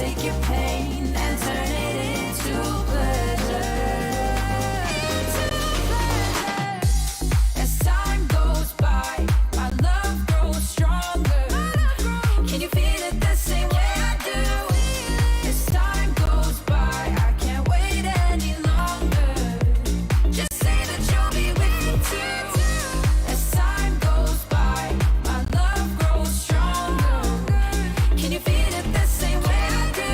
take your pain and turn it into pleasure. As time goes by, my love grows stronger. Can you feel it the same way I do? As time goes by, I can't wait any longer. Just say that you'll be with me too. As time goes by, my love grows stronger. Can you feel it the same way I do?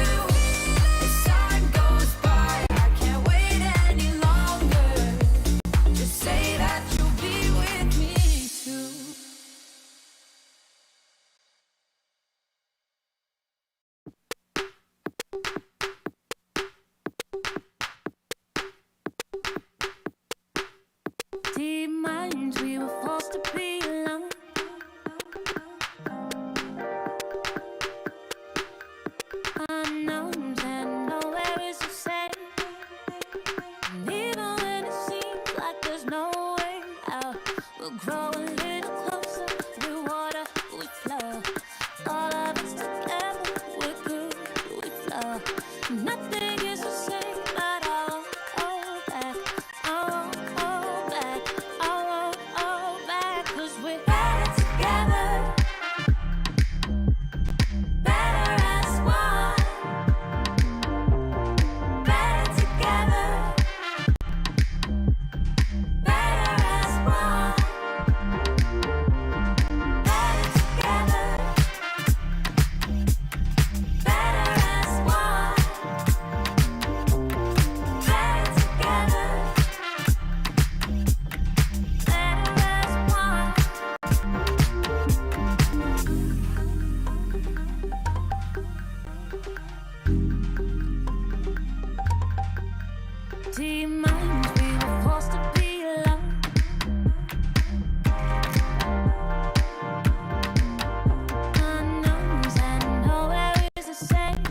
As time goes by, I can't wait any longer. Just say that you'll be with me too. Deep minds, we were forced to be alone. Unknowns and nowhere is the same. And even when it seems like there's no way out, we'll grow a little closer. Through water, we flow. All of us together, we're good, we flow. Nothing is the same, but I won't hold back. I won't hold back. I won't hold back. 'Cause we're better together. Better as one. Better together. Better as one. Better together. Better as one. Better together. Better as one. Deep minds, we were forced to be alone. Unknowns and nowhere is the same.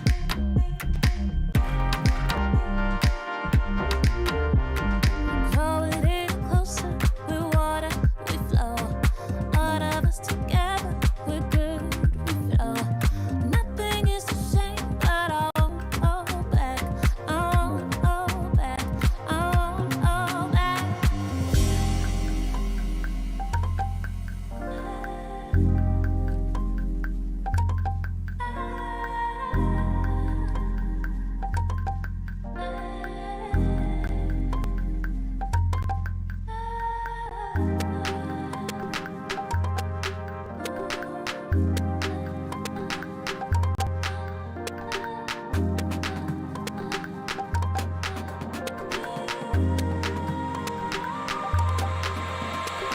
Grow a little closer, we're water, we flow. All of us together, we're good, we flow. Nothing is the same, but I won't hold back. I won't hold back. I won't hold back.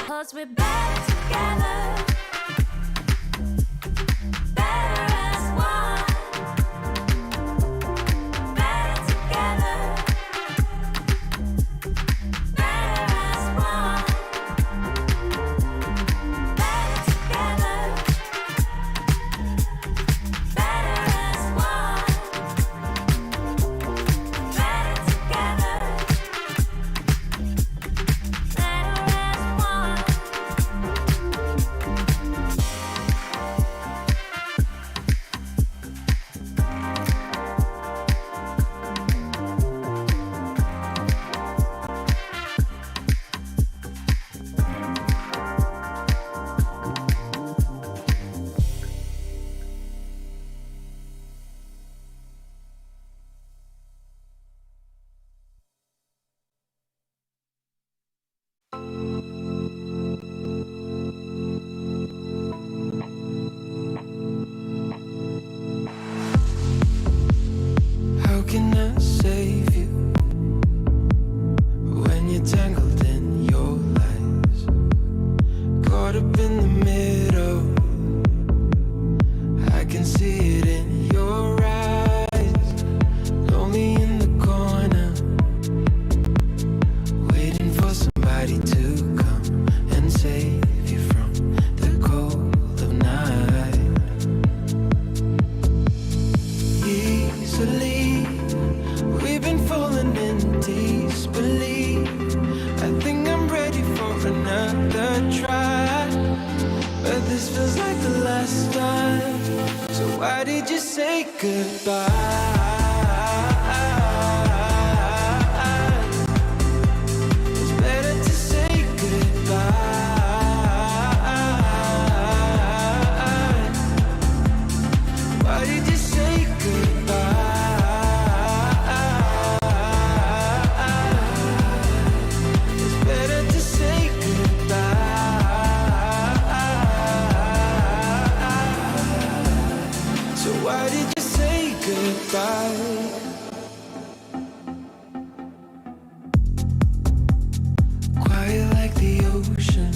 Cause we're better together. Better as one. Better together. Better as one. Better together. Better as one. Better together. Better as one. say goodbye? It's better to say goodbye. Why did you say goodbye? It's better to say goodbye. So why did you say goodbye? Quiet like the ocean,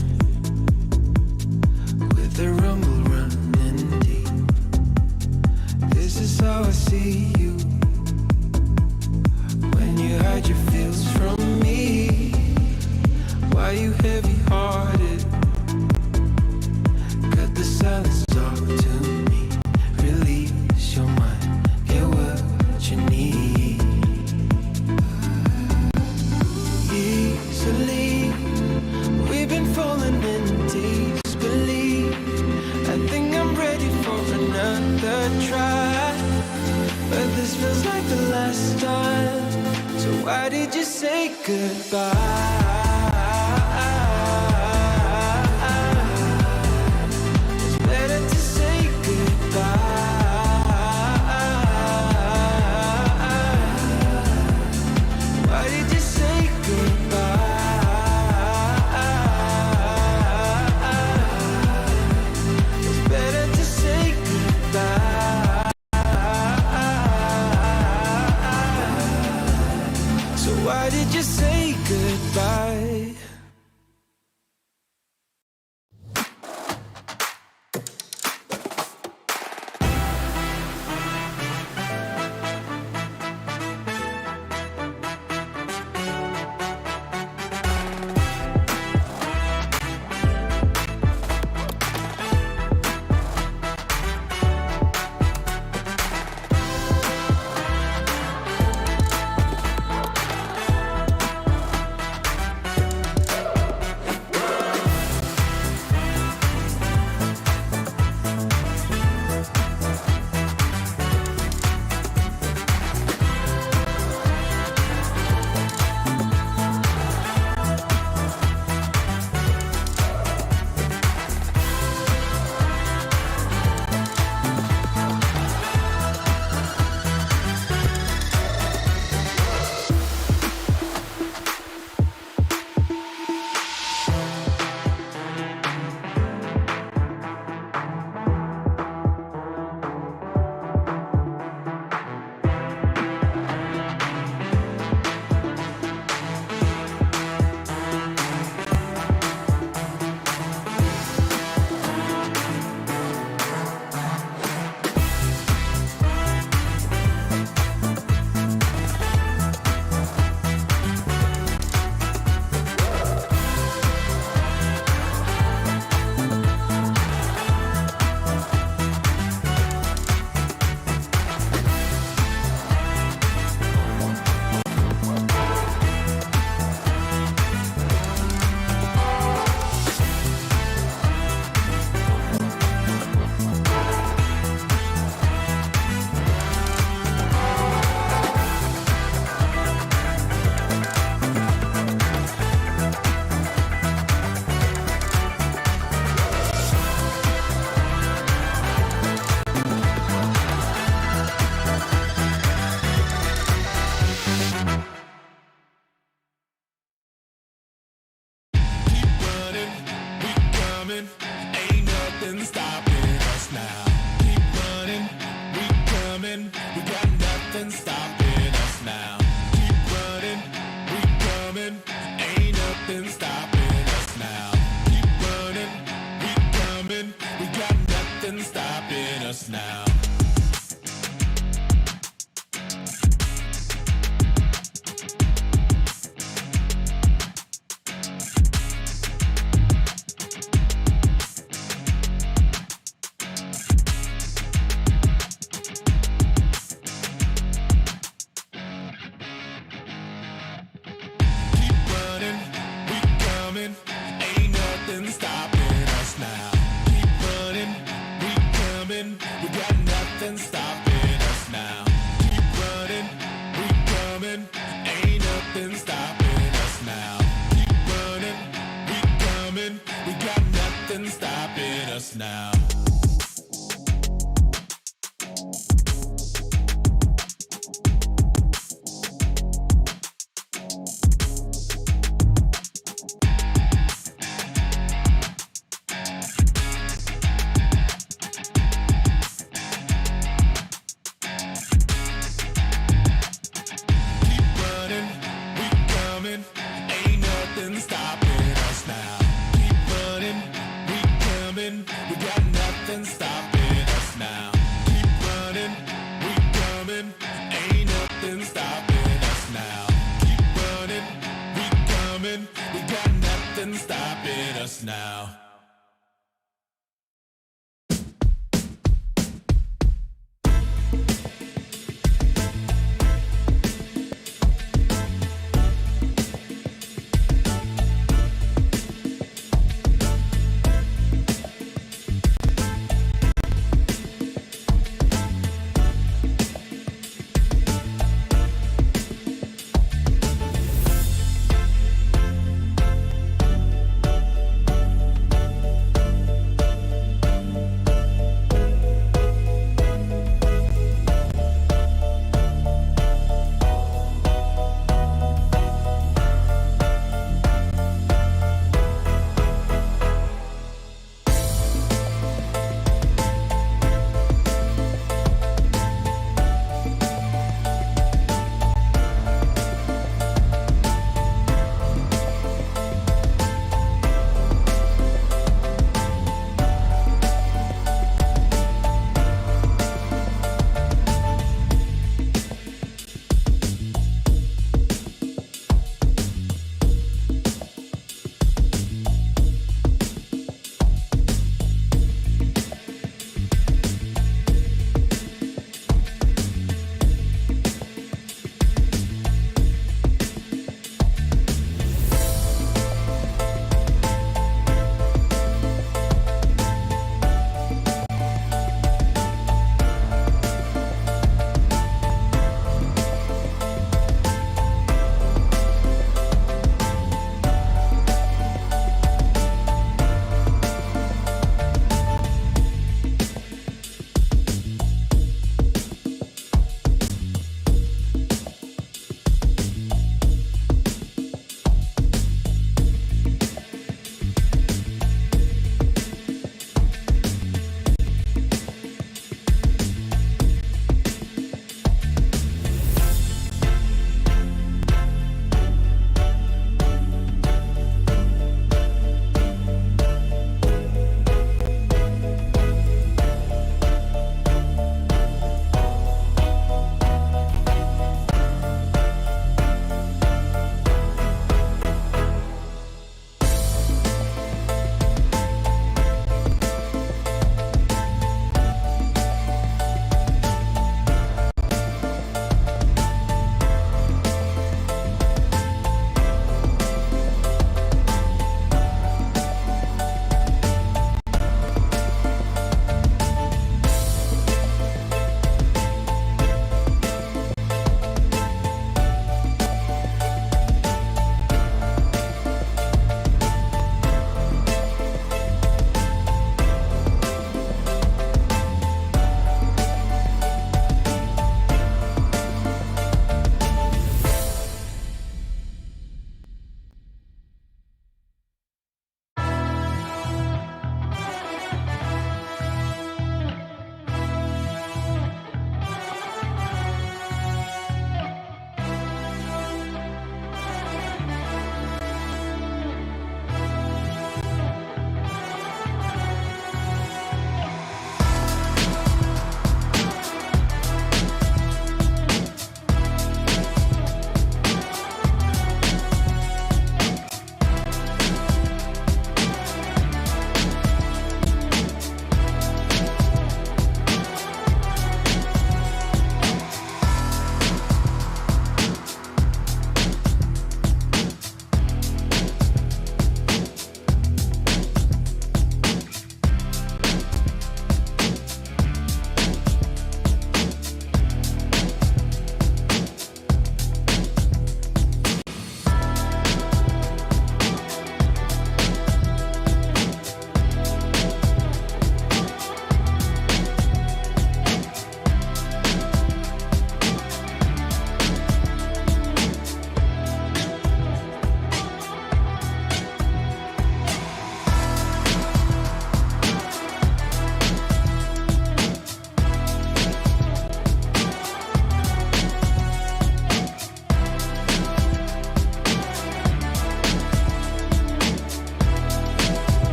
with the rumble running deep. This is how I see you, when you hide your feels from me. Why you heavy-hearted? Cut the silence, talk to me. Release your mind, get what you need. Easily, we've been falling in disbelief. I think I'm ready for another try, but this feels like the last time. So why did you say goodbye? It's better to say goodbye. Why did you say goodbye? It's better to say goodbye. So why did you say goodbye? Ain't nothing stopping us now. Keep running, we coming. We got nothing stopping us now. Keep running, we coming. Ain't nothing stopping us now. Keep running, we coming. We got nothing stopping us now. Ain't nothing stopping us now. Keep running, we coming. We got nothing stopping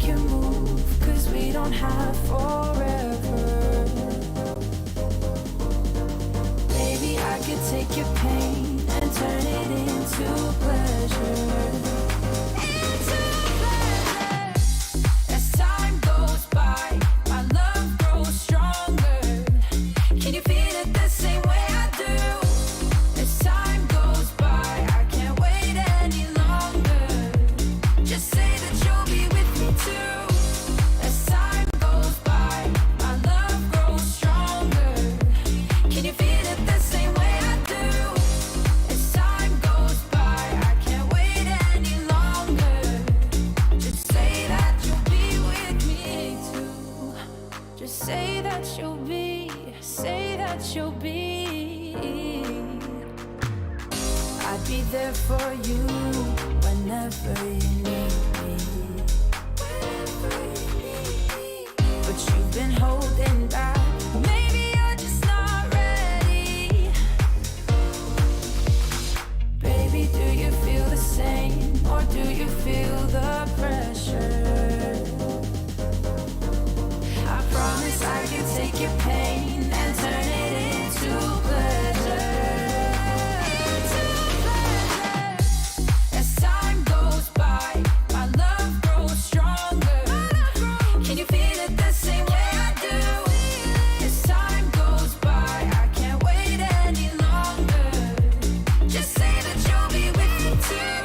can move, 'cause we don't have forever. Baby, I could take your pain and turn it into pleasure. Into pleasure. As time goes by, my love grows stronger. Can you feel it the same way I do? As time goes by, I can't wait any longer. Just say that you'll be with me too. As time goes by, my love grows stronger. Can you feel it the same way I do? As time goes by, I can't wait any longer. Just say that you'll be with me too. Just say that you'll be, say that you'll be. I'd be there for you whenever you need me. But you've been holding back. Maybe you're just not ready. Baby, do you feel the same? Or do you feel the pressure? I promise I can take your pain and turn it into pleasure. Into pleasure. As time goes by, my love grows stronger. Can you feel it the same way I do? As time goes by, I can't wait any longer. Just say that you'll be with me too.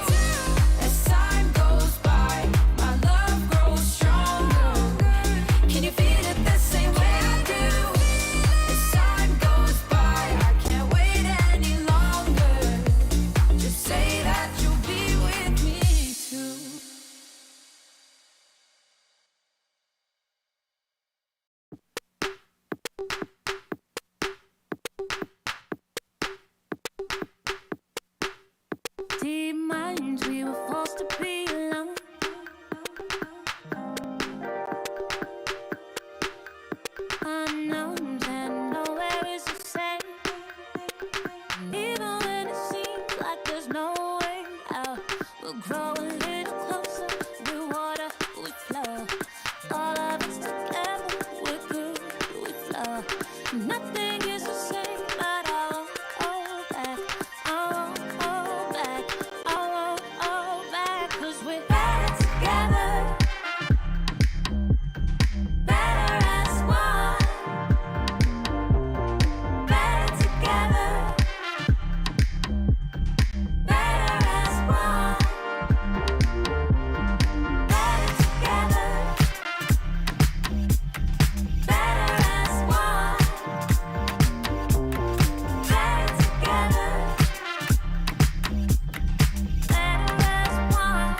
As time goes by, my love grows stronger. Can you feel it the same way I do? As time goes by, I can't wait any longer. Just say that you'll be with me too. Deep minds, we were forced to be alone. Unknowns and nowhere is the same. Even when it seems like there's no way out, we'll grow a little closer. We water, we flow. All of us together, we're good, we flow. Nothing is the same, but I won't hold back. I won't hold back. I won't hold back. 'Cause we're better together. Better as one. Better together. Better as one. Better together. Better as one. Better together. Better as one.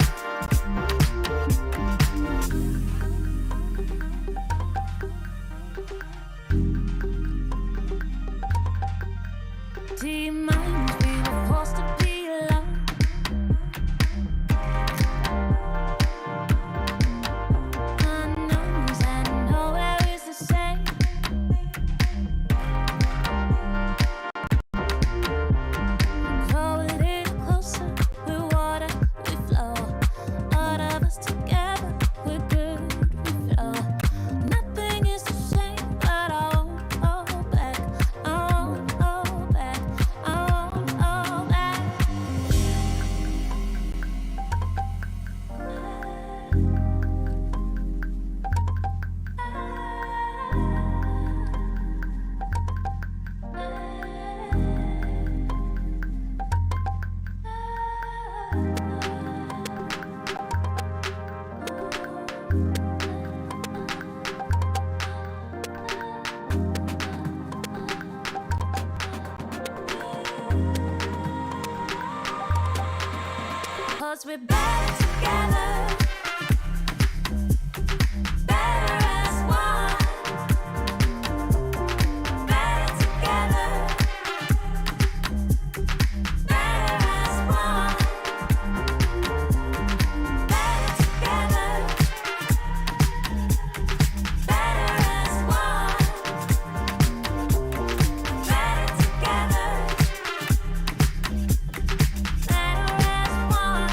Deep minds, we were forced to be alone. Unknowns and nowhere is the same. Grow a little closer, we water, we flow. All of us together, we're good, we flow. Nothing is the same, but I won't hold back. I won't hold back. I won't hold back. Cause we're better together. Better as one. Better together. Better as one. Better together. Better as one. Better together. Better as one.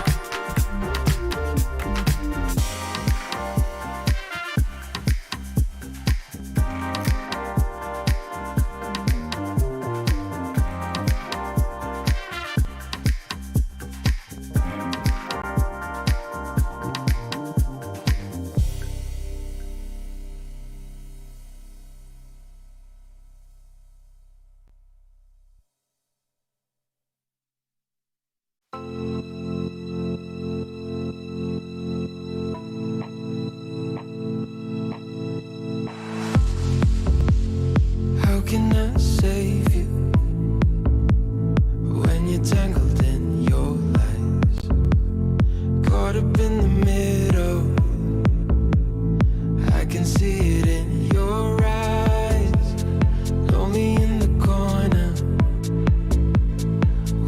can see it in your eyes. Lonely in the corner,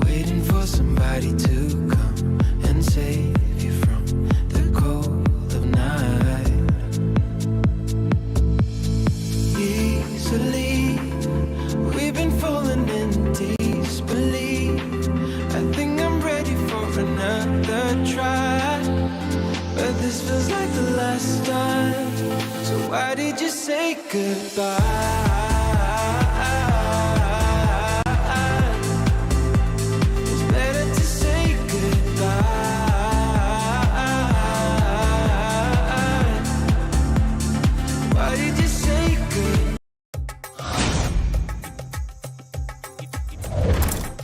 waiting for somebody to come and save you from the cold of night. Easily, we've been falling in disbelief. I think I'm ready for another try, but this feels like the last time. So why did you say goodbye? It's better to say goodbye. Why did you say goodbye?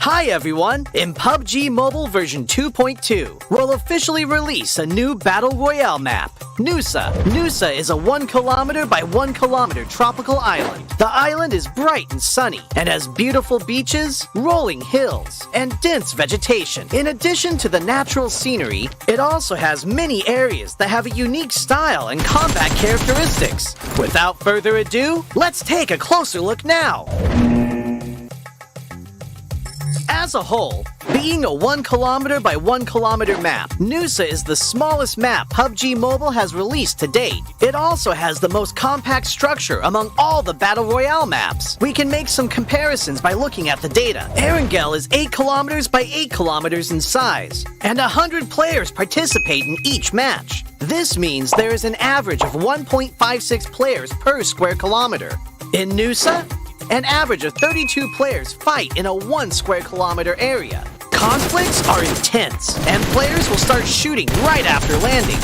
Hi everyone! In PUBG Mobile version 2.2, we'll officially release a new Battle Royale map, Nusa. Nusa is a 1 kilometer by 1 kilometer tropical island. The island is bright and sunny and has beautiful beaches, rolling hills, and dense vegetation. In addition to the natural scenery, it also has many areas that have a unique style and combat characteristics. Without further ado, let's take a closer look now. As a whole, being a 1 kilometer by 1 kilometer map, Nusa is the smallest map PUBG Mobile has released to date. It also has the most compact structure among all the Battle Royale maps. We can make some comparisons by looking at the data. Erangel is 8 kilometers by 8 kilometers in size, and 100 players participate in each match. This means there is an average of 1.56 players per square kilometer. In Nusa, an average of 32 players fight in a 1 square kilometer area. Conflicts are intense, and players will start shooting right after landing.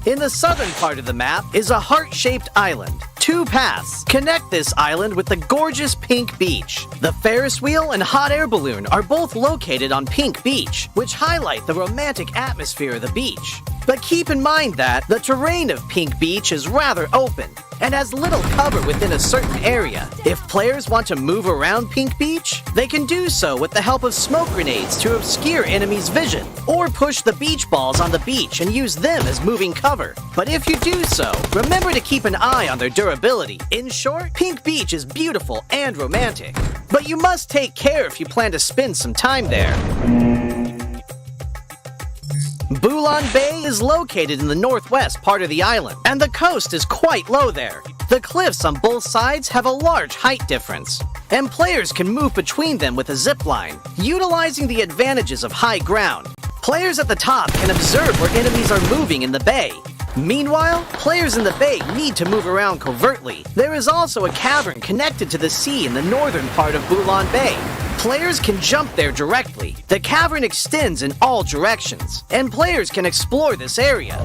In the southern part of the map is a heart-shaped island. 2 paths connect this island with the gorgeous Pink Beach. The Ferris wheel and hot air balloon are both located on Pink Beach, which highlight the romantic atmosphere of the beach. But keep in mind that the terrain of Pink Beach is rather open and has little cover within a certain area. If players want to move around Pink Beach, they can do so with the help of smoke grenades to obscure enemies' vision, or push the beach balls on the beach and use them as moving cover. But if you do so, remember to keep an eye on their durability. In short, Pink Beach is beautiful and romantic, but you must take care if you plan to spend some time there. Bulan Bay is located in the northwest part of the island, and the coast is quite low there. The cliffs on both sides have a large height difference, and players can move between them with a zip line, utilizing the advantages of high ground. Players at the top can observe where enemies are moving in the bay. Meanwhile, players in the bay need to move around covertly. There is also a cavern connected to the sea in the northern part of Bulan Bay. Players can jump there directly. The cavern extends in all directions, and players can explore this area.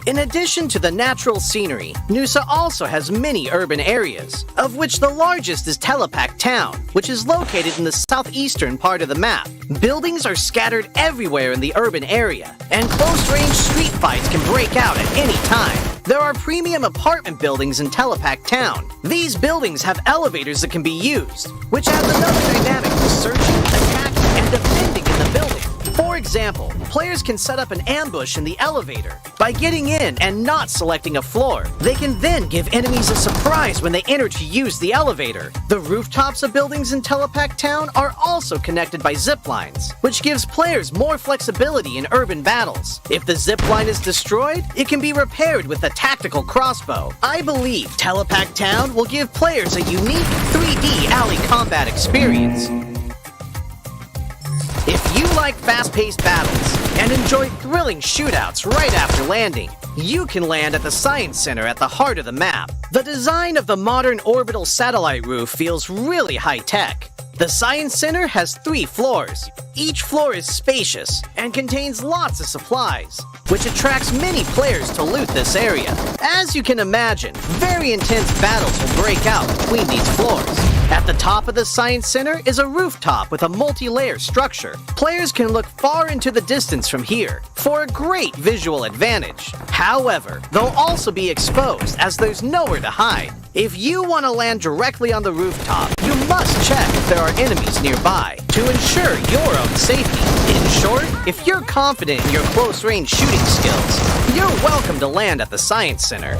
In addition to the natural scenery, Nusa also has many urban areas, of which the largest is TEAMLAG Town, which is located in the southeastern part of the map. Buildings are scattered everywhere in the urban area, and close-range street fights can break out at any time. There are premium apartment buildings in TEAMLAG Town. These buildings have elevators that can be used, which adds another dynamic to searching, attacking, and defending in the building. For example, players can set up an ambush in the elevator. By getting in and not selecting a floor, they can then give enemies a surprise when they enter to use the elevator. The rooftops of buildings in TEAMLAG Town are also connected by zip lines, which gives players more flexibility in urban battles. If the zip line is destroyed, it can be repaired with a tactical crossbow. I believe TEAMLAG Town will give players a unique 3D alley combat experience. If you like fast-paced battles and enjoy thrilling shootouts right after landing, you can land at the Science Center at the heart of the map. The design of the modern orbital satellite roof feels really high-tech. The Science Center has 3 floors. Each floor is spacious and contains lots of supplies, which attracts many players to loot this area. As you can imagine, very intense battles will break out between these floors. At the top of the Science Center is a rooftop with a multi-layer structure. Players can look far into the distance from here for a great visual advantage. However, they'll also be exposed as there's nowhere to hide. If you want to land directly on the rooftop, you must check if there are enemies nearby to ensure your own safety. In In short, if you're confident in your close-range shooting skills, you're welcome to land at the Science Center.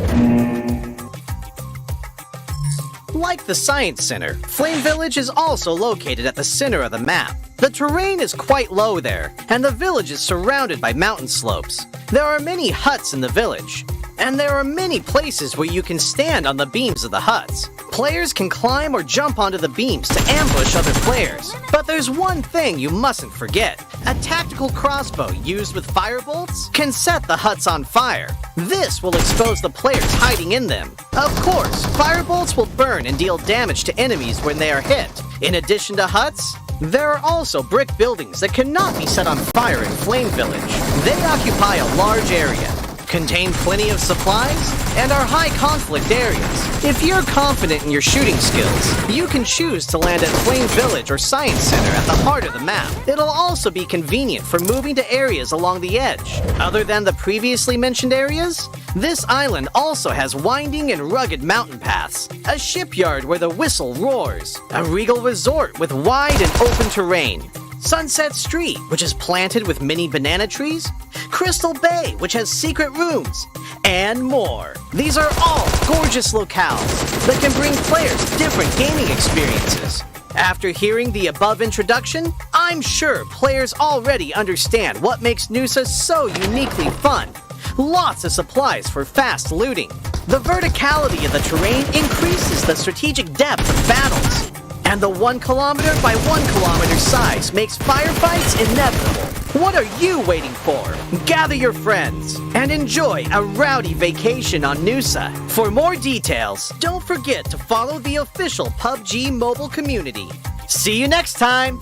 Like the Science Center, Flame Village is also located at the center of the map. The terrain is quite low there, and the village is surrounded by mountain slopes. There are many huts in the village, and there are many places where you can stand on the beams of the huts. Players can climb or jump onto the beams to ambush other players. But there's one thing you mustn't forget. A tactical crossbow used with firebolts can set the huts on fire. This will expose the players hiding in them. Of course, firebolts will burn and deal damage to enemies when they are hit. In addition to huts, there are also brick buildings that cannot be set on fire in Flame Village. They occupy a large area, contain plenty of supplies, and are high conflict areas. If you're confident in your shooting skills, you can choose to land at Flame Village or Science Center at the heart of the map. It'll also be convenient for moving to areas along the edge. Other than the previously mentioned areas, this island also has winding and rugged mountain paths, a shipyard where the whistle roars, a regal resort with wide and open terrain, Sunset Street, which is planted with many banana trees, Crystal Bay, which has secret rooms, and more. These are all gorgeous locales that can bring players different gaming experiences. After hearing the above introduction, I'm sure players already understand what makes Nusa so uniquely fun. Lots of supplies for fast looting. The verticality of the terrain increases the strategic depth of battles. And the 1 kilometer by 1 kilometer size makes firefights inevitable. What are you waiting for? Gather your friends and enjoy a rowdy vacation on Nusa. For more details, don't forget to follow the official PUBG mobile community. See you next time!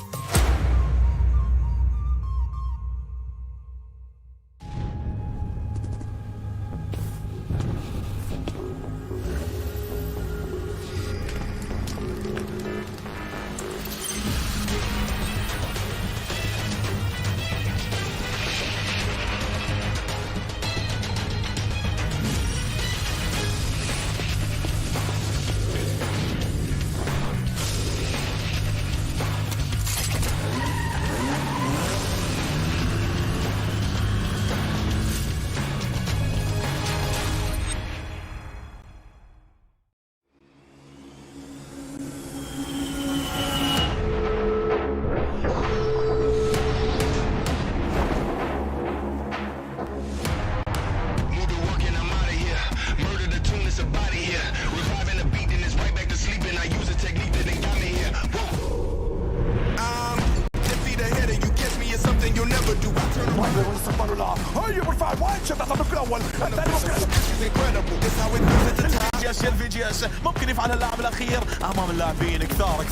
ممكن يفعلها اللاعب الاخير امام اللاعبين كثار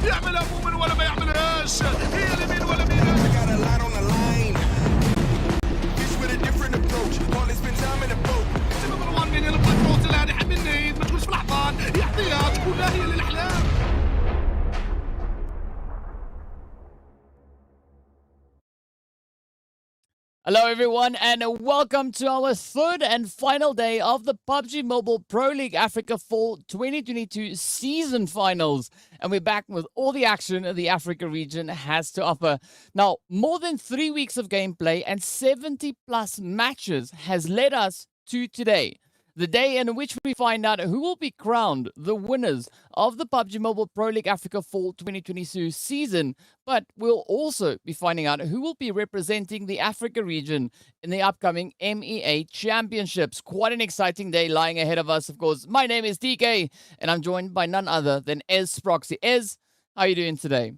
يعملها مؤمن ولا ما يعملهاش هي اليمين ولا ما تكونش في الحضان يعطيها تكون هي للاحلام. Hello everyone and welcome to our third and final day of the PUBG Mobile Pro League Africa Fall 2022 season finals. And we're back with all the action the Africa region has to offer. Now, more than 3 weeks of gameplay and 70 plus matches has led us to today. The day in which we find out who will be crowned the winners of the PUBG Mobile Pro League Africa Fall 2022 season, but we'll also be finding out who will be representing the Africa region in the upcoming MEA Championships. Quite an exciting day lying ahead of us, of course. My name is DK, and I'm joined by none other than Proxy. How are you doing today?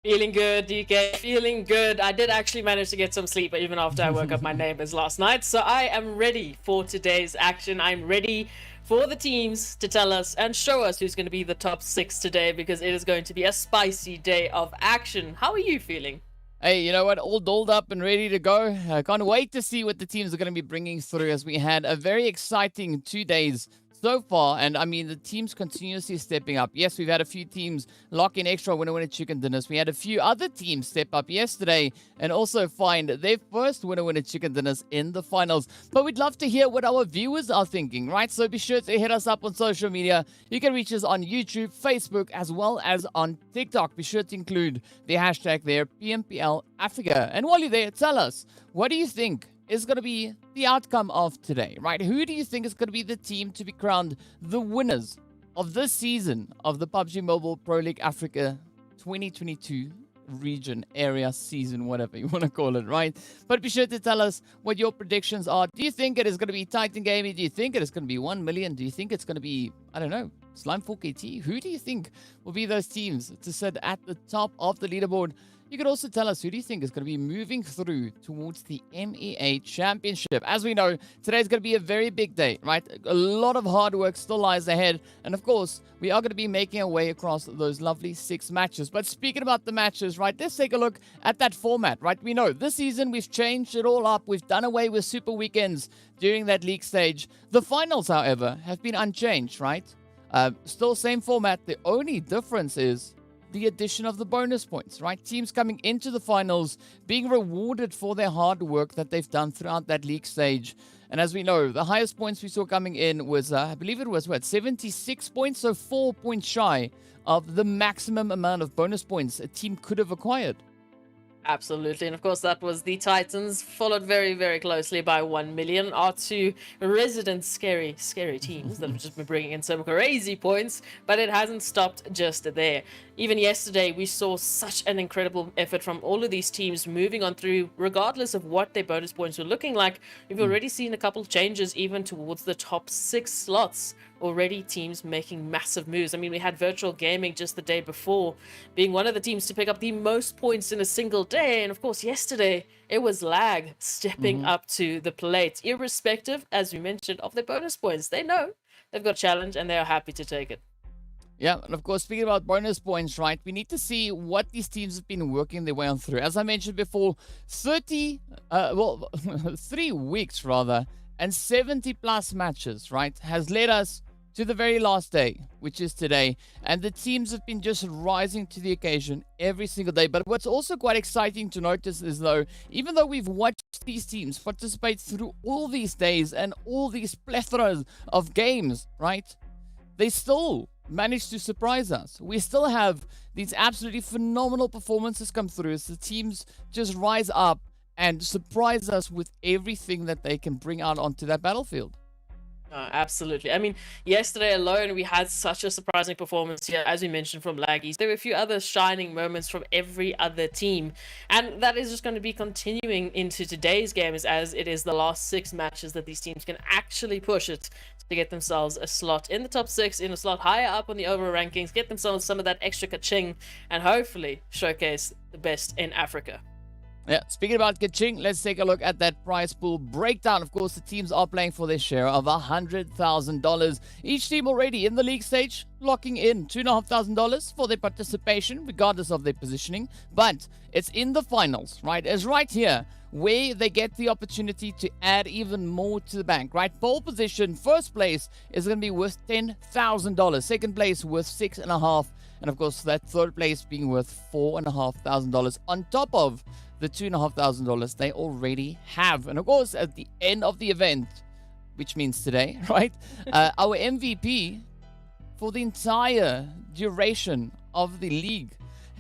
Feeling good, DK. Feeling good. I did actually manage to get some sleep even after I woke up my neighbors last night. So I am ready for today's action. I'm ready for the teams to tell us and show us who's going to be the top 6 today, because it is going to be a spicy day of action. How are you feeling? Hey, you know what? All dolled up and ready to go. I can't wait to see what the teams are going to be bringing through, as we had a very exciting 2 days so far, and I mean, the teams continuously stepping up. Yes, we've had a few teams lock in extra winner chicken dinners. We had a few other teams step up yesterday and also find their first winner chicken dinners in the finals. But we'd love to hear what our viewers are thinking, right? So be sure to hit us up on social media. You can reach us on YouTube, Facebook, as well as on TikTok. Be sure to include the hashtag there, PMPL Africa. And while you're there, tell us, what do you think is going to be the outcome of today, right? Who do you think is going to be the team to be crowned the winners of this season of the PUBG Mobile Pro League Africa 2022 region, area, season, whatever you want to call it, right? But be sure to tell us what your predictions are. Do you think it is going to be Titan Gaming? Do you think it is going to be 1 million? Do you think it's going to be, I don't know, Slime 4KT? Who do you think will be those teams to sit at the top of the leaderboard? You could also tell us who do you think is going to be moving through towards the MEA Championship. As we know, today's going to be a very big day, right? A lot of hard work still lies ahead. And of course, we are going to be making our way across those lovely 6 matches. But speaking about the matches, right, let's take a look at that format, right? We know this season we've changed it all up. We've done away with super weekends during that league stage. The finals, however, have been unchanged, right? Still same format. The only difference is the addition of the bonus points, right? Teams coming into the finals being rewarded for their hard work that they've done throughout that league stage. And as we know, the highest points we saw coming in was, I believe it was, 76 points, so 4 points shy of the maximum amount of bonus points a team could have acquired. Absolutely, and of course that was the Titans, followed very, very closely by 1 million. Our two resident scary teams that have just been bringing in some crazy points, but it hasn't stopped just there. Even yesterday, we saw such an incredible effort from all of these teams moving on through, regardless of what their bonus points were looking like. We've already seen a couple of changes even towards the top 6 slots. Already teams making massive moves. I mean, we had Virtual Gaming just the day before being one of the teams to pick up the most points in a single day. And of course, yesterday, it was Lag stepping up to the plate, irrespective, as we mentioned, of their bonus points. They know they've got a challenge and they are happy to take it. Yeah, and of course, speaking about bonus points, right, we need to see what these teams have been working their way on through. As I mentioned before, 3 weeks rather, and 70 plus matches, right, has led us to the very last day, which is today. And the teams have been just rising to the occasion every single day. But what's also quite exciting to notice is, though, even though we've watched these teams participate through all these days and all these plethoras of games, right, they still managed to surprise us. We still have these absolutely phenomenal performances come through as the teams just rise up and surprise us with everything that they can bring out onto that battlefield. Absolutely. I mean, yesterday alone, we had such a surprising performance here, as we mentioned, from Laggies. There were a few other shining moments from every other team, and that is just going to be continuing into today's games, as it is the last 6 matches that these teams can actually push it to get themselves a slot in the top 6, in a slot higher up on the overall rankings, get themselves some of that extra ka-ching, and hopefully showcase the best in Africa. Yeah, speaking about ka-ching, let's take a look at that prize pool breakdown. Of course, the teams are playing for their share of $100,000. Each team already in the league stage, locking in $2,500 for their participation, regardless of their positioning. But it's in the finals, right? It's right here where they get the opportunity to add even more to the bank, right? Pole position, first place is going to be worth $10,000. Second place worth $6,500. And of course, that third place being worth $4,500 on top of the $2,500 they already have. And of course, at the end of the event, which means today, right? Our MVP for the entire duration of the league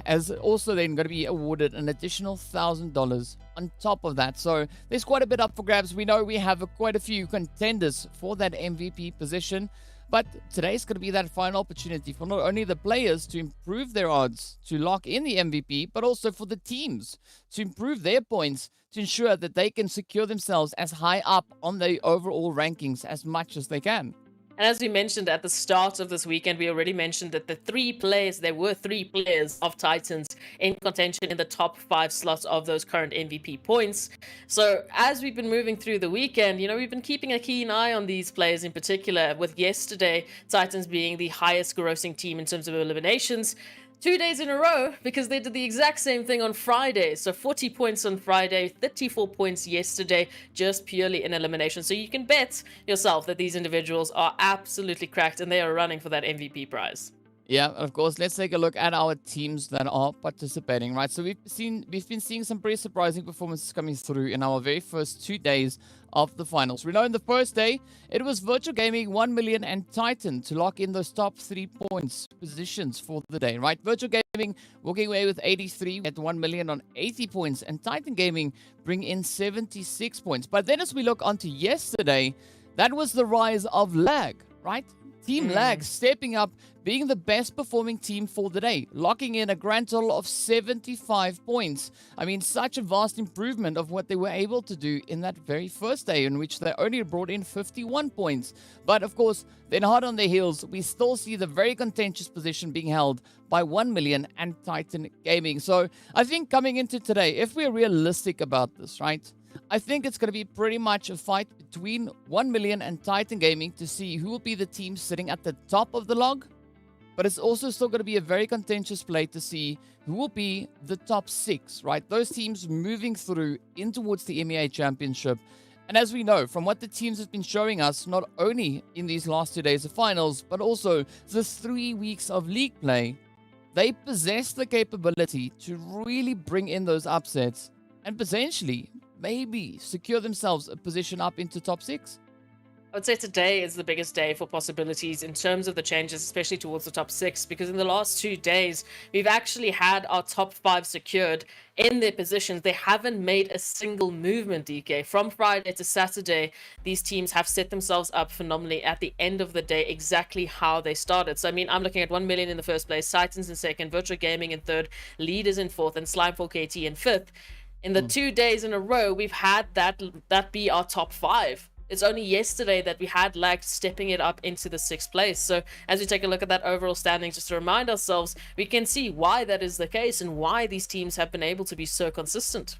is also then going to be awarded an additional $1,000 on top of that. So there's quite a bit up for grabs. We know we have quite a few contenders for that MVP position. But today's going to be that final opportunity for not only the players to improve their odds to lock in the MVP, but also for the teams to improve their points to ensure that they can secure themselves as high up on the overall rankings as much as they can. And as we mentioned at the start of this weekend, we already mentioned that there were 3 players of Titans in contention in the top 5 slots of those current MVP points. So as we've been moving through the weekend, we've been keeping a keen eye on these players in particular, with yesterday Titans being the highest grossing team in terms of eliminations. 2 days in a row because they did the exact same thing on Friday. So 40 points on Friday, 34 points yesterday, just purely in elimination. So you can bet yourself that these individuals are absolutely cracked and they are running for that MVP prize. Yeah, of course. Let's take a look at our teams that are participating, right? So we've been seeing some pretty surprising performances coming through in our very first 2 days of the finals. We know in the first day, it was Virtual Gaming, 1 million, and Titan to lock in those top 3 points positions for the day, right? Virtual Gaming walking away with 83 at 1 million on 80 points, and Titan Gaming bring in 76 points. But then as we look onto yesterday, that was the rise of Lag, right? TEAMLAG stepping up, being the best performing team for the day, locking in a grand total of 75 points. I mean, such a vast improvement of what they were able to do in that very first day, in which they only brought in 51 points. But of course, then hard on their heels, we still see the very contentious position being held by 1 million and Titan Gaming. So I think coming into today, if we're realistic about this, right? I think it's going to be pretty much a fight between 1 million and Titan Gaming to see who will be the team sitting at the top of the log. But it's also still going to be a very contentious play to see who will be the top 6, right? Those teams moving through in towards the MEA Championship. And as we know, from what the teams have been showing us, not only in these last 2 days of finals, but also the 3 weeks of league play, they possess the capability to really bring in those upsets and potentially maybe secure themselves a position up into top 6. I would say today is the biggest day for possibilities in terms of the changes, especially towards the top 6, because in the last 2 days, we've actually had our top 5 secured in their positions. They haven't made a single movement, DK. From Friday to Saturday, these teams have set themselves up phenomenally at the end of the day, exactly how they started. So, I mean, I'm looking at 1 million in the first place, Titans in second, Virtual Gaming in third, Leaders in fourth, and Slime4KT in fifth. In the 2 days in a row, we've had that be our top 5. It's only yesterday that we had Lag stepping it up into the 6th place. So as we take a look at that overall standing, just to remind ourselves, we can see why that is the case and why these teams have been able to be so consistent.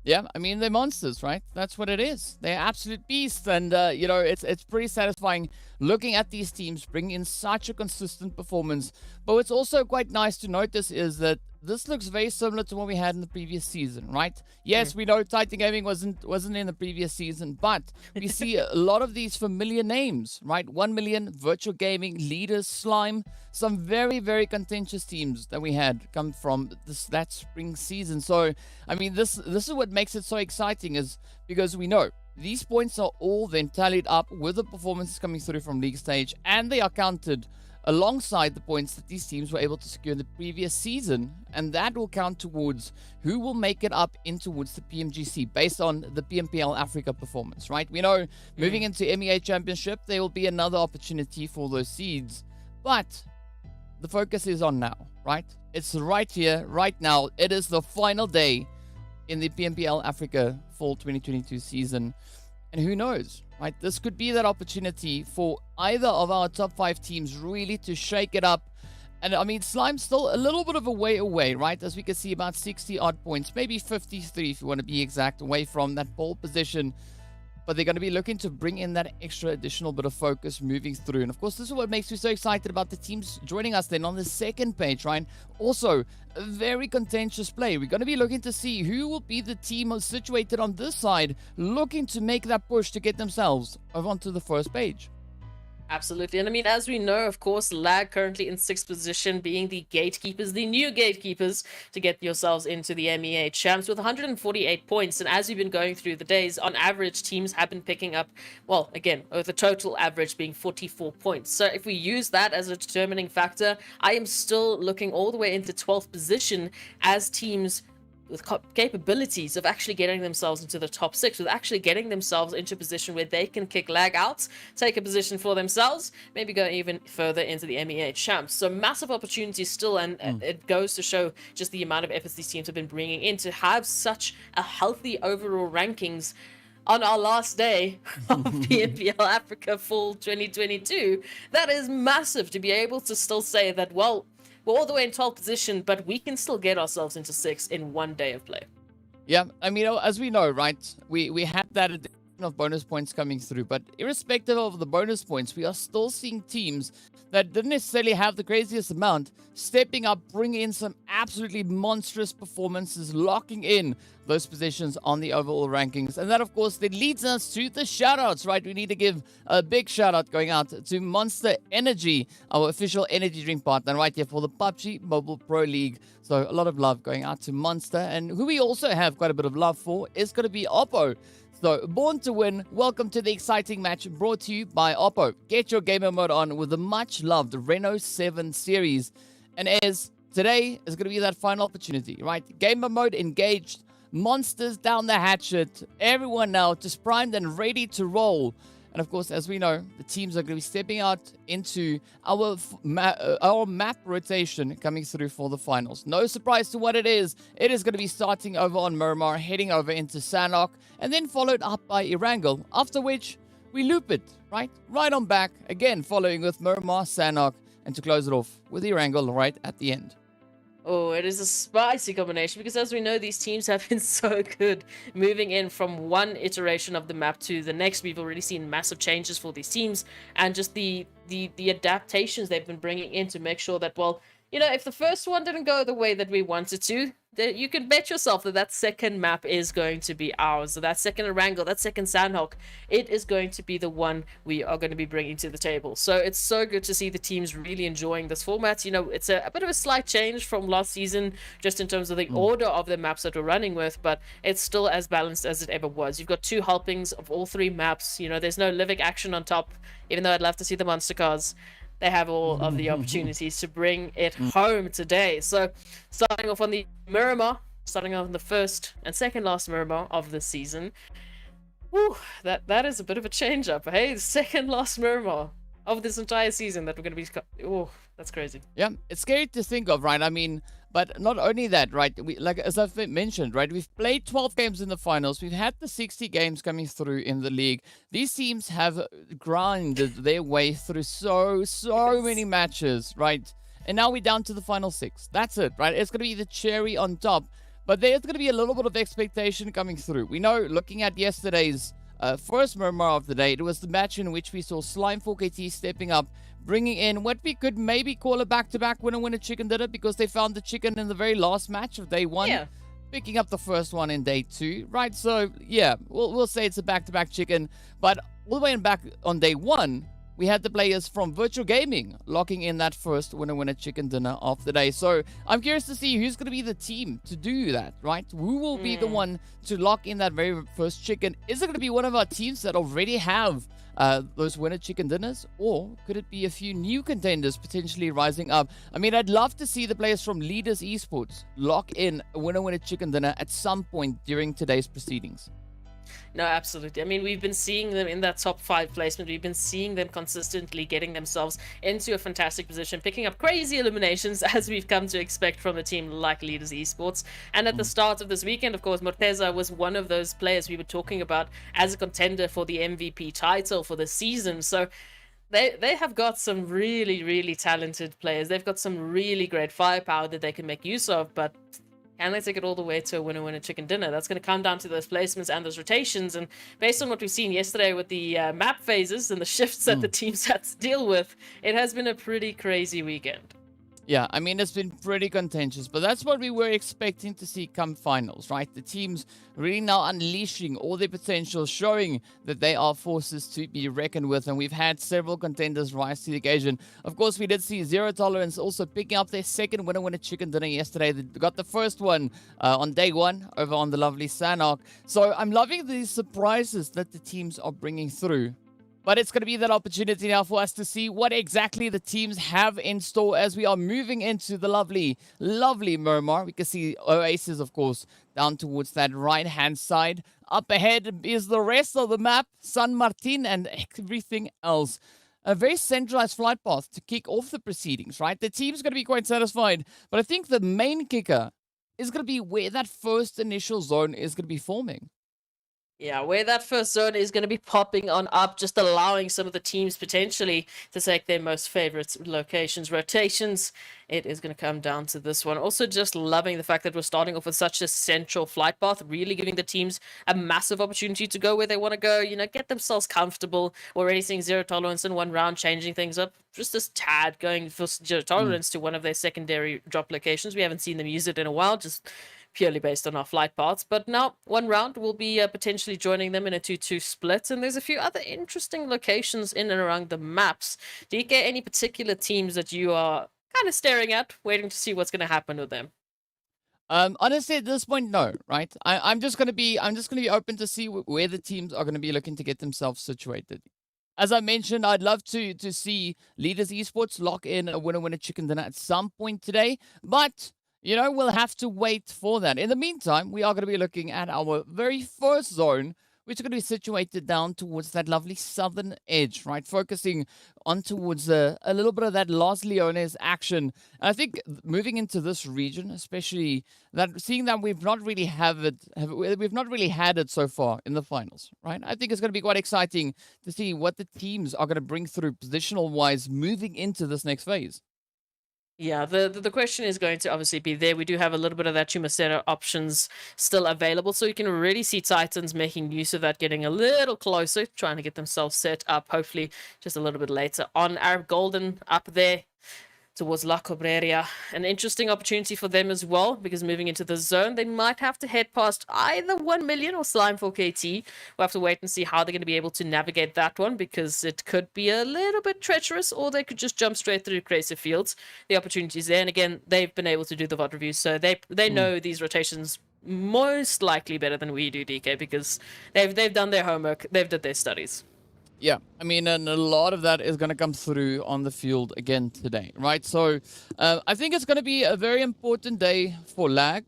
Yeah, I mean, they're monsters, right? That's what it is. They're absolute beasts. And, you know, it's pretty satisfying looking at these teams bring in such a consistent performance. But what's also quite nice to notice is that this looks very similar to what we had in the previous season, right? Yes, we know Titan Gaming wasn't in the previous season, but we see a lot of these familiar names, right? 1 million, Virtual Gaming, Leaders, Slime, some very, very contentious teams that we had come from that spring season. So, I mean, this is what makes it so exciting, is because we know these points are all then tallied up with the performances coming through from league stage, and they are counted alongside the points that these teams were able to secure in the previous season, and that will count towards who will make it up in towards the PMGC based on the PMPL Africa performance, right? We know moving into MEA Championship, there will be another opportunity for those seeds, but the focus is on now, right? It's right here, right now. It is the final day in the PMPL Africa Fall 2022 season, and who knows? Right, this could be that opportunity for either of our top 5 teams really to shake it up. And I mean, Slime's still a little bit of a way away, right? As we can see, about 60 odd points, maybe 53 if you want to be exact, away from that pole position. But they're going to be looking to bring in that extra additional bit of focus moving through. And of course, this is what makes me so excited about the teams joining us then on the second page, right? Also, a very contentious play. We're going to be looking to see who will be the team situated on this side, looking to make that push to get themselves over onto the first page. Absolutely. And I mean, as we know, of course, Lag currently in 6th position, being the gatekeepers, the new gatekeepers to get yourselves into the MEA champs with 148 points. And as you've been going through the days, on average, teams have been picking up, well, again, the total average being 44 points. So if we use that as a determining factor, I am still looking all the way into 12th position as teams with capabilities of actually getting themselves into the top 6, with actually getting themselves into a position where they can kick Lag out, take a position for themselves, maybe go even further into the MEA champs. So massive opportunities still, and it goes to show just the amount of efforts these teams have been bringing in to have such a healthy overall rankings on our last day of PMPL Africa Fall 2022. That is massive to be able to still say that, well, we're all the way in 12th position, but we can still get ourselves into 6 in 1 day of play. Yeah, I mean, as we know, right, we had that of bonus points coming through. But irrespective of the bonus points, we are still seeing teams that didn't necessarily have the craziest amount stepping up, bringing in some absolutely monstrous performances, locking in those positions on the overall rankings. And that, of course, then leads us to the shoutouts, right? We need to give a big shout out going out to Monster Energy, our official energy drink partner right here for the PUBG Mobile Pro League. So a lot of love going out to Monster. And who we also have quite a bit of love for is going to be Oppo. So, born to win, welcome to the exciting match brought to you by Oppo. Get your gamer mode on with the much-loved Reno 7 series. And as today is going to be that final opportunity, right? Gamer mode engaged, monsters down the hatchet, everyone now just primed and ready to roll. And of course, as we know, the teams are going to be stepping out into our map rotation coming through for the finals. No surprise to what it is. It is going to be starting over on Miramar, heading over into Sanhok, and then followed up by Erangel, after which we loop it, right? Right on back, again following with Miramar, Sanhok, and to close it off with Erangel right at the end. Oh, it is a spicy combination because, as we know, these teams have been so good moving in from one iteration of the map to the next. We've already seen massive changes for these teams, and just the adaptations they've been bringing in to make sure that, well, you know, if the first one didn't go the way that we wanted to, that you can bet yourself that that second map is going to be ours. So that second Erangel, that second Sanhok, it is going to be the one we are going to be bringing to the table. So it's so good to see the teams really enjoying this format. You know, it's a bit of a slight change from last season, just in terms of the order of the maps that we're running with, but it's still as balanced as it ever was. You've got 2 helpings of all 3 maps. You know, there's no Livic action on top, even though I'd love to see the monster cars. They have all of the opportunities to bring it home today. So, starting off on the Miramar, starting off on the first and second last Miramar of the season. Whew, that is a bit of a change up, hey? The second last Miramar of this entire season that we're going to be... Oh, that's crazy. Yeah, it's scary to think of, right? I mean, but not only that, right? We, like as I've mentioned, right? We've played 12 games in the finals. We've had the 60 games coming through in the league. These teams have grinded their way through so many matches, right? And now we're down to the final 6. That's it, right? It's going to be the cherry on top. But there's going to be a little bit of expectation coming through. We know, looking at yesterday's first Miramar of the day, it was the match in which we saw Slime 4KT stepping up, bringing in what we could maybe call a back-to-back winner chicken dinner, because they found the chicken in the very last match of day 1, picking up the first one in day 2, right? So yeah, we'll say it's a back-to-back chicken, but all the way back on day 1, we had the players from Virtual Gaming locking in that first winner chicken dinner of the day. So I'm curious to see who's going to be the team to do that, right? Who will be the one to lock in that very first chicken? Is it going to be one of our teams that already have those winner chicken dinners, or could it be a few new contenders potentially rising up? I mean, I'd love to see the players from Leaders Esports lock in a winner chicken dinner at some point during today's proceedings. No, absolutely. I mean, we've been seeing them in that top 5 placement. We've been seeing them consistently getting themselves into a fantastic position, picking up crazy eliminations, as we've come to expect from a team like Leaders Esports. And at the start of this weekend, of course, Morteza was one of those players we were talking about as a contender for the MVP title for the season. So they have got some really talented players. They've got some really great firepower that they can make use of, but can they take it all the way to a winner chicken dinner? That's going to come down to those placements and those rotations. And based on what we've seen yesterday with the map phases and the shifts that the teams had to deal with, it has been a pretty crazy weekend. Yeah, I mean, it's been pretty contentious, but that's what we were expecting to see come finals, right? The teams really now unleashing all their potential, showing that they are forces to be reckoned with, and we've had several contenders rise to the occasion. Of course, we did see Zero Tolerance also picking up their second winner chicken dinner yesterday. They got the first one on day 1 over on the lovely Sanhok. So I'm loving these surprises that the teams are bringing through. But it's going to be that opportunity now for us to see what exactly the teams have in store as we are moving into the lovely Miramar. We can see Oasis, of course, down towards that right-hand side. Up ahead is the rest of the map, San Martin and everything else. A very centralized flight path to kick off the proceedings, right? The team's going to be quite satisfied. But I think the main kicker is going to be where that first initial zone is going to be forming. Yeah, where that first zone is going to be popping on up, just allowing some of the teams potentially to take their most favorite locations, rotations. It is going to come down to this one. Also, just loving the fact that we're starting off with such a central flight path, really giving the teams a massive opportunity to go where they want to go, get themselves comfortable. Already seeing zero tolerance in one round, changing things up. Just this tad going for zero tolerance to one of their secondary drop locations. We haven't seen them use it in a while, just purely based on our flight paths. But now, one round, we'll be potentially joining them in a 2-2 split. And there's a few other interesting locations in and around the maps. DK, any particular teams that you are kind of staring at, waiting to see what's going to happen with them? Honestly, at this point, no. Right? I'm just gonna be open to see where the teams are gonna be looking to get themselves situated. As I mentioned, I'd love to see Leaders Esports lock in a winner chicken dinner at some point today, but we'll have to wait for that. In the meantime, we are going to be looking at our very first zone, which is going to be situated down towards that lovely southern edge, right? Focusing on towards a little bit of that Los Leones action. And I think moving into this region, especially seeing that we've not really we've not really had it so far in the finals, right? I think it's going to be quite exciting to see what the teams are going to bring through positional wise moving into this next phase. Yeah, the question is going to obviously be there. We do have a little bit of that Chumacero options still available, so you can really see Titans making use of that, getting a little closer, trying to get themselves set up, hopefully just a little bit later on. Arab Golden up there towards La Cobreria. An interesting opportunity for them as well, because moving into the zone, they might have to head past either 1 million or Slime for KT. We'll have to wait and see how they're going to be able to navigate that one, because it could be a little bit treacherous, or they could just jump straight through Crazy Fields. The opportunities there, and again, they've been able to do the VOD reviews, so they know these rotations most likely better than we do, DK, because they've done their homework, they've did their studies. Yeah, I mean, and a lot of that is going to come through on the field again today, right? So I think it's going to be a very important day for Lag,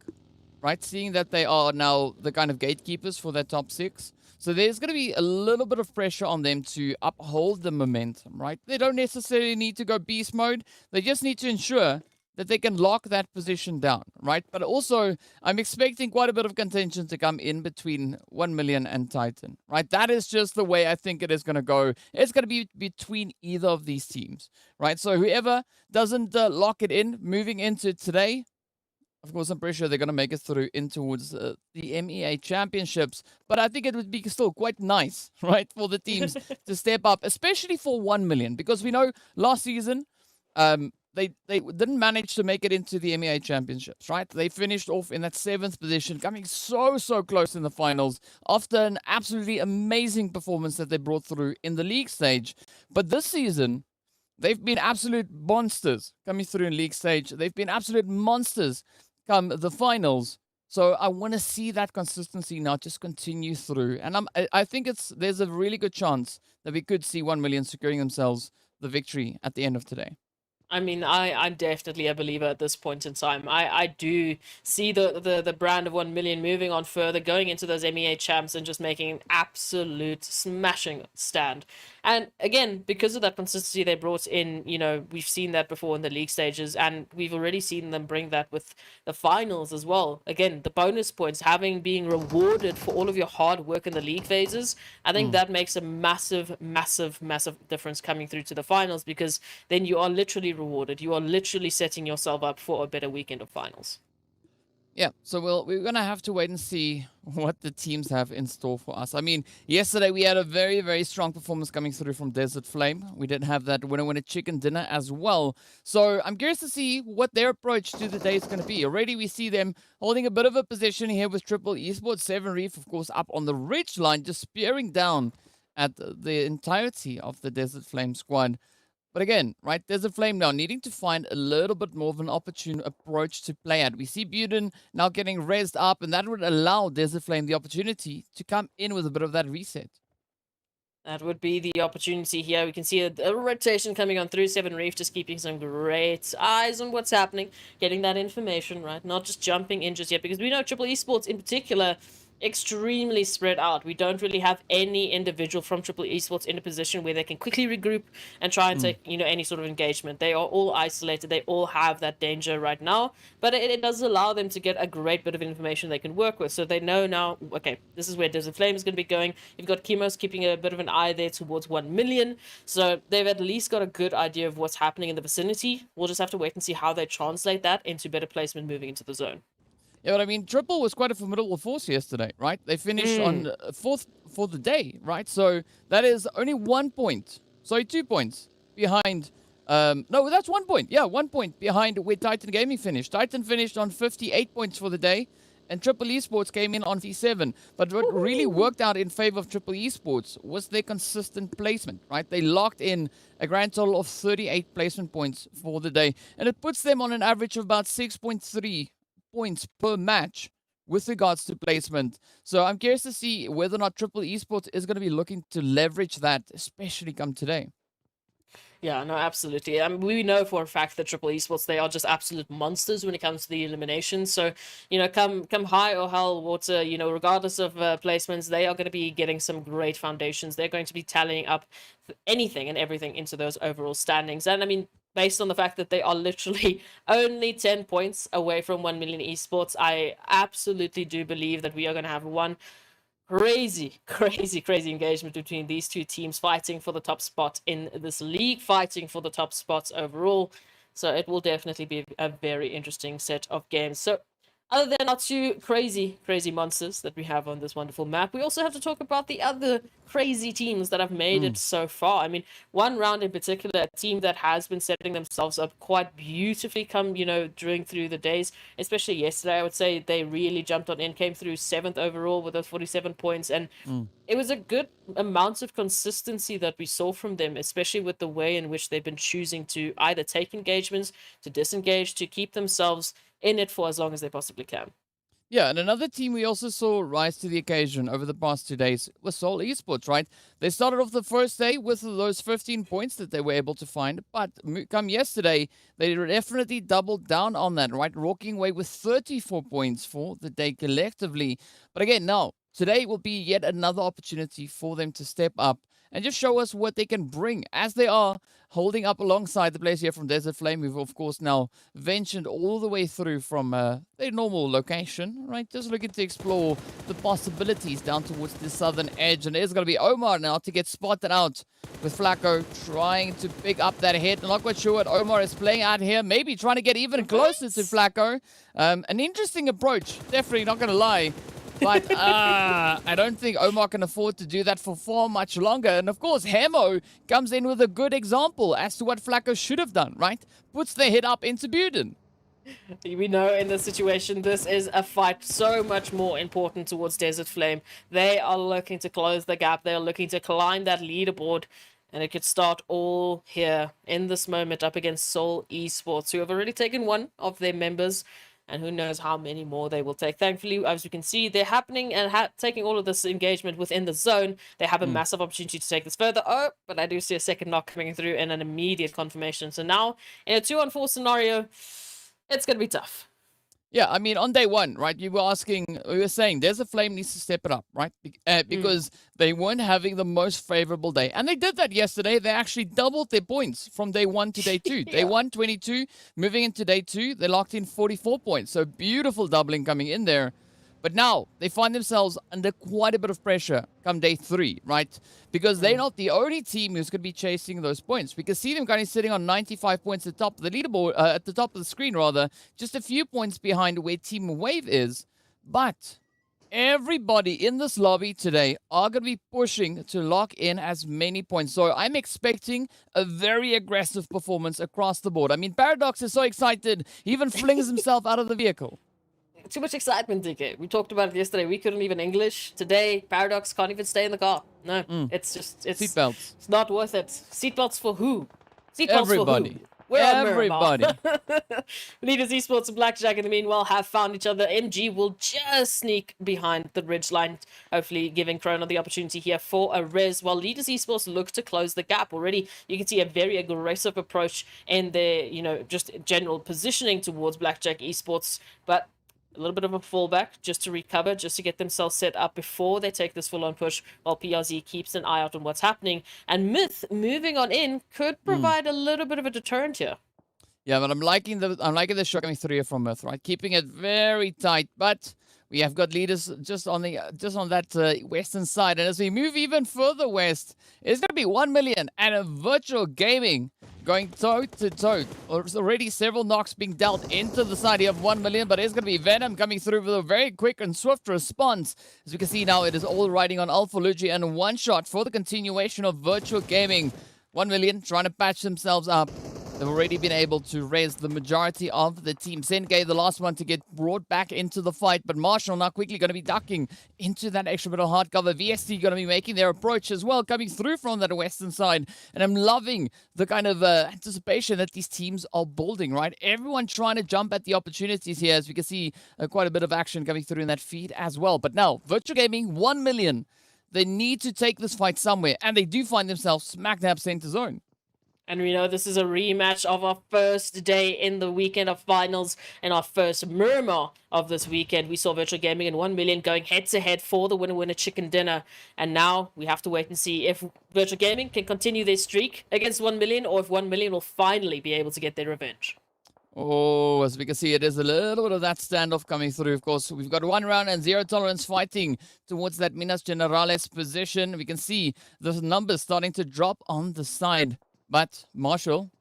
right? Seeing that they are now the kind of gatekeepers for that top 6. So there's going to be a little bit of pressure on them to uphold the momentum, right? They don't necessarily need to go beast mode. They just need to ensure that they can lock that position down, right? But also, I'm expecting quite a bit of contention to come in between 1 million and Titan, right? That is just the way I think it is going to go. It's going to be between either of these teams, right? So whoever doesn't lock it in moving into today, of course, I'm pretty sure they're going to make it through in towards the MEA championships. But I think it would be still quite nice, right, for the teams to step up, especially for 1 million, because we know last season, they didn't manage to make it into the MEA championships, right? They finished off in that 7th position, coming so close in the finals after an absolutely amazing performance that they brought through in the league stage. But this season, they've been absolute monsters coming through in league stage. They've been absolute monsters come the finals. So I want to see that consistency now just continue through. And I think there's a really good chance that we could see 1 million securing themselves the victory at the end of today. I mean, I'm definitely a believer at this point in time. I do see the brand of 1 million moving on further, going into those MEA champs and just making an absolute smashing stand. And again, because of that consistency they brought in, we've seen that before in the league stages, and we've already seen them bring that with the finals as well. Again, the bonus points, being rewarded for all of your hard work in the league phases, I think that makes a massive difference coming through to the finals, because then you are literally rewarded. You are literally setting yourself up for a better weekend of finals. Yeah, so we're going to have to wait and see what the teams have in store for us. I mean, yesterday we had a very strong performance coming through from Desert Flame. We did have that winner chicken dinner as well. So I'm curious to see what their approach to the day is going to be. Already we see them holding a bit of a position here with Triple Esports. 7 Reef, of course, up on the ridge line, just spearing down at the entirety of the Desert Flame squad. But again, right, there's a Flame now needing to find a little bit more of an opportune approach to play at. We see Buden now getting rezzed up, and that would allow Desert Flame the opportunity to come in with a bit of that reset. That would be the opportunity here. We can see a rotation coming on through 7 Reef, just keeping some great eyes on what's happening, getting that information, right? Not just jumping in just yet, because we know Triple Esports in particular, extremely spread out. We don't really have any individual from Triple Esports in a position where they can quickly regroup and try and take, any sort of engagement. They are all isolated. They all have that danger right now, but it does allow them to get a great bit of information they can work with. So they know now, okay, this is where Desert Flame is going to be going. You've got Chemos keeping a bit of an eye there towards 1 million. So they've at least got a good idea of what's happening in the vicinity. We'll just have to wait and see how they translate that into better placement moving into the zone. Yeah, but I mean, Triple was quite a formidable force yesterday, right? They finished on fourth for the day, right? So that is only 1 point. Sorry, 2 points behind. No, that's 1 point. Yeah, 1 point behind where Titan Gaming finished. Titan finished on 58 points for the day, and Triple Esports came in on 57. But what really worked out in favor of Triple Esports was their consistent placement, right? They locked in a grand total of 38 placement points for the day, and it puts them on an average of about 6.3 points per match with regards to placement. So I'm curious to see whether or not Triple Esports is going to be looking to leverage that, especially come today. Yeah, no, absolutely. We know for a fact that Triple Esports, they are just absolute monsters when it comes to the elimination. So, come high or hell water, regardless of placements, they are going to be getting some great foundations. They're going to be tallying up anything and everything into those overall standings. And I mean, based on the fact that they are literally only 10 points away from 1 million esports, I absolutely do believe that we are going to have one crazy engagement between these two teams fighting for the top spot in this league, fighting for the top spots overall. So it will definitely be a very interesting set of games. So other than our two crazy monsters that we have on this wonderful map, we also have to talk about the other crazy teams that have made it so far. I mean, one round in particular, a team that has been setting themselves up quite beautifully come, during through the days, especially yesterday. I would say they really jumped on in, came through 7th overall with those 47 points, and it was a good amount of consistency that we saw from them, especially with the way in which they've been choosing to either take engagements, to disengage, to keep themselves in it for as long as they possibly can. Yeah, and another team we also saw rise to the occasion over the past 2 days was Seoul Esports, right? They started off the first day with those 15 points that they were able to find, but come yesterday, they definitely doubled down on that, right? Walking away with 34 points for the day collectively. But again, now, today will be yet another opportunity for them to step up and just show us what they can bring as they are holding up alongside the players here from Desert Flame, who've of course now ventured all the way through from their normal location, right? Just looking to explore the possibilities down towards the southern edge. And there's going to be Omar now to get spotted out with Flacco trying to pick up that hit. I'm not quite sure what Omar is playing out here. Maybe trying to get even closer to Flacco. An interesting approach, definitely not going to lie. But I don't think Omar can afford to do that for far much longer. And of course, Hemo comes in with a good example as to what Flacco should have done, right? Puts the hit up into Buden. We know in this situation, this is a fight so much more important towards Desert Flame. They are looking to close the gap. They are looking to climb that leaderboard. And it could start all here in this moment up against Seoul Esports, who have already taken one of their members. And who knows how many more they will take. Thankfully, as you can see, they're happening and taking all of this engagement within the zone. They have a massive opportunity to take this further. Oh, but I do see a second knock coming through and an immediate confirmation. So now, in a 2-on-4 scenario, it's going to be tough. Yeah, I mean, on day one, right, we were saying Desert Flame needs to step it up, right? Because they weren't having the most favorable day. And they did that yesterday. They actually doubled their points from day 1 to day 2. Day 1, 22. Moving into day 2, they locked in 44 points. So beautiful doubling coming in there. But now they find themselves under quite a bit of pressure come day 3, right? Because they're not the only team who's going to be chasing those points. We can see them kind of sitting on 95 points at the top of the leaderboard, at the top of the screen, rather, just a few points behind where Team Wave is. But everybody in this lobby today are going to be pushing to lock in as many points. So I'm expecting a very aggressive performance across the board. I mean, Paradox is so excited, he even flings himself out of the vehicle. Too much excitement, DK. We talked about it yesterday. We couldn't even English. Today, Paradox can't even stay in the car. No, it's Seatbelts. It's not worth it. Seatbelts for who? Seatbelts Everybody. for who? We're on Everybody. Miramar. Leaders Esports and Blackjack in the meanwhile have found each other. MG will just sneak behind the ridge line, hopefully giving Chrono the opportunity here for a res, while Leaders Esports look to close the gap. Already, you can see a very aggressive approach in their, just general positioning towards Blackjack Esports, but a little bit of a fallback just to recover, just to get themselves set up before they take this full-on push, while PRZ keeps an eye out on what's happening. And Myth moving on in could provide a little bit of a deterrent here. Yeah, but I'm liking the shot coming through here from Myth, right? Keeping it very tight, but we have got leaders just on that western side. And as we move even further west, it's going to be 1 million and a Virtual Gaming going toe to toe. There's already several knocks being dealt into the side here of 1 million, but it's going to be Venom coming through with a very quick and swift response. As we can see now, it is all riding on Alpha Luigi and one shot for the continuation of Virtual Gaming. 1 million trying to patch themselves up. They've already been able to raise the majority of the team. Senge, the last one to get brought back into the fight, but Marshall now quickly going to be ducking into that extra bit of hard cover. VST going to be making their approach as well, coming through from that western side. And I'm loving the kind of anticipation that these teams are building, right? Everyone trying to jump at the opportunities here, as we can see quite a bit of action coming through in that feed as well. But now, Virtual Gaming, 1 million. They need to take this fight somewhere, and they do find themselves smack dab center zone. And we know this is a rematch of our first day in the weekend of finals and our first Miramar of this weekend. We saw Virtual Gaming and 1 million going head-to-head for the winner chicken dinner. And now we have to wait and see if Virtual Gaming can continue their streak against 1 million, or if 1 million will finally be able to get their revenge. Oh, as we can see, it is a little bit of that standoff coming through. Of course, we've got 1 round and 0 tolerance fighting towards that Minas Generales position. We can see the numbers starting to drop on the side. But Marshall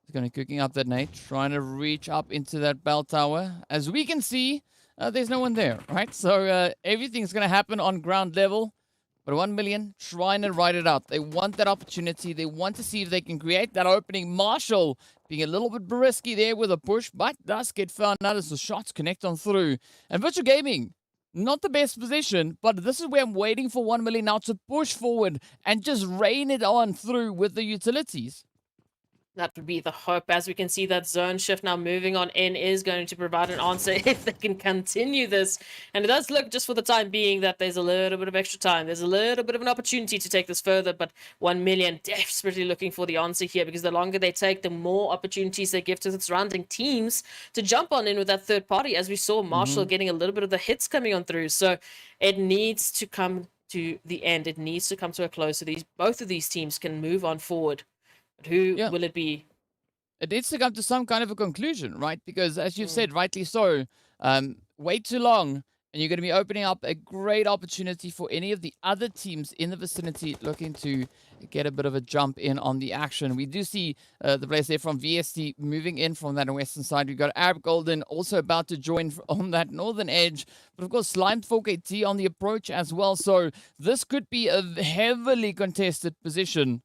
is going to be cooking up that nade, trying to reach up into that bell tower. As we can see, there's no one there, right? So everything's going to happen on ground level. But 1 million trying to ride it out. They want that opportunity. They want to see if they can create that opening. Marshall being a little bit risky there with a push, but does get found out as the shots connect on through. And Virtual Gaming, not the best position, but this is where I'm waiting for 1 million now to push forward and just rain it on through with the utilities. That would be the hope. As we can see, that zone shift now moving on in is going to provide an answer if they can continue this. And it does look, just for the time being, that there's a little bit of extra time. There's a little bit of an opportunity to take this further, but 1 million desperately looking for the answer here, because the longer they take, the more opportunities they give to the surrounding teams to jump on in with that third party, as we saw Marshall getting a little bit of the hits coming on through. So it needs to come to the end. It needs to come to a close so both of these teams can move on forward. Who will it be? It needs to come to some kind of a conclusion, right? Because as you've said, rightly so, wait too long and you're going to be opening up a great opportunity for any of the other teams in the vicinity looking to get a bit of a jump in on the action. We do see the players there from VST moving in from that western side. We've got Arab Golden also about to join on that northern edge. But of course, Slime 4KT on the approach as well. So this could be a heavily contested position.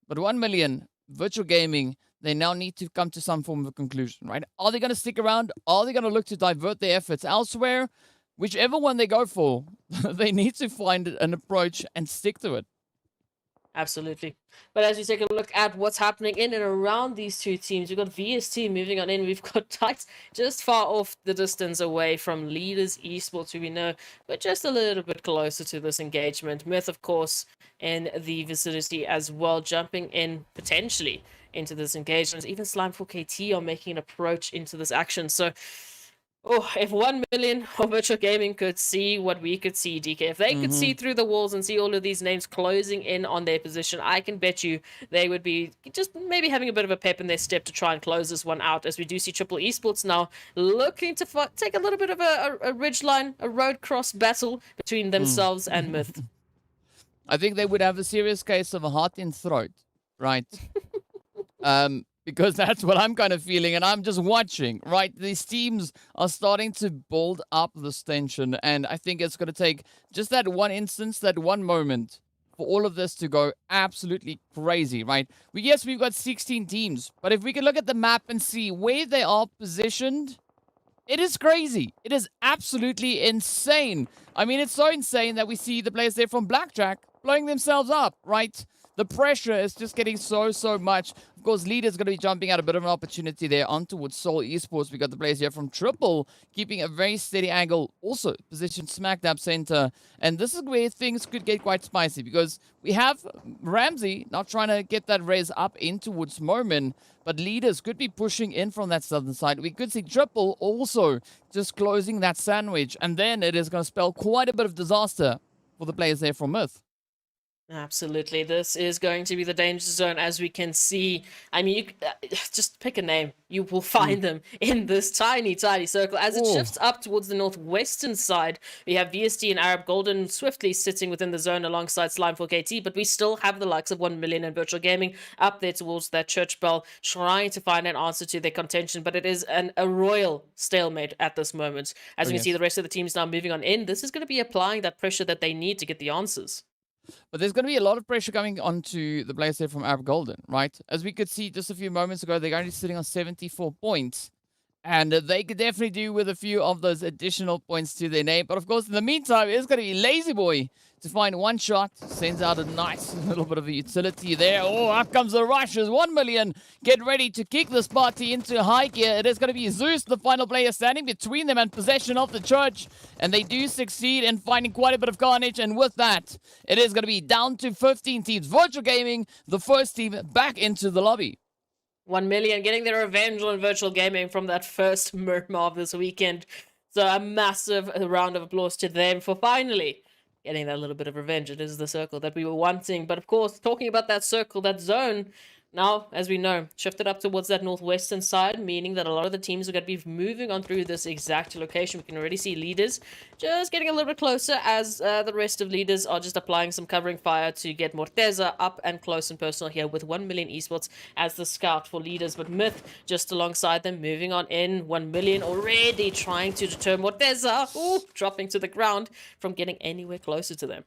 But 1 million, Virtual Gaming, they now need to come to some form of a conclusion, right? Are they going to stick around? Are they going to look to divert their efforts elsewhere? Whichever one they go for, they need to find an approach and stick to it. Absolutely. But as we take a look at what's happening in and around these two teams, we've got VST moving on in. We've got Tights just far off the distance away from Leaders Esports, who we know, but just a little bit closer to this engagement. Myth, of course, in the vicinity as well, jumping in potentially into this engagement. Even Slime 4KT are making an approach into this action. So, if 1 million of Virtual Gaming could see what we could see, DK, if they could see through the walls and see all of these names closing in on their position, I can bet you they would be just maybe having a bit of a pep in their step to try and close this one out, as we do see Triple Esports now looking to take a little bit of a ridgeline, a road cross battle between themselves and Myth. I think they would have a serious case of a heart in throat, right? Because that's what I'm kind of feeling, and I'm just watching, right? These teams are starting to build up this tension, and I think it's going to take just that one instance, that one moment, for all of this to go absolutely crazy, right? Yes, we've got 16 teams, but if we can look at the map and see where they are positioned, it is crazy. It is absolutely insane. I mean, it's so insane that we see the players there from Blackjack blowing themselves up, right? The pressure is just getting so much. Of course, Leader's going to be jumping out a bit of an opportunity there on towards Seoul Esports. We got the players here from Triple, keeping a very steady angle, also positioned smack dab center. And this is where things could get quite spicy, because we have Ramsey not trying to get that raise up in towards Momin, but Leaders could be pushing in from that southern side. We could see Triple also just closing that sandwich, and then it is going to spell quite a bit of disaster for the players there from Myth. Absolutely. This is going to be the danger zone, as we can see. I mean, just pick a name. You will find them in this tiny circle. As it shifts up towards the northwestern side, we have VST and Arab Golden swiftly sitting within the zone alongside Slime for KT, but we still have the likes of 1 million and Virtual Gaming up there towards that church bell, trying to find an answer to their contention, but it is a royal stalemate at this moment. As you can see, the rest of the teams now moving on in. This is going to be applying that pressure that they need to get the answers. But there's going to be a lot of pressure coming onto the players there from Arab Golden, right? As we could see just a few moments ago, they're currently sitting on 74 points. And they could definitely do with a few of those additional points to their name. But of course, in the meantime, it's going to be Lazy Boy to find one shot. Sends out a nice little bit of a utility there. Oh, up comes the rushes. 1 million. Get ready to kick this party into high gear. It is going to be Zeus, the final player, standing between them and possession of the church. And they do succeed in finding quite a bit of carnage. And with that, it is going to be down to 15 teams. Virtual Gaming, the first team, back into the lobby. 1 million getting their revenge on Virtual Gaming from that first Miramar this weekend. So a massive round of applause to them for finally getting that little bit of revenge. It is the circle that we were wanting. But of course, talking about that circle, that zone, now, as we know, shifted up towards that northwestern side, meaning that a lot of the teams are going to be moving on through this exact location. We can already see Leaders just getting a little bit closer, as the rest of Leaders are just applying some covering fire to get Morteza up and close and personal here with 1 million Esports as the scout for Leaders. But Myth just alongside them, moving on in. 1 million already trying to deter Morteza, dropping to the ground from getting anywhere closer to them.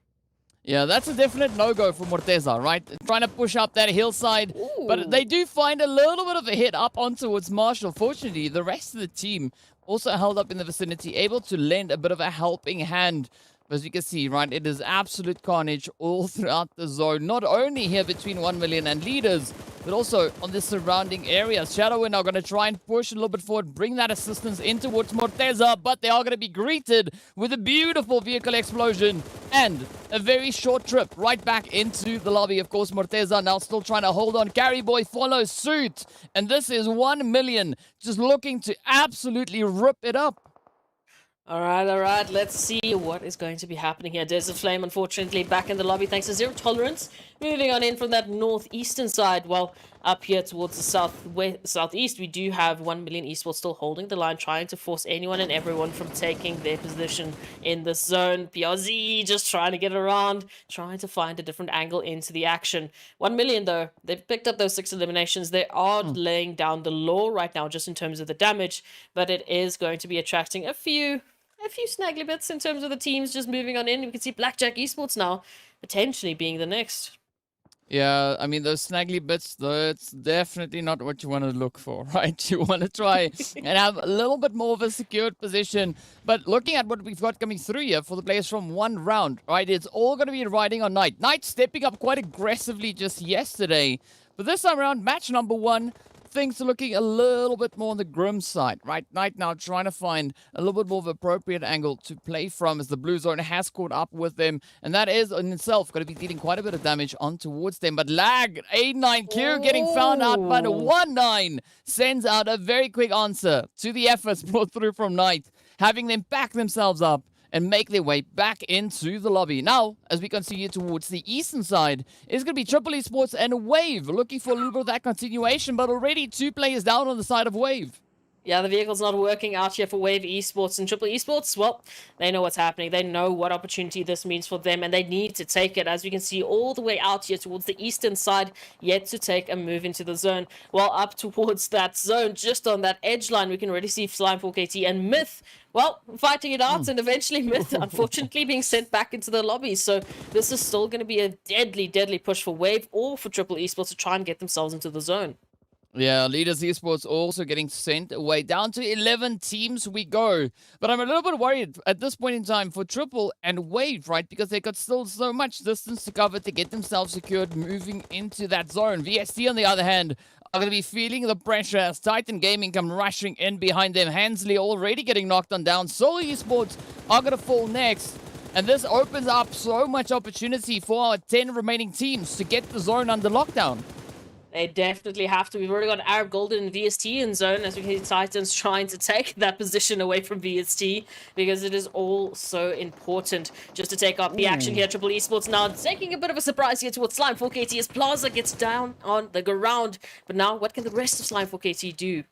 Yeah, that's a definite no-go for Morteza, right? Trying to push up that hillside. But they do find a little bit of a hit up on towards Marshall. Fortunately, the rest of the team also held up in the vicinity, able to lend a bit of a helping hand. As you can see, right, it is absolute carnage all throughout the zone. Not only here between 1 million and Leaders, but also on the surrounding areas. Shadow are now going to try and push a little bit forward, bring that assistance in towards Morteza, but they are going to be greeted with a beautiful vehicle explosion and a very short trip right back into the lobby. Of course, Morteza now still trying to hold on. Carry Boy follows suit, and this is 1 million just looking to absolutely rip it up. All right. Let's see what is going to be happening here. Desert Flame, unfortunately, back in the lobby thanks to Zero Tolerance. Moving on in from that northeastern side. Well, up here towards the southeast, we do have 1 million Esports still holding the line, trying to force anyone and everyone from taking their position in this zone. PRZ just trying to get around, trying to find a different angle into the action. 1 million, though, they've picked up those 6 eliminations. They are laying down the law right now, just in terms of the damage, but it is going to be attracting a few snaggly bits in terms of the teams just moving on in. We can see Blackjack Esports now potentially being the next. Yeah, I mean, those snaggly bits, though, it's definitely not what you want to look for, right? You want to try and have a little bit more of a secured position. But looking at what we've got coming through here for the players from one round, right, it's all going to be riding on Knight. Knight stepping up quite aggressively just yesterday. But this time around, match number 1, things are looking a little bit more on the grim side, right? Knight now trying to find a little bit more of an appropriate angle to play from, as the blue zone has caught up with them, and that is in itself going to be dealing quite a bit of damage on towards them. But Lag, 8-9Q getting found out, but 1-9 sends out a very quick answer to the efforts brought through from Knight, having them back themselves up and make their way back into the lobby. Now, as we continue towards the eastern side, it's going to be Triple Esports and Wave, looking for a little bit of that continuation, but already 2 players down on the side of Wave. Yeah, the vehicle's not working out here for Wave Esports and Triple Esports. Well, they know what's happening. They know what opportunity this means for them, and they need to take it. As we can see, all the way out here towards the eastern side, yet to take a move into the zone. Well, up towards that zone, just on that edge line, we can already see Slime 4KT and Myth, well, fighting it out, and eventually Myth, unfortunately, being sent back into the lobby. So this is still going to be a deadly push for Wave or for Triple Esports to try and get themselves into the zone. Yeah, Leaders Esports also getting sent away. Down to 11 teams we go. But I'm a little bit worried at this point in time for Triple and Wave, right? Because they got still so much distance to cover to get themselves secured moving into that zone. VST, on the other hand, are going to be feeling the pressure as Titan Gaming come rushing in behind them. Hansley already getting knocked on down. Soul Esports are going to fall next. And this opens up so much opportunity for our 10 remaining teams to get the zone under lockdown. They definitely have to. We've already got Arab Golden and VST in zone as we can see Titans trying to take that position away from VST because it is all so important just to take up the action here. Triple Esports now taking a bit of a surprise here towards Slime 4KT as Plaza gets down on the ground. But now what can the rest of Slime 4KT do?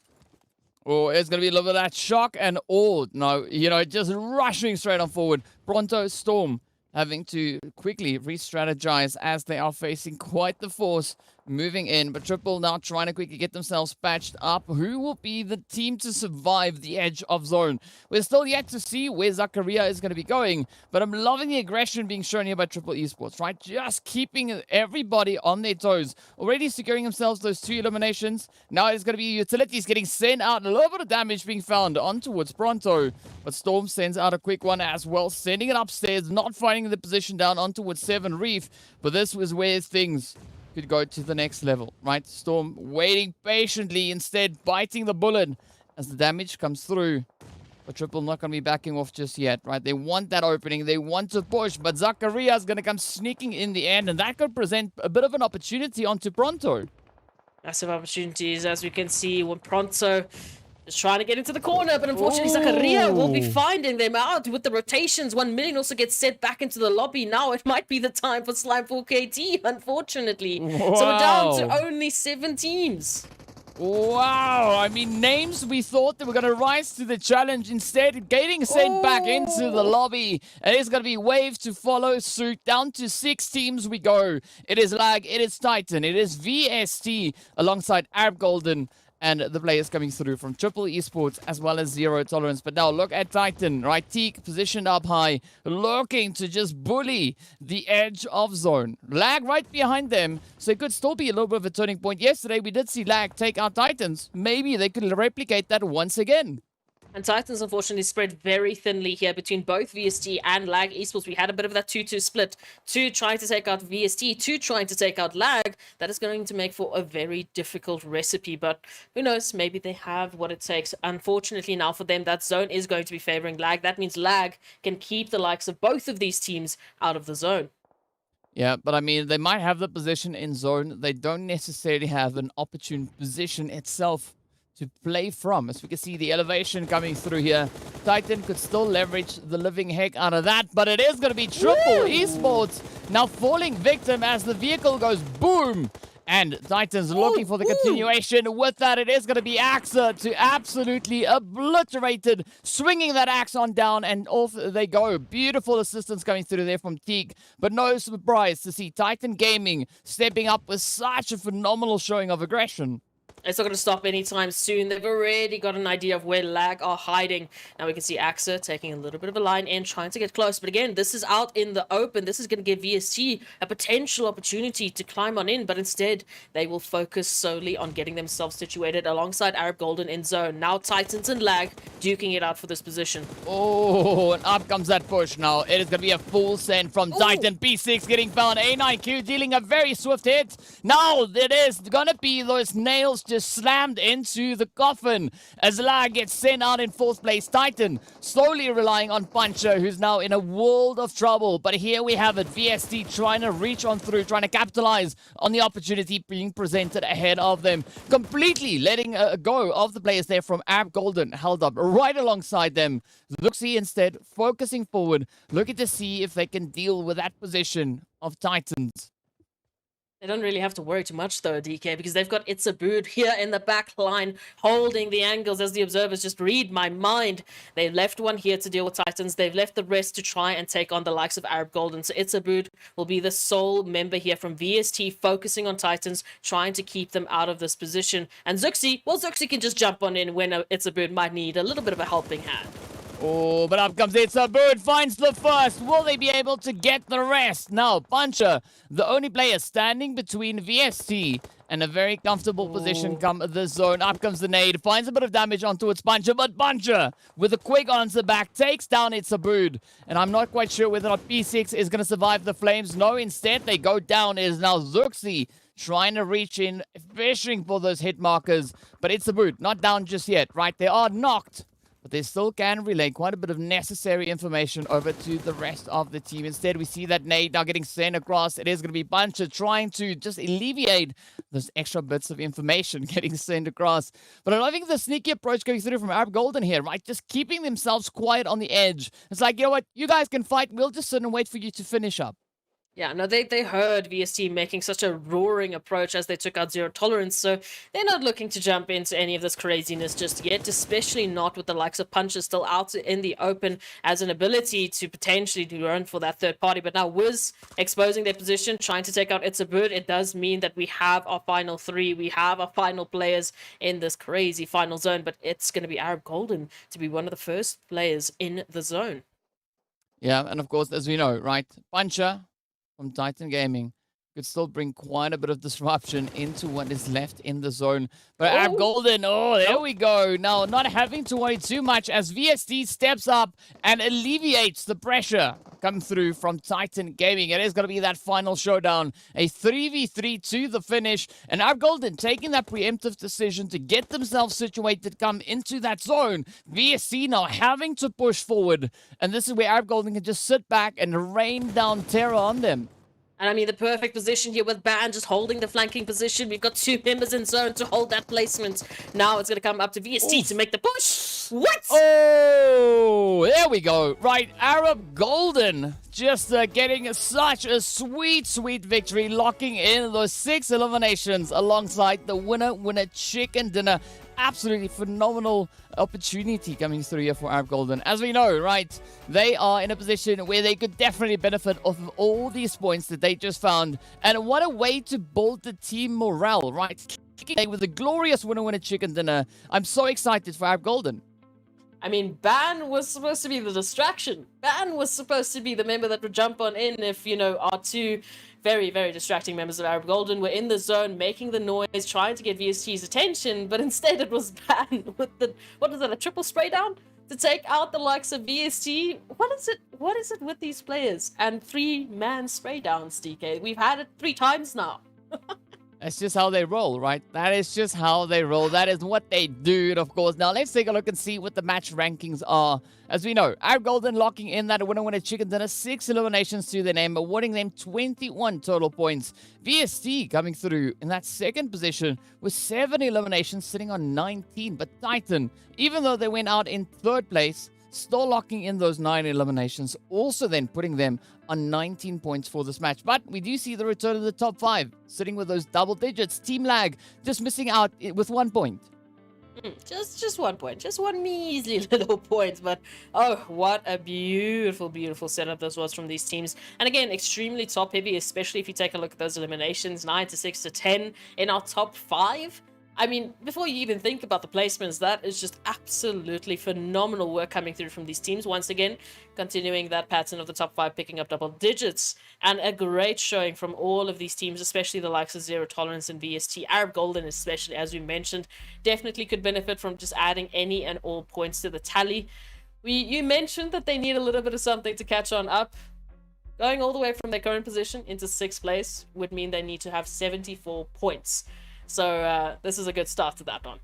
Oh, it's going to be a little bit of that shock and awe. No, just rushing straight on forward. Pronto Storm having to quickly re-strategize as they are facing quite the force moving in. But Triple now trying to quickly get themselves patched up. Who will be the team to survive the edge of zone? We're still yet to see where Zakaria is going to be going. But I'm loving the aggression being shown here by Triple Esports, right? Just keeping everybody on their toes. Already securing themselves those 2 eliminations. Now it's going to be utilities getting sent out. A little bit of damage being found on towards Pronto. But Storm sends out a quick one as well. Sending it upstairs. Not finding the position down on towards 7 Reef. But this was where things could go to the next level, right? Storm waiting patiently, instead biting the bullet as the damage comes through. But Triple not going to be backing off just yet, right? They want that opening. They want to push, but Zakaria is going to come sneaking in the end, and that could present a bit of an opportunity onto Pronto. Massive opportunities, as we can see, when Pronto is trying to get into the corner, but unfortunately Zakaria will be finding them out with the rotations. 1 million also gets sent back into the lobby. Now it might be the time for Slime 4KT, unfortunately. Wow. So we're down to only 7 teams. Wow, I mean, names we thought they were going to rise to the challenge, instead getting sent back into the lobby. And it's going to be Wave to follow suit. Down to 6 teams we go. It is Lag, it is Titan, it is VST alongside Arab Golden. And the players coming through from Triple Esports as well as Zero Tolerance. But now look at Titan, right? Teak positioned up high, looking to just bully the edge of zone. Lag right behind them, so it could still be a little bit of a turning point. Yesterday, we did see Lag take out Titans. Maybe they could replicate that once again. And Titans, unfortunately, spread very thinly here between both VST and Lag Esports. We had a bit of that 2-2 split. 2 trying to take out VST, 2 trying to take out Lag. That is going to make for a very difficult recipe. But who knows, maybe they have what it takes. Unfortunately, now for them, that zone is going to be favoring Lag. That means Lag can keep the likes of both of these teams out of the zone. Yeah, but I mean, they might have the position in zone. They don't necessarily have an opportune position itself to play from. As we can see the elevation coming through here, Titan could still leverage the living heck out of that, but it is going to be Triple Esports now falling victim as the vehicle goes boom. And Titans looking for the continuation. With that, it is going to be Axa to absolutely obliterate it, swinging that axe on down, and off they go. Beautiful assistance coming through there from Teak, but no surprise to see Titan Gaming stepping up with such a phenomenal showing of aggression. It's not going to stop anytime soon. They've already got an idea of where Lag are hiding. Now we can see Axa taking a little bit of a line in, trying to get close. But again, this is out in the open. This is going to give VST a potential opportunity to climb on in. But instead, they will focus solely on getting themselves situated alongside Arab Golden in zone. Now Titans and Lag duking it out for this position. Oh, and up comes that push now. It is going to be a full send from Titan. P6 getting found. A9Q dealing a very swift hit. Now it is going to be those nails just slammed into the coffin as Lag gets sent out in 4th place. Titan slowly relying on Puncher, who's now in a world of trouble. But here we have it. VST trying to reach on through, trying to capitalize on the opportunity being presented ahead of them. Completely letting go of the players there from Arab Golden, held up right alongside them. Luxie instead focusing forward, looking to see if they can deal with that position of Titans. They don't really have to worry too much though, DK, because they've got Itzabud here in the back line holding the angles as the observers just read my mind. They've left one here to deal with Titans. They've left the rest to try and take on the likes of Arab Golden. So Itzabud will be the sole member here from VST focusing on Titans, trying to keep them out of this position. And Zuxi, well, Zuxi can just jump on in when Itzabud might need a little bit of a helping hand. Oh, but up comes Itzabud, finds the first. Will they be able to get the rest? Now, Puncher, the only player standing between VST And a very comfortable position come the zone. Up comes the nade. Finds a bit of damage onto its Buncher. But Buncher, with a quick answer back, takes down its Abood. And I'm not quite sure whether or not P6 is going to survive the flames. No, instead they go down. It is now Zuxi trying to reach in, fishing for those hit markers. But it's Abood, not down just yet, right? They are knocked. But they still can relay quite a bit of necessary information over to the rest of the team. Instead, we see that nade now getting sent across. It is going to be Buncher trying to just alleviate those extra bits of information getting sent across. But I'm loving the sneaky approach going through from Arab Golden here, right? Just keeping themselves quiet on the edge. It's like, you know what? You guys can fight. We'll just sit and wait for you to finish up. Yeah, no, they heard VST making such a roaring approach as they took out Zero Tolerance, so they're not looking to jump into any of this craziness just yet, especially not with the likes of Puncher still out in the open as an ability to potentially run for that third party. But now Wiz exposing their position, trying to take out It's a Bird. It does mean that we have our final three, we have our final players in this crazy final zone, but it's going to be Arab Golden to be one of the first players in the zone. Yeah, and of course, as we know, right, Puncher from Titan Gaming could still bring quite a bit of disruption into what is left in the zone. But Arab Golden, there we go. Now, not having to worry too much as VST steps up and alleviates the pressure come through from Titan Gaming. It is going to be that final showdown, a 3v3 to the finish. And Arab Golden taking that preemptive decision to get themselves situated, come into that zone. VST now having to push forward. And this is where Arab Golden can just sit back and rain down terror on them. And I mean, the perfect position here with Ban just holding the flanking position. We've got two members in zone to hold that placement. Now it's going to come up to VST to make the push. What? Oh, there we go. Right, Arab Golden just getting such a sweet, sweet victory, locking in those 6 eliminations alongside the winner chicken dinner. Absolutely phenomenal opportunity coming through here for Arab Golden. As we know, right, they are in a position where they could definitely benefit off of all these points that they just found. And what a way to build the team morale, right? Kicking with a glorious winner chicken dinner. I'm so excited for Arab Golden. I mean, Ban was supposed to be the distraction. Ban was supposed to be the member that would jump on in if, you know, our two very, very distracting members of Arab Golden were in the zone, making the noise, trying to get VST's attention, but instead it was Ban with the, what is that, a triple spray down? To take out the likes of VST. What is it with these players? And 3-man spray downs, DK. We've had it 3 times now. That's just how they roll, right? That is just how they roll. That is what they do, of course. Now, let's take a look and see what the match rankings are. As we know, Arab Golden locking in that winner chicken dinner, 6 eliminations to their name, awarding them 21 total points. VST coming through in that second position with 7 eliminations, sitting on 19. But Titan, even though they went out in third place, still locking in those 9 eliminations, also then putting them on 19 points for this match. But we do see the return of the top 5, sitting with those double digits. TEAMLAG just missing out with 1 point. Just 1 point. Just one measly little point. But, oh, what a beautiful, beautiful setup this was from these teams. And again, extremely top-heavy, especially if you take a look at those eliminations. 9 to 6 to 10 in our top 5. I mean, before you even think about the placements, that is just absolutely phenomenal work coming through from these teams. Once again, continuing that pattern of the top 5 picking up double digits. And a great showing from all of these teams, especially the likes of Zero Tolerance and VST. Arab Golden, especially, as we mentioned, definitely could benefit from just adding any and all points to the tally. You mentioned that they need a little bit of something to catch on up. Going all the way from their current position into 6th place would mean they need to have 74 points. So this is a good start to that one.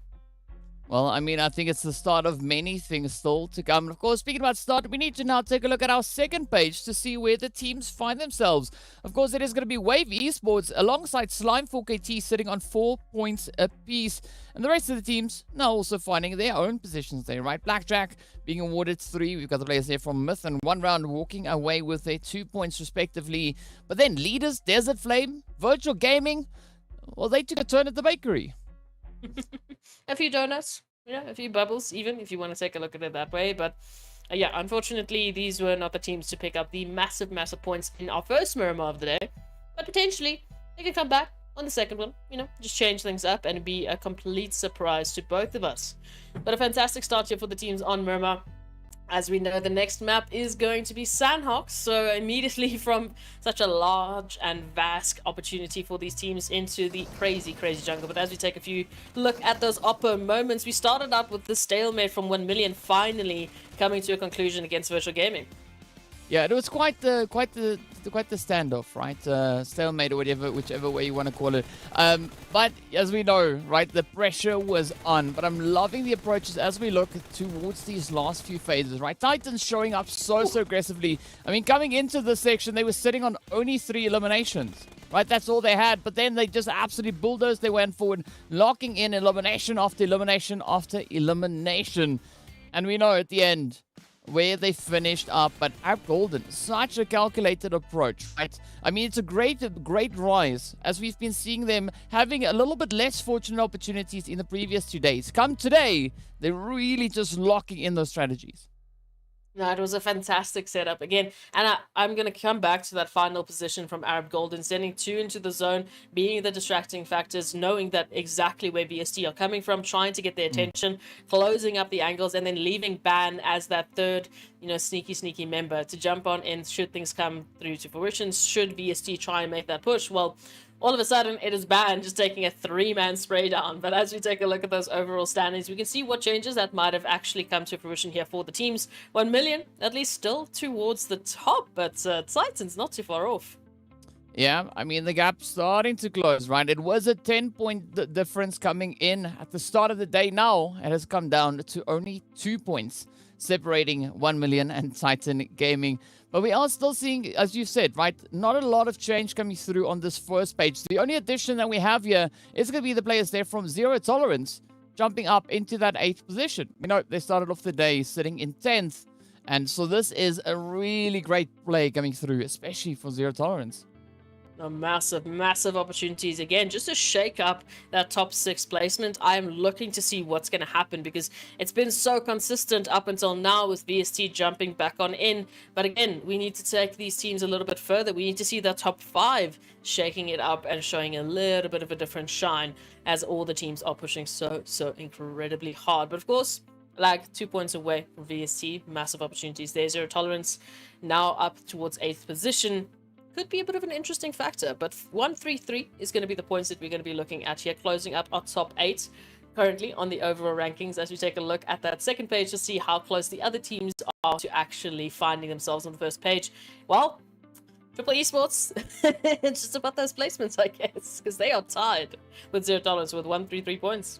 Well, I mean, I think it's the start of many things still to come. And of course, speaking about start, we need to now take a look at our second page to see where the teams find themselves. Of course, it is going to be Wave Esports alongside Slime 4KT sitting on 4 points apiece. And the rest of the teams now also finding their own positions there, right? Blackjack being awarded 3. We've got the players there from Myth and 1 round walking away with their 2 points respectively. But then Leaders, Desert Flame, Virtual Gaming, well, they took a turn at the bakery. A few donuts, a few bubbles, even if you want to take a look at it that way. But yeah, unfortunately, these were not the teams to pick up the massive, massive points in our first Miramar of the day. But potentially, they can come back on the second one, just change things up and be a complete surprise to both of us. But a fantastic start here for the teams on Miramar. As we know, the next map is going to be Sanhok, so immediately from such a large and vast opportunity for these teams into the crazy, crazy jungle. But as we take a few look at those Oppo moments, we started out with the stalemate from 1 million finally coming to a conclusion against Virtual Gaming. Yeah, it was quite the standoff, right? Stalemate or whichever way you want to call it. But as we know, right, the pressure was on. But I'm loving the approaches as we look towards these last few phases, right? Titans showing up so aggressively. I mean, coming into this section, they were sitting on only 3 eliminations. Right, that's all they had. But then they just absolutely bulldozed. They went forward, locking in elimination after elimination after elimination. And we know at the end where they finished up, but Arab Golden, such a calculated approach, right? I mean, it's a great rise, as we've been seeing them having a little bit less fortunate opportunities in the previous 2 days. Come today, they're really just locking in those strategies. No, it was a fantastic setup again, and I'm going to come back to that final position from Arab Golden, sending 2 into the zone, being the distracting factors, knowing that exactly where VST are coming from, trying to get their attention, closing up the angles, and then leaving Ban as that third, sneaky member to jump on in should things come through to fruition, should VST try and make that push. Well, all of a sudden, it is Ban just taking a 3-man spray down. But as we take a look at those overall standings, we can see what changes that might have actually come to fruition here for the teams. 1 million, at least still towards the top, but Titans not too far off. Yeah, I mean, the gap's starting to close, right? It was a 10-point difference coming in at the start of the day. Now, it has come down to only 2 points, separating 1 million and Titan Gaming. But we are still seeing, as you said, right, not a lot of change coming through on this first page. The only addition that we have here is going to be the players there from Zero Tolerance jumping up into that 8th position. They started off the day sitting in 10th. And so this is a really great play coming through, especially for Zero Tolerance. Massive opportunities again just to shake up that top 6 placement. I am looking to see what's going to happen because it's been so consistent up until now with VST jumping back on in. But again, we need to take these teams a little bit further. We need to see the top 5 shaking it up and showing a little bit of a different shine as all the teams are pushing so incredibly hard. But of course, Lag 2 points away from VST. Massive opportunities there. Zero Tolerance now up towards 8th position. Could be a bit of an interesting factor, but 133 is going to be the points that we're going to be looking at here, closing up our top 8 currently on the overall rankings as we take a look at that second page to see how close the other teams are to actually finding themselves on the first page. Well, Triple Esports, it's just about those placements, I guess, because they are tied with Zero Tolerance with 133 points.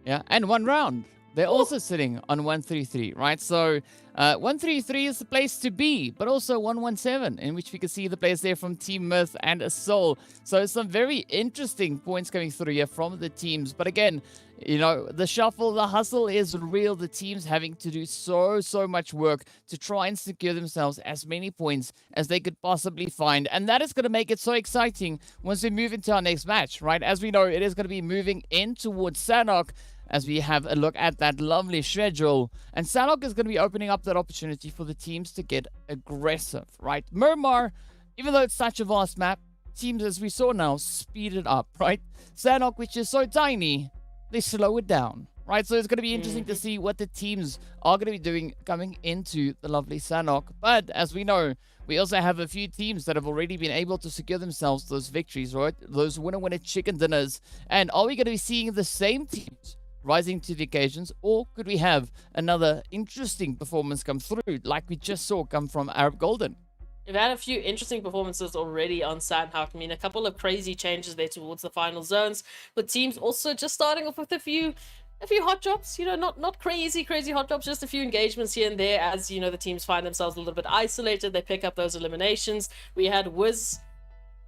Yeah, and 1 round. They're also sitting on 133, right? So 133 is the place to be, but also 117, in which we can see the players there from Team Myth and Soul. So some very interesting points coming through here from the teams. But again, the shuffle, the hustle is real. The teams having to do so much work to try and secure themselves as many points as they could possibly find. And that is going to make it so exciting once we move into our next match, right? As we know, it is going to be moving in towards Sanhok, as we have a look at that lovely schedule. And Sanhok is going to be opening up that opportunity for the teams to get aggressive, right? Miramar, even though it's such a vast map, teams, as we saw now, speed it up, right? Sanhok, which is so tiny, they slow it down, right? So it's going to be interesting to see what the teams are going to be doing coming into the lovely Sanhok. But as we know, we also have a few teams that have already been able to secure themselves those victories, right? Those winner chicken dinners. And are we going to be seeing the same teams rising to the occasions, or could we have another interesting performance come through like we just saw come from Arab Golden? We've had a few interesting performances already on Sanhok. I mean, a couple of crazy changes there towards the final zones, with teams also just starting off with a few hot drops, not crazy hot drops, just a few engagements here and there as, the teams find themselves a little bit isolated. They pick up those eliminations. We had Wiz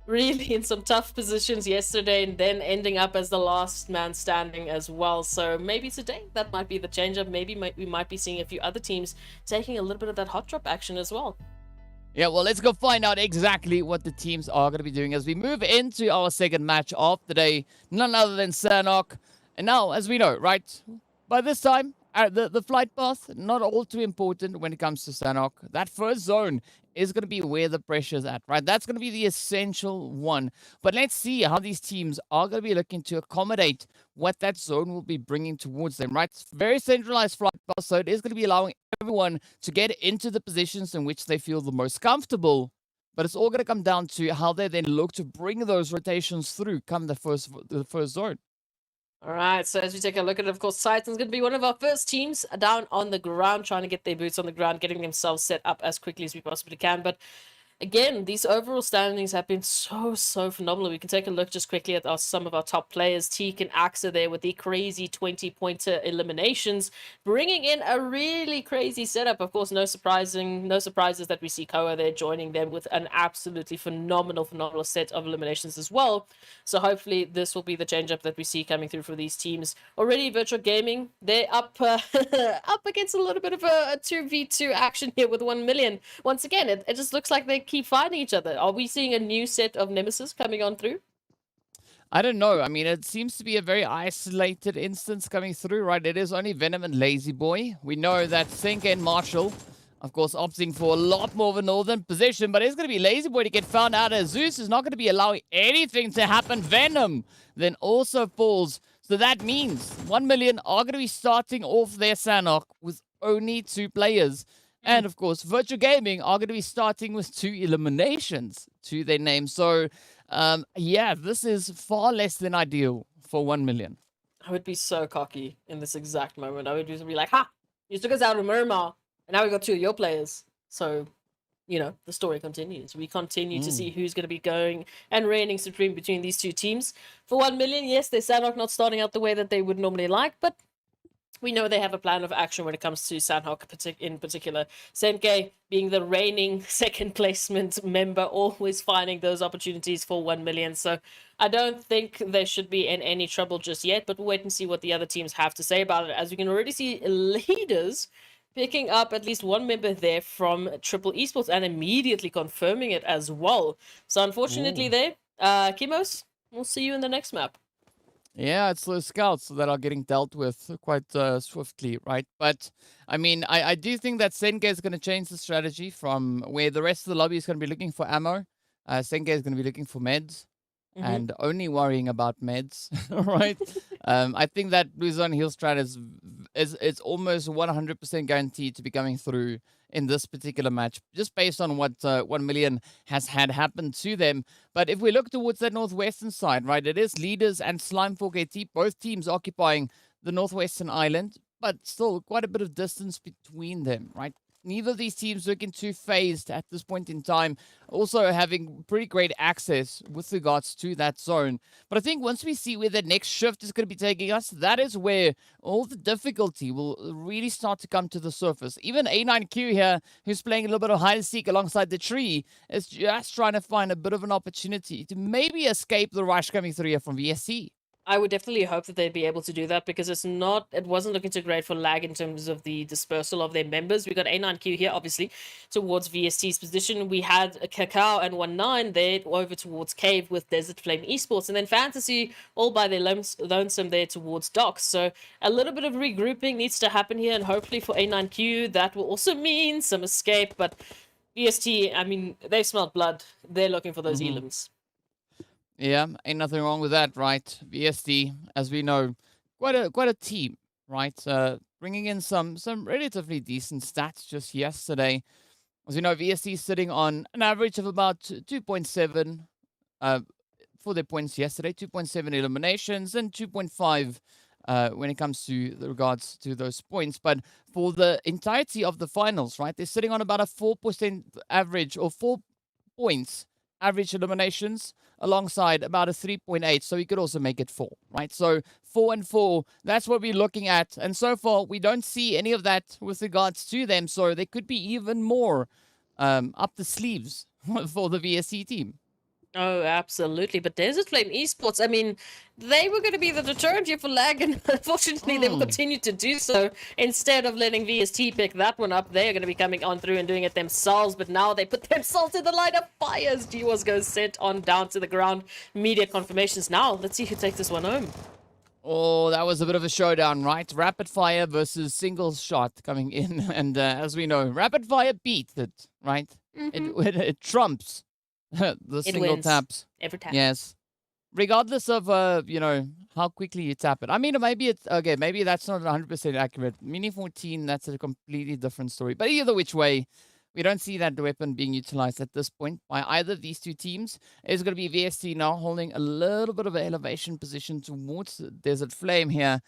really in some tough positions yesterday and then ending up as the last man standing as well. So maybe today that might be the change up. Maybe we might be seeing a few other teams taking a little bit of that hot drop action as well. Yeah, well, let's go find out exactly what the teams are going to be doing as we move into our second match of the day. None other than Sanhok. And now, as we know, right, by this time, The flight path, not all too important when it comes to Sanhok. That first zone is going to be where the pressure's at, right? That's going to be the essential one. But let's see how these teams are going to be looking to accommodate what that zone will be bringing towards them, right? It's very centralized flight path, so it is going to be allowing everyone to get into the positions in which they feel the most comfortable. But it's all going to come down to how they then look to bring those rotations through come the first zone. All right, so as we take a look at it, of course, Titan's going to be one of our first teams down on the ground, trying to get their boots on the ground, getting themselves set up as quickly as we possibly can. But again, these overall standings have been so phenomenal. We can take a look just quickly at some of our top players. Teak and Axa there with the crazy 20-pointer eliminations, bringing in a really crazy setup. Of course, no surprises that we see Koa there joining them with an absolutely phenomenal set of eliminations as well. So hopefully this will be the change-up that we see coming through for these teams. Already Virtual Gaming, they're up up against a little bit of a 2v2 action here with 1 million. Once again, it just looks like they keep fighting each other. Are we seeing a new set of nemesis coming on through? I don't know. I mean, it seems to be a very isolated instance coming through, right? It is only Venom and Lazy Boy. We know that Senke and Marshall, of course, opting for a lot more of a northern position, but it's going to be Lazy Boy to get found out, as Zeus is not going to be allowing anything to happen. Venom then also falls. So that means 1 million are going to be starting off their Sanhok with only 2 players. And of course, Virtual Gaming are going to be starting with 2 eliminations to their name. So, yeah, this is far less than ideal for 1 million. I would be so cocky in this exact moment. I would just be like, ha! You took us out of Miramar, and now we got 2 of your players. So, you know, the story continues. We continue to see who's going to be going and reigning supreme between these 2 teams. For 1 million, yes, they're Sanhok not starting out the way that they would normally like, but we know they have a plan of action when it comes to Sanhok in particular. Senke being the reigning second placement member, always finding those opportunities for 1 million. So I don't think they should be in any trouble just yet, but we'll wait and see what the other teams have to say about it. As we can already see, leaders picking up at least 1 member there from Triple Esports and immediately confirming it as well. So unfortunately there, Kimos, we'll see you in the next map. Yeah, it's those scouts that are getting dealt with quite swiftly, right? But, I mean, I do think that Senke is going to change the strategy from where the rest of the lobby is going to be looking for ammo. Senke is going to be looking for meds and only worrying about meds, right? I think that Blue Zone Heal strat is almost 100% guaranteed to be coming through in this particular match, just based on what 1 million has had happen to them. But if we look towards that northwestern side, right, it is Leaders and Slime 4KT, both teams occupying the northwestern island, but still quite a bit of distance between them, right? Neither of these teams looking too phased at this point in time, also having pretty great access with regards to that zone. But I think once we see where the next shift is going to be taking us, that is where all the difficulty will really start to come to the surface. Even A9Q here, who's playing a little bit of hide and seek alongside the tree, is just trying to find a bit of an opportunity to maybe escape the rush coming through here from VSC. I would definitely hope that they'd be able to do that, because it wasn't looking too great for lag in terms of the dispersal of their members. We got A9Q here, obviously, towards VST's position. We had Cacao and 19 there over towards Cave with Desert Flame Esports, and then Fantasy all by their lonesome there towards Docks. So a little bit of regrouping needs to happen here, and hopefully for A9Q that will also mean some escape. But VST, I mean, they've smelled blood. They're looking for those elims. Yeah, ain't nothing wrong with that, right? VSD, as we know, quite a team, right? Bringing in some relatively decent stats just yesterday. As we know, VSD is sitting on an average of about 2.7 for their points yesterday, 2.7 eliminations and 2.5 when it comes to the regards to those points. But for the entirety of the finals, right, they're sitting on about a 4% average, or 4 points average eliminations, alongside about a 3.8, so you could also make it 4, right? So 4 and 4, that's what we're looking at. And so far, we don't see any of that with regards to them, so there could be even more up the sleeves for the VSC team. Oh, absolutely. But Desert Flame Esports, I mean, they were going to be the deterrent here for lag, and unfortunately they will continue to do so. Instead of letting VST pick that one up, they are going to be coming on through and doing it themselves. But now they put themselves in the line of fire as GWAS goes sent on down to the ground. Media confirmations now. Let's see who takes this one home. Oh, that was a bit of a showdown, right? Rapid fire versus single shot coming in. And as we know, rapid fire beats it, right? It trumps the It single wins taps. every time. Yes. Regardless of, how quickly you tap it. I mean, maybe it's, okay, maybe that's not 100% accurate. Mini 14, that's a completely different story. But either which way, we don't see that weapon being utilized at this point by either of these two teams. It's going to be VST now holding a little bit of an elevation position towards Desert Flame here.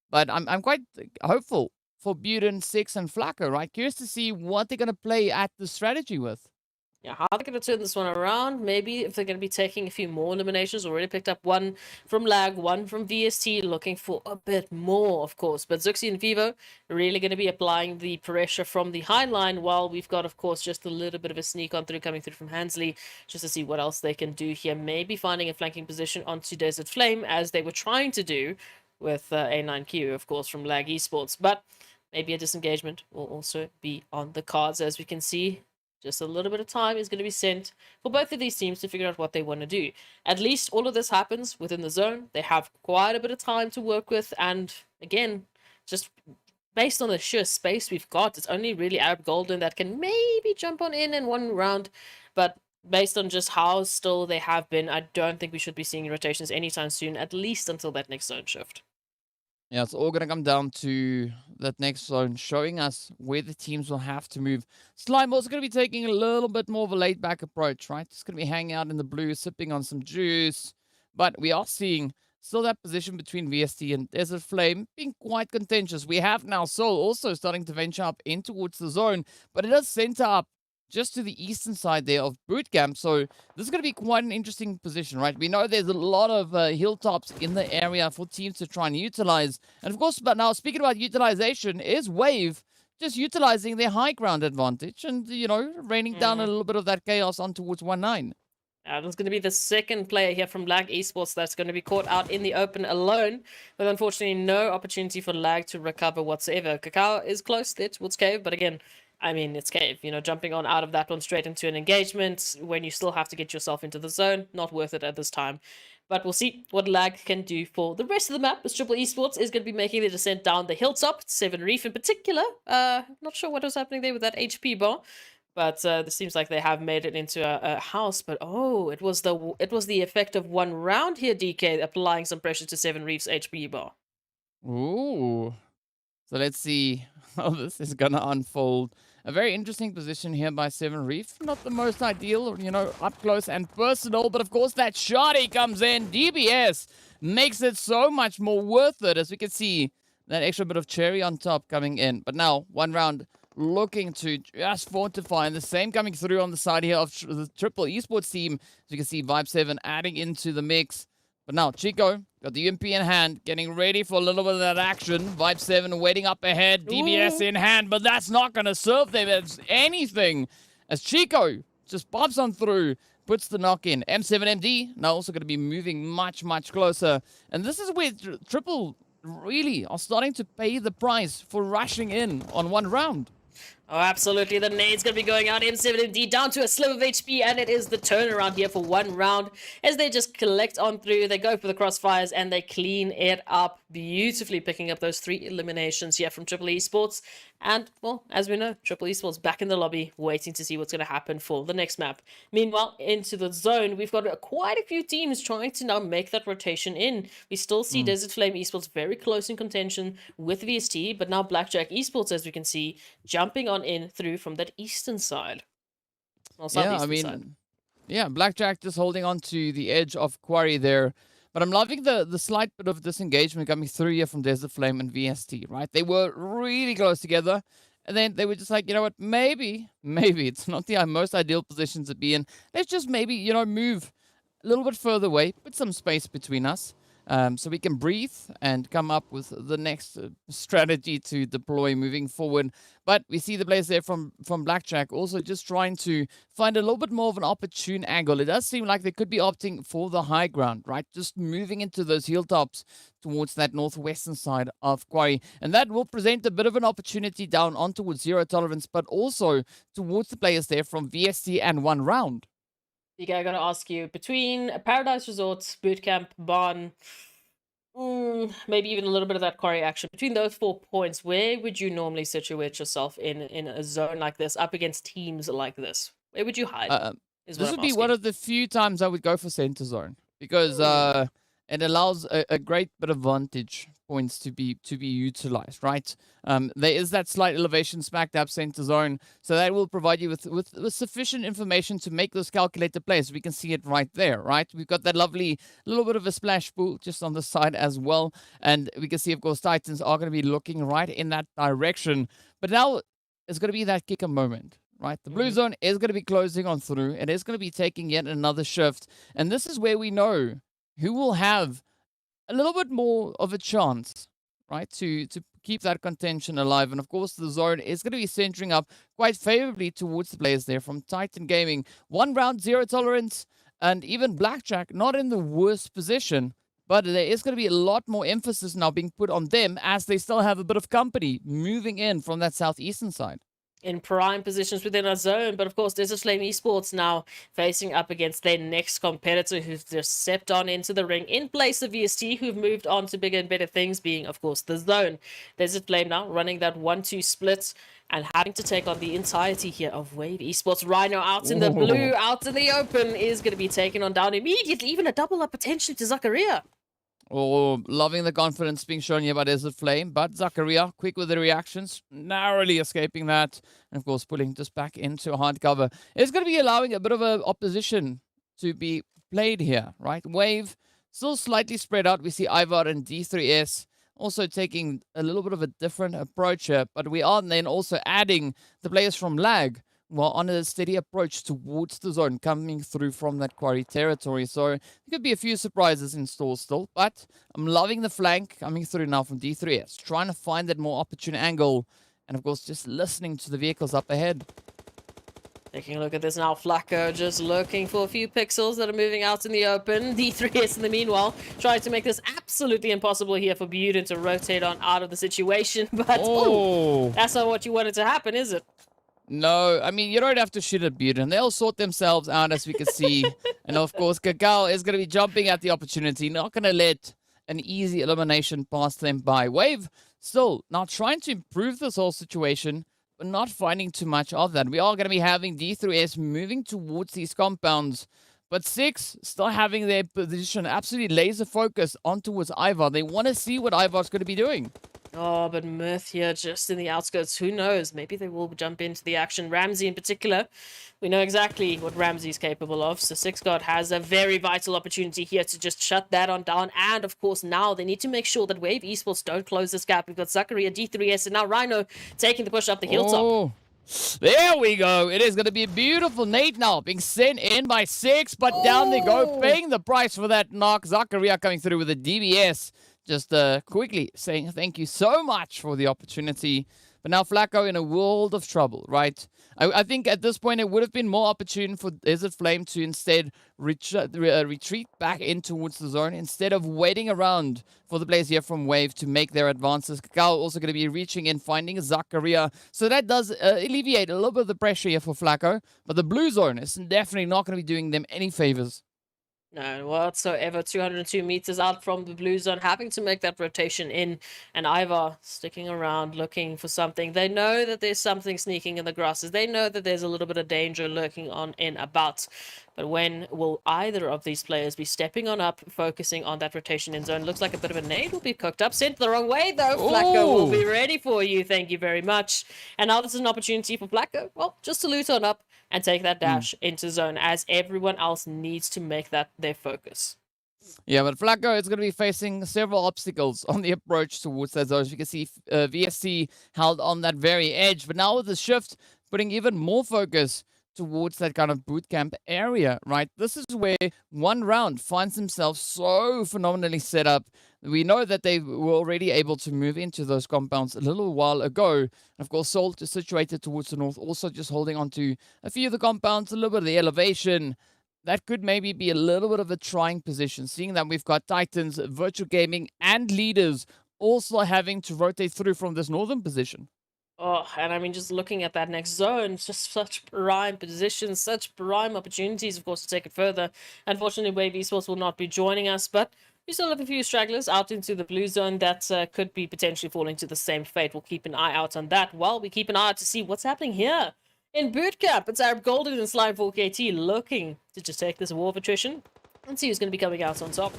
But I'm quite hopeful for Buden, Six, and Flacco, right? Curious to see what they're going to play at the strategy with. Yeah, how are they going to turn this one around? Maybe if they're going to be taking a few more eliminations. Already picked up one from Lag, one from VST, looking for a bit more, of course. But Zuxi and Vivo really going to be applying the pressure from the high line, while we've got, of course, just a little bit of a sneak on through coming through from Hansley, just to see what else they can do here. Maybe finding a flanking position onto Desert Flame, as they were trying to do with A9Q, of course, from Lag Esports. But maybe a disengagement will also be on the cards, as we can see. Just a little bit of time is going to be sent for both of these teams to figure out what they want to do. At least all of this happens within the zone. They have quite a bit of time to work with. And again, just based on the sheer space we've got, it's only really Arab Golden that can maybe jump on in one round. But based on just how still they have been, I don't think we should be seeing rotations anytime soon, at least until that next zone shift. Yeah, it's all going to come down to that next zone, showing us where the teams will have to move. Slime also going to be taking a little bit more of a laid-back approach, right? It's going to be hanging out in the blue, sipping on some juice. But we are seeing still that position between VST and Desert Flame being quite contentious. We have now Soul also starting to venture up in towards the zone, but it does center up just to the eastern side there of boot camp. So this is going to be quite an interesting position, right? We know there's a lot of hilltops in the area for teams to try and utilize. And of course, but now speaking about utilization, is Wave just utilizing their high ground advantage and, raining down a little bit of that chaos on towards 1-9. There's going to be the second player here from Lag Esports that's going to be caught out in the open alone, with unfortunately no opportunity for Lag to recover whatsoever. Kakao is close there towards Cave, but again, I mean, it's Cave. Jumping on out of that one straight into an engagement when you still have to get yourself into the zone, not worth it at this time. But we'll see what Lag can do for the rest of the map, as Triple Esports is going to be making the descent down the hilltop, 7 Reef in particular. Not sure what was happening there with that HP bar. But this seems like they have made it into a house. But oh, it was the effect of one round here, DK, applying some pressure to 7 Reef's HP bar. Ooh. So let's see how this is going to unfold. A very interesting position here by 7 Reef. Not the most ideal, up close and personal. But of course, that shotty comes in. DBS makes it so much more worth it, as we can see that extra bit of cherry on top coming in. But now, one round looking to just fortify, and the same coming through on the side here of the Triple Esports team. As you can see, Vibe 7 adding into the mix. But now, Chico got the UMP in hand, getting ready for a little bit of that action. Vibe 7 waiting up ahead, DBS in hand, but that's not going to serve them as anything. As Chico just pops on through, puts the knock in. M7MD now also going to be moving much, much closer. And this is where Triple really are starting to pay the price for rushing in on one round. Oh, absolutely. The nade's going to be going out. M7MD down to a sliver of HP, and it is the turnaround here for one round as they just collect on through. They go for the crossfires, and they clean it up beautifully, picking up those 3 eliminations here from Triple Esports. And, well, as we know, Triple Esports back in the lobby, waiting to see what's going to happen for the next map. Meanwhile, into the zone, we've got quite a few teams trying to now make that rotation in. We still see Desert Flame Esports very close in contention with VST, but now Blackjack Esports, as we can see, jumping on in through from that eastern side. Well, southeastern side. Blackjack just holding on to the edge of Quarry there. But I'm loving the slight bit of disengagement coming through here from Desert Flame and VST, right? They were really close together. And then they were just like, you know what, maybe it's not the most ideal position to be in. Let's just maybe, move a little bit further away, put some space between us. So we can breathe and come up with the next strategy to deploy moving forward. But we see the players there from Blackjack also just trying to find a little bit more of an opportune angle. It does seem like they could be opting for the high ground, right? Just moving into those hilltops towards that northwestern side of Quarry. And that will present a bit of an opportunity down on towards Zero Tolerance, but also towards the players there from VST and one round. Okay, I gotta ask you, between Paradise Resorts, Bootcamp, Barn, Maybe even a little bit of that quarry action. Between those 4 points, where would you normally situate yourself in a zone like this, up against teams like this? Where would you hide? Is what This I'm would be one asking. of the few times I would go for center zone because it allows a great bit of vantage points to be utilized, right? There is that slight elevation smack dab center zone, so that will provide you with sufficient information to make those calculated plays. We can see it right there, right? We've got that lovely little bit of a splash pool just on the side as well, and we can see, of course, Titans are going to be looking right in that direction. But now it's going to be that kicker moment, right? The blue zone is going to be closing on through. It is going to be taking yet another shift. And this is where we know who will have a little bit more of a chance, right, to keep that contention alive. And of course, the zone is going to be centering up quite favorably towards the players there from Titan Gaming. 1 round, 0 tolerance, and even Blackjack not in the worst position. But there is going to be a lot more emphasis now being put on them as they still have a bit of company moving in from that southeastern side. In prime positions within our zone. But of course, Desert Flame Esports now facing up against their next competitor who's just stepped on into the ring in place of VST, who've moved on to bigger and better things, being, of course, the zone. Desert Flame now running that 1-2 split and having to take on the entirety here of Wave Esports. Rhino out in the blue, out in the open, is going to be taken on down immediately. Even a double up potentially to Zakaria. Oh, loving the confidence being shown here by Desert Flame, but Zakaria, quick with the reactions, narrowly escaping that, and of course pulling just back into hard cover. It's going to be allowing a bit of a opposition to be played here, right? Wave still slightly spread out. We see Ivar and D3S also taking a little bit of a different approach here, but we are then also adding the players from Lag, well, on a steady approach towards the zone coming through from that quarry territory. So there could be a few surprises in store still, but I'm loving the flank coming through now from D3S, trying to find that more opportune angle, and of course just listening to the vehicles up ahead. Taking a look at this now, Flacco just looking for a few pixels that are moving out in the open. D3S in the meanwhile trying to make this absolutely impossible here for Buden to rotate on out of the situation, but that's not what you wanted to happen, is it? No, I mean, you don't have to shoot at Buden. They'll sort themselves out, as we can see. And of course, Kakao is going to be jumping at the opportunity, not going to let an easy elimination pass them by. Wave still now trying to improve this whole situation, but not finding too much of that. We are going to be having D3S moving towards these compounds, but Six still having their position absolutely laser focused on towards Ivar. They want to see what Ivar's going to be doing. Oh, but Mirth here just in the outskirts. Who knows? Maybe they will jump into the action. Ramsey in particular, we know exactly what Ramsey's capable of. So Six God has a very vital opportunity here to just shut that on down. And of course, now they need to make sure that Wave Esports don't close this gap. We've got Zakaria, D3S, and now Rhino taking the push up the hilltop. Oh, there we go. It is going to be a beautiful nade now being sent in by Six, but down they go, paying the price for that knock. Zakaria coming through with a DBS. Just quickly saying thank you so much for the opportunity. But now Flacco in a world of trouble, right? I think at this point it would have been more opportune for Desert Flame to instead retreat back in towards the zone instead of waiting around for the players here from Wave to make their advances. Kakao also going to be reaching in, finding Zakaria. So that does alleviate a little bit of the pressure here for Flacco. But the blue zone is definitely not going to be doing them any favors. No, whatsoever. 202 meters out from the blue zone, having to make that rotation in, and Ivar sticking around looking for something. They know that there's something sneaking in the grasses. They know that there's a little bit of danger lurking on in about. But when will either of these players be stepping on up, focusing on that rotation in zone? Looks like a bit of a nade will be cooked up. Sent the wrong way, though. Flacco will be ready for you. Thank you very much. And now this is an opportunity for Flacco, well, just to loot on up and take that dash into zone, as everyone else needs to make that their focus. Yeah, but Flacco is going to be facing several obstacles on the approach towards that zone. As you can see, VSC held on that very edge, but now with the shift, putting even more focus towards that kind of boot camp area, right? This is where one round finds themselves so phenomenally set up. We know that they were already able to move into those compounds a little while ago. And of course, Salt is situated towards the north, also just holding on to a few of the compounds, a little bit of the elevation. That could maybe be a little bit of a trying position, seeing that we've got Titans, Virtual Gaming, and Leaders also having to rotate through from this northern position. Oh, and I mean, just looking at that next zone, it's just such prime positions, such prime opportunities, of course, to take it further. Unfortunately, Wave Esports will not be joining us, but we still have a few stragglers out into the blue zone that could be potentially falling to the same fate. We'll keep an eye out on that while we keep an eye out to see what's happening here. In boot camp, it's Arab Golden and Slime 4KT looking to just take this war of attrition and see who's going to be coming out on top.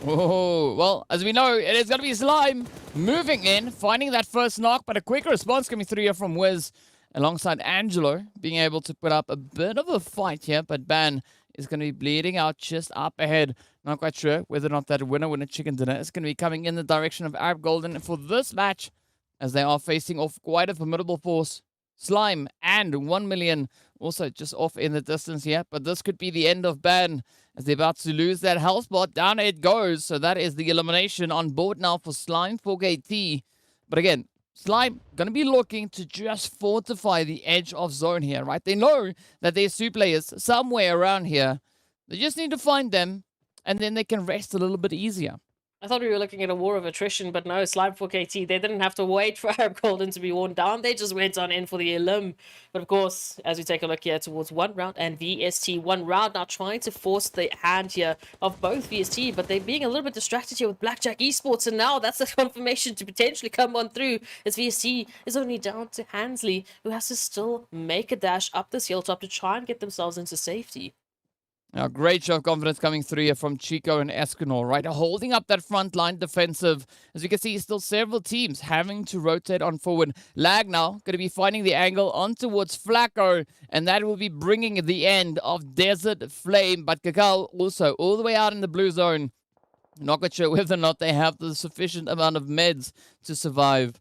Oh, well, as we know, it is going to be Slime moving in, finding that first knock, but a quick response coming through here from Wiz alongside Angelo, being able to put up a bit of a fight here, but Ban is going to be bleeding out just up ahead. Not quite sure whether or not that winner chicken dinner is going to be coming in the direction of Arab Golden for this match, as they are facing off quite a formidable force. Slime and 1 million also just off in the distance here, but this could be the end of Ban as they're about to lose that health spot. Down it goes, so that is the elimination on board now for Slime 4KT. But again, Slime going to be looking to just fortify the edge of zone here, right? They know that there's two players somewhere around here. They just need to find them, and then they can rest a little bit easier. I thought we were looking at a war of attrition, but no, Slime 4KT, they didn't have to wait for Arab Golden to be worn down. They just went on in for the elim. But of course, as we take a look here towards 1 round and VST 1 round, now trying to force the hand here of both VST, but they're being a little bit distracted here with Blackjack Esports, and now that's a confirmation to potentially come on through, as VST is only down to Hansley, who has to still make a dash up this hilltop to try and get themselves into safety. Now, great show of confidence coming through here from Chico and Escanor, right? Holding up that front line defensive. As you can see, still several teams having to rotate on forward. Lag now going to be finding the angle on towards Flacco, and that will be bringing the end of Desert Flame. But Kakao also all the way out in the blue zone. Not quite sure whether or not they have the sufficient amount of meds to survive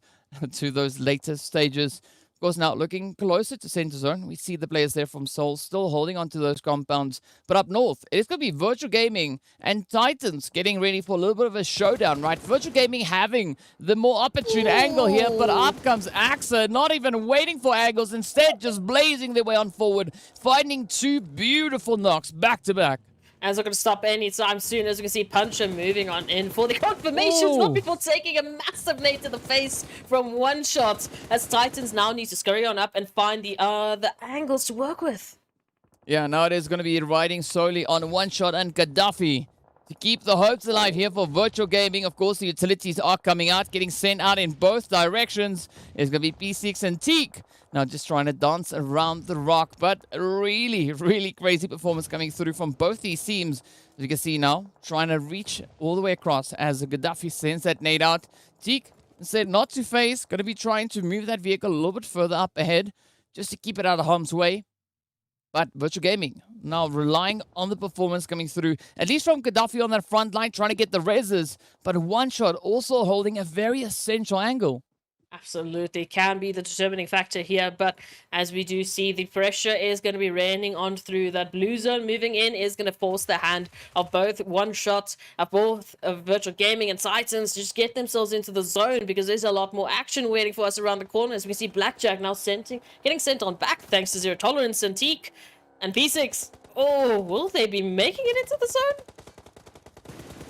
to those later stages. Of course, now looking closer to center zone, we see the players there from Seoul still holding on to those compounds. But up north, it is going to be Virtual Gaming and Titans getting ready for a little bit of a showdown, right? Virtual Gaming having the more opportune angle here, but up comes Axa, not even waiting for angles, instead just blazing their way on forward, finding two beautiful knocks back to back. As not going to stop anytime soon. As you can see, Puncher moving on in for the confirmations, not before taking a massive nade to the face from one shot. As Titans now need to scurry on up and find the angles to work with. Yeah, now it is going to be riding solely on one shot and Gaddafi to keep the hopes alive here for Virtual Gaming. Of course, the utilities are coming out, getting sent out in both directions. It's going to be P6 and Teak. Now just trying to dance around the rock, but really, really crazy performance coming through from both these teams. As you can see now, trying to reach all the way across as Gaddafi sends that nade out. Teak, instead not to phase, going to be trying to move that vehicle a little bit further up ahead just to keep it out of harm's way. But Virtual Gaming now relying on the performance coming through, at least from Gaddafi on that front line, trying to get the reses, but one shot also holding a very essential angle. Absolutely can be the determining factor here, but as we do see, the pressure is going to be raining on through that blue zone. Moving in is going to force the hand of both one shot, of both of Virtual Gaming and Titans to just get themselves into the zone, because there's a lot more action waiting for us around the corner. As we see Blackjack now getting sent on back thanks to Zero Tolerance and Teak and P6. Oh, will they be making it into the zone?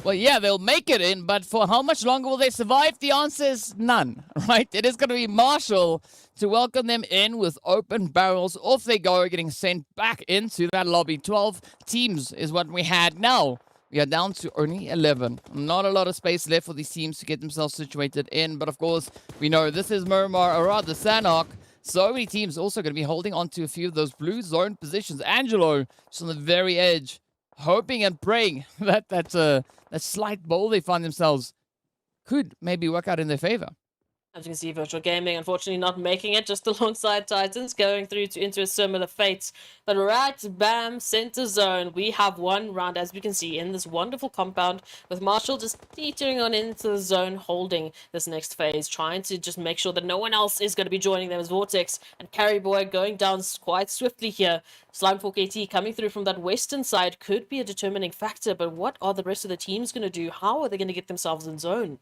Well, yeah, they'll make it in, but for how much longer will they survive? The answer is none, right? It is going to be Marshall to welcome them in with open barrels. Off they go, getting sent back into that lobby. 12 teams is what we had. Now, we are down to only 11. Not a lot of space left for these teams to get themselves situated in, but of course, we know this is Miramar, or rather Sanhok. So many teams also going to be holding on to a few of those blue zone positions. Angelo, just on the very edge, hoping and praying that that slight bowl they find themselves could maybe work out in their favor. As you can see, Virtual Gaming unfortunately not making it, just alongside Titans, going through into a similar fate. But right, bam, center zone, we have 1 round, as we can see, in this wonderful compound, with Marshall just teetering on into the zone, holding this next phase, trying to just make sure that no one else is going to be joining them as Vortex, and Carry Boy going down quite swiftly here. Slime 4KT coming through from that western side could be a determining factor, but what are the rest of the teams going to do? How are they going to get themselves in zone?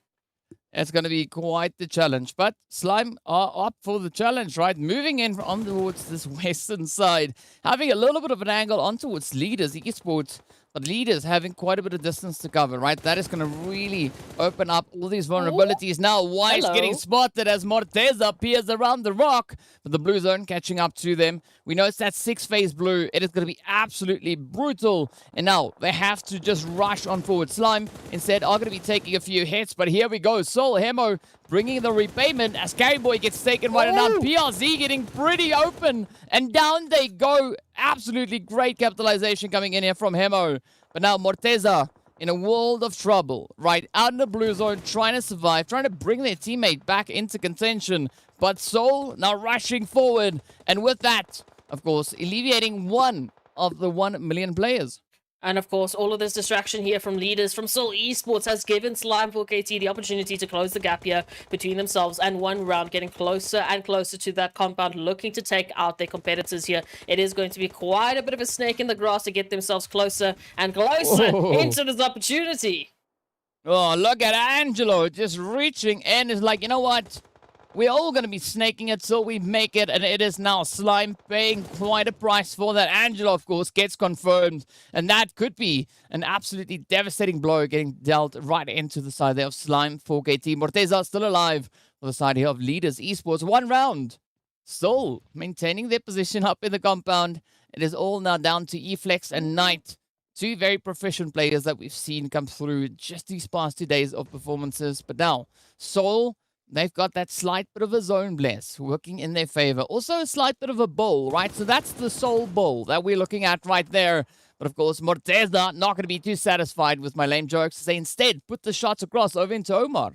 It's going to be quite the challenge, but Slime are up for the challenge, right? Moving in on towards this western side, having a little bit of an angle on towards leaders, Esports, But leaders having quite a bit of distance to cover, right? That is going to really open up all these vulnerabilities. Now, Wise getting spotted as Morteza appears around the rock. But the blue zone catching up to them. We know it's that 6-phase blue. It is going to be absolutely brutal. And now they have to just rush on forward. Slime instead are going to be taking a few hits. But here we go. Soul Hemo bringing the repayment as Carry Boy gets taken right now. PRZ getting pretty open. And down they go. Absolutely great capitalization coming in here from Hemo. But now Morteza in a world of trouble, right? Out in the blue zone, trying to survive, trying to bring their teammate back into contention. But Soul now rushing forward. And with that, of course, alleviating one of the 1 million players. And of course, all of this distraction here from leaders from Seoul Esports has given Slime 4KT the opportunity to close the gap here between themselves and one round, getting closer and closer to that compound, looking to take out their competitors here. It is going to be quite a bit of a snake in the grass to get themselves closer and closer into this opportunity. Oh, look at Angelo just reaching in. Is like, you know what? We're all going to be snaking it till we make it, and it is now Slime paying quite a price for that. Angelo, of course, gets confirmed, and that could be an absolutely devastating blow getting dealt right into the side there of Slime 4KT. Morteza still alive for the side here of Leaders Esports. 1 round. Still maintaining their position up in the compound. It is all now down to Eflex and Knight. 2 very proficient players that we've seen come through just these past 2 days of performances. But now, Soul, they've got that slight bit of a zone bless working in their favor. Also a slight bit of a bowl, right? So that's the Soul Bowl that we're looking at right there. But of course, Morteza not going to be too satisfied with my lame jokes. They instead put the shots across over into Omar.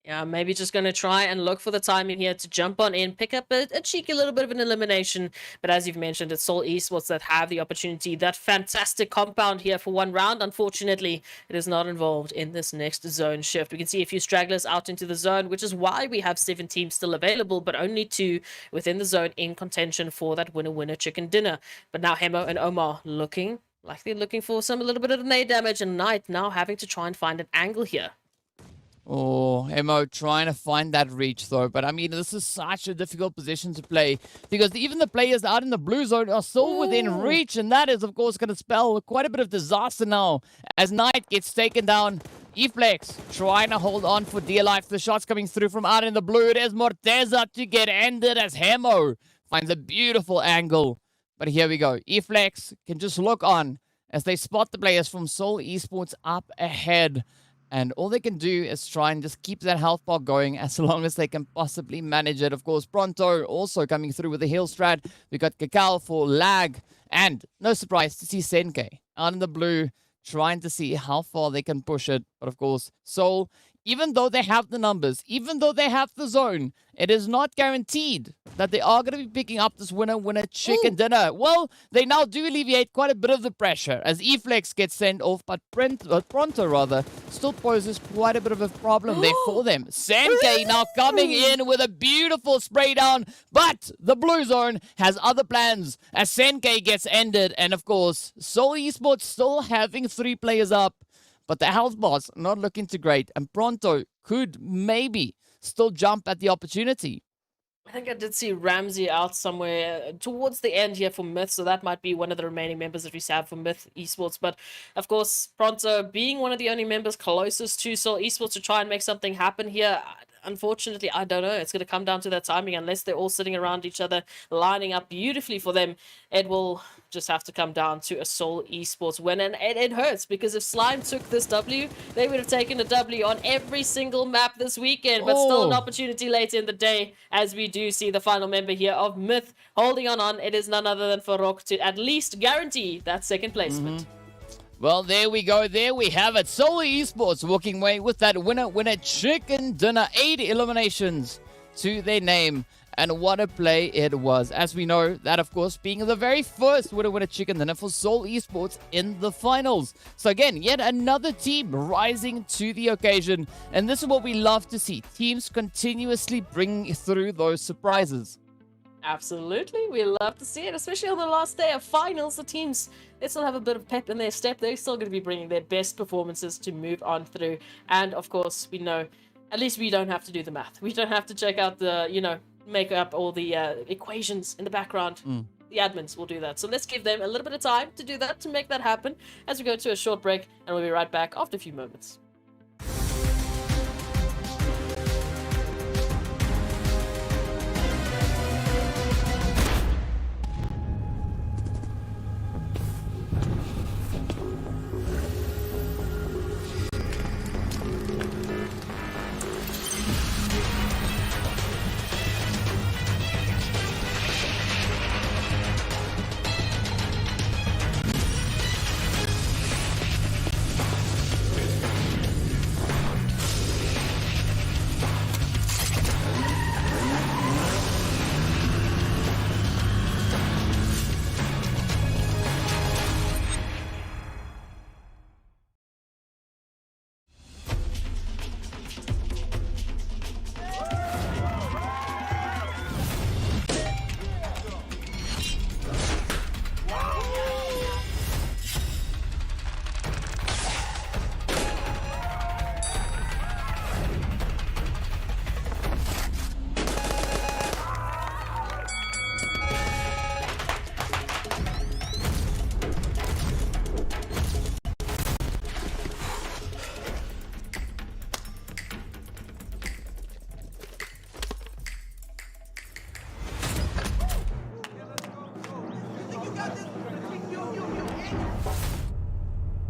Yeah, maybe just going to try and look for the timing here to jump on in, pick up a cheeky little bit of an elimination. But as you've mentioned, it's Seoul Esports that have the opportunity. That fantastic compound here for 1 round. Unfortunately, it is not involved in this next zone shift. We can see a few stragglers out into the zone, which is why we have 7 teams still available, but only 2 within the zone in contention for that winner-winner chicken dinner. But now Hemo and Omar looking like they're looking for a little bit of nade damage, and Knight now having to try and find an angle here. Oh, Emo trying to find that reach though. But I mean, this is such a difficult position to play because even the players out in the blue zone are still within reach. And that is, of course, going to spell quite a bit of disaster now as Knight gets taken down. Eflex trying to hold on for dear life. The shots coming through from out in the blue. There's Morteza to get ended as Hemo finds a beautiful angle. But here we go. Eflex can just look on as they spot the players from Seoul Esports up ahead. And all they can do is try and just keep that health bar going as long as they can possibly manage it. Of course, Pronto also coming through with the heal strat. We got Cacao for lag. And no surprise to see Senke out in the blue trying to see how far they can push it. But of course, Soul, even though they have the numbers, even though they have the zone, it is not guaranteed that they are going to be picking up this winner-winner chicken dinner. Well, they now do alleviate quite a bit of the pressure as Eflex gets sent off, but Pronto rather still poses quite a bit of a problem there for them. Senke now coming in with a beautiful spray down, but the blue zone has other plans as Senke gets ended. And of course, Seoul Esports still having 3 players up. But the health bar's not looking too great. And Pronto could maybe still jump at the opportunity. I think I did see Ramsey out somewhere towards the end here for Myth. So that might be one of the remaining members that we have for Myth Esports. But of course, Pronto being one of the only members closest to Seoul Esports to try and make something happen here. Unfortunately, I don't know. It's going to come down to that timing. Unless they're all sitting around each other, lining up beautifully for them, it will just have to come down to a Seoul Esports win. And it hurts because if Slime took this W, they would have taken a W on every single map this weekend. But still an opportunity later in the day as we do see the final member here of Myth holding on. It is none other than Farok to at least guarantee that second placement. Well, there we go. There we have it. Seoul Esports walking away with that winner chicken dinner. 8 eliminations to their name. And what a play it was. As we know, that of course being the very first winner chicken dinner for Seoul Esports in the finals. So again, yet another team rising to the occasion. And this is what we love to see. Teams continuously bring through those surprises. Absolutely. We love to see it, especially on the last day of finals. The teams, they still have a bit of pep in their step. They're still going to be bringing their best performances to move on through. And of course, we know, at least we don't have to do the math. We don't have to check out the, make up all the equations in the background. the admins will do that. So let's give them a little bit of time to do that, to make that happen, as we go to a short break, and we'll be right back after a few moments.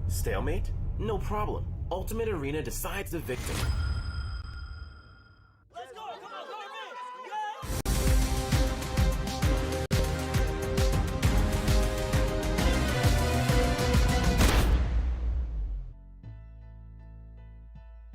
Stalemate? No problem. Ultimate Arena decides the victor.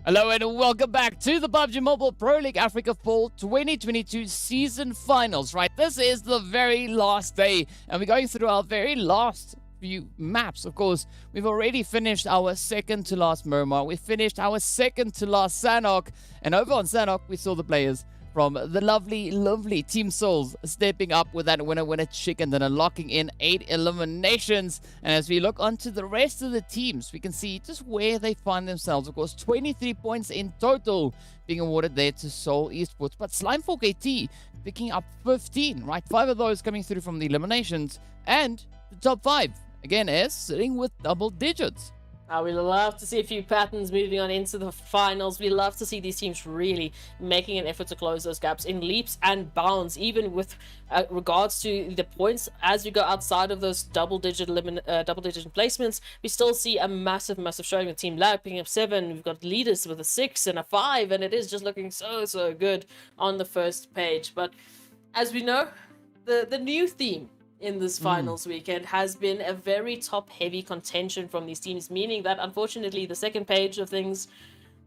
Hello and welcome back to the PUBG Mobile Pro League Africa Fall 2022 Season Finals, right? This is the very last day, and we're going through our very last few maps. Of course, we've already finished our second to last Miramar. We finished our second to last Sanhok, and over on Sanhok, we saw the players from the lovely Team Souls stepping up with that winner chicken dinner, locking in 8 eliminations. And as we look onto the rest of the teams, we can see just where they find themselves. Of course, 23 points in total being awarded there to Seoul Esports, but Slimefork AT picking up 15, right? 5 of those coming through from the eliminations, and the top 5 again is sitting with double digits. We love to see a few patterns moving on into the finals. We love to see these teams really making an effort to close those gaps in leaps and bounds, even with regards to the points. As we go outside of those double-digit placements, we still see a massive showing with TEAMLAG picking up 7. We've got leaders with a 6 and a 5, and it is just looking so good on the first page. But as we know, the new theme in this finals weekend has been a very top-heavy contention from these teams, meaning that unfortunately the second page of things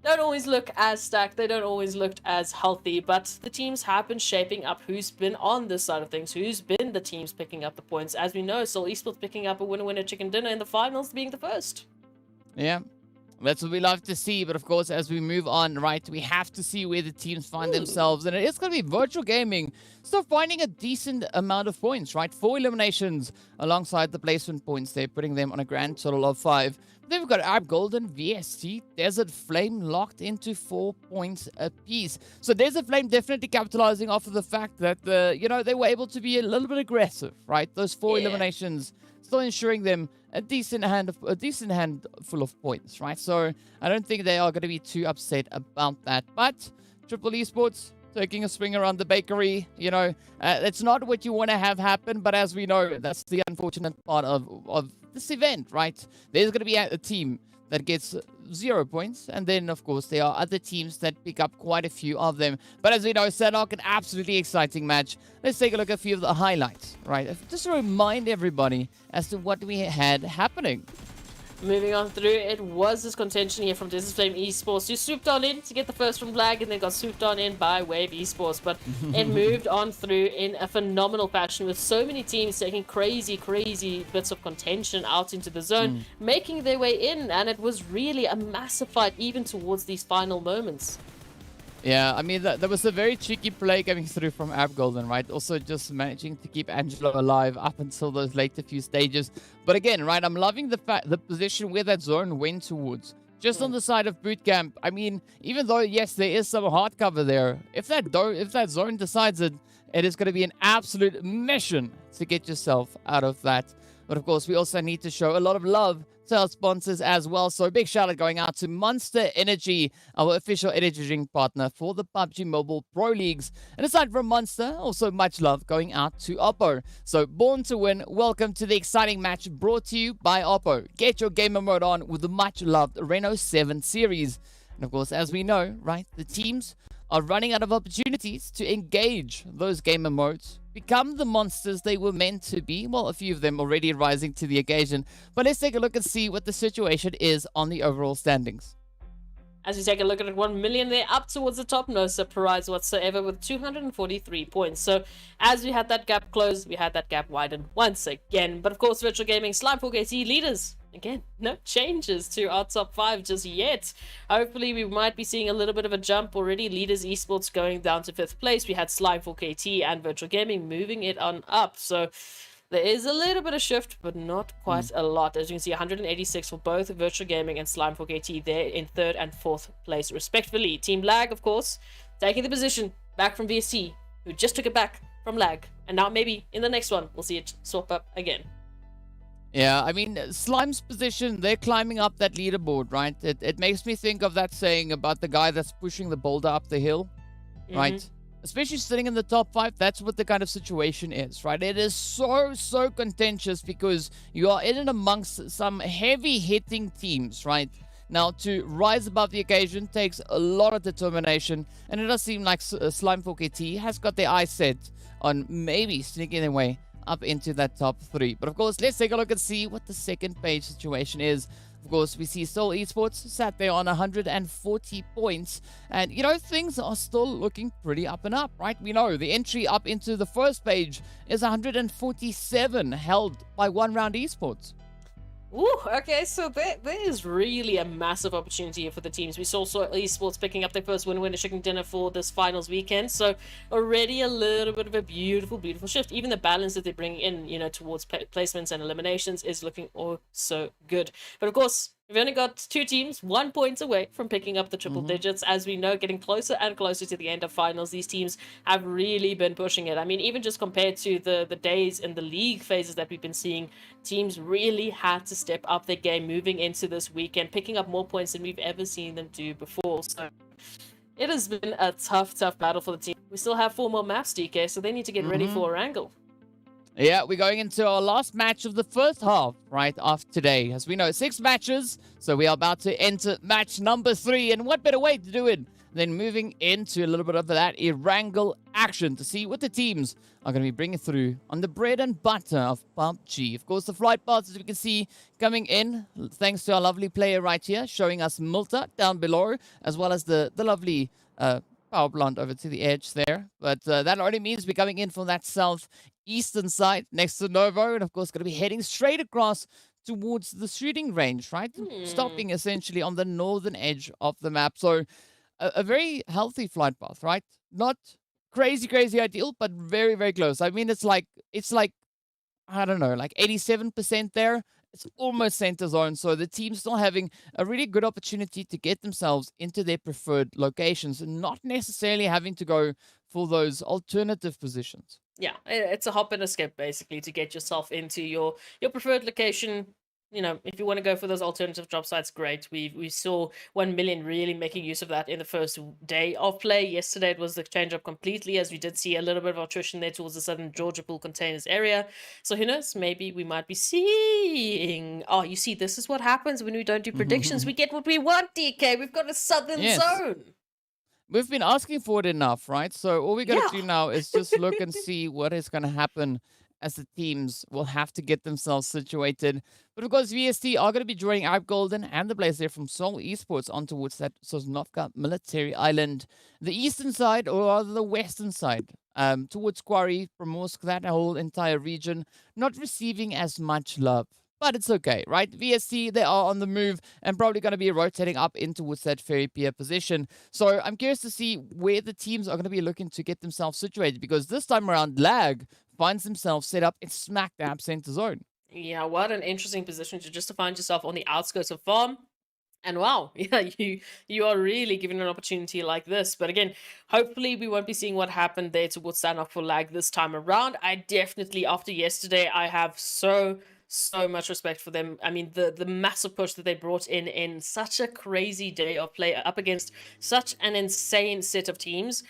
don't always look as stacked, they don't always look as healthy, but the teams have been shaping up who's been on this side of things, who's been the teams picking up the points. As we know, Seoul Esports picking up a winner chicken dinner in the finals, being the first. Yeah, that's what we love to see. But of course, as we move on, right, we have to see where the teams find themselves. And it is going to be virtual gaming. Still finding a decent amount of points, right? 4 eliminations alongside the placement points there, putting them on a grand total of 5. Then we've got Ab Golden, VST, Desert Flame locked into 4 points apiece. So Desert Flame definitely capitalizing off of the fact that, they were able to be a little bit aggressive, right? Those 4 eliminations still ensuring them a decent handful of points, right? So I don't think they are going to be too upset about that. But Triple Esports taking a swing around the bakery, it's not what you want to have happen. But as we know, that's the unfortunate part of this event, right? There's going to be a team that gets 0 points, and then of course there are other teams that pick up quite a few of them. But as we know, Sanhok, an absolutely exciting match. Let's take a look at a few of the highlights, right? Just to remind everybody as to what we had happening. Moving on through, it was this contention here from Desert Flame Esports, who swooped on in to get the first from Flag and then got swooped on in by Wave Esports. But it moved on through in a phenomenal fashion, with so many teams taking crazy bits of contention out into the zone, making their way in. And it was really a massive fight even towards these final moments. Yeah, I mean, there was a very cheeky play coming through from Ab Golden, right? Also just managing to keep Angelo alive up until those later few stages. But again, right, I'm loving the position where that zone went towards. Just on the side of boot camp. I mean, even though, yes, there is some hard cover there, if that zone decides it it is going to be an absolute mission to get yourself out of that. But of course, we also need to show a lot of love to our sponsors as well. So big shout out going out to Monster Energy, our official energy drink partner for the PUBG Mobile Pro Leagues. And aside from Monster, also much love going out to Oppo. So Born to Win, welcome to the exciting match brought to you by Oppo. Get your gamer mode on with the much loved Reno 7 series. And of course, as we know, right, the teams are running out of opportunities to engage those gamer modes, become the monsters they were meant to be. Well, a few of them already rising to the occasion. But let's take a look and see what the situation is on the overall standings. As we take a look at it, 1 million there, up towards the top, no surprise whatsoever, with 243 points. So as we had that gap close, we had that gap widen once again. But of course, Virtual Gaming, Slime 4KT leaders. Again, no changes to our top 5 just yet. Hopefully, we might be seeing a little bit of a jump already. Leaders Esports going down to 5th place. We had Slime 4KT and Virtual Gaming moving it on up. So there is a little bit of shift, but not quite a lot. As you can see, 186 for both Virtual Gaming and Slime 4KT there in 3rd and 4th place, respectively. Team Lag, of course, taking the position back from VST, who just took it back from Lag. And now maybe in the next one, we'll see it swap up again. Yeah, I mean, Slime's position, they're climbing up that leaderboard, right? It makes me think of that saying about the guy that's pushing the boulder up the hill, right? Especially sitting in the top 5, that's what the kind of situation is, right? It is so contentious because you are in and amongst some heavy-hitting teams, right? Now, to rise above the occasion takes a lot of determination, and it does seem like Slime 4KT has got their eyes set on maybe sneaking their way up into that top 3. But of course, let's take a look and see what the second page situation is. Of course, we see Seoul Esports sat there on 140 points. And, you know, things are still looking pretty up and up, right? We know the entry up into the first page is 147, held by One Round Esports. Ooh, okay, so there is really a massive opportunity here for the teams. We saw Esports picking up their first win at chicken dinner for this finals weekend, so already a little bit of a beautiful shift. Even the balance that they bring in, you know, towards placements and eliminations is looking oh so good. But of course, we've only got 2 teams, 1 point away from picking up the triple digits. As we know, getting closer and closer to the end of finals, these teams have really been pushing it. I mean, even just compared to the days in the league phases that we've been seeing, teams really had to step up their game moving into this weekend, picking up more points than we've ever seen them do before. So it has been a tough battle for the team. We still have 4 more maps, DK, so they need to get ready for Erangel. Yeah, we're going into our last match of the first half, right, of today. As we know, 6 matches, so we are about to enter match number 3. And what better way to do it than moving into a little bit of that Erangel action to see what the teams are going to be bringing through on the bread and butter of PUBG. Of course, the flight paths, as we can see, coming in, thanks to our lovely player right here, showing us Multa down below, as well as the lovely power plant over to the edge there. But that already means we're coming in from that southeastern side next to Novo, and of course going to be heading straight across towards the shooting range, right? Stopping essentially on the northern edge of the map. So a very healthy flight path, right? Not crazy ideal, but very close. I mean, it's like I don't know, like 87% there. It's almost center zone, so the team's still having a really good opportunity to get themselves into their preferred locations and not necessarily having to go for those alternative positions. Yeah, it's a hop and a skip, basically, to get yourself into your preferred location. You know, if you want to go for those alternative job sites, great. We saw 1 million really making use of that in the first day of play. Yesterday it was the change up completely, as we did see a little bit of attrition there towards the southern Georgia Pool containers area. So who knows, maybe we might be seeing... Oh, you see, this is what happens when we don't do predictions. We get what we want, DK. We've got a southern zone. We've been asking for it enough, right? So all we got to do now is just look and see what is going to happen as the teams will have to get themselves situated. But of course, VST are going to be drawing out Golden and the Blaze there from Seoul Esports on towards that Sosnovka military island. The eastern side, or rather the western side, towards Quarry, Primorsk, that whole entire region, not receiving as much love. But it's okay, right? VST, they are on the move and probably going to be rotating up in towards that Ferry Pier position. So I'm curious to see where the teams are going to be looking to get themselves situated, because this time around, Lag finds themselves set up in smack dab center zone. Yeah, what an interesting position to just to find yourself on the outskirts of farm. And wow, yeah, you are really given an opportunity like this. But again, hopefully we won't be seeing what happened there towards Sanhok for lag this time around. I definitely, after yesterday, I have so much respect for them. I mean, the massive push that they brought in such a crazy day of play up against such an insane set of teams.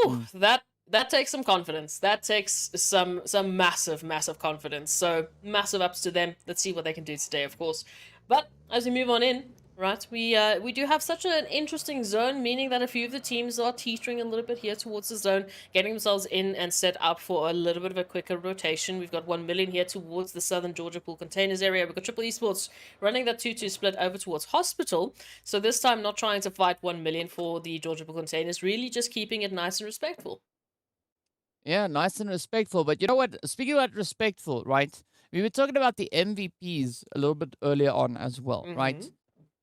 Ooh, that takes some confidence. That takes some massive confidence. So massive ups to them. Let's see what they can do today, of course. But as we move on in, right, we do have such an interesting zone, meaning that a few of the teams are teetering a little bit here towards the zone, getting themselves in and set up for a little bit of a quicker rotation. We've got 1 million here towards the southern Georgia Pool containers area. We've got Triple Esports running that 2-2 split over towards Hospital. So this time not trying to fight 1 million for the Georgia Pool containers, really just keeping it nice and respectful. Yeah, nice and respectful. But you know what? Speaking about respectful, right? We were talking about the MVPs a little bit earlier on as well, right?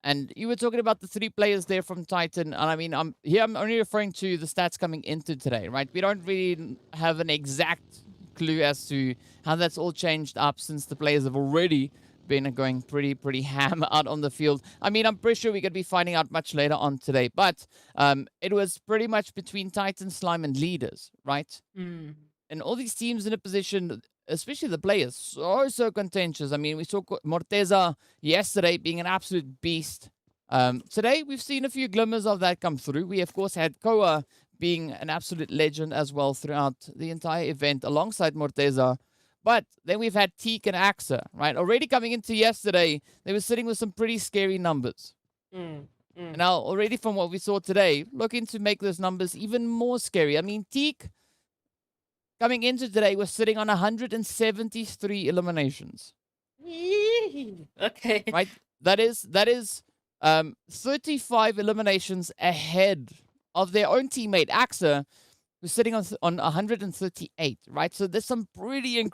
And you were talking about the 3 players there from Titan. And I mean, I'm only referring to the stats coming into today, right? We don't really have an exact clue as to how that's all changed up since the players have already been going pretty ham out on the field. I mean, I'm pretty sure we're going to be finding out much later on today. But it was pretty much between Titan, Slime, and Leaders, right? And all these teams in a position, especially the players, so contentious. I mean, we saw Morteza yesterday being an absolute beast. Today, we've seen a few glimmers of that come through. We, of course, had Koa being an absolute legend as well throughout the entire event alongside Morteza. But then we've had Teak and AXA, right? Already coming into yesterday, they were sitting with some pretty scary numbers. And now, already from what we saw today, looking to make those numbers even more scary. I mean, Teak coming into today was sitting on 173 eliminations. Okay. Right? That is 35 eliminations ahead of their own teammate, AXA, who's sitting on 138, right? So there's some pretty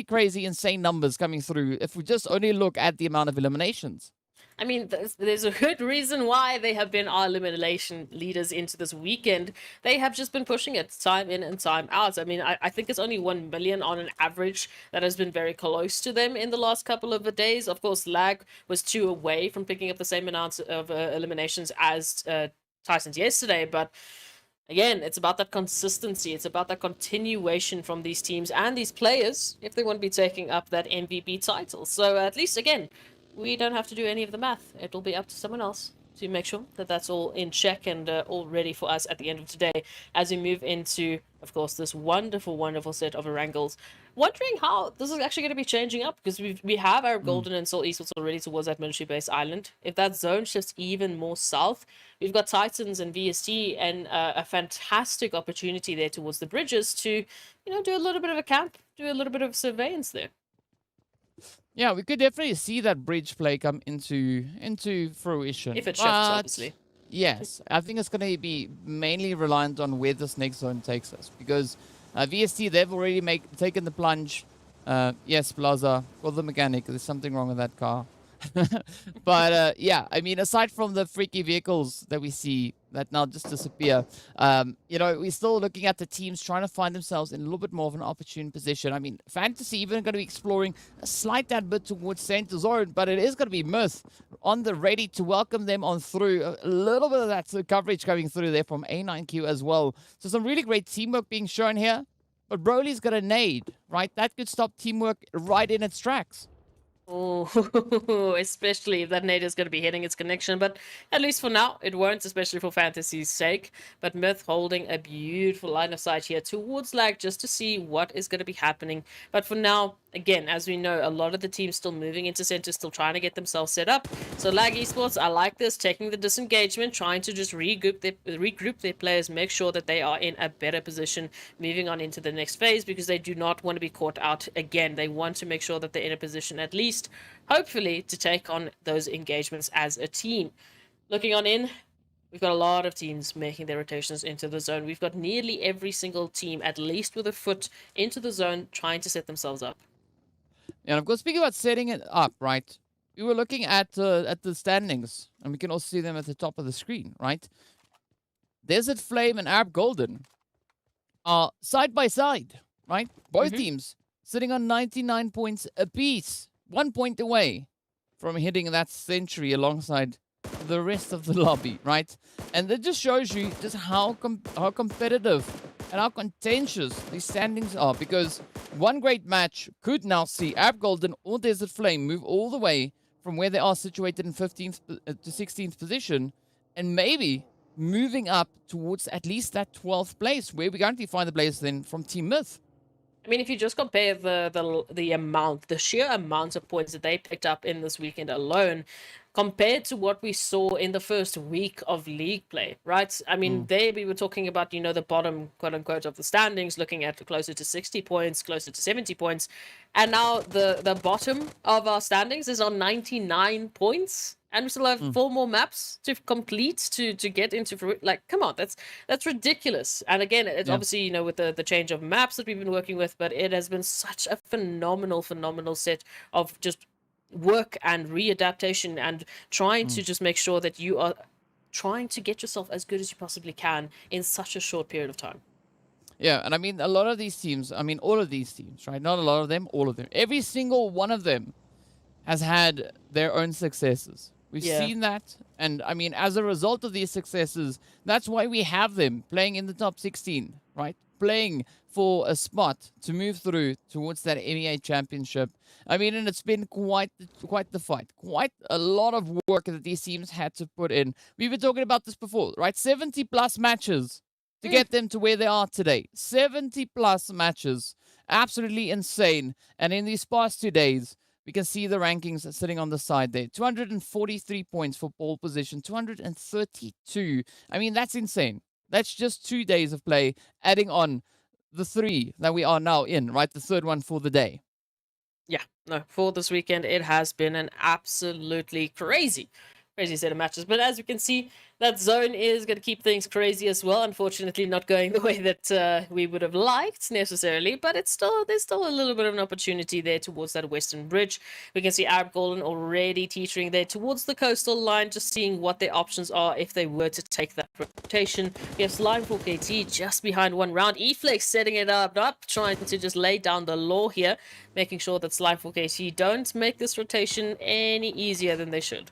crazy, insane numbers coming through if we just only look at the amount of eliminations. I mean, there's a good reason why they have been our elimination leaders into this weekend. They have just been pushing it time in and time out. I mean, I think it's only 1 million on an average that has been very close to them in the last couple of days. Of course, Lag was 2 away from picking up the same amount of eliminations as Titans yesterday, but again, it's about that consistency. It's about that continuation from these teams and these players if they want to be taking up that MVP title. So at least, again, we don't have to do any of the math. It'll be up to someone else to make sure that that's all in check and all ready for us at the end of today as we move into, of course, this wonderful set of Erangels. Wondering how this is actually going to be changing up, because we have our Golden and Soul Esports already towards that military base island. If that zone shifts even more south, we've got Titans and VST and a fantastic opportunity there towards the bridges to, do a little bit of a camp, do a little bit of surveillance there. Yeah, we could definitely see that bridge play come into fruition. If it shifts, obviously. Yes, I think it's going to be mainly reliant on where this next zone takes us, because VST, they've already taken the plunge. Yes, Plaza, call the mechanic. There's something wrong with that car. But yeah, I mean, aside from the freaky vehicles that we see that now just disappear, we're still looking at the teams trying to find themselves in a little bit more of an opportune position. I mean, Fantasy even going to be exploring a slight tad bit towards center zone, but it is going to be Myth on the ready to welcome them on through. A little bit of that coverage coming through there from A9Q as well. So some really great teamwork being shown here. But Broly's got a nade, right? That could stop teamwork right in its tracks. Oh, especially if that nade is going to be hitting its connection, but at least for now it won't, especially for Fantasy's sake. But Myth holding a beautiful line of sight here towards Lag just to see what is going to be happening. But for now, again, as we know, a lot of the teams still moving into center, still trying to get themselves set up. So Lag Esports, I like this, taking the disengagement, trying to just regroup their players, make sure that they are in a better position moving on into the next phase, because they do not want to be caught out again. They want to make sure that they're in a position at least, hopefully, to take on those engagements as a team. Looking on in, we've got a lot of teams making their rotations into the zone. We've got nearly every single team, at least with a foot into the zone, trying to set themselves up. And of course, speaking about setting it up, right? We were looking at the standings, and we can also see them at the top of the screen, right? Desert Flame and Arab Golden are side by side, right? Both teams sitting on 99 points apiece, 1 point away from hitting that century alongside the rest of the lobby, right? And that just shows you just how competitive and how contentious these standings are, because one great match could now see Ab Golden or Desert Flame move all the way from where they are situated in 15th to 16th position, and maybe moving up towards at least that 12th place, where we currently find the players then from Team Myth. I mean, if you just compare the sheer amount of points that they picked up in this weekend alone, compared to what we saw in the first week of league play, right? I mean, there we were talking about, the bottom, quote unquote, of the standings, looking at closer to 60 points, closer to 70 points. And now the bottom of our standings is on 99 points. And we still have 4 more maps to complete to get into, like, come on, that's ridiculous. And again, it's obviously, with the change of maps that we've been working with, but it has been such a phenomenal set of just work and readaptation and trying to just make sure that you are trying to get yourself as good as you possibly can in such a short period of time. Yeah, and I mean, a lot of these teams, I mean, all of these teams, right? Not a lot of them, all of them. Every single one of them has had their own successes. We've seen that, and I mean, as a result of these successes, that's why we have them playing in the top 16, right? Playing for a spot to move through towards that MEA championship. I mean, and it's been quite the fight, quite a lot of work that these teams had to put in. We've been talking about this before, right? 70 plus matches to get them to where they are today. 70 plus matches, absolutely insane. And in these past 2 days, we can see the rankings sitting on the side there. 243 points for pole position, 232. I mean, that's insane. That's just 2 days of play, adding on the 3 that we are now in, right? The third one for the day. Yeah, no, for this weekend, it has been an absolutely crazy set of matches. But as you can see, that zone is going to keep things crazy as well. Unfortunately, not going the way that we would have liked necessarily, but there's still a little bit of an opportunity there towards that western bridge. We can see Arab Golden already teetering there towards the coastal line, just seeing what their options are if they were to take that rotation. We have Slime for KT just behind 1 round. E-Flex setting it up, trying to just lay down the law here, making sure that Slime for KT don't make this rotation any easier than they should.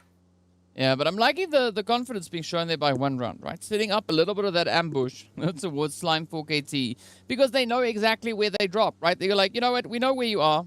Yeah, but I'm liking the confidence being shown there by 1 round, right? Setting up a little bit of that ambush towards Slime 4KT, because they know exactly where they drop, right? They're like, you know what? We know where you are,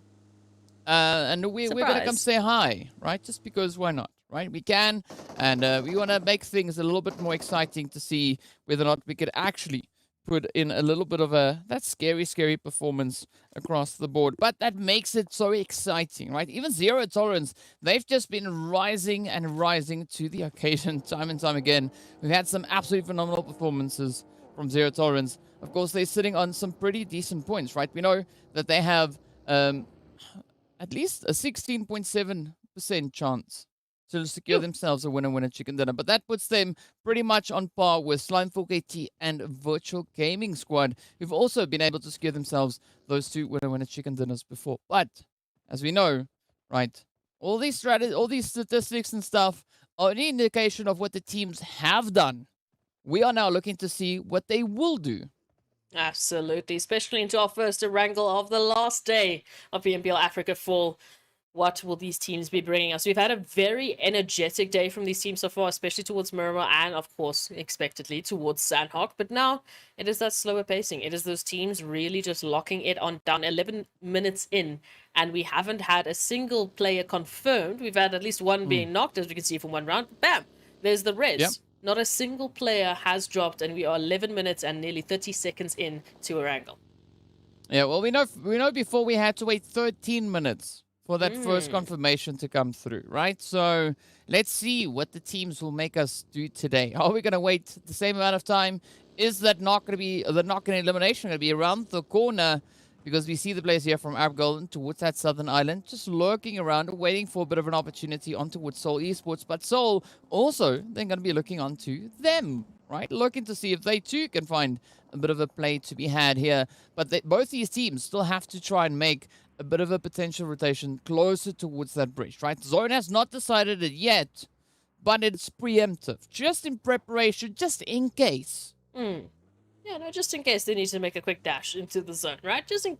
and we're going to come say hi, right? Just because, why not, right? We can, and we want to make things a little bit more exciting to see whether or not we could actually put in a little bit of that scary performance across the board. But that makes it so exciting, right? Even Zero Tolerance, they've just been rising and rising to the occasion time and time again. We've had some absolutely phenomenal performances from Zero Tolerance. Of course, they're sitting on some pretty decent points, right? We know that they have at least a 16.7% chance to secure themselves a winner chicken dinner. But that puts them pretty much on par with Slime 4KT and Virtual Gaming Squad, who've also been able to secure themselves those 2 winner chicken dinners before. But as we know, right, all these statistics and stuff are an indication of what the teams have done. We are now looking to see what they will do. Absolutely, especially into our first Erangel of the last day of PMPL Africa Fall. What will these teams be bringing us? We've had a very energetic day from these teams so far, especially towards Miramar and, of course, expectedly towards Sanhok. But now it is that slower pacing. It is those teams really just locking it on down 11 minutes in. And we haven't had a single player confirmed. We've had at least one being knocked, as we can see from 1 round. Bam! There's the res. Yep. Not a single player has dropped, and we are 11 minutes and nearly 30 seconds in to Erangel. Yeah, well, we know before we had to wait 13 minutes for that first confirmation to come through, right? So let's see what the teams will make us do today. Are we going to wait the same amount of time? Is that not going to be the knock and elimination going to be around the corner? Because we see the players here from Arab Golden towards that southern island, just lurking around, waiting for a bit of an opportunity on towards Seoul Esports. But Seoul also, they're going to be looking onto them, right? Looking to see if they too can find a bit of a play to be had here. But both these teams still have to try and make a bit of a potential rotation closer towards that bridge, right? Zone has not decided it yet, but it's preemptive, just in preparation, just in case. Yeah, no, just in case they need to make a quick dash into the zone, right? Just in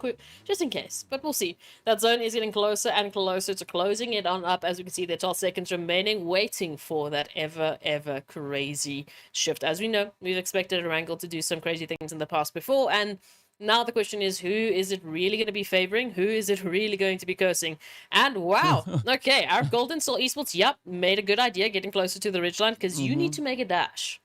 case. But we'll see. That zone is getting closer and closer to closing it on up. As we can see, there are 12 seconds remaining, waiting for that ever crazy shift. As we know, we've expected Erangel to do some crazy things in the past before, and now the question is, who is it really going to be favoring? Who is it really going to be cursing? And wow, okay, our Golden Soul Esports, yep, made a good idea getting closer to the ridgeline because you need to make a dash.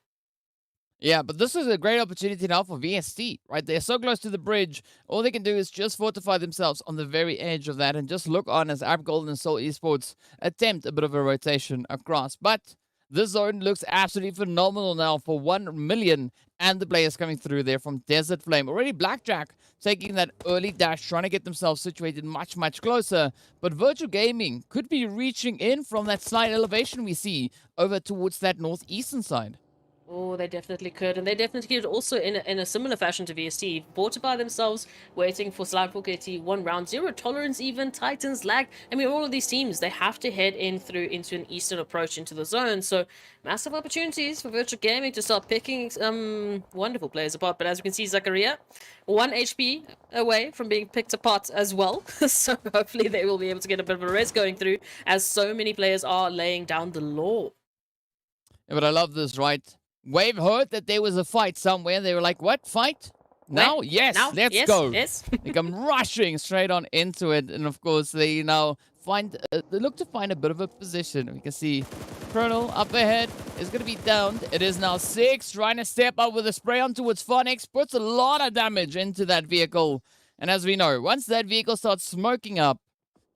Yeah, but this is a great opportunity now for VST, right? They're so close to the bridge. All they can do is just fortify themselves on the very edge of that and just look on as App Golden Soul Esports attempt a bit of a rotation across. But this zone looks absolutely phenomenal now for 1 million and the players coming through there from Desert Flame. Already Blackjack taking that early dash, trying to get themselves situated much closer. But Virtual Gaming could be reaching in from that slight elevation we see over towards that northeastern side. Oh, they definitely could. And they definitely could also in a similar fashion to VST. Bought it by themselves, waiting for Slide 4KT, 1 round, 0 tolerance even, Titans lag. I mean, all of these teams, they have to head in through into an eastern approach into the zone. So massive opportunities for Virtual Gaming to start picking wonderful players apart. But as you can see, Zakaria, 1 HP away from being picked apart as well. So hopefully they will be able to get a bit of a res going through as so many players are laying down the law. Yeah, but I love this, right? Wave heard that there was a fight somewhere. They were like, what? Fight? Now? Yes, let's go. Yes. They come rushing straight on into it. And of course, they now find, they look to find a bit of a position. We can see Colonel up ahead is going to be downed. It is now 6, trying to step up with a spray on towards Phonics. Puts a lot of damage into that vehicle. And as we know, once that vehicle starts smoking up,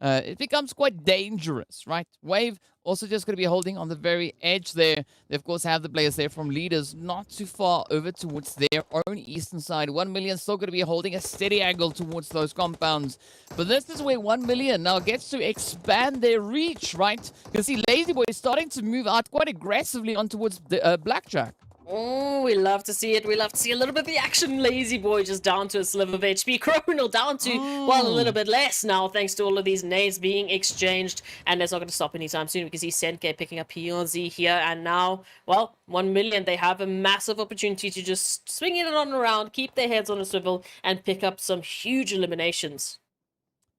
it becomes quite dangerous, right? Wave also just going to be holding on the very edge there. They, of course, have the players there from leaders not too far over towards their own eastern side. 1 million still going to be holding a steady angle towards those compounds. But this is where 1 million now gets to expand their reach, right? You can see Lazy Boy is starting to move out quite aggressively on towards the Blackjack. Oh, we love to see it. We love to see a little bit of the action. Lazy Boy just down to a sliver of HP. Chronal down to, well, a little bit less now, thanks to all of these nades being exchanged. And that's not going to stop anytime soon. We can see Senke picking up PLZ here. And now, well, 1 million. They have a massive opportunity to just swing it on around, keep their heads on a swivel, and pick up some huge eliminations.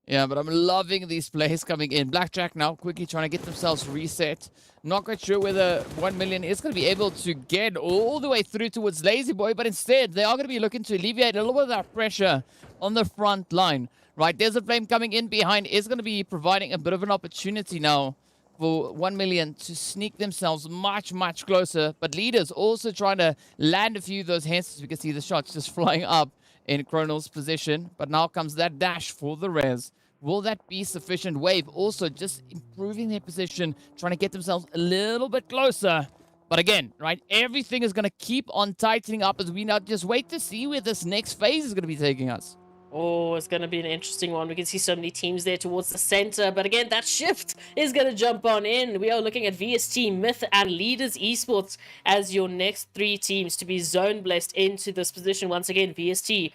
Yeah, but I'm loving these plays coming in. Blackjack now quickly trying to get themselves reset. Not quite sure whether 1 million is going to be able to get all the way through towards Lazy Boy, but instead they are going to be looking to alleviate a little bit of that pressure on the front line. Right, there's a flame coming in behind. Is going to be providing a bit of an opportunity now for 1 million to sneak themselves much closer. But leaders also trying to land a few of those hits. We can see the shots just flying up in Chronal's position. But now comes that dash for the res. Will that be sufficient? Wave also just improving their position, trying to get themselves a little bit closer. But again, right, everything is going to keep on tightening up as we now just wait to see where this next phase is going to be taking us. Oh, it's going to be an interesting one. We can see so many teams there towards the center. But again, that shift is going to jump on in. We are looking at VST, Myth, and Leaders Esports as your next 3 teams to be zone blessed into this position. Once again, VST,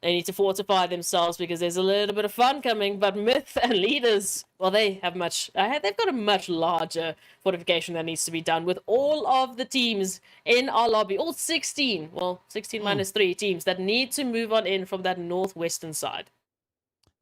they need to fortify themselves because there's a little bit of fun coming. But Myth and Leaders, well, they have they've got a much larger fortification that needs to be done with all of the teams in our lobby. All 16, well, 16 minus 3 teams that need to move on in from that northwestern side.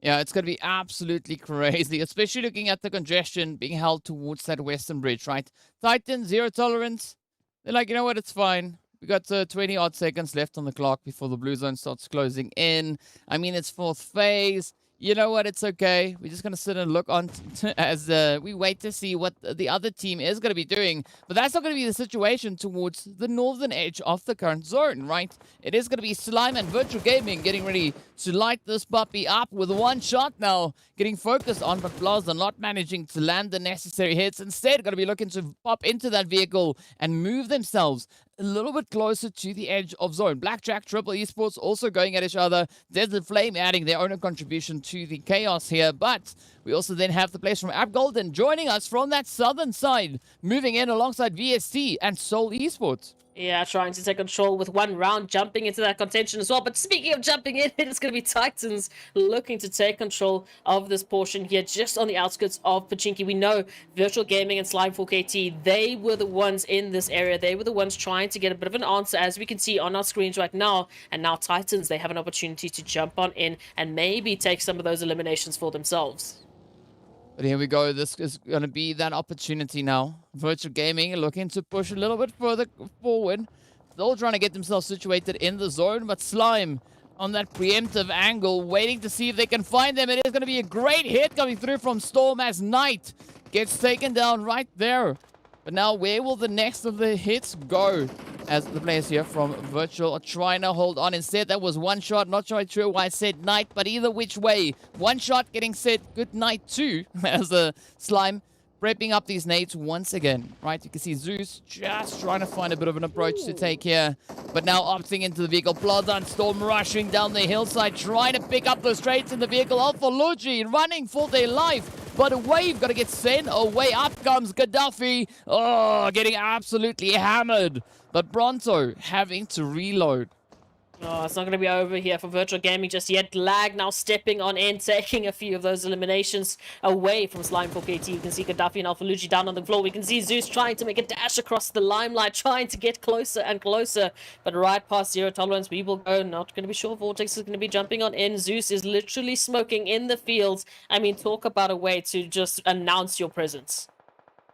Yeah, it's going to be absolutely crazy, especially looking at the congestion being held towards that western bridge, right? Titan, 0 tolerance. They're like, you know what, it's fine. We got 20 odd seconds left on the clock before the blue zone starts closing in. I mean, it's 4th phase. You know what? It's okay. We're just going to sit and look on as we wait to see what the other team is going to be doing. But that's not going to be the situation towards the northern edge of the current zone, right? It is going to be Slime and Virtual Gaming getting ready to light this puppy up with 1 shot now. Getting focused on, but Blaza not managing to land the necessary hits. Instead, going to be looking to pop into that vehicle and move themselves a little bit closer to the edge of zone. Blackjack, Triple Esports also going at each other. Desert Flame adding their own contribution to the chaos here. But we also then have the players from App Golden joining us from that southern side, moving in alongside VST and Soul Esports. Yeah, trying to take control with one round, jumping into that contention as well. But speaking of jumping in, it is going to be Titans looking to take control of this portion here, just on the outskirts of Pachinki. We know Virtual Gaming and Slime 4KT, they were the ones in this area. They were the ones trying to get a bit of an answer, as we can see on our screens right now. And now Titans, they have an opportunity to jump on in and maybe take some of those eliminations for themselves. But here we go. This is going to be that opportunity now. Virtual Gaming looking to push a little bit further forward. Still trying to get themselves situated in the zone, but Slime on that preemptive angle, waiting to see if they can find them. It is going to be a great hit coming through from Storm as Knight gets taken down right there. But now where will the next of the hits go? As the players here from Virtual are trying to hold on. Instead, that was one shot. Not sure why I said Knight, but either which way. One shot getting set. Good night too. As the Slime prepping up these nades once again. Right, you can see Zeus just trying to find a bit of an approach to take here. But now opting into the vehicle. Plaza and Storm rushing down the hillside, trying to pick up those trades in the vehicle. Alpha Luigi running for their life. But a wave got to get sent away. Up comes Gaddafi. Oh, getting absolutely hammered. But Bronto having to reload. Oh, it's not going to be over here for Virtual Gaming just yet. Lag now stepping on in, taking a few of those eliminations away from Slime 4KT. You can see Gaddafi and Alpha Luigi down on the floor. We can see Zeus trying to make a dash across the limelight, trying to get closer and closer. But right past Zero Tolerance, we will go. Not going to be sure. Vortex is going to be jumping on in. Zeus is literally smoking in the fields. I mean, talk about a way to just announce your presence.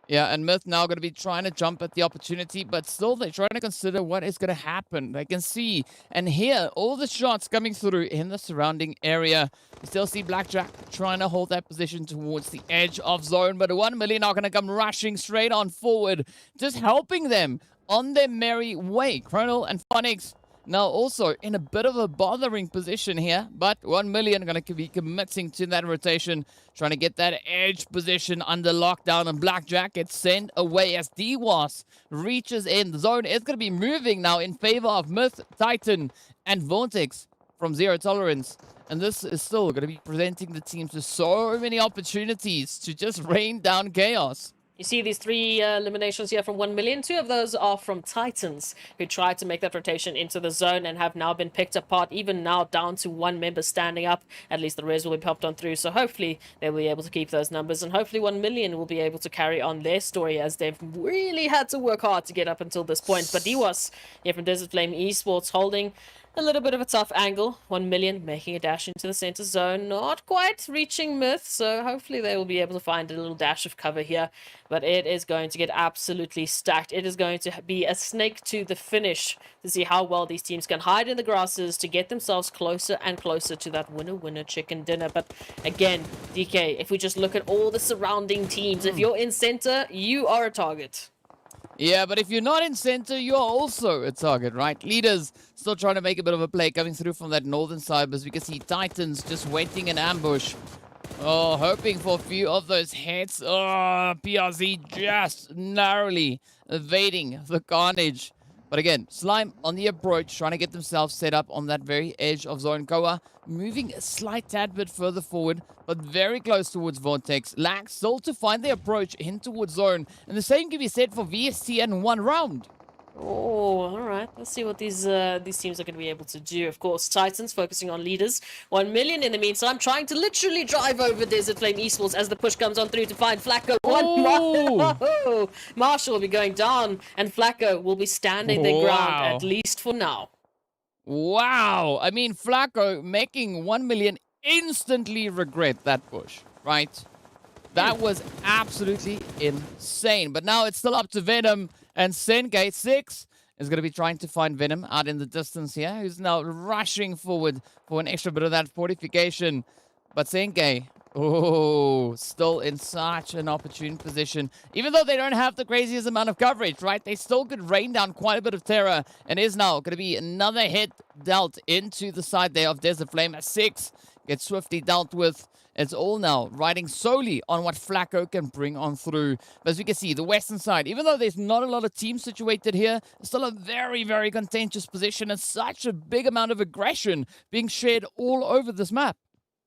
Yeah, and Myth now going to be trying to jump at the opportunity, but still they're trying to consider what is going to happen. They can see and hear all the shots coming through in the surrounding area. You still see Blackjack trying to hold that position towards the edge of zone, but 1 million are going to come rushing straight on forward, just helping them on their merry way. Chronal and Phonics now also in a bit of a bothering position here, but 1 million going to be committing to that rotation, trying to get that edge position under lockdown, and Blackjack gets sent away as DWAS reaches in. The zone is going to be moving now in favor of Myth, Titan, and Vortex from Zero Tolerance. And this is still going to be presenting the teams with so many opportunities to just rain down chaos. You see these three eliminations here from 1 million. 2 of those are from Titans, who tried to make that rotation into the zone and have now been picked apart, even now down to 1 member standing up. At least the res will be popped on through, so hopefully they'll be able to keep those numbers, and hopefully 1 million will be able to carry on their story, as they've really had to work hard to get up until this point. But DWAS here from Desert Flame Esports holding a little bit of a tough angle. 1 million making a dash into the center zone. Not quite reaching Myth, so hopefully they will be able to find a little dash of cover here. But it is going to get absolutely stacked. It is going to be a snake to the finish to see how well these teams can hide in the grasses to get themselves closer and closer to that winner chicken dinner. But again, DK, if we just look at all the surrounding teams, if you're in center, you are a target. Yeah, but if you're not in center, you're also a target, right? Leaders still trying to make a bit of a play coming through from that northern side, as we can see Titans just waiting in ambush. Oh, hoping for a few of those hits. Oh, PRZ just narrowly evading the carnage. But again, Slime on the approach, trying to get themselves set up on that very edge of zone. Koa moving a slight tad bit further forward, but very close towards Vortex. Lag still to find the approach in towards zone. And the same can be said for VST and 1 round. Oh, all right. Let's see what these teams are going to be able to do. Of course, Titans focusing on leaders. 1 million in the meantime, trying to literally drive over Desert Flame Esports as the push comes on through to find Flacco. Oh. Marshall will be going down, and Flacco will be standing their ground, at least for now. Wow. I mean, Flacco making 1 million instantly regret that push, right? That was absolutely insane. But now it's still up to Venom. And Sengate 6 is going to be trying to find Venom out in the distance here, who's now rushing forward for an extra bit of that fortification. But Sengate, oh, still in such an opportune position. Even though they don't have the craziest amount of coverage, right? They still could rain down quite a bit of terror. And is now going to be another hit dealt into the side there of Desert Flame. As 6 gets swiftly dealt with. It's all now riding solely on what Flacco can bring on through. But as we can see, the western side, even though there's not a lot of teams situated here, it's still a very, very contentious position and such a big amount of aggression being shared all over this map.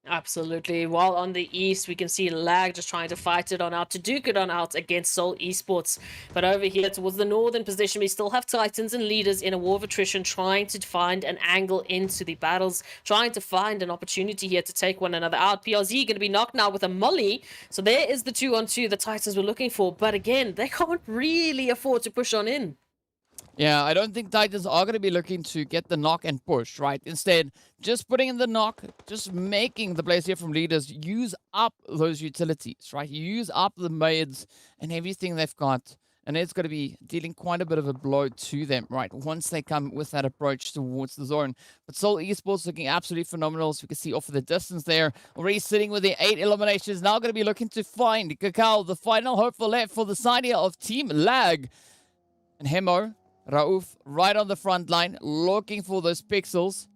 Absolutely. While on the east, we can see Lag just trying to fight it on out, to duke it on out against Seoul Esports. But over here towards the northern position, we still have Titans and leaders in a war of attrition trying to find an angle into the battles, trying to find an opportunity here to take one another out. PLZ going to be knocked now with a molly. So there is the 2-on-2 the Titans were looking for. But again, they can't really afford to push on in. Yeah, I don't think Titans are going to be looking to get the knock and push, right? Instead, just putting in the knock, just making the players here from leaders use up those utilities, right? Use up the maids and everything they've got. And it's going to be dealing quite a bit of a blow to them, right? Once they come with that approach towards the zone. But Seoul Esports looking absolutely phenomenal. So we can see off of the distance there. Already sitting with the 8 eliminations. Now going to be looking to find Cacao, the final hope for left for the side here of TEAMLAG. And Hemo, Rauf right on the front line, looking for those pixels.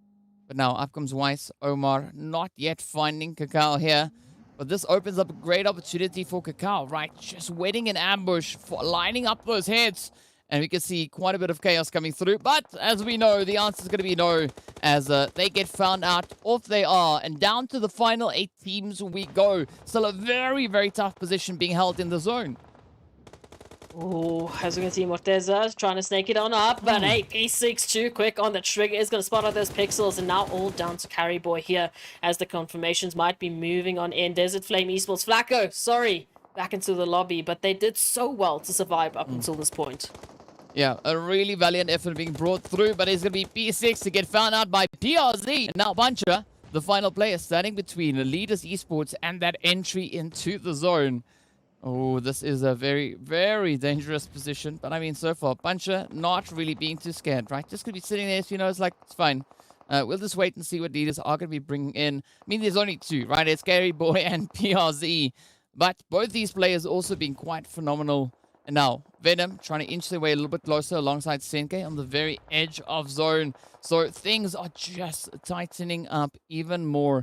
But now up comes Weiss, Omar, not yet finding Cacao here. But this opens up a great opportunity for Cacao, right? Just waiting in ambush, for lining up those heads. And we can see quite a bit of chaos coming through. But as we know, the answer is going to be no, as they get found out. Off they are. And down to the final 8 teams we go. Still a very, very tough position being held in the zone. Oh, as we can see, Morteza trying to snake it on up, but hey, P6 too quick on the trigger is going to spot out those pixels, and now all down to Carry Boy here as the confirmations might be moving on in. Desert Flame Esports, Flacco, sorry, back into the lobby, but they did so well to survive up until this point. Yeah, a really valiant effort being brought through, but it's going to be P6 to get found out by PRZ. Now Buncher, the final player, standing between Leaders Esports and that entry into the zone. Oh, this is a very, very dangerous position. But I mean, so far, Puncher not really being too scared, right? Just going to be sitting there, so you know, it's like, it's fine. We'll just wait and see what leaders are going to be bringing in. I mean, there's only 2, right? It's Scary Boy and PRZ. But both these players also being quite phenomenal. And now, Venom trying to inch their way a little bit closer alongside Senke on the very edge of zone. So things are just tightening up even more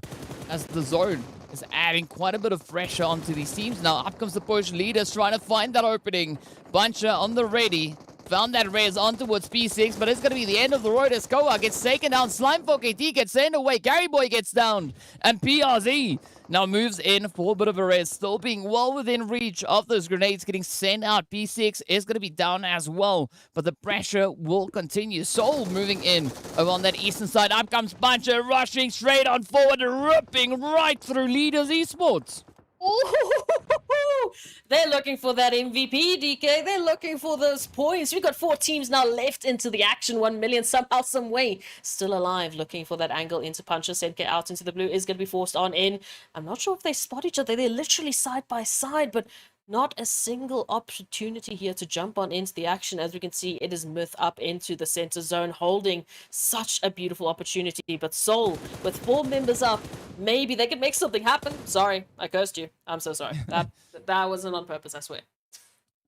as the zone is adding quite a bit of pressure onto these teams. Now up comes the push. Leaders trying to find that opening. Buncher on the ready. Found that res on towards P6, but it's going to be the end of the road as Koa gets taken down. Slimefolk KT gets sent away. Gary Boy gets down. And PRZ now moves in for a bit of a res. Still being well within reach of those grenades getting sent out. P6 is going to be down as well, but the pressure will continue. Soul moving in over on that eastern side. Up comes Buncher, rushing straight on forward, ripping right through Leaders Esports. Ooh, they're looking for that MVP, DK. They're looking for those points. We've got 4 teams now left into the action. 1 million somehow, some way. Still alive, looking for that angle into Puncher. Senke out into the blue is going to be forced on in. I'm not sure if they spot each other. They're literally side by side, but not a single opportunity here to jump on into the action. As we can see, it is Myth up into the center zone, holding such a beautiful opportunity. But Soul, with 4 members up, maybe they could make something happen. Sorry, I cursed you. I'm so sorry. That wasn't on purpose, I swear.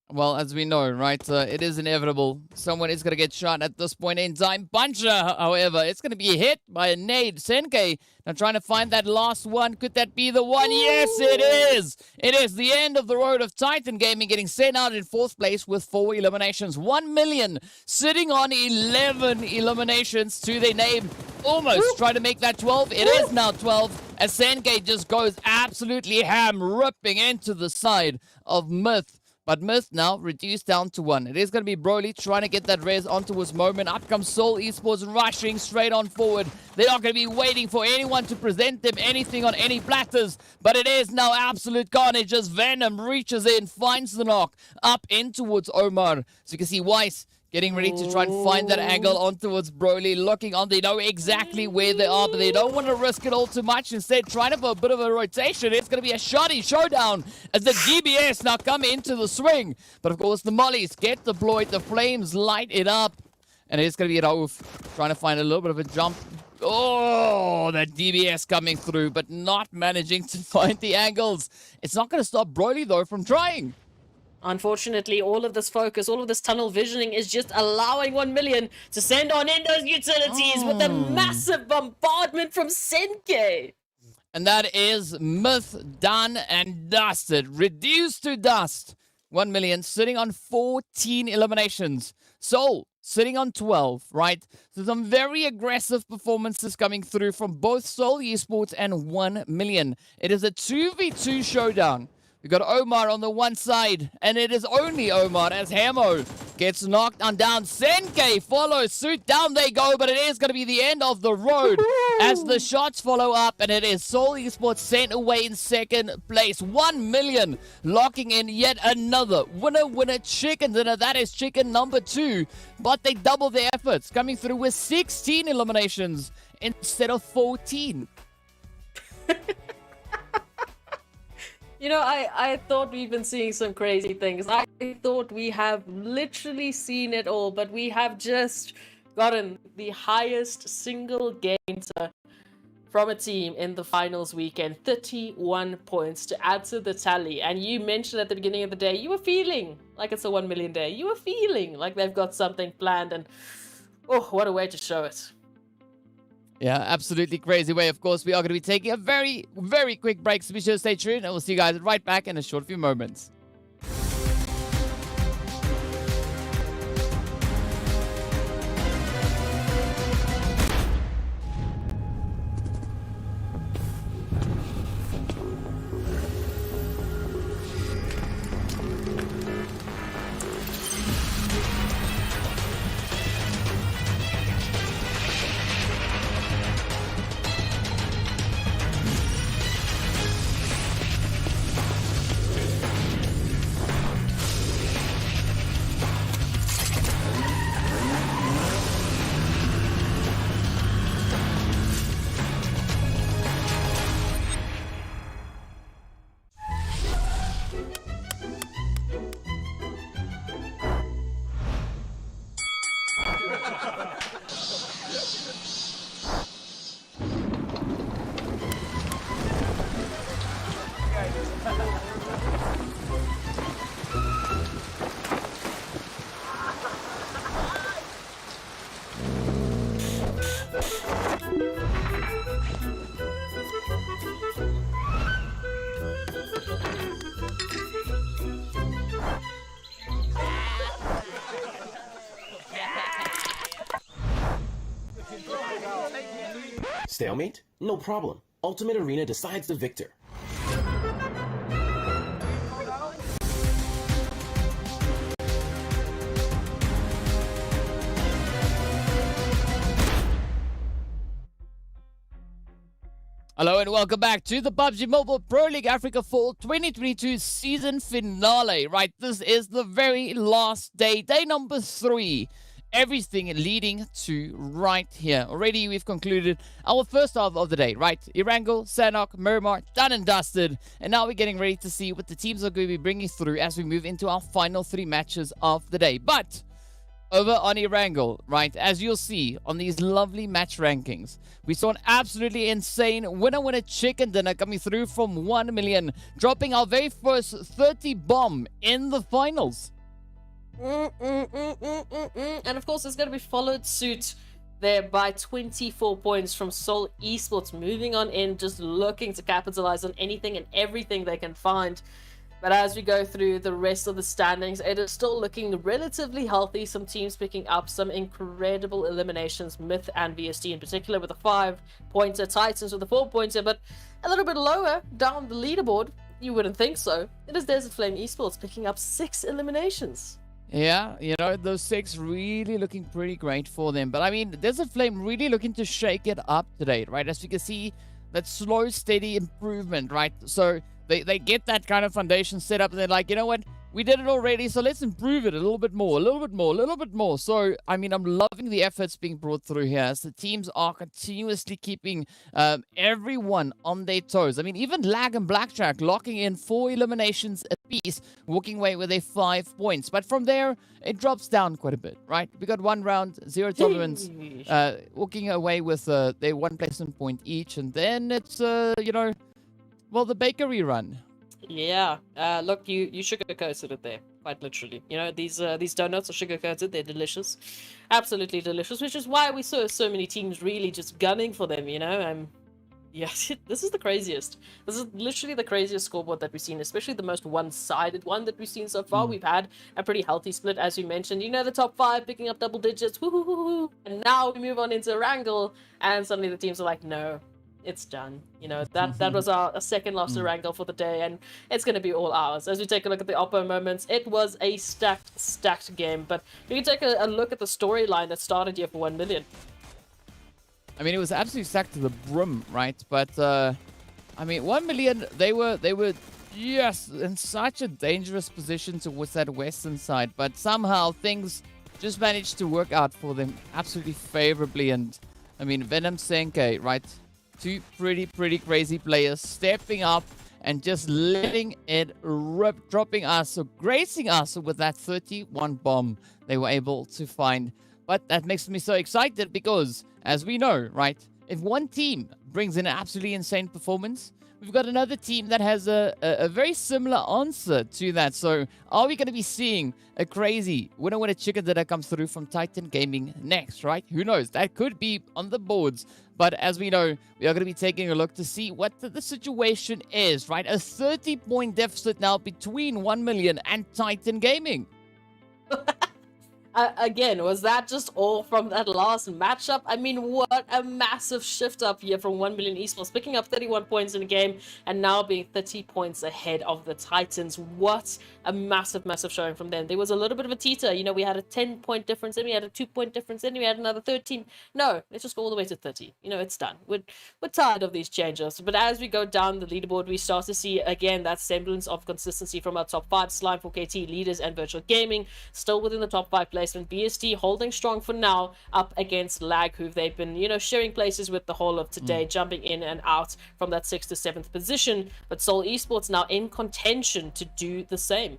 Well, as we know, right, it is inevitable. Someone is going to get shot at this point in time. Buncher, however, it's going to be hit by a nade. Senke now trying to find that last one. Could that be the one? Yes, it is. It is the end of the road of Titan Gaming getting sent out in 4th place with 4 eliminations. 1 million sitting on 11 eliminations to their name. Almost trying to make that 12. It is now 12 as Senke just goes absolutely ham, ripping into the side of Myth. But Myth now reduced down to 1. It is going to be Broly trying to get that res onto his moment. Up comes Seoul Esports rushing straight on forward. They're not going to be waiting for anyone to present them anything on any platters. But it is now absolute carnage as Venom reaches in, finds the knock up in towards Omar. So you can see Weiss getting ready to try and find that angle on towards Broly. Looking on, they know exactly where they are, but they don't want to risk it all too much. Instead, trying to for a bit of a rotation. It's going to be a shoddy showdown as the GBS now come into the swing. But of course, the mollies get deployed. The flames light it up. And it's going to be Rauf trying to find a little bit of a jump. Oh, that DBS coming through, but not managing to find the angles. It's not going to stop Broly, though, from trying. Unfortunately, all of this focus, all of this tunnel visioning is just allowing 1 million to send on in those utilities with a massive bombardment from Senke. And that is Myth done and dusted. Reduced to dust. 1 million sitting on 14 eliminations. Soul sitting on 12, right? So some very aggressive performances coming through from both Seoul Esports and 1 million. It is a 2v2 showdown. We got Omar on the one side, and it is only Omar as Hamo gets knocked on down. Senke follows suit. Down they go, but it is going to be the end of the road as the shots follow up, and it is Seoul Esports sent away in second place. 1 million locking in yet another winner chicken dinner. That is chicken number 2, but they double their efforts, coming through with 16 eliminations instead of 14. You know, I thought we've been seeing some crazy things. I thought we have literally seen it all, but we have just gotten the highest single game from a team in the finals weekend. 31 points to add to the tally. And you mentioned at the beginning of the day, you were feeling like it's a 1 million day. You were feeling like they've got something planned, and oh, what a way to show it. Yeah, absolutely crazy way. Of course, we are going to be taking a very, very quick break, so be sure to stay tuned, and we'll see you guys right back in a short few moments. Stalemate? No problem. Ultimate Arena decides the victor. Hello and welcome back to the PUBG Mobile Pro League Africa Fall 2022 season finale. Right, this is the very last day, day number 3. Everything leading to right here. Already we've concluded our first half of the day, right? Erangel, Sanhok, Miramar, done and dusted. And now we're getting ready to see what the teams are going to be bringing through as we move into our final 3 matches of the day. But over on Erangel, right, as you'll see on these lovely match rankings, we saw an absolutely insane winner chicken dinner coming through from 1 million, dropping our very first 30 bomb in the finals. And of course, it's going to be followed suit there by 24 points from Seoul Esports, moving on in, just looking to capitalize on anything and everything they can find. But as we go through the rest of the standings, it is still looking relatively healthy. Some teams picking up some incredible eliminations, Myth and VST in particular with a 5-pointer, Titans with a 4-pointer, but a little bit lower down the leaderboard, you wouldn't think so. It is Desert Flame Esports picking up 6 eliminations. Yeah, you know, those 6 really looking pretty great for them. But I mean, Desert Flame really looking to shake it up today, right? As you can see, that slow, steady improvement, right? So they get that kind of foundation set up and they're like, you know what? We did it already, so let's improve it a little bit more, a little bit more, a little bit more. So, I mean, I'm loving the efforts being brought through here as the teams are continuously keeping everyone on their toes. I mean, even Lag and Blackjack locking in 4 eliminations apiece, walking away with a 5 points. But from there, it drops down quite a bit, right? We got 1 round, 0 tolerance, walking away with their 1 placement point each. And then it's, you know, well, the bakery run. Yeah, look, you sugar-coated it there, quite literally. You know, these donuts are sugar-coated, they're delicious. Absolutely delicious, which is why we saw so many teams really just gunning for them, you know. Yes, this is the craziest. This is literally the craziest scoreboard that we've seen, especially the most one-sided one that we've seen so far. We've had a pretty healthy split, as you mentioned. You know, the top 5 picking up double digits, woo-hoo-hoo-hoo. And now we move on into Erangel, and suddenly the teams are like, no, it's done. You know, that was our second loss to Erangel for the day, and it's going to be all ours. As we take a look at the Oppo moments, it was a stacked game, but we can take a look at the storyline that started here for 1 million. I mean, it was absolutely stacked to the brim, right? But I mean, 1 million. They were yes in such a dangerous position towards that western side, but somehow things just managed to work out for them absolutely favorably. And I mean, Venom Senke, right? Two pretty crazy players stepping up and just letting it rip, dropping us, so gracing us with that 31 bomb they were able to find. But that makes me so excited because, as we know, right, if one team brings in an absolutely insane performance, we've got another team that has a very similar answer to that. So are we going to be seeing a crazy winner chicken dinner comes through from Titan Gaming next, right? Who knows? That could be on the boards. But as we know, we are going to be taking a look to see what the situation is, right? A 30-point deficit now between 1 million and Titan Gaming. Again, was that just all from that last matchup? I mean, what a massive shift up here from 1 million Esports, picking up 31 points in a game and now being 30 points ahead of the Titans. What a massive showing from them. There was a little bit of a teeter. You know, we had a 10-point difference, then we had a 2-point difference, then we had another 13. No, let's just go all the way to 30. You know, it's done. We're tired of these changes. But as we go down the leaderboard, we start to see, again, that semblance of consistency from our top 5, Slime 4KT, Leaders, and Virtual Gaming, still within the top 5 placement. BST holding strong for now, up against Lag, who they've been, you know, sharing places with the whole of today, jumping in and out from that 6th to 7th position. But Seoul Esports now in contention to do the same.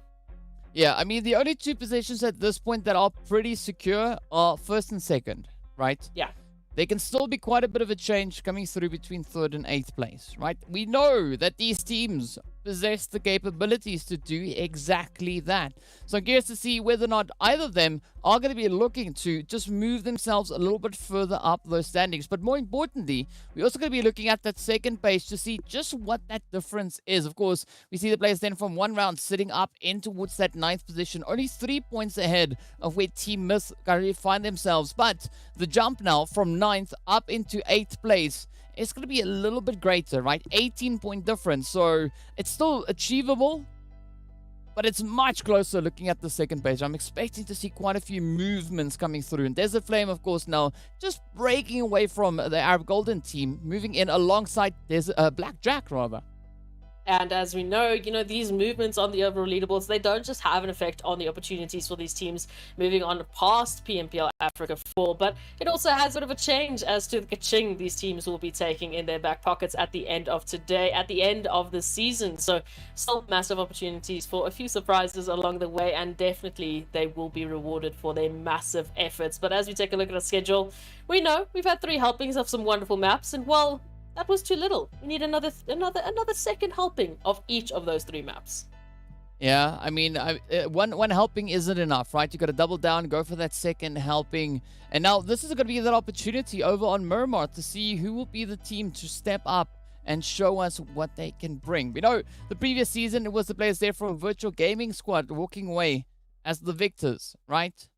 Yeah, I mean, the only two positions at this point that are pretty secure are 1st and 2nd, right? Yeah. There can still be quite a bit of a change coming through between 3rd and 8th place, right? We know that these teams possess the capabilities to do exactly that. So I'm curious to see whether or not either of them are going to be looking to just move themselves a little bit further up those standings. But more importantly, we're also going to be looking at that 2nd page to see just what that difference is. Of course, we see the players then from one round sitting up in towards that 9th position, only 3 points ahead of where Team Myth currently find themselves. But the jump now from 9th up into 8th place, it's going to be a little bit greater, right? 18-point difference. So it's still achievable, but it's much closer looking at the 2nd page. I'm expecting to see quite a few movements coming through. And Desert Flame, of course, now just breaking away from the Arab Golden team, moving in alongside Black Jack, rather. And as we know, you know, these movements on the overall leaderboards, they don't just have an effect on the opportunities for these teams moving on past PMPL Africa 4, but it also has sort of a change as to the kaching these teams will be taking in their back pockets at the end of today, at the end of the season. So still massive opportunities for a few surprises along the way, and definitely they will be rewarded for their massive efforts. But as we take a look at our schedule, we know we've had 3 helpings of some wonderful maps, and well, that was too little. We need another second helping of each of those 3 maps. Yeah, I mean, one helping isn't enough, right? You got to double down, go for that 2nd helping. And now this is going to be that opportunity over on Miramar to see who will be the team to step up and show us what they can bring. We know the previous season, it was the players there from Virtual Gaming Squad walking away as the victors, right?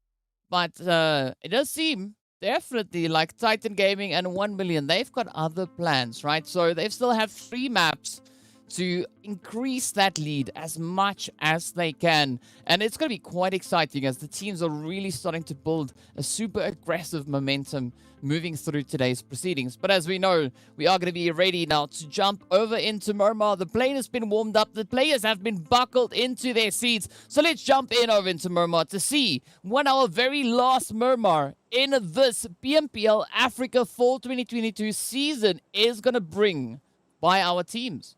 But it does seem definitely like Titan Gaming and 1 million, they've got other plans, right? So they still have 3 maps to increase that lead as much as they can. And it's going to be quite exciting as the teams are really starting to build a super aggressive momentum moving through today's proceedings. But as we know, we are going to be ready now to jump over into Miramar. The plane has been warmed up. The players have been buckled into their seats. So let's jump in over into Miramar to see what our very last Miramar in this PMPL Africa Fall 2022 season is going to bring by our teams.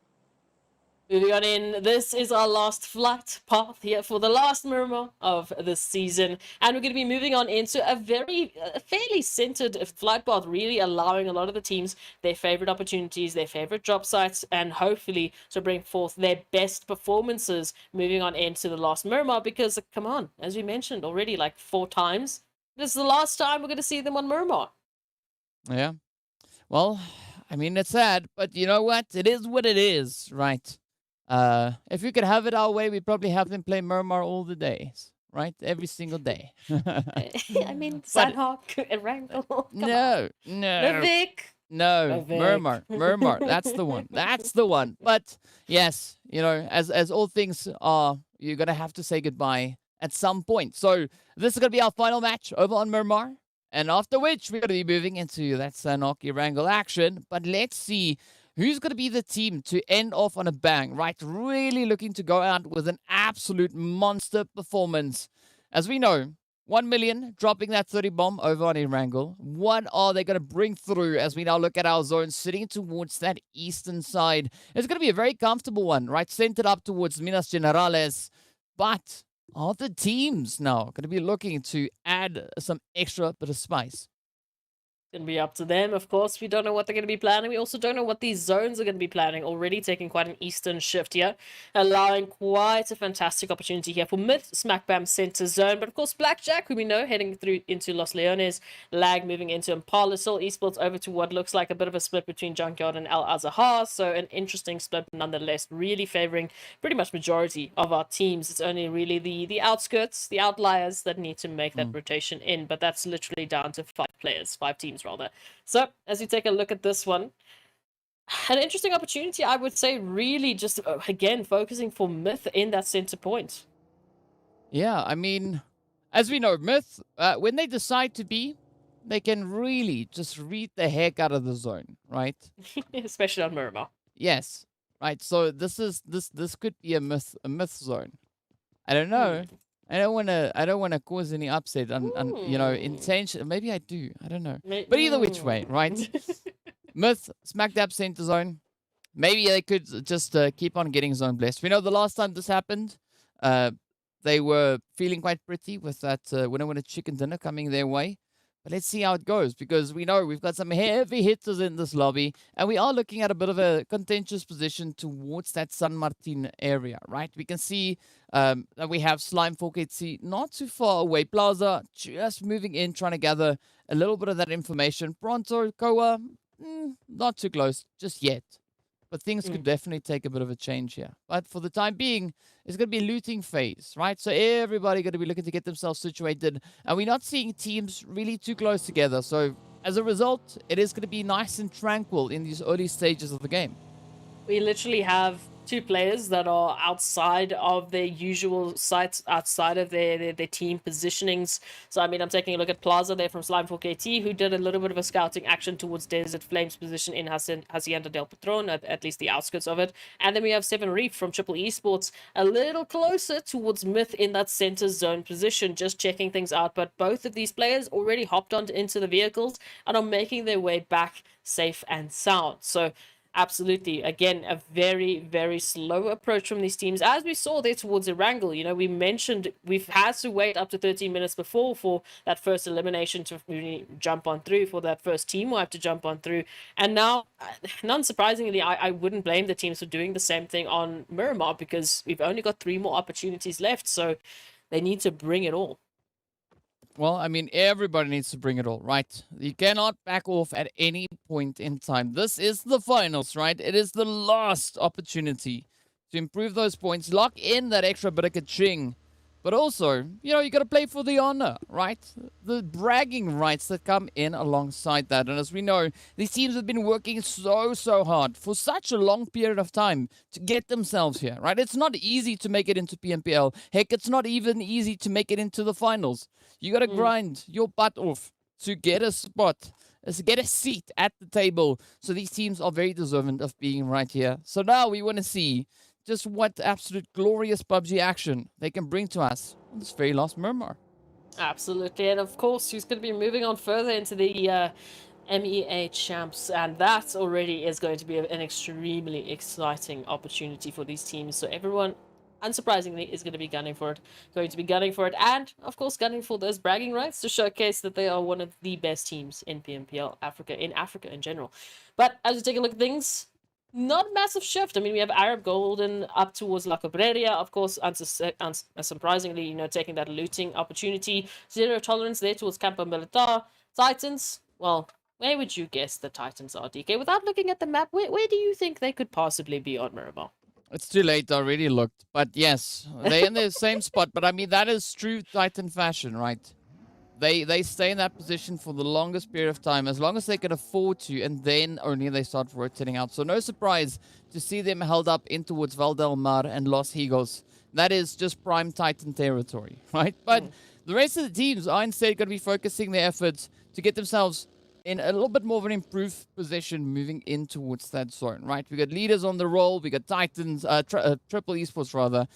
Moving on in, this is our last flight path here for the last Miramar of this season, and we're going to be moving on into a very fairly centered flight path, really allowing a lot of the teams their favorite opportunities, their favorite drop sites, and hopefully to bring forth their best performances moving on into the last Miramar, because come on, as we mentioned already like 4 times, this is the last time we're going to see them on Miramar. Yeah, well, I mean, it's sad, but you know what? It is what it is, right? If we could have it our way, we'd probably have them play Miramar all the days, right? Every single day. I mean, But Sanhok, Erangel, come on. no, no, Vic. no, Vic. Miramar. That's the one. That's the one. But yes, as all things are, you're gonna have to say goodbye at some point. So this is gonna be our final match over on Miramar. And after which, we're going to be moving into that Sanhok Erangel action. But let's see who's going to be the team to end off on a bang, right? Really looking to go out with an absolute monster performance. As we know, 1 million dropping that 30 bomb over on Erangel. What are they going to bring through as we now look at our zone sitting towards that eastern side? It's going to be a very comfortable one, right? Centered up towards Minas Generales. But are the teams now going to be looking to add some extra bit of spice? Going to be up to them, of course. We don't know what they're going to be planning. We also don't know what these zones are going to be planning. Already taking quite an eastern shift here, allowing quite a fantastic opportunity here for mid smack bam center zone. But of course, Blackjack, who we know heading through into Los Leones, Lag moving into Impala, still Esports over to what looks like a bit of a split between Junkyard and Al Azahar. So an interesting split, but nonetheless, really favoring pretty much majority of our teams. It's only really the outskirts, the outliers that need to make that rotation in. But that's literally down to 5 players, 5 teams rather. So as you take a look at this one, an interesting opportunity, I would say, really just again focusing for Myth in that center point. Yeah, I mean, as we know, Myth, when they decide to be, they can really just read the heck out of the zone, right? Especially on Miramar. Yes, right. So this could be a myth zone. I don't know. I don't wanna cause any upset on intention. Maybe I do. I don't know. But either which way, right? Myth smack dab center zone. Maybe they could just keep on getting zone blessed. We know the last time this happened, they were feeling quite pretty with that winner chicken dinner coming their way. But let's see how it goes, because we know we've got some heavy hitters in this lobby, and we are looking at a bit of a contentious position towards that San Martin area, right? We can see that we have Slime 4KT not too far away. Plaza just moving in, trying to gather a little bit of that information. Pronto, Koa, not too close just yet. But things could definitely take a bit of a change here. But for the time being, it's going to be a looting phase, right? So everybody going to be looking to get themselves situated. And we're not seeing teams really too close together. So as a result, it is going to be nice and tranquil in these early stages of the game. We literally have 2 players that are outside of their usual sites, outside of their team positionings. So, I mean, I'm taking a look at Plaza there from Slime 4KT, who did a little bit of a scouting action towards Desert Flames position in Hacienda del Patron, at least the outskirts of it. And then we have 7 Reef from Triple Esports, a little closer towards Myth in that center zone position, just checking things out. But both of these players already hopped on into the vehicles and are making their way back safe and sound. So, absolutely, again, a very, very slow approach from these teams, as we saw there towards Erangel. You know, we mentioned we've had to wait up to 13 minutes before for that first elimination to really jump on through, for that first team wipe to jump on through. And now, non-surprisingly, I wouldn't blame the teams for doing the same thing on Miramar, because we've only got 3 more opportunities left, so they need to bring it all. Well, I mean, everybody needs to bring it all, right? You cannot back off at any point in time. This is the finals, right? It is the last opportunity to improve those points, lock in that extra bit of ka-ching. But also, you got to play for the honor, right? The bragging rights that come in alongside that. And as we know, these teams have been working so hard for such a long period of time to get themselves here, right? It's not easy to make it into PMPL. Heck, it's not even easy to make it into the finals. You got to grind your butt off to get a spot, to get a seat at the table. So these teams are very deserving of being right here. So now we want to see just what absolute glorious PUBG action they can bring to us on this very last Miramar. Absolutely, and of course, who's going to be moving on further into the MEA champs, and that already is going to be an extremely exciting opportunity for these teams. So everyone, unsurprisingly, is going to be gunning for it, and of course gunning for those bragging rights to showcase that they are one of the best teams in PMPL Africa, in general. But as we take a look at things, not a massive shift. I mean, we have Arab Golden up towards La Cabreria, of course, unsurprisingly, taking that looting opportunity. Zero tolerance there towards Campo Militar. Titans, well, Where would you guess the Titans are, DK? Without looking at the map, where do you think they could possibly be on Miramar? It's too late. I already looked. But yes, they're in the same spot. But I mean, that is true Titan fashion, right? They stay in that position for the longest period of time, as long as they can afford to, and then only they start rotating out. So no surprise to see them held up in towards Valdelmar and Los Higos. That is just prime Titan territory, right? But the rest of the teams are instead going to be focusing their efforts to get themselves in a little bit more of an improved position moving in towards that zone, right? We got leaders on the roll. We got Titans, Triple Esports rather.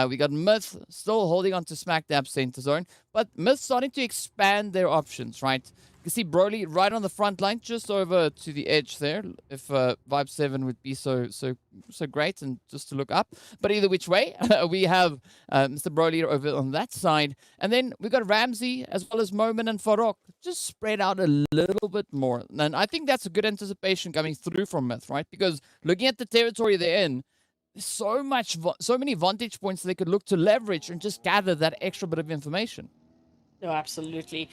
We got Myth still holding on to SmackDab center zone, but Myth starting to expand their options, right? You can see Broly right on the front line, just over to the edge there. If Vibe 7 would be so great and just to look up. But either which way, we have Mr. Broly over on that side. And then we got Ramsey as well as Moment and Farok just spread out a little bit more. And I think that's a good anticipation coming through from Myth, right? Because looking at the territory they're in, there's so many vantage points they could look to leverage and just gather that extra bit of information. No, absolutely.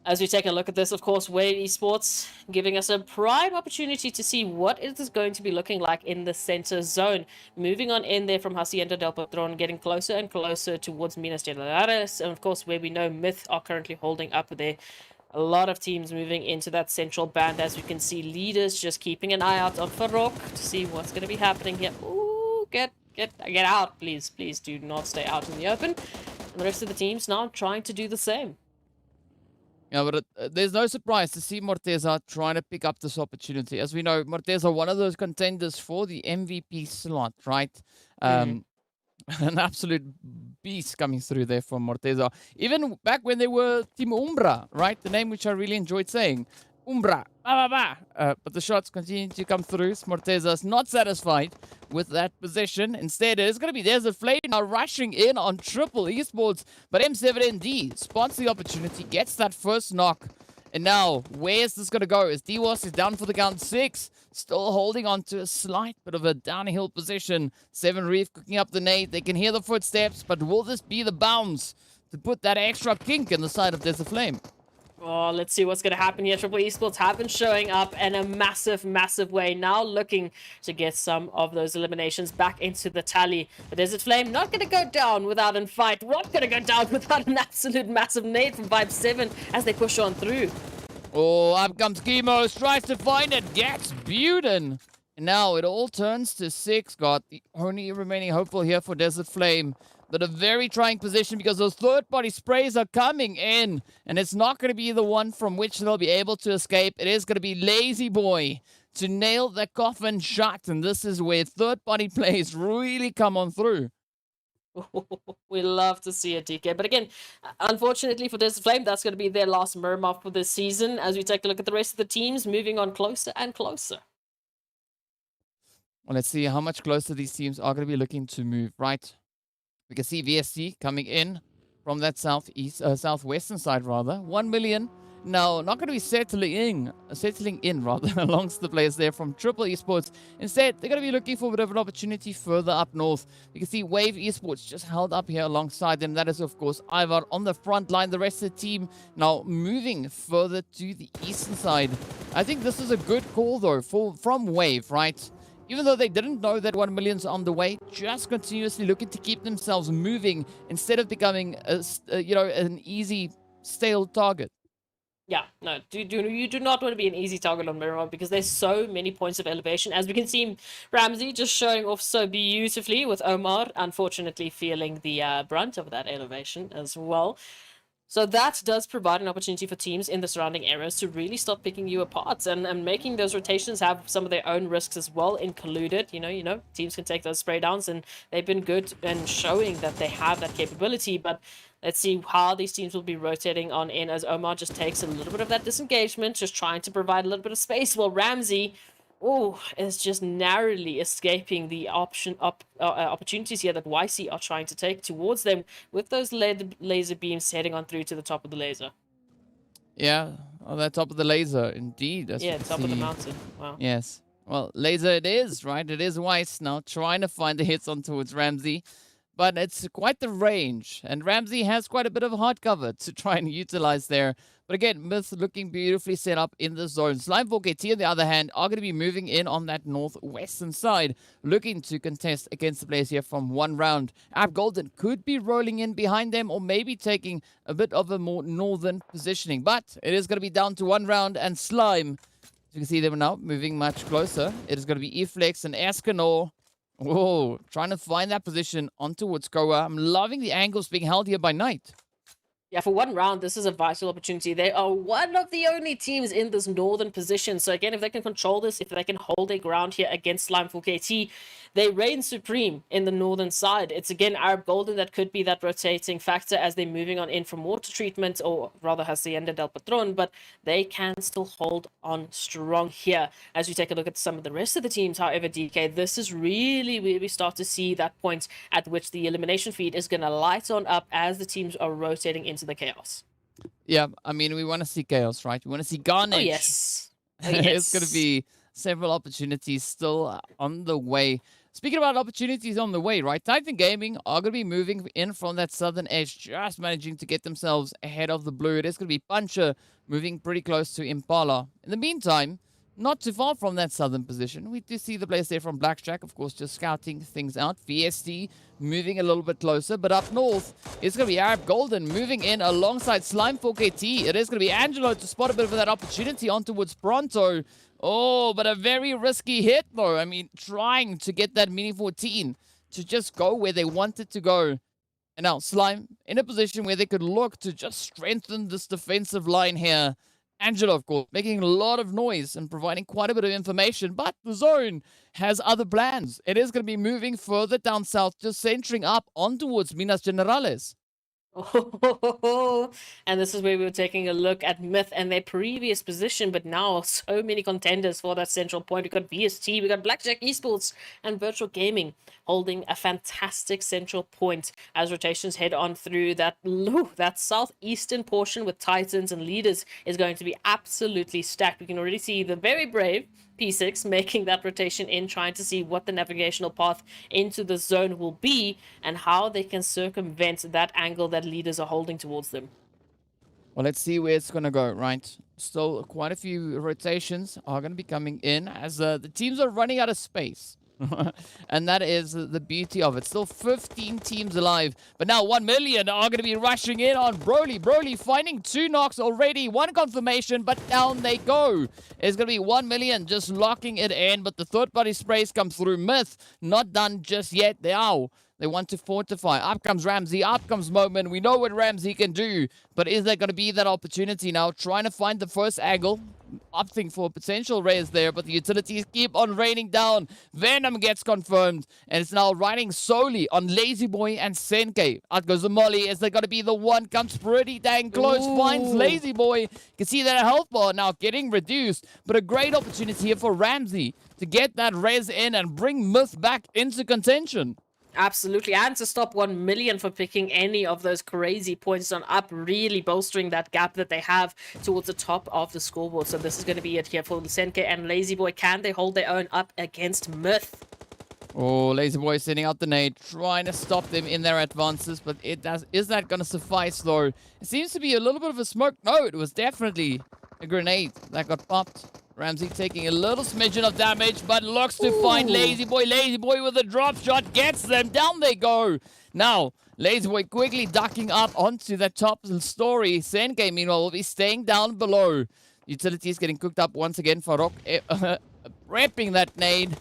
As we take a look at this, of course, Wave Esports giving us a prime opportunity to see what it is going to be looking like in the center zone. Moving on in there from Hacienda del Patron, getting closer and closer towards Minas Gerais, and of course, where we know Myth are currently holding up there. A lot of teams moving into that central band, as we can see. Leaders just keeping an eye out on Farok to see what's going to be happening here. Ooh, get out, please. Please do not stay out in the open. And the rest of the teams now trying to do the same. Yeah, but there's no surprise to see Morteza trying to pick up this opportunity. As we know, Morteza, one of those contenders for the MVP slot, right? An absolute beast coming through there from Morteza. Even back when they were Team Umbra, right? The name which I really enjoyed saying. Umbra. But the shots continue to come through. Morteza's not satisfied with that position. Instead, it's going to be Desert Flame now rushing in on Triple Esports. But M7ND spots the opportunity, gets that first knock. And now, where's this going to go? As DWAS is down for the count 6. Still holding on to a slight bit of a downhill position. 7 Reef cooking up the nade. They can hear the footsteps, but will this be the bounce to put that extra kink in the side of Desert Flame? Oh, let's see what's going to happen here. Triple Esports have been showing up in a massive way. Now looking to get some of those eliminations back into the tally. But Desert Flame not going to go down without a fight. Not going to go down without an absolute massive nade from Vibe 7 as they push on through. Oh, up comes Chemos, tries to find it, gets Buden. And now it all turns to 6. Got the only remaining hopeful here for Desert Flame. But a very trying position because those third-party sprays are coming in. And it's not going to be the one from which they'll be able to escape. It is going to be Lazy Boy to nail the coffin shot. And this is where third-party plays really come on through. We love to see it, DK. But again, unfortunately for Desert Flame, that's going to be their last Miramar for this season. As we take a look at the rest of the teams, moving on closer and closer. Well, let's see how much closer these teams are going to be looking to move, right? We can see VSC coming in from that southwestern side, rather. 1 million. Now, not going to be settling in, amongst the players there from Triple Esports. Instead, they're going to be looking for a bit of an opportunity further up north. You can see Wave Esports just held up here alongside them. That is, of course, Ivar on the front line. The rest of the team now moving further to the eastern side. I think this is a good call, though, from Wave, right? Even though they didn't know that 1 million's on the way, just continuously looking to keep themselves moving instead of becoming, an easy, stale target. Yeah, no, you do not want to be an easy target on Miramar because there's so many points of elevation. As we can see, Ramsey just showing off so beautifully with Omar, unfortunately feeling the brunt of that elevation as well. So that does provide an opportunity for teams in the surrounding areas to really start picking you apart and making those rotations have some of their own risks as well included. You know, teams can take those spray downs and they've been good in showing that they have that capability. But let's see how these teams will be rotating on in as Omar just takes a little bit of that disengagement, just trying to provide a little bit of space while Ramsey is just narrowly escaping the opportunities here that YC are trying to take towards them with those laser beams heading on through to the top of the laser. Yeah, on that top of the laser, indeed. Yeah, top of the mountain. Wow. Yes. Well, laser it is, right? It is Weiss now trying to find the hits on towards Ramsey. but it's quite the range. And Ramsey has quite a bit of hard cover to try and utilize there. But again, Myth looking beautifully set up in the zone. Slime 4KT, on the other hand, are going to be moving in on that northwestern side, looking to contest against the players here from one round. App Golden could be rolling in behind them or maybe taking a bit of a more northern positioning. But it is going to be down to one round, and Slime, as you can see them now, moving much closer. It is going to be Eflex and Escanor. Whoa, trying to find that position on towards Koa. I'm loving the angles being held here by Knight. Yeah, for one round, this is a vital opportunity. They are one of the only teams in this northern position. So again, if they can control this, if they can hold their ground here against Slime 4KT, they reign supreme in the northern side. It's again Arab Golden that could be that rotating factor as they're moving on in from water treatment, or rather Hacienda del Patron, but they can still hold on strong here. As we take a look at some of the rest of the teams, however, DK, this is really where we start to see that point at which the elimination feed is going to light on up as the teams are rotating into the chaos. Yeah, I mean, we want to see chaos, right? We want to see carnage. Oh, yes. It's going to be several opportunities still on the way. Speaking about opportunities on the way, right? Titan Gaming are going to be moving in from that southern edge, just managing to get themselves ahead of the blue. It is going to be Puncher moving pretty close to Impala. In the meantime, not too far from that southern position, we do see the players there from Blackjack, of course, just scouting things out. VST moving a little bit closer, but up north, it's going to be Arab Golden moving in alongside Slime 4KT. It is going to be Angelo to spot a bit of that opportunity on towards Pronto. Oh, but a very risky hit, though. I mean, trying to get that Mini 14 to just go where they wanted to go. And now Slime in a position where they could look to just strengthen this defensive line here. Angelo, of course, making a lot of noise and providing quite a bit of information, but the zone has other plans. It is going to be moving further down south, just centering up on towards Minas Generales. Oh, and this is where we were taking a look at Myth and their previous position, but now so many contenders for that central point. We've got VST, we've got Blackjack Esports, and Virtual Gaming holding a fantastic central point as rotations head on through that southeastern portion with Titans and Leaders is going to be absolutely stacked. We can already see the very brave P6 making that rotation in, trying to see what the navigational path into the zone will be and how they can circumvent that angle that Leaders are holding towards them. Well, let's see where it's going to go, right? Still, quite a few rotations are going to be coming in as the teams are running out of space. And that is the beauty of it. Still 15 teams alive. But now 1 million are going to be rushing in on Broly. Broly finding 2 knocks already. 1 confirmation, but down they go. It's going to be 1 million just locking it in. But the third-party sprays come through. Myth not done just yet. They want to fortify. Up comes Ramsey. Up comes Moment. We know what Ramsey can do. But is there going to be that opportunity now? Trying to find the first angle. Opting for a potential raise there. But the utilities keep on raining down. Venom gets confirmed. And it's now riding solely on Lazy Boy and Senke. Out goes the Molly. Is there going to be the one? Comes pretty dang close. Ooh. Finds Lazy Boy. You can see that health bar now getting reduced. But a great opportunity here for Ramsey to get that raise in and bring Myth back into contention. Absolutely, and to stop 1 million for picking any of those crazy points on up, really bolstering that gap that they have towards the top of the scoreboard. So this is going to be it here for Senke and Lazy Boy. Can they hold their own up against Myth? Oh, Lazy Boy sending out the nade, trying to stop them in their advances, but is that going to suffice, though? It seems to be a little bit of a smoke. No, it was definitely a grenade that got popped. Ramsey taking a little smidgen of damage, but looks to find Lazy Boy. Lazy Boy with a drop shot gets them. Down they go. Now, Lazy Boy quickly ducking up onto the top story. Senke, meanwhile, will be staying down below. Utilities getting cooked up once again. Farok prepping that nade.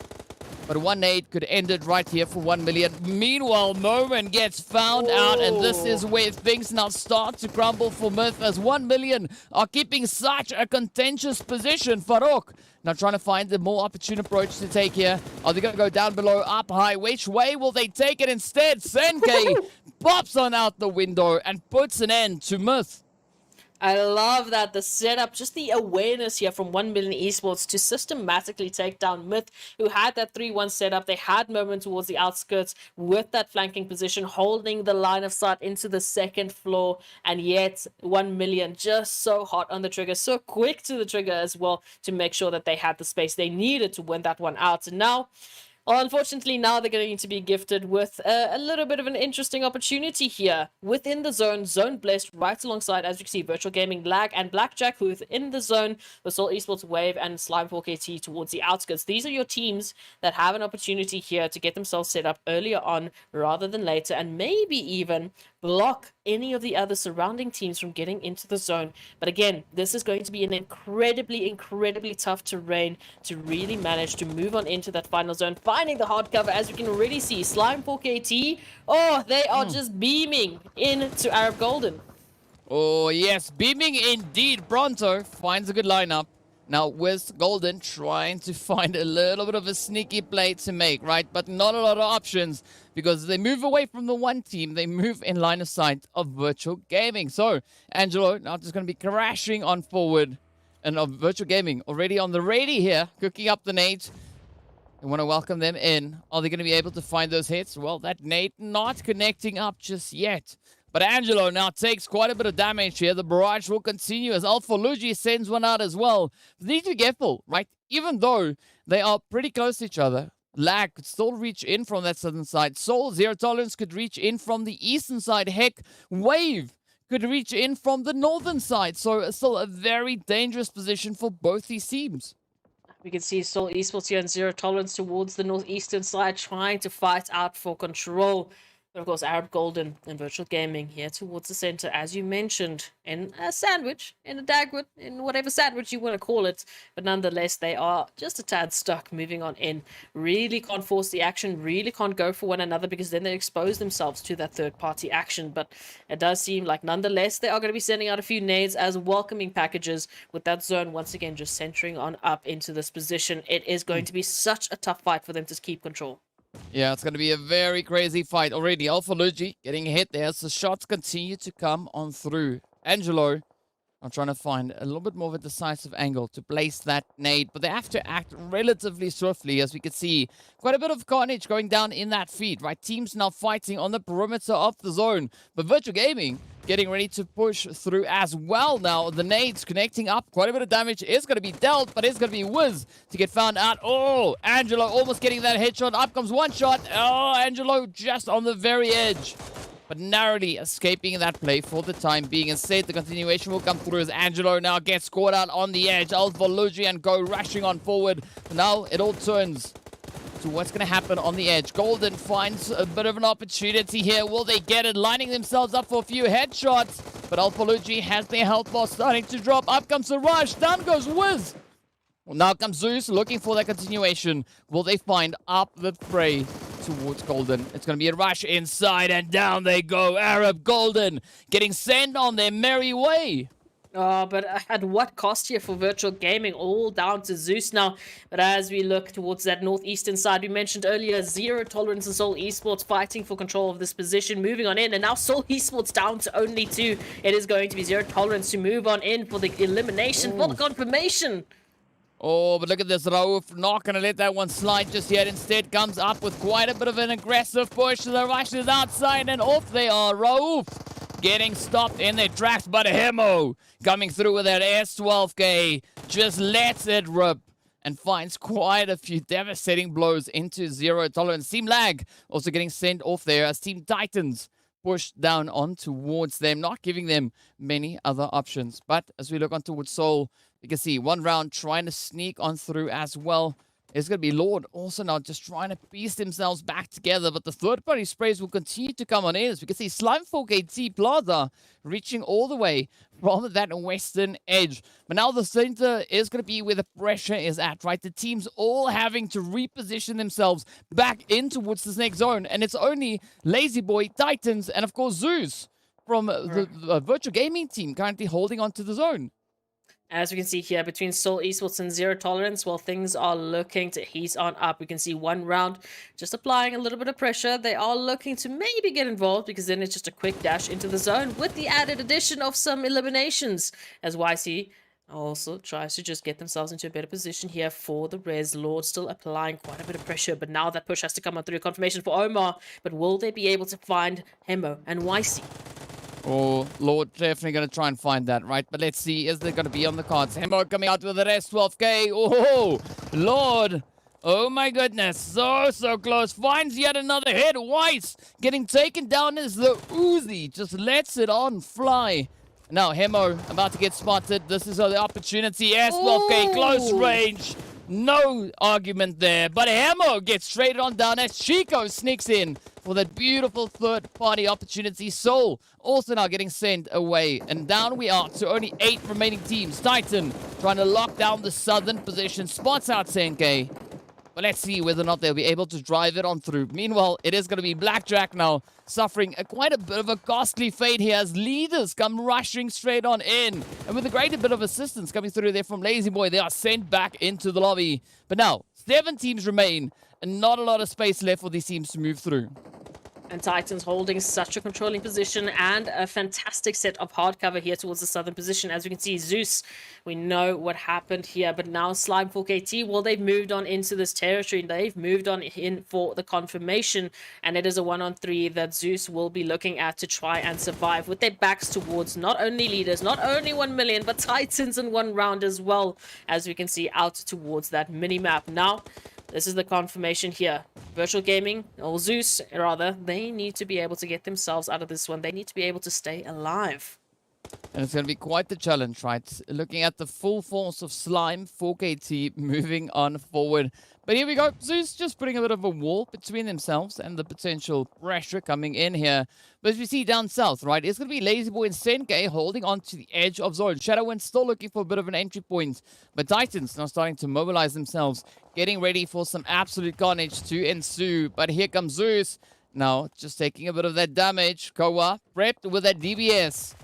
But 1 nade could end it right here for 1 million. Meanwhile, Moment gets found out, and this is where things now start to crumble for Myth, as 1 million are keeping such a contentious position. Farok now trying to find the more opportune approach to take here. Are they going to go down below, up high? Which way will they take it instead? Senke pops on out the window and puts an end to Myth. I love that, the setup, just the awareness here from 1 million esports to systematically take down Myth, who had that 3-1 setup. They had Moment towards the outskirts with that flanking position, holding the line of sight into the second floor, and yet 1 million just so hot on the trigger, so quick to the trigger as well, to make sure that they had the space they needed to win that one out. And now, Unfortunately, now they're going to be gifted with a little bit of an interesting opportunity here within the zone. Zone Blessed right alongside, as you can see, Virtual Gaming, Lag, and Blackjack, who is in the zone. The Soul Esports, Wave, and Slime 4KT towards the outskirts. These are your teams that have an opportunity here to get themselves set up earlier on rather than later, and maybe even block any of the other surrounding teams from getting into the zone. But again, this is going to be an incredibly tough terrain to really manage to move on into that final zone. Finding the hard cover, as we can already see, Slime 4KT, oh, they are just beaming into Arab Golden. Oh, yes, beaming indeed. Bronto finds a good lineup. Now, with Golden trying to find a little bit of a sneaky play to make, right? But not a lot of options because they move away from the one team. They move in line of sight of Virtual Gaming. So, Angelo now just going to be crashing on forward. And of Virtual Gaming already on the ready here, cooking up the nades. We want to welcome them in. Are they going to be able to find those hits? Well, that nade not connecting up just yet. But Angelo now takes quite a bit of damage here. The barrage will continue as Alpha Luigi sends one out as well. They need to be careful, right? Even though they are pretty close to each other, Lag could still reach in from that southern side. Soul, Zero Tolerance could reach in from the eastern side. Heck, Wave could reach in from the northern side. So still a very dangerous position for both these teams. We can see Soul Esports here and Zero Tolerance towards the northeastern side, trying to fight out for control. But of course, Arab Golden and Virtual Gaming here towards the center, as you mentioned, in a sandwich, in a dagwood, in whatever sandwich you want to call it. But nonetheless, they are just a tad stuck moving on in. Really can't force the action, really can't go for one another because then they expose themselves to that third-party action. But it does seem like nonetheless, they are going to be sending out a few nades as welcoming packages with that zone once again just centering on up into this position. It is going to be such a tough fight for them to keep control. Yeah, it's going to be a very crazy fight already. Alpha Luigi getting hit there. So shots continue to come on through. Angelo, I'm trying to find a little bit more of a decisive angle to place that nade. But they have to act relatively swiftly, as we can see. Quite a bit of carnage going down in that feed, right? Teams now fighting on the perimeter of the zone. But Virtual Gaming getting ready to push through as well now. The nades connecting up. Quite a bit of damage is going to be dealt, but it's going to be Wiz to get found out. Oh, Angelo almost getting that headshot. Up comes one shot. Oh, Angelo just on the very edge, but narrowly escaping that play for the time being. Instead, the continuation will come through as Angelo now gets caught out on the edge. Alpha Luigi and Go rushing on forward. Now it all turns to what's going to happen on the edge. Golden finds a bit of an opportunity here. Will they get it? Lining themselves up for a few headshots. But Alpha Luigi has their health bar starting to drop. Up comes the rush. Down goes Wiz. Well, now comes Zeus looking for that continuation. Will they find up the fray towards Golden? It's going to be a rush inside and down they go. Arab Golden getting sent on their merry way. Oh, but at what cost here for Virtual Gaming? All down to Zeus now. But as we look towards that northeastern side, we mentioned earlier, Zero Tolerance and Soul Esports fighting for control of this position, moving on in. And now Soul Esports down to only 2. It is going to be Zero Tolerance to move on in for the elimination, for the confirmation. Oh, but look at this. Raouf not going to let that one slide just yet. Instead comes up with quite a bit of an aggressive push. The rush is outside and off they are. Raouf getting stopped in their tracks, but Hemo coming through with that S12K just lets it rip and finds quite a few devastating blows into Zero Tolerance. TEAMLAG also getting sent off there as Team Titans push down on towards them, not giving them many other options. But as we look on towards Soul, you can see one round trying to sneak on through as well. It's going to be Lord also now just trying to piece themselves back together. But the third-party sprays will continue to come on in. As we can see, Slime 4KT Plaza reaching all the way from that western edge. But now the center is going to be where the pressure is at, right? The teams all having to reposition themselves back in towards this next zone. And it's only Lazy Boy, Titans, and of course Zeus from the Virtual Gaming team currently holding on to the zone. As we can see here, between Soul Esports and Zero Tolerance, well, things are looking to heat on up. We can see one round just applying a little bit of pressure. They are looking to maybe get involved because then it's just a quick dash into the zone with the added addition of some eliminations. As YC also tries to just get themselves into a better position here for the res. Lord still applying quite a bit of pressure, but now that push has to come on through. Confirmation for Omar, but will they be able to find Hemo and YC? Oh, Lord definitely going to try and find that, right? But let's see, is there going to be on the cards? Hemo coming out with the rest, 12K. Oh, Lord Oh my goodness, so close. Finds yet another hit. Weiss getting taken down as the Uzi just lets it on fly. Now Hemo about to get spotted. This is the opportunity. S12K close range. No argument there. But Hemo gets straight on down as Chico sneaks in for that beautiful third-party opportunity. Soul also now getting sent away. And down we are to only 8 remaining teams. Titan trying to lock down the southern position. Spots out 10K. But let's see whether or not they'll be able to drive it on through. Meanwhile, it is going to be Blackjack now, suffering quite a bit of a costly fate here as leaders come rushing straight on in. And with a great bit of assistance coming through there from Lazy Boy, they are sent back into the lobby. But now, 7 teams remain, and not a lot of space left for these teams to move through. And Titans holding such a controlling position and a fantastic set of hard cover here towards the southern position. As we can see, Zeus, we know what happened here. But now Slime 4KT, well, they've moved on into this territory. They've moved on in for the confirmation. And it is a 1-on-3 that Zeus will be looking at to try and survive with their backs towards not only leaders, not only 1 million, but Titans in 1 round as well. As we can see out towards that mini-map. Now, this is the confirmation here. Virtual Gaming, or Zeus, rather, they need to be able to get themselves out of this one. They need to be able to stay alive. And it's going to be quite the challenge, right? Looking at the full force of Slime, 4KT moving on forward. But here we go. Zeus just putting a bit of a wall between themselves and the potential pressure coming in here. But as we see down south, right, it's going to be Lazy Boy and Senke holding on to the edge of zone. Shadowwind still looking for a bit of an entry point. But Titans now starting to mobilize themselves, getting ready for some absolute carnage to ensue. But here comes Zeus. Now, just taking a bit of that damage. Koa prepped with that DBS.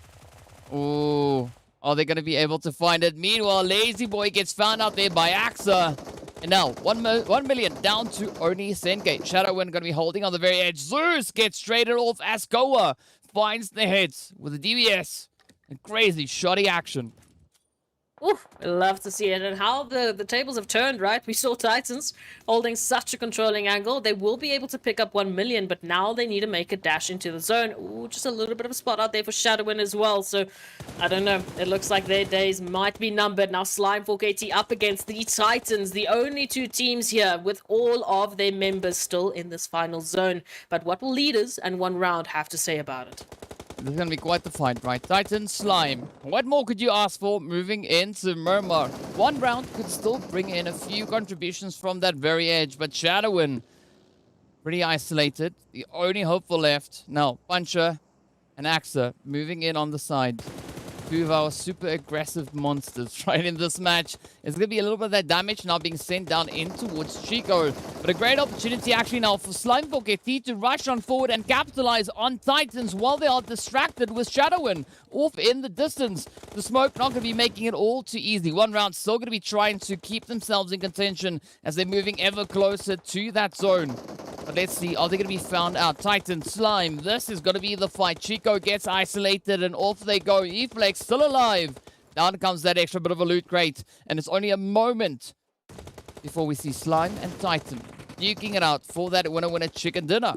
Ooh, are they going to be able to find it? Meanwhile, Lazy Boy gets found out there by Axa. And now, 1 million down to only Senke. Shadowwind going to be holding on the very edge. Zeus gets traded off as Koa finds the hits with the DBS. And crazy, shoddy action. Oof, I love to see it, and how the tables have turned, right? We saw Titans holding such a controlling angle. They will be able to pick up 1 million, but now they need to make a dash into the zone. Ooh, just a little bit of a spot out there for Shadowwind as well. So, I don't know. It looks like their days might be numbered. Now, Slime 4KT up against the Titans, the only 2 teams here with all of their members still in this final zone. But what will leaders and 1 round have to say about it? This is going to be quite the fight, right? Titan, Slime. What more could you ask for moving into Miramar? 1 round could still bring in a few contributions from that very edge, but Shadowwind, pretty isolated. The only hopeful left. Now, Puncher and Axa moving in on the side. 2 of our super aggressive monsters right in this match. It's going to be a little bit of that damage now being sent down in towards Chico. But a great opportunity actually now for Slime 4KT to rush on forward and capitalize on Titans while they are distracted with Shadowwind off in the distance. The smoke not going to be making it all too easy. 1 round still going to be trying to keep themselves in contention as they're moving ever closer to that zone. But let's see, are they going to be found out? Titan, Slime, this is going to be the fight. Chico gets isolated and off they go. E-Flex still alive. Down comes that extra bit of a loot crate. And it's only a moment before we see Slime and Titan duking it out for that winner-winner chicken dinner.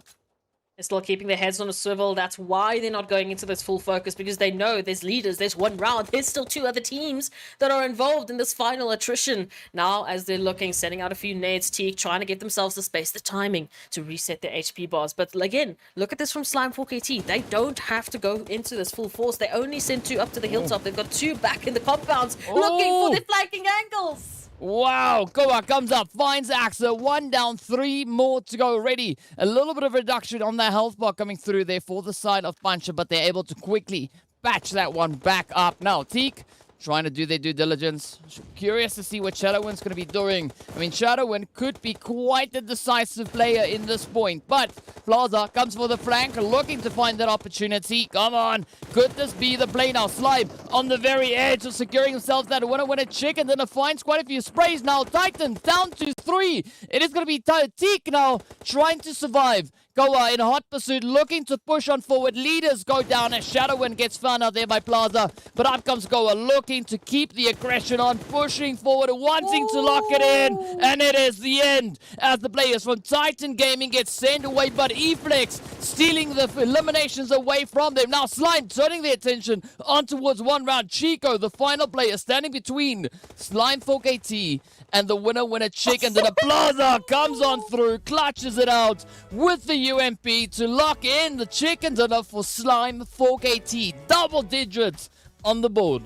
They're still keeping their heads on a swivel. That's why they're not going into this full focus, because they know there's leaders, there's 1 round, there's still 2 other teams that are involved in this final attrition. Now, as they're looking, sending out a few nades, Teak trying to get themselves the space, the timing to reset their HP bars. But again, look at this from Slime 4KT. They don't have to go into this full force. They only send 2 up to the hilltop. They've got 2 back in the compounds, looking for their flanking angles. Wow, Koa comes up, finds Axa, 1 down, 3 more to go already. A little bit of reduction on that health bar coming through there for the side of Puncher, but they're able to quickly patch that one back up. Now, Teak trying to do their due diligence. Curious to see what Shadowwind's going to be doing. I mean, Shadowwind could be quite the decisive player in this point, but Plaza comes for the flank, looking to find that opportunity. Come on, could this be the play now? Slime on the very edge of securing himself that winner-winner chicken, then finds quite a few sprays now. Titans down to 3. It is going to be Teak now trying to survive. Koa in hot pursuit, looking to push on forward. Leaders go down as Shadowwind gets found out there by Plaza. But up comes Koa, looking to keep the aggression on, pushing forward, wanting to lock it in. And it is the end as the players from Titan Gaming get sent away. But E-Flex stealing the eliminations away from them. Now Slime turning their attention on towards one round. Chico, the final player, standing between Slime 4KT and the winner chicken. And the Plaza comes on through, clutches it out with the UMP to lock in the chicken dinner for Slime 4KT. Double digits on the board.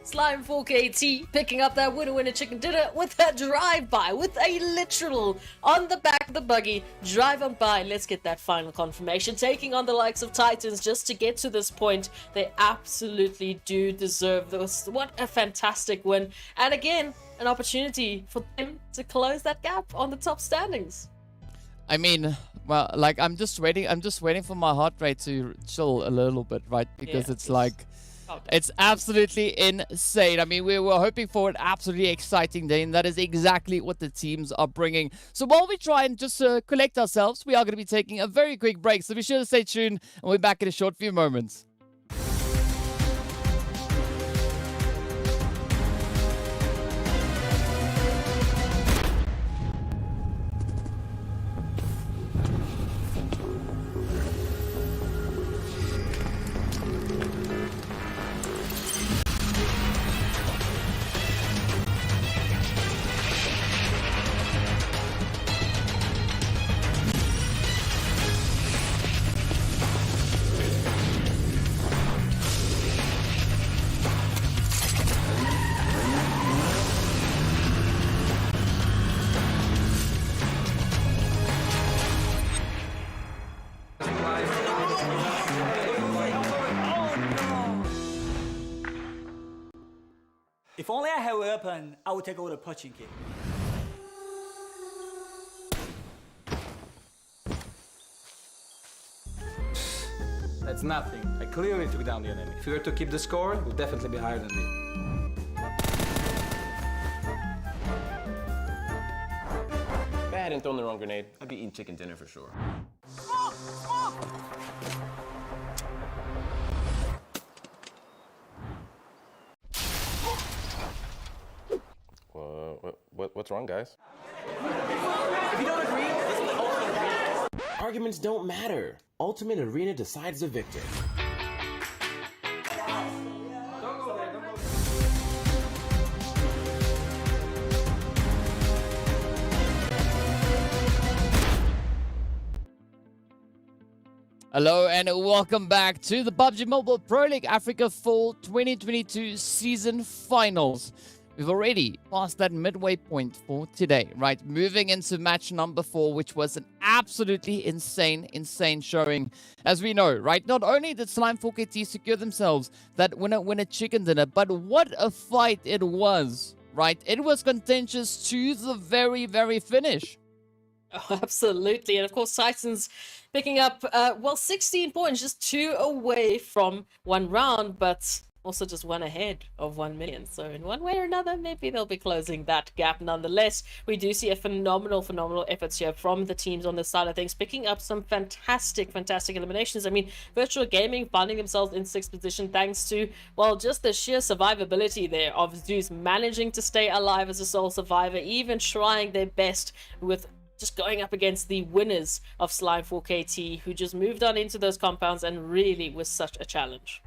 Slime 4KT picking up that winner chicken dinner with a drive-by, with a literal on the back of the buggy, drive on by. Let's get that final confirmation. Taking on the likes of Titans just to get to this point. They absolutely do deserve this. What a fantastic win. And again, an opportunity for them to close that gap on the top standings. I mean, well, like I'm just waiting for my heart rate to chill a little bit, right? Because it's like, it's absolutely insane. I mean, we were hoping for an absolutely exciting day, and that is exactly what the teams are bringing. So while we try and just collect ourselves, we are going to be taking a very quick break. So be sure to stay tuned, and we'll be back in a short few moments. If only I had a weapon, I would take over the punching kick. That's nothing. I clearly took down the enemy. If we were to keep the score, we'd definitely be higher than me. If I hadn't thrown the wrong grenade, I'd be eating chicken dinner for sure. What's wrong, guys? If you don't agree, listen to Ultimate Arena. Arguments don't matter. Ultimate Arena decides the victor. Hello and welcome back to the PUBG Mobile Pro League Africa Fall 2022 Season Finals. We've already passed that midway point for today, right? Moving into match number 4, which was an absolutely insane showing. As we know, right? Not only did Slime 4KT secure themselves that winner chicken dinner, but what a fight it was, right? It was contentious to the very finish. Oh, absolutely. And of course, Titans picking up, 16 points, just 2 away from one round, but also just 1 ahead of 1 million. So in one way or another, maybe they'll be closing that gap. Nonetheless, we do see a phenomenal efforts here from the teams on this side of things, picking up some fantastic eliminations. I mean, Virtual Gaming finding themselves in 6th position thanks to, well, just the sheer survivability there of Zeus managing to stay alive as a sole survivor, even trying their best with just going up against the winners of Slime 4KT, who just moved on into those compounds and really was such a challenge.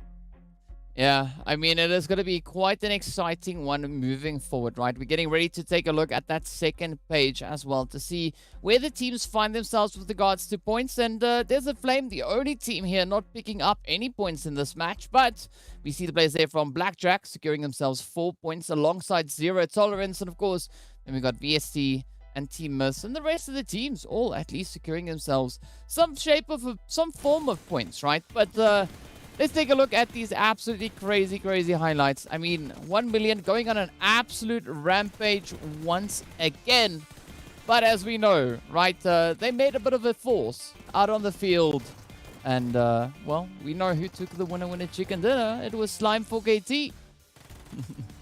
Yeah, I mean, it is going to be quite an exciting one moving forward, right? We're getting ready to take a look at that second page as well to see where the teams find themselves with regards to points. And there's a Flame, the only team here not picking up any points in this match. But we see the players there from Blackjack securing themselves 4 points alongside Zero Tolerance. And of course, then we got VST and Team Miss and the rest of the teams all at least securing themselves some form of points, right? But let's take a look at these absolutely crazy highlights. I mean, 1 million going on an absolute rampage once again. But as we know, right, they made a bit of a force out on the field. And, well, we know who took the winner chicken dinner. It was Slime 4KT.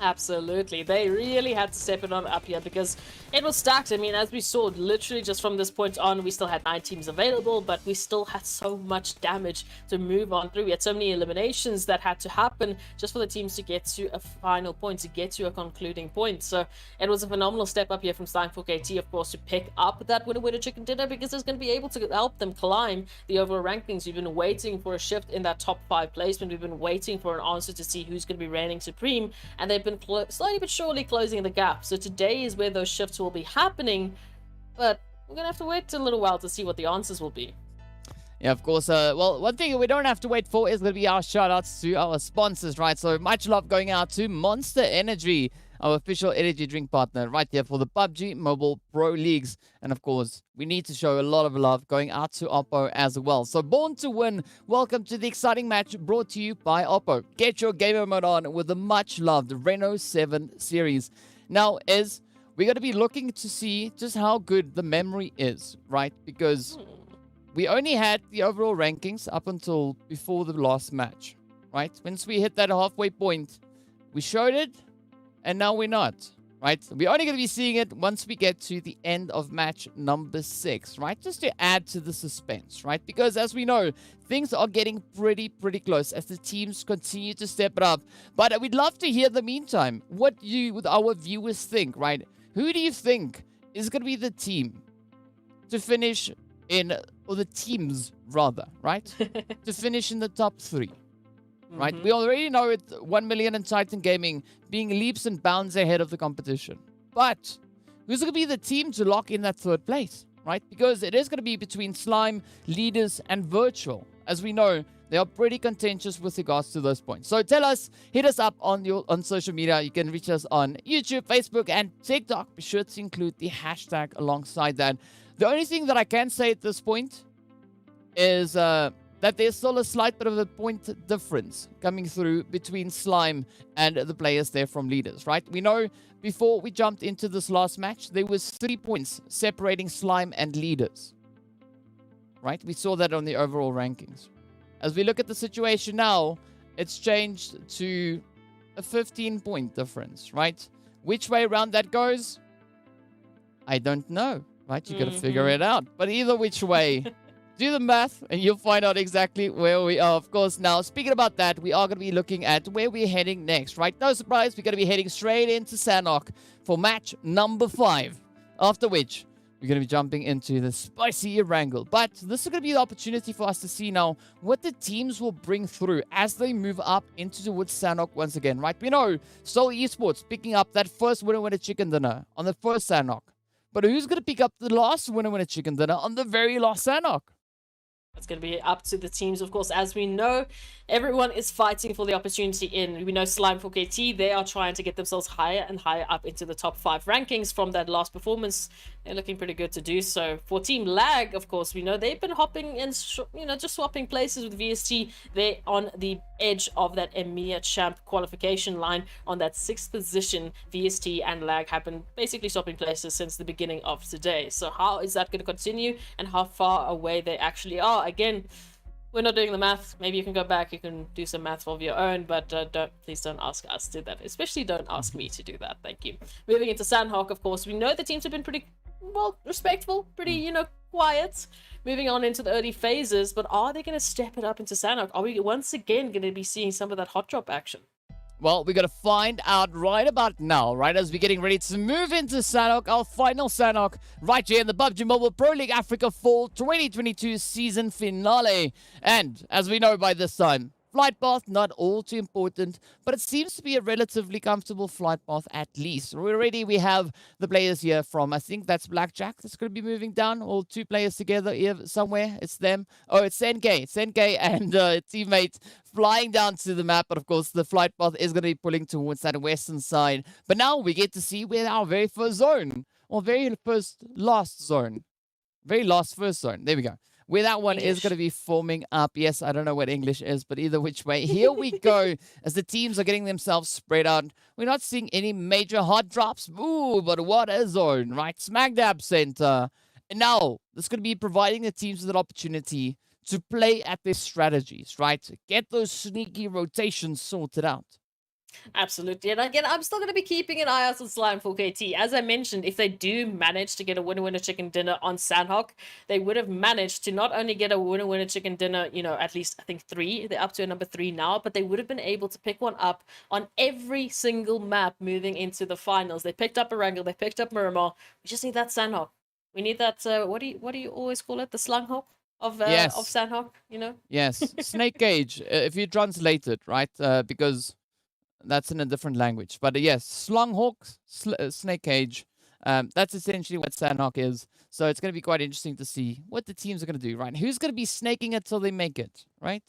Absolutely. They really had to step it on up here because it was stacked. I mean, as we saw, literally just from this point on, we still had 9 teams available, but we still had so much damage to move on through. We had so many eliminations that had to happen just for the teams to get to a final point, to get to a concluding point. So it was a phenomenal step up here from Sanhok KT, of course, to pick up that winner chicken dinner because it's going to be able to help them climb the overall rankings. We've been waiting for a shift in that top 5 placement. We've been waiting for an answer to see who's going to be reigning supreme, and they've been slowly but surely closing the gap. So today is where those shifts will be happening, but we're gonna have to wait a little while to see what the answers will be. Yeah, of course. Well, one thing we don't have to wait for is going to be our shout-outs to our sponsors, right? So much love going out to Monster Energy, our official energy drink partner right here for the PUBG Mobile Pro Leagues. And of course, we need to show a lot of love going out to Oppo as well. So Born to Win, welcome to the exciting match brought to you by Oppo. Get your gamer mode on with the much-loved Reno 7 series. Now, we're going to be looking to see just how good the memory is, right? Because we only had the overall rankings up until before the last match, right? Once we hit that halfway point, we showed it, and now we're not, right? We're only going to be seeing it once we get to the end of match number 6, right? Just to add to the suspense, right? Because as we know, things are getting pretty close as the teams continue to step it up. But we'd love to hear, in the meantime, what you, with our viewers, think, right? Who do you think is going to be the team to finish in, or the teams rather, right? To finish in the top 3. Right, we already know it. 1 million and Titan Gaming being leaps and bounds ahead of the competition. But who's going to be the team to lock in that 3rd place, right? Because it is going to be between Slime, Leaders, and Virtual. As we know, they are pretty contentious with regards to those points. So tell us, hit us up on social media. You can reach us on YouTube, Facebook, and TikTok. Be sure to include the hashtag alongside that. The only thing that I can say at this point is that there's still a slight bit of a point difference coming through between Slime and the players there from Leaders, right? We know before we jumped into this last match, there was 3 points separating Slime and Leaders, right? We saw that on the overall rankings. As we look at the situation now, it's changed to a 15-point difference, right? Which way around that goes, I don't know, right? You got to figure it out. But either which way, do the math and you'll find out exactly where we are. Of course, now, speaking about that, we are going to be looking at where we're heading next, right? No surprise, we're going to be heading straight into Sanhok for match number 5. After which, we're going to be jumping into the spicy Erangel. But this is going to be the opportunity for us to see now what the teams will bring through as they move up into towards Sanhok once again, right? We know Soul Esports picking up that first winner chicken dinner on the first Sanhok. But who's going to pick up the last winner chicken dinner on the very last Sanhok? It's going to be up to the teams, of course. As we know, everyone is fighting for the opportunity in. We know Slime for KT, they are trying to get themselves higher and higher up into the top 5 rankings from that last performance. They're looking pretty good to do so. For TEAMLAG, of course, we know they've been hopping and, just swapping places with VST. They're on the edge of that EMEA champ qualification line on that 6th position. VST and LAG have been basically swapping places since the beginning of today. So how is that going to continue and how far away they actually are? Again, we're not doing the math. Maybe you can go back, you can do some math of your own, but please don't ask us to do that. Especially don't ask me to do that. Thank you. Moving into Sanhok, of course, we know the teams have been pretty, well, respectful, pretty, quiet. Moving on into the early phases, but are they going to step it up into Sanhok? Are we once again going to be seeing some of that hot drop action? Well, we're going to find out right about now, right as we're getting ready to move into Sanhok, our final Sanhok, right here in the PUBG Mobile Pro League Africa Fall 2022 season finale. And as we know by this time, flight path, not all too important, but it seems to be a relatively comfortable flight path at least. We have the players here from, I think that's Blackjack that's going to be moving down, all 2 players together here somewhere. It's them. Oh, it's Senke and teammate flying down to the map, but of course the flight path is going to be pulling towards that western side. But now we get to see where our very first zone, or first zone, there we go. Where that one is going to be forming up. Yes, I don't know what English is, but either which way. Here we go as the teams are getting themselves spread out. We're not seeing any major hot drops. Ooh, but what a zone, right? Smack dab center. And now, this is going to be providing the teams with an opportunity to play at their strategies, right? Get those sneaky rotations sorted out. Absolutely. And again, I'm still going to be keeping an eye out on Slime 4KT. As I mentioned, if they do manage to get a winner-winner chicken dinner on Sanhok, they would have managed to not only get a winner-winner chicken dinner, at least, I think, 3. They're up to a number 3 now, but they would have been able to pick one up on every single map moving into the finals. They picked up Erangel, they picked up Miramar. We just need that Sanhok. We need that, what do you always call it? The Slunghawk of Sanhok, Yes, snake cage, if you translate it, right? Because that's in a different language. But yes, Slunghawk, snake cage. That's essentially what Sanhok is. So it's going to be quite interesting to see what the teams are going to do, right? Who's going to be snaking it till they make it, right?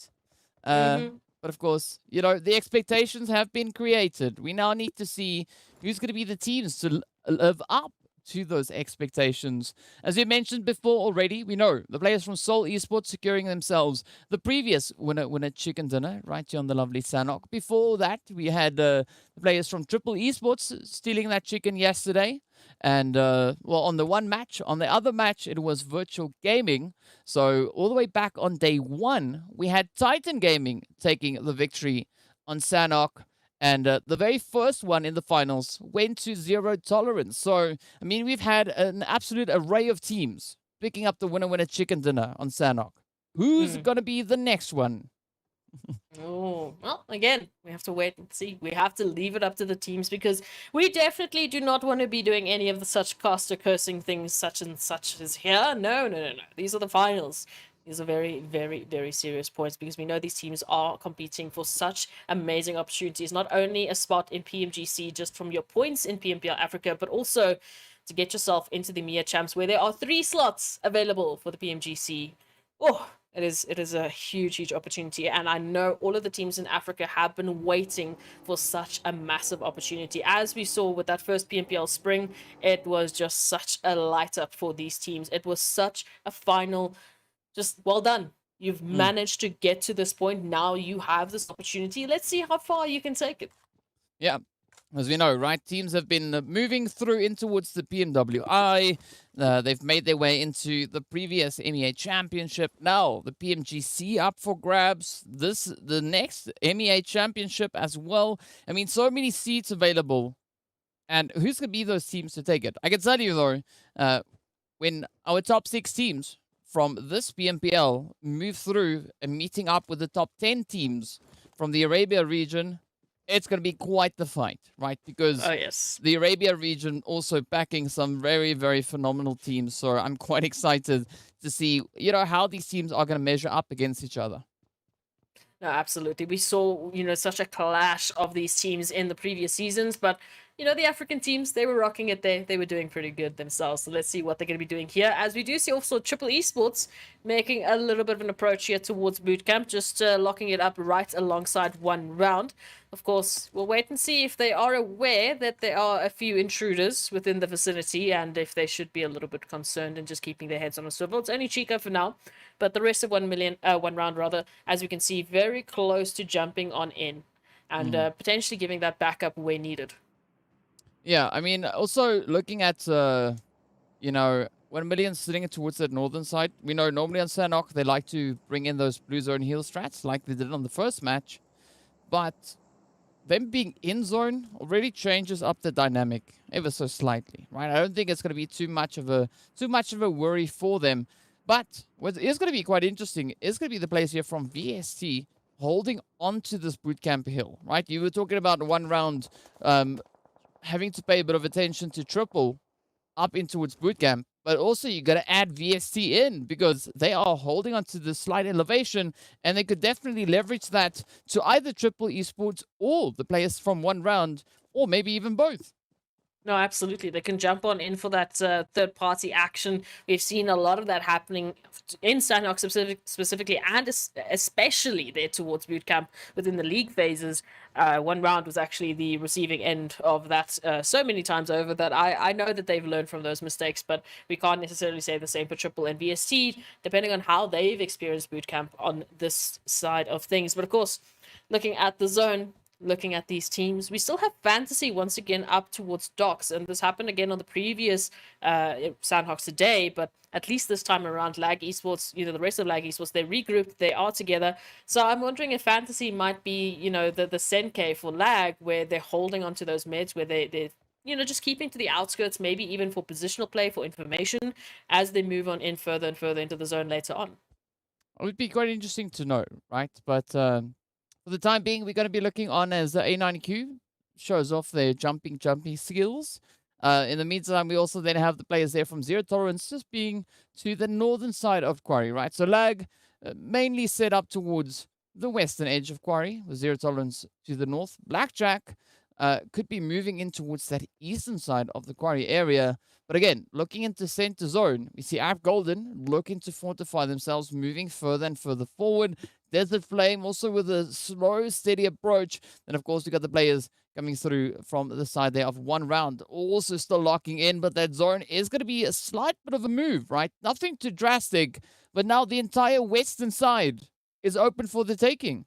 But of course, the expectations have been created. We now need to see who's going to be the teams to live up to those expectations. As we mentioned before already, we know the players from Seoul Esports securing themselves the previous winner chicken dinner right here on the lovely Sanhok. Before that, we had the players from Triple Esports stealing that chicken yesterday. And, on the one match, on the other match, it was Virtual Gaming. So all the way back on day 1, we had Titan Gaming taking the victory on Sanhok. And the very first one in the finals went to Zero Tolerance. So, I mean, we've had an absolute array of teams picking up the winner-winner chicken dinner on Sanhok. Who's going to be the next one? Oh, well, again, we have to wait and see. We have to leave it up to the teams because we definitely do not want to be doing any of the such caster cursing things such and such as here. No. These are the finals. These are very, very, very serious points because we know these teams are competing for such amazing opportunities. Not only a spot in PMGC just from your points in PMPL Africa, but also to get yourself into the MIA Champs where there are 3 slots available for the PMGC. Oh, it is a huge, huge opportunity. And I know all of the teams in Africa have been waiting for such a massive opportunity. As we saw with that first PMPL Spring, it was just such a light up for these teams. It was such a final... Just well done. You've managed to get to this point. Now you have this opportunity. Let's see how far you can take it. Yeah. As we know, right, teams have been moving through in towards the PMWI. They've made their way into the previous MEA Championship. Now, the PMGC up for grabs. The next MEA Championship as well. I mean, so many seats available. And who's going to be those teams to take it? I can tell you, though, when our top 6 teams from this PMPL move through and meeting up with the top 10 teams from the Arabia region, it's going to be quite the fight, right? Because the Arabia region also backing some very, very phenomenal teams. So I'm quite excited to see, how these teams are going to measure up against each other. No, absolutely. We saw, such a clash of these teams in the previous seasons, but the African teams, they were rocking it there. They were doing pretty good themselves. So let's see what they're going to be doing here. As we do see also Triple Esports making a little bit of an approach here towards bootcamp, just locking it up right alongside one round. Of course, we'll wait and see if they are aware that there are a few intruders within the vicinity and if they should be a little bit concerned and just keeping their heads on a swivel. It's only Chica for now, but the rest of 1 round, rather, as we can see, very close to jumping on in and potentially giving that backup where needed. Yeah, I mean, also looking at, 1 million sitting towards that northern side. We know normally on Sanhok, they like to bring in those blue zone heal strats like they did on the first match. But them being in zone already changes up the dynamic ever so slightly, right? I don't think it's going to be too much of a worry for them. But what is going to be quite interesting is going to be the players here from VST holding onto this bootcamp hill, right? You were talking about 1 round... having to pay a bit of attention to Triple up in towards bootcamp, but also you got to add VST in because they are holding on to the slight elevation and they could definitely leverage that to either Triple Esports or the players from 1 round or maybe even both. No, absolutely. They can jump on in for that third-party action. We've seen a lot of that happening in Sanhok specifically, and especially there towards bootcamp within the league phases. 1 round was actually the receiving end of that so many times over that I know that they've learned from those mistakes, but we can't necessarily say the same for Triple and VST, depending on how they've experienced bootcamp on this side of things. But of course, looking at the zone, looking at these teams, we still have Fantasy once again up towards Docks, and this happened again on the previous Sanhok today, but at least this time around, Lag Esports, the rest of Lag Esports, they regrouped, they are together. So I'm wondering if Fantasy might be, the Senke for Lag, where they're holding onto those meds, where they're just keeping to the outskirts, maybe even for positional play, for information, as they move on in further and further into the zone later on. It would be quite interesting to know, right? But for the time being, we're going to be looking on as the A9Q shows off their jumping skills. In the meantime, we also then have the players there from Zero Tolerance just being to the northern side of Quarry, right? So Lag mainly set up towards the western edge of Quarry, with Zero Tolerance to the north. Blackjack could be moving in towards that eastern side of the Quarry area. But again, looking into center zone, we see App Golden looking to fortify themselves, moving further and further forward. Desert Flame also with a slow, steady approach. Then, of course, we got the players coming through from the side there of one round. Also still locking in, but that zone is going to be a slight bit of a move, right? Nothing too drastic, but now the entire western side is open for the taking.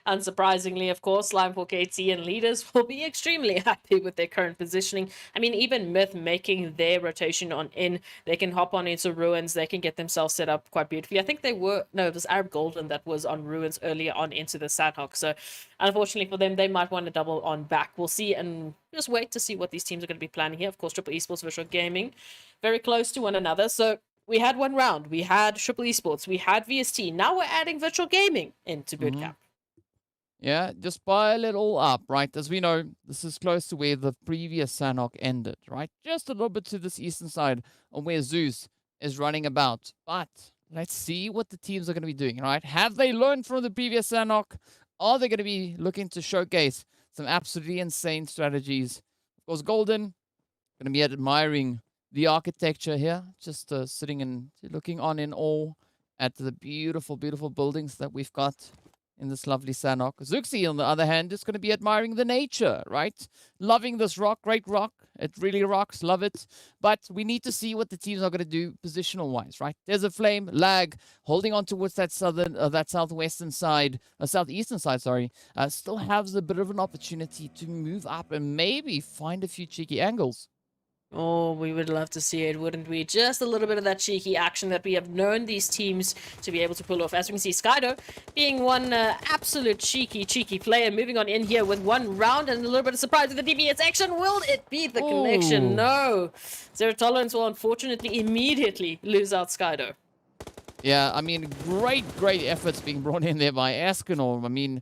Unsurprisingly, of course, Slime4 KT and leaders will be extremely happy with their current positioning. I mean, even Myth making their rotation on in, they can hop on into Ruins, they can get themselves set up quite beautifully. I think it was Arab Golden that was on Ruins earlier on into the Sanhok. So, unfortunately for them, they might want to double on back. We'll see and just wait to see what these teams are going to be planning here. Of course, Triple Esports, Visual Gaming, very close to one another. So, we had one round, we had Triple Esports, we had VST. Now we're adding Virtual Gaming into Bootcamp. Yeah, just pile it all up, right? As we know, this is close to where the previous Sanhok ended, right? Just a little bit to this eastern side of where Zeus is running about. But let's see what the teams are going to be doing, right? Have they learned from the previous Sanhok? Are they going to be looking to showcase some absolutely insane strategies? Of course, Golden going to be admiring the architecture here, just sitting and looking on in awe at the beautiful, beautiful buildings that we've got in this lovely Sanhok. Zuxi, on the other hand, is going to be admiring the nature, right? Loving this rock, great rock. It really rocks, love it. But we need to see what the teams are going to do positional-wise, right? There's a Flame, Lag, holding on towards that southwestern side, southeastern side, sorry. Still has a bit of an opportunity to move up and maybe find a few cheeky angles. Oh, we would love to see it, wouldn't we? Just a little bit of that cheeky action that we have known these teams to be able to pull off. As we can see, Skydo being one absolute cheeky player, moving on in here with one round and a little bit of surprise with the DBS action. Will it be the connection? No. Zero Tolerance will unfortunately immediately lose out Skydo. Yeah, I mean, great efforts being brought in there by Escanor. I mean,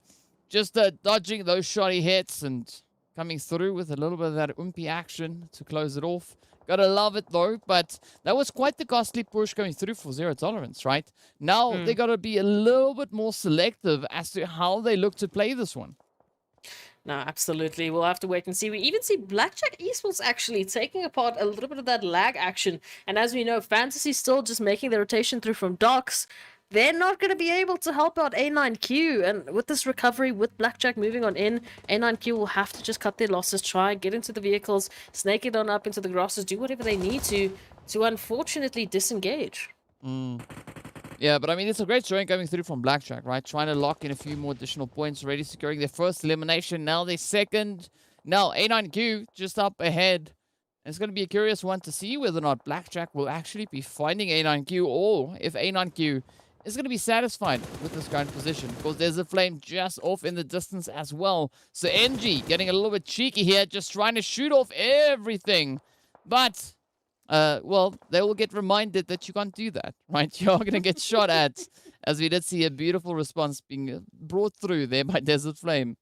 just dodging those shoddy hits and coming through with a little bit of that oompy action to close it off. Gotta love it though, but that was quite the costly push going through for Zero Tolerance, right? Now they gotta be a little bit more selective as to how they look to play this one. No, absolutely. We'll have to wait and see. We even see Blackjack Esports actually taking apart a little bit of that lag action. And as we know, Fantasy still just making the rotation through from Docks. They're not going to be able to help out A9Q. And with this recovery, with Blackjack moving on in, A9Q will have to just cut their losses, try, get into the vehicles, snake it on up into the grasses, do whatever they need to unfortunately disengage. Yeah, but I mean, it's a great showing coming through from Blackjack, right? Trying to lock in a few more additional points, already securing their first elimination. Now their second. Now A9Q just up ahead. And it's going to be a curious one to see whether or not Blackjack will actually be finding A9Q, or if A9Q is going to be satisfied with this current position. Because there's a Flame just off in the distance as well. So NG getting a little bit cheeky here, just trying to shoot off everything. But, well, they will get reminded that you can't do that, right? You're going to get shot at, as we did see a beautiful response being brought through there by Desert Flame.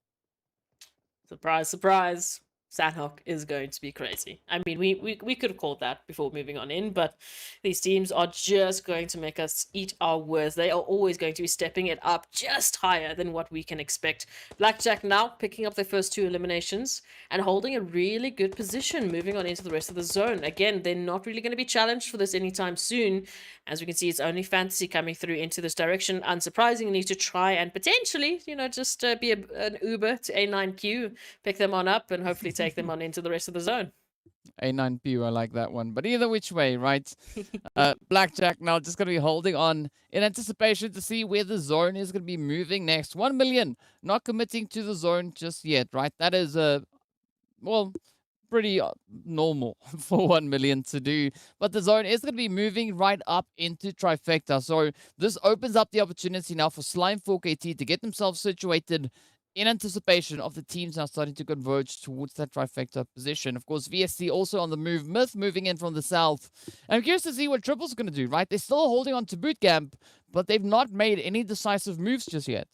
Surprise, surprise. Sanhok is going to be crazy. I mean, we could have called that before moving on in, but these teams are just going to make us eat our words. They are always going to be stepping it up just higher than what we can expect. Blackjack now picking up their first 2 eliminations and holding a really good position, moving on into the rest of the zone. Again, they're not really going to be challenged for this anytime soon. As we can see, it's only Fantasy coming through into this direction, unsurprisingly, to try and potentially, just be an Uber to A9Q, pick them on up, and hopefully take them on into the rest of the zone. A9PU, I like that one. But either which way, right? Blackjack now just going to be holding on in anticipation to see where the zone is going to be moving next. 1 million, not committing to the zone just yet, right? That is well, pretty normal for 1 million to do. But the zone is going to be moving right up into Trifecta. So this opens up the opportunity now for Slime 4KT to get themselves situated in anticipation of the teams now starting to converge towards that Trifecta position. Of course, VSC also on the move. Myth moving in from the south. And I'm curious to see what Triple's going to do, right? They're still holding on to Bootcamp, but they've not made any decisive moves just yet.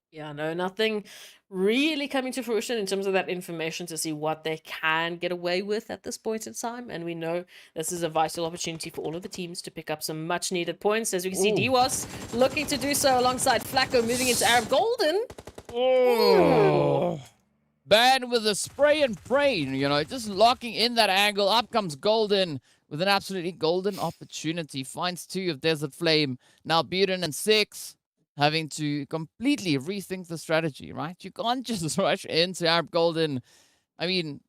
Yeah, no, nothing really coming to fruition in terms of that information to see what they can get away with at this point in time. And we know this is a vital opportunity for all of the teams to pick up some much needed points. As we can see, DWAS looking to do so alongside Flacco moving into Arab Golden. Oh. Bad with a spray and pray, you know, just locking in that angle. Up comes Golden with an absolutely golden opportunity. Finds 2 of Desert Flame. Now Buren and 6 having to completely rethink the strategy, right? You can't just rush into Arab Golden. I mean,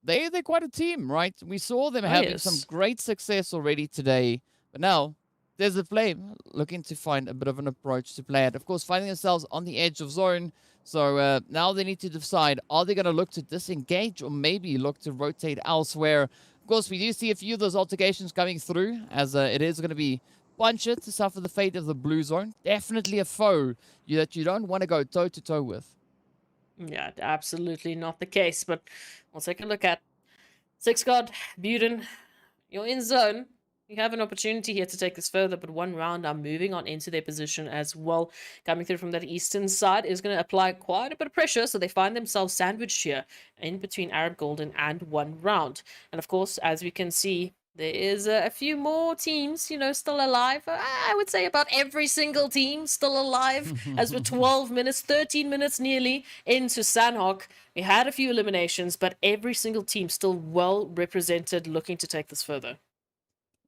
they're quite a team, right? We saw them having some great success already today. But now, Desert Flame looking to find a bit of an approach to play it. Of course, finding themselves on the edge of zone. So now they need to decide, are they going to look to disengage or maybe look to rotate elsewhere? Of course, we do see a few of those altercations coming through, as it is going to be Puncher to suffer the fate of the blue zone. Definitely a foe that you don't want to go toe-to-toe with. Yeah, absolutely not the case. But we'll take a look at 6God, Buden. You're in zone. You have an opportunity here to take this further, but 1 round are moving on into their position as well. Coming through from that eastern side is going to apply quite a bit of pressure, so they find themselves sandwiched here in between Arab Golden and 1 round. And of course, as we can see, there is a few more teams, you know, still alive. I would say about every single team still alive. As we're 12 minutes, 13 minutes nearly into Sanhok. We had a few eliminations, but every single team still well represented, looking to take this further.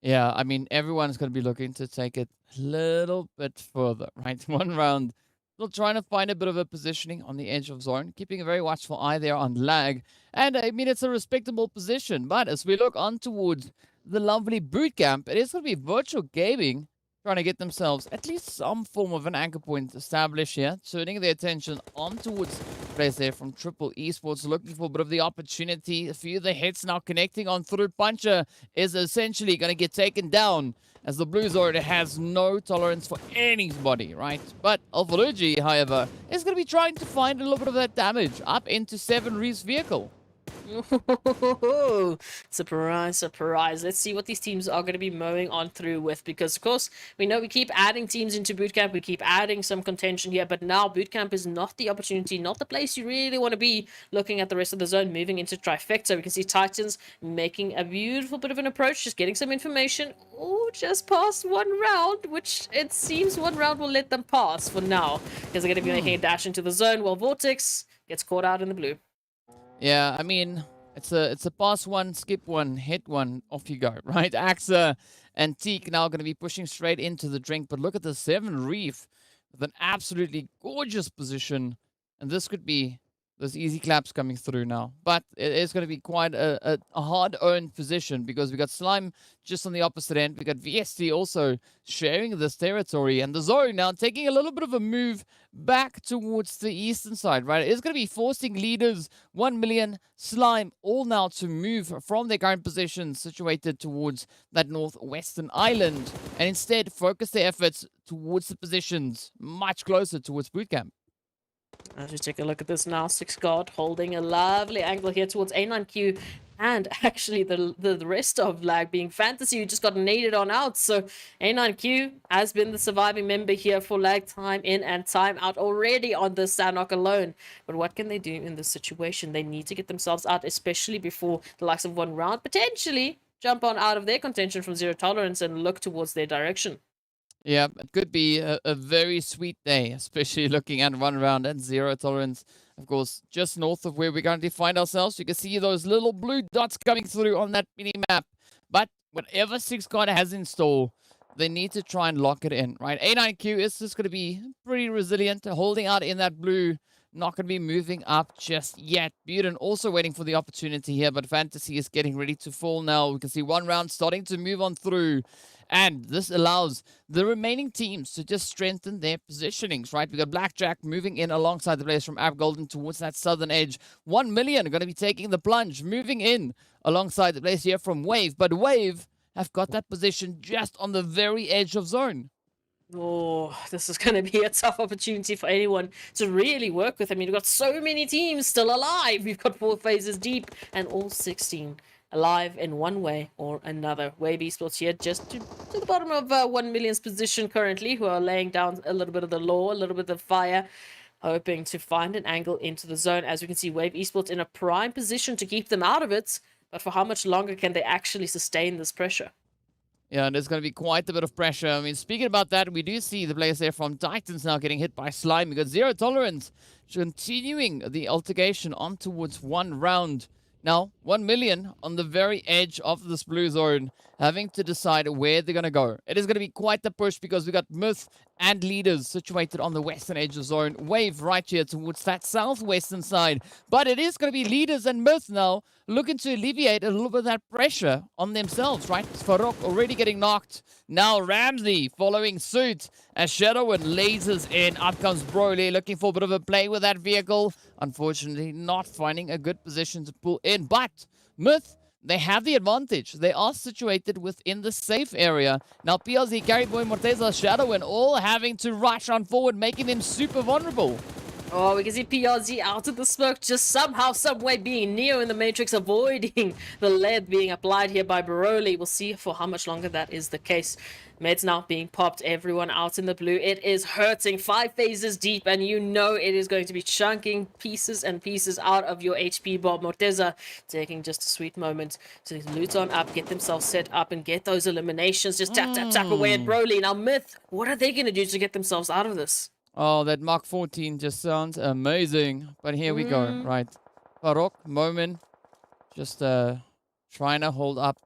Yeah, I mean, everyone's going to be looking to take it a little bit further, right? 1 round. Still trying to find a bit of a positioning on the edge of zone, keeping a very watchful eye there on lag. And I mean, it's a respectable position, but as we look on towards the lovely boot camp, it is going to be Virtual Gaming trying to get themselves at least some form of an anchor point established here, turning their attention on towards plays there from Triple Esports, looking for a bit of the opportunity. A few of the hits now connecting on through. Puncher is essentially going to get taken down, as the Blues already has no tolerance for anybody, right? But Alvarugi, however, is going to be trying to find a little bit of that damage up into 7 Reef's vehicle. Surprise, surprise. Let's see what these teams are going to be mowing on through with, because of course we know we keep adding teams into bootcamp, we keep adding some contention here, but now bootcamp is not the opportunity, not the place you really want to be. Looking at the rest of the zone, moving into Trifecta, we can see Titans making a beautiful bit of an approach, just getting some information. Oh, just past 1 round, which it seems 1 round will let them pass for now, because they're going to be making a dash into the zone while Vortex gets caught out in the blue. Yeah, I mean, it's a pass 1, skip 1, hit 1, off you go, right? Axa and Teak now going to be pushing straight into the drink, but look at the 7 Reef with an absolutely gorgeous position, and this could be those easy claps coming through now. But it is going to be quite a hard-earned position, because we got Slime just on the opposite end. We got VST also sharing this territory, and the zone now taking a little bit of a move back towards the eastern side, right? It's going to be forcing leaders, 1 million, Slime, all now to move from their current positions situated towards that northwestern island, and instead focus their efforts towards the positions much closer towards bootcamp. As we take a look at this now, 6God holding a lovely angle here towards A9Q, and actually the rest of Lag being Fantasy, who just got naded on out. So A9Q has been the surviving member here for Lag, time in and time out already on this Sanhok alone. But what can they do in this situation? They need to get themselves out, especially before the likes of 1 round potentially jump on out of their contention from 0 tolerance and look towards their direction. Yeah, it could be a very sweet day, especially looking at 1 round and 0 tolerance. Of course, just north of where we currently find ourselves, you can see those little blue dots coming through on that mini-map. But whatever 6God has in store, they need to try and lock it in, right? A9Q is just going to be pretty resilient, holding out in that blue not going to be moving up just yet. Buren also waiting for the opportunity here, but Fantasy is getting ready to fall now. We can see one round starting to move on through. And this allows the remaining teams to just strengthen their positionings, right? We got Blackjack moving in alongside the players from Ab Golden towards that southern edge. 1 million going to be taking the plunge, moving in alongside the players here from Wave. But Wave have got that position just on the very edge of zone. Oh, this is going to be a tough opportunity for anyone to really work with. I mean, we've got so many teams still alive. We've got 4 phases deep and all 16 alive in one way or another. Wave Esports here just to the bottom of 1 million's position currently, who are laying down a little bit of the law, a little bit of fire, hoping to find an angle into the zone. As we can see, Wave Esports in a prime position to keep them out of it, but for how much longer can they actually sustain this pressure? Yeah, and there's going to be quite a bit of pressure. I mean, speaking about that, we do see the players there from Titans now getting hit by Slime. We got Zero Tolerance continuing the altercation on towards 1 round. Now, 1 million on the very edge of this blue zone, having to decide where they're going to go. It is going to be quite the push because we got Myth and Leaders situated on the western edge of zone. Wave right here towards that southwestern side. But it is going to be Leaders and Myth now looking to alleviate a little bit of that pressure on themselves, right? Sanhok already getting knocked. Now Ramsey following suit as Shadowin lasers in. Up comes Broly looking for a bit of a play with that vehicle. Unfortunately, not finding a good position to pull in. But Myth, they have the advantage. They are situated within the safe area. Now PLZ, Carryboy, Morteza, Shadowin all having to rush on forward, making them super vulnerable. Oh, we can see PRZ out of the smoke, just somehow, someway being Neo in the Matrix, avoiding the lead being applied here by Broly. We'll see for how much longer that is the case. Meds now being popped, everyone out in the blue. It is hurting, 5 phases deep, and you know it is going to be chunking pieces and pieces out of your HP bar. Morteza taking just a sweet moment to loot on up, get themselves set up, and get those eliminations. Just tap, tap, tap away at Broly. Now Myth, what are they going to do to get themselves out of this? Oh, that Mark 14 just sounds amazing. But here we go, right? Farok, Momin, just trying to hold up.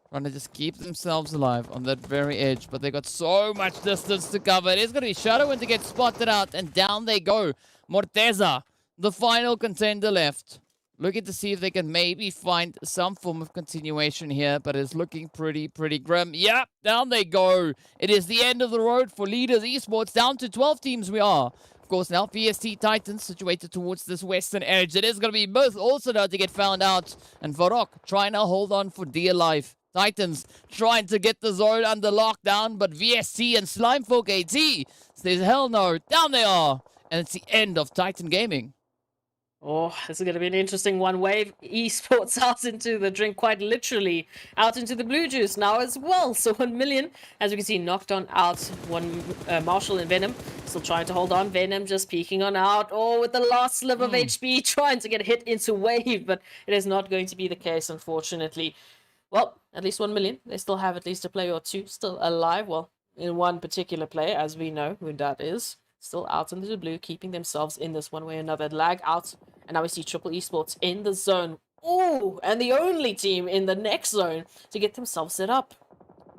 Trying to just keep themselves alive on that very edge. But they got so much distance to cover. It is going to be Shadowin to get spotted out. And down they go. Morteza, the final contender left. Looking to see if they can maybe find some form of continuation here, but it's looking pretty grim. Yep, down they go. It is the end of the road for Leaders Esports. Down to 12 teams we are. Of course, now VST Titans situated towards this western edge. It is going to be both also now to get found out. And Varok trying to hold on for dear life. Titans trying to get the zone under lockdown, but VST and Slimefolk AT says hell no. Down they are. And it's the end of Titan Gaming. Oh, this is going to be an interesting one. Wave Esports out into the drink, quite literally out into the blue juice now as well. So 1 million, as we can see, knocked on out. One Marshall and Venom still trying to hold on. Venom just peeking on out. Oh, with the last sliver of HP, trying to get hit into Wave, but it is not going to be the case, unfortunately. Well, at least 1 million. They still have at least a player or two still alive. Well, in one particular player, as we know who that is. Still out into the blue, keeping themselves in this one way or another. Lag out, and now we see Triple Esports in the zone. Oh, and the only team in the next zone to get themselves set up.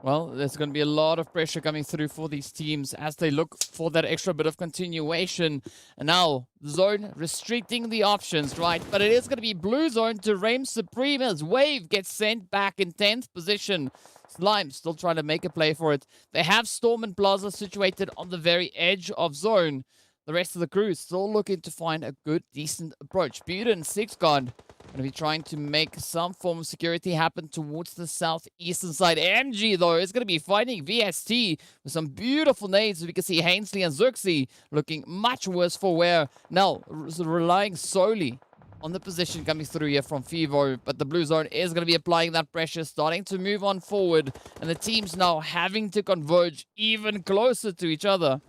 Well, there's going to be a lot of pressure coming through for these teams as they look for that extra bit of continuation. And now, the zone restricting the options, right? But it is going to be blue zone to reign supreme as Wave gets sent back in 10th position. Slime still trying to make a play for it. They have Storm and Plaza situated on the very edge of zone. The rest of the crew is still looking to find a good, decent approach. Buren and Six God going to be trying to make some form of security happen towards the southeastern side. MG, though, is going to be fighting VST with some beautiful nades. We can see Hainsley and Zerxy looking much worse for wear. Now, relying solely on the position coming through here from Fivo, but the blue zone is going to be applying that pressure, starting to move on forward, and the teams now having to converge even closer to each other.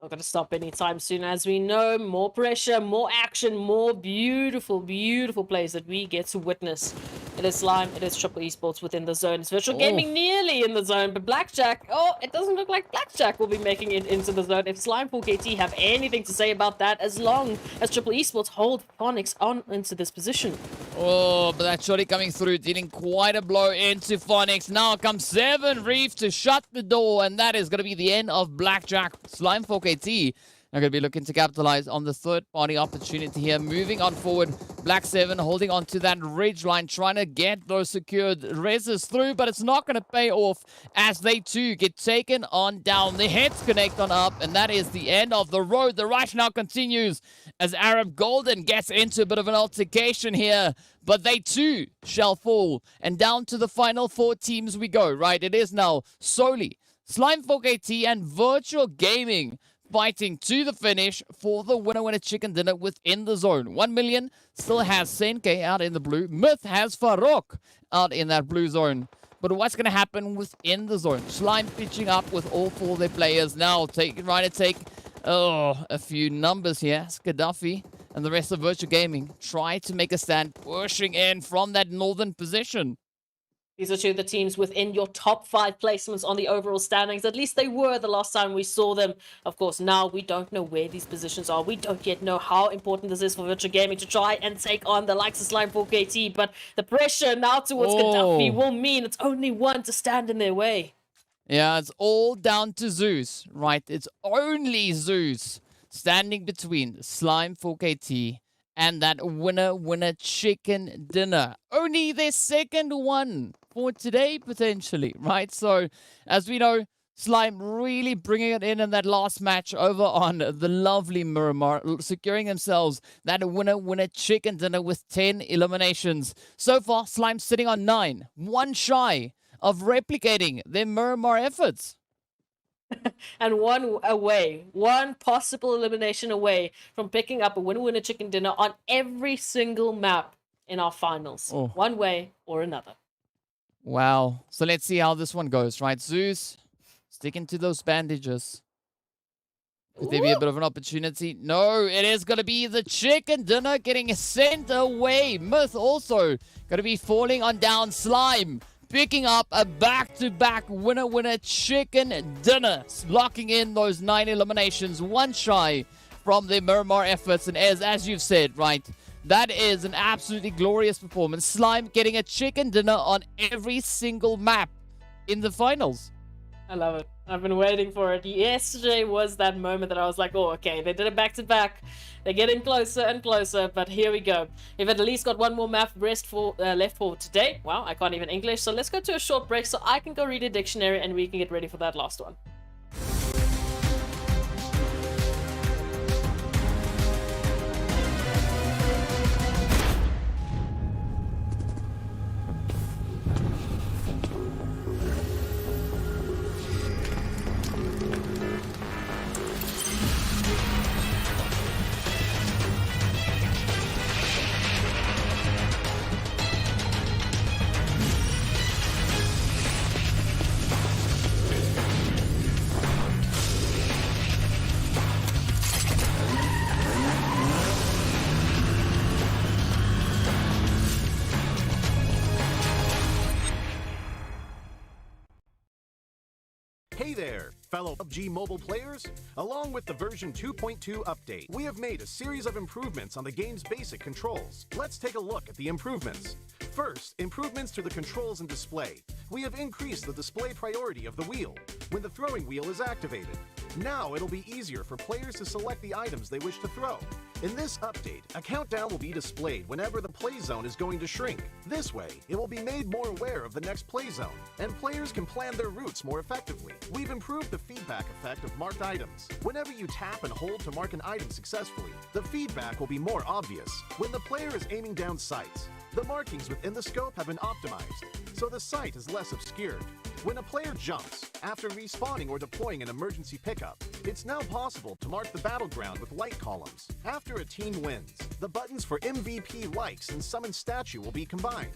Not going to stop anytime soon, as we know. More pressure, more action, more beautiful, beautiful plays that we get to witness. It is Slime, it is Triple Esports within the zone. It's Virtual Gaming nearly in the zone, but Blackjack, oh, it doesn't look like Blackjack will be making it into the zone. If Slime 4KT have anything to say about that, as long as Triple Esports hold Phonics on into this position. Oh, but that shotty coming through, dealing quite a blow into Phonics. Now comes 7 Reef to shut the door, and that is going to be the end of Blackjack. Slime 4KT They're going to be looking to capitalize on the third-party opportunity here. Moving on forward, Black 7 holding on to that ridge line, trying to get those secured reses through, but it's not going to pay off as they too get taken on down. The heads connect on up, and that is the end of the road. The rush now continues as Arab Golden gets into a bit of an altercation here, but they too shall fall. And down to the final 4 teams we go, right? It is now solely Slime 4KT and Virtual Gaming fighting to the finish for the winner chicken dinner within the zone. 1 million still has Senke out in the blue. Myth has Farok out in that blue zone. But what's going to happen within the zone? Slime pitching up with all 4 of their players now. Take a few numbers here. Gaddafi and the rest of Virtual Gaming try to make a stand, pushing in from that northern position. These are 2 of the teams within your top 5 placements on the overall standings. At least they were the last time we saw them. Of course, now we don't know where these positions are. We don't yet know how important this is for Virtual Gaming to try and take on the likes of Slime 4KT. But the pressure now towards Gaddafi will mean it's only one to stand in their way. Yeah, it's all down to Zeus, right? It's only Zeus standing between Slime 4KT and that winner chicken dinner. Only their second one for today, potentially, right? So, as we know, Slime really bringing it in that last match over on the lovely Miramar, securing themselves that winner chicken dinner with 10 eliminations. So far, Slime sitting on 9, 1 shy of replicating their Miramar efforts. And one possible elimination away from picking up a winner chicken dinner on every single map in our finals. One way or another. Wow. So let's see how this one goes, right? Zeus, sticking to those bandages. Could there be a bit of an opportunity? No, it is going to be the chicken dinner getting sent away. Myth also going to be falling on down. Slime picking up a back-to-back winner chicken dinner, locking in those 9 eliminations, 1 shy from their Miramar efforts. And as you've said, right, that is an absolutely glorious performance. Slime getting a chicken dinner on every single map in the finals. I love it. I've been waiting for it. Yesterday was that moment that I was like, oh, okay, they did it back-to-back. They're getting closer and closer, but here we go. We've at least got one more map left for today. Wow, I can't even English. So let's go to a short break so I can go read a dictionary and we can get ready for that last one. Hey there, fellow PUBG mobile players! Along with the version 2.2 update, we have made a series of improvements on the game's basic controls. Let's take a look at the improvements. First, improvements to the controls and display. We have increased the display priority of the wheel when the throwing wheel is activated. Now it'll be easier for players to select the items they wish to throw. In this update, a countdown will be displayed whenever the play zone is going to shrink. This way, it will be made more aware of the next play zone, and players can plan their routes more effectively. We've improved the feedback effect of marked items. Whenever you tap and hold to mark an item successfully, the feedback will be more obvious when the player is aiming down sights. The markings within the scope have been optimized, so the sight is less obscured. When a player jumps, after respawning or deploying an emergency pickup, it's now possible to mark the battleground with light columns. After a team wins, the buttons for MVP likes and summon statue will be combined.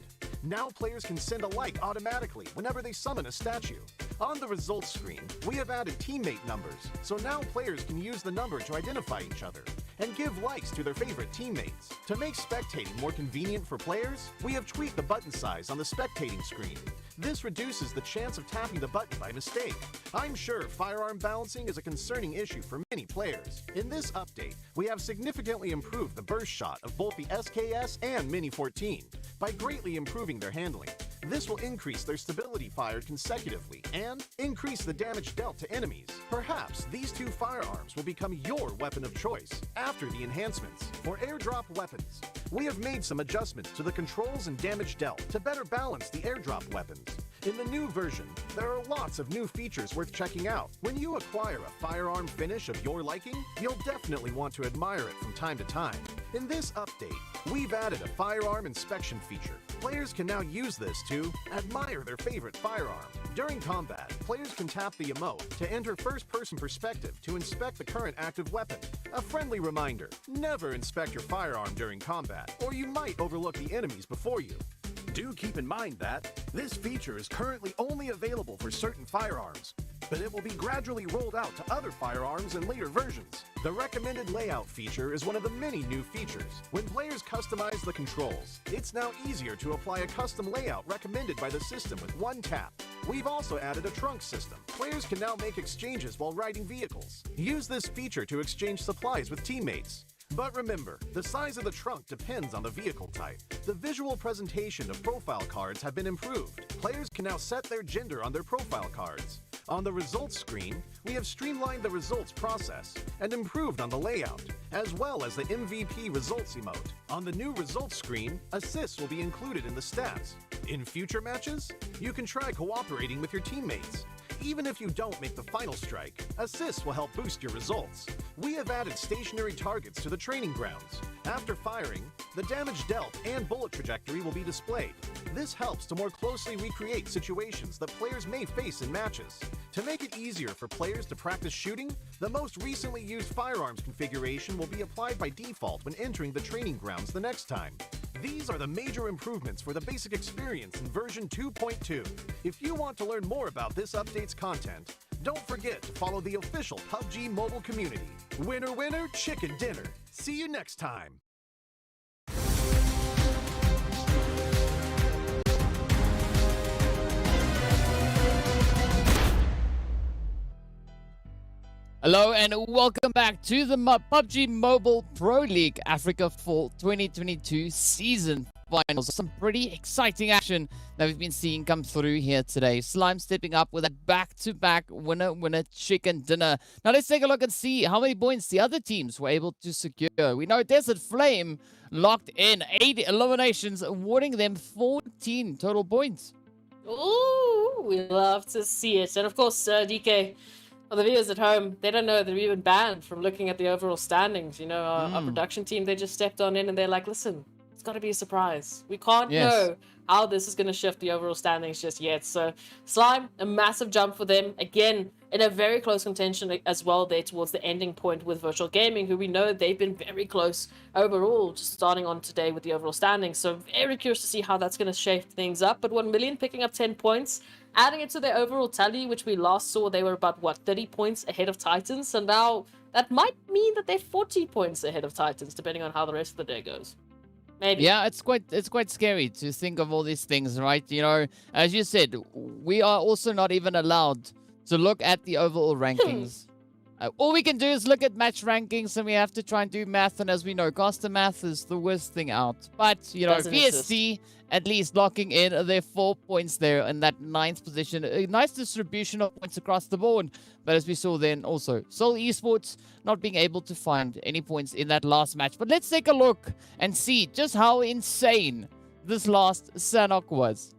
Now players can send a like automatically whenever they summon a statue. On the results screen, we have added teammate numbers, so now players can use the number to identify each other and give likes to their favorite teammates. To make spectating more convenient for players, we have tweaked the button size on the spectating screen. This reduces the chance of tapping the button by mistake. I'm sure firearm balancing is a concerning issue for many players. In this update, we have significantly improved the burst shot of both the SKS and Mini 14 by greatly improving their handling. This will increase their stability fired consecutively and increase the damage dealt to enemies. Perhaps these two firearms will become your weapon of choice after the enhancements. For airdrop weapons, we have made some adjustments to the controls and damage dealt to better balance the airdrop weapons. In the new version, there are lots of new features worth checking out. When you acquire a firearm finish of your liking, you'll definitely want to admire it from time to time. In this update, we've added a firearm inspection feature. Players can now use this to admire their favorite firearm. During combat, players can tap the emote to enter first-person perspective to inspect the current active weapon. A friendly reminder, never inspect your firearm during combat, or you might overlook the enemies before you. Do keep in mind that this feature is currently only available for certain firearms, but it will be gradually rolled out to other firearms in later versions. The recommended layout feature is one of the many new features. When players customize the controls, it's now easier to apply a custom layout recommended by the system with one tap. We've also added a trunk system. Players can now make exchanges while riding vehicles. Use this feature to exchange supplies with teammates. But remember, the size of the trunk depends on the vehicle type. The visual presentation of profile cards have been improved. Players can now set their gender on their profile cards. On the results screen, we have streamlined the results process and improved on the layout, as well as the MVP results emote. On the new results screen, assists will be included in the stats. In future matches, you can try cooperating with your teammates. Even if you don't make the final strike, assists will help boost your results. We have added stationary targets to the training grounds. After firing, the damage dealt and bullet trajectory will be displayed. This helps to more closely recreate situations that players may face in matches. To make it easier for players to practice shooting, the most recently used firearms configuration will be applied by default when entering the training grounds the next time. These are the major improvements for the basic experience in version 2.2. If you want to learn more about this update's content, don't forget to follow the official PUBG mobile community. Winner, winner, chicken dinner. See you next time. Hello and welcome back to the PUBG Mobile Pro League Africa Fall 2022 Season Finals. Some pretty exciting action that we've been seeing come through here today. Slime stepping up with a back-to-back winner chicken dinner. Now let's take a look and see how many points the other teams were able to secure. We know Desert Flame locked in 8 eliminations, awarding them 14 total points. Ooh, we love to see it. And of course, DK, for the viewers at home, they don't know that we're even banned from looking at the overall standings. You know, our production team, they just stepped on in and they're like, listen, it's got to be a surprise. We can't know how this is going to shift the overall standings just yet. So, Slime, a massive jump for them. Again, in a very close contention as well there towards the ending point with Virtual Gaming, who we know they've been very close overall, just starting on today with the overall standings. So, very curious to see how that's going to shape things up. But 1 million picking up 10 points. Adding it to their overall tally, which we last saw, they were about, what, 30 points ahead of Titans. So now that might mean that they're 40 points ahead of Titans, depending on how the rest of the day goes. Maybe. Yeah, it's quite scary to think of all these things, right? You know, as you said, we are also not even allowed to look at the overall rankings. All we can do is look at match rankings, and we have to try and do math. And as we know, caster math is the worst thing out. But, you know, VST at least locking in their 4 points there in that 9th position. A nice distribution of points across the board. But as we saw then also, Seoul Esports not being able to find any points in that last match. But let's take a look and see just how insane this last Sanhok was.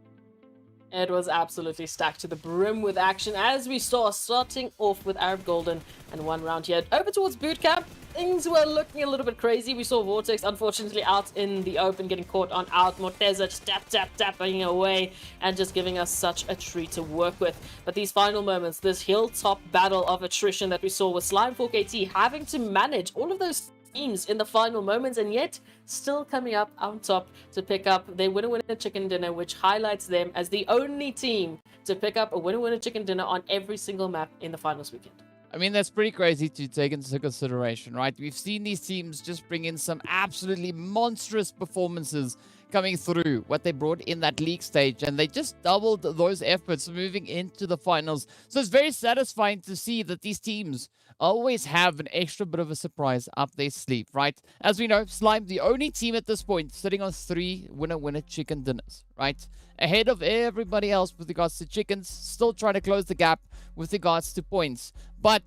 It was absolutely stacked to the brim with action, as we saw, starting off with Arab Golden and 1 round here. Over towards bootcamp, things were looking a little bit crazy. We saw Vortex, unfortunately, out in the open, getting caught on out. Morteza just tapping away and just giving us such a treat to work with. But these final moments, this hilltop battle of attrition that we saw with Slime 4KT having to manage all of those teams in the final moments, and yet still coming up on top to pick up their winner chicken dinner, which highlights them as the only team to pick up a winner chicken dinner on every single map in the finals weekend. I mean, that's pretty crazy to take into consideration, right? We've seen these teams just bring in some absolutely monstrous performances coming through, what they brought in that league stage, and they just doubled those efforts moving into the finals. So it's very satisfying to see that these teams always have an extra bit of a surprise up their sleeve, right? As we know, Slime, the only team at this point sitting on 3 winner-winner chicken dinners, right? Ahead of everybody else with regards to chickens, still trying to close the gap with regards to points. But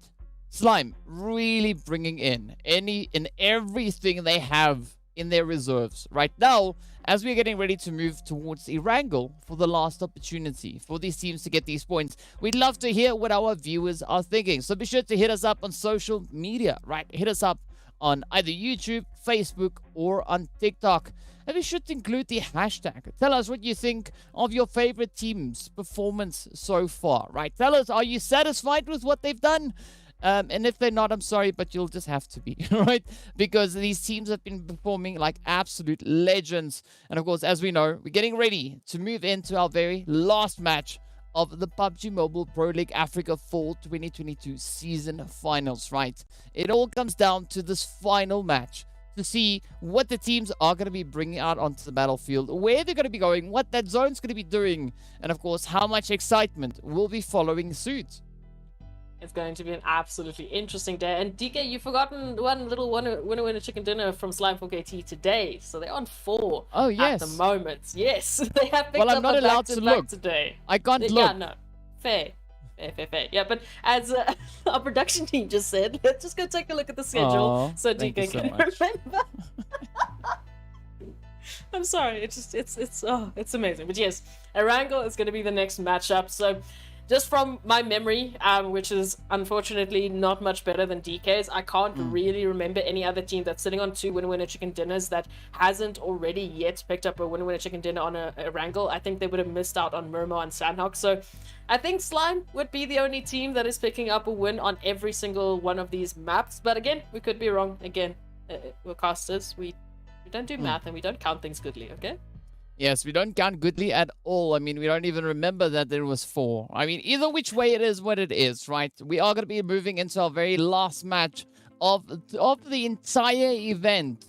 Slime really bringing in everything they have in their reserves right now, as we're getting ready to move towards Erangel for the last opportunity for these teams to get these points. We'd love to hear what our viewers are thinking, so be sure to hit us up on social media, right? Hit us up on either YouTube, Facebook, or on TikTok. And be sure to include the hashtag. Tell us what you think of your favorite team's performance so far, right? Tell us, are you satisfied with what they've done? And if they're not, I'm sorry, but you'll just have to be, right? Because these teams have been performing like absolute legends. And of course, as we know, we're getting ready to move into our very last match of the PUBG Mobile Pro League Africa Fall 2022 season finals, right? It all comes down to this final match to see what the teams are going to be bringing out onto the battlefield, where they're going to be going, what that zone's going to be doing, and of course, how much excitement will be following suit. It's going to be an absolutely interesting day. And DK, you've forgotten one little winner chicken dinner from Slime 4KT today. So they're on 4 Oh, yes. at the moment. Yes, they have picked Well, I'm up not a allowed to back-to-back look. today. I can't look. Yeah, no. Fair. Yeah, but as our production team just said, let's just go take a look at the schedule Aw, so thank you DK so can much. remember. I'm sorry, it's amazing. But yes, Erangel is going to be the next matchup. So just from my memory, which is unfortunately not much better than DK's, I can't really remember any other team that's sitting on 2 winner chicken dinners that hasn't already yet picked up a winner chicken dinner on a Erangel. I think they would have missed out on Miramar and Sanhok. So I think Slime would be the only team that is picking up a win on every single one of these maps. But again, we could be wrong. Again, we're casters. We don't do math and we don't count things goodly, okay? Yes, we don't count goodly at all. I mean, we don't even remember that there was 4. I mean, either which way it is what it is, right? We are going to be moving into our very last match of the entire event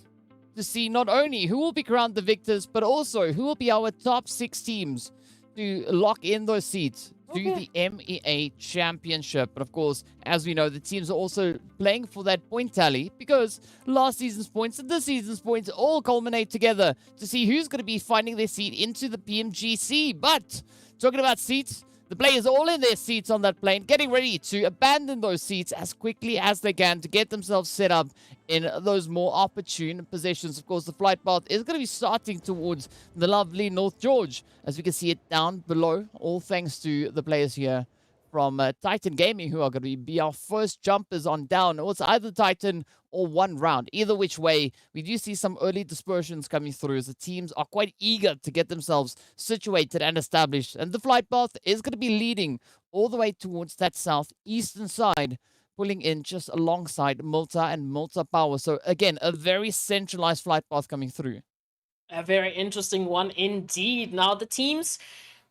to see not only who will be crowned the victors, but also who will be our top 6 teams to lock in those seats to the MEA Championship. But of course, as we know, the teams are also playing for that point tally because last season's points and this season's points all culminate together to see who's going to be finding their seat into the PMGC. But talking about seats, the players are all in their seats on that plane, getting ready to abandon those seats as quickly as they can to get themselves set up in those more opportune positions. Of course, the flight path is going to be starting towards the lovely North George, as we can see it down below, all thanks to the players here from Titan Gaming, who are going to be our first jumpers on down. Or it's either Titan or one round. Either which way, we do see some early dispersions coming through as the teams are quite eager to get themselves situated and established. And the flight path is going to be leading all the way towards that southeastern side, pulling in just alongside Malta and Malta Power. So again, a very centralized flight path coming through. A very interesting one indeed. Now the teams,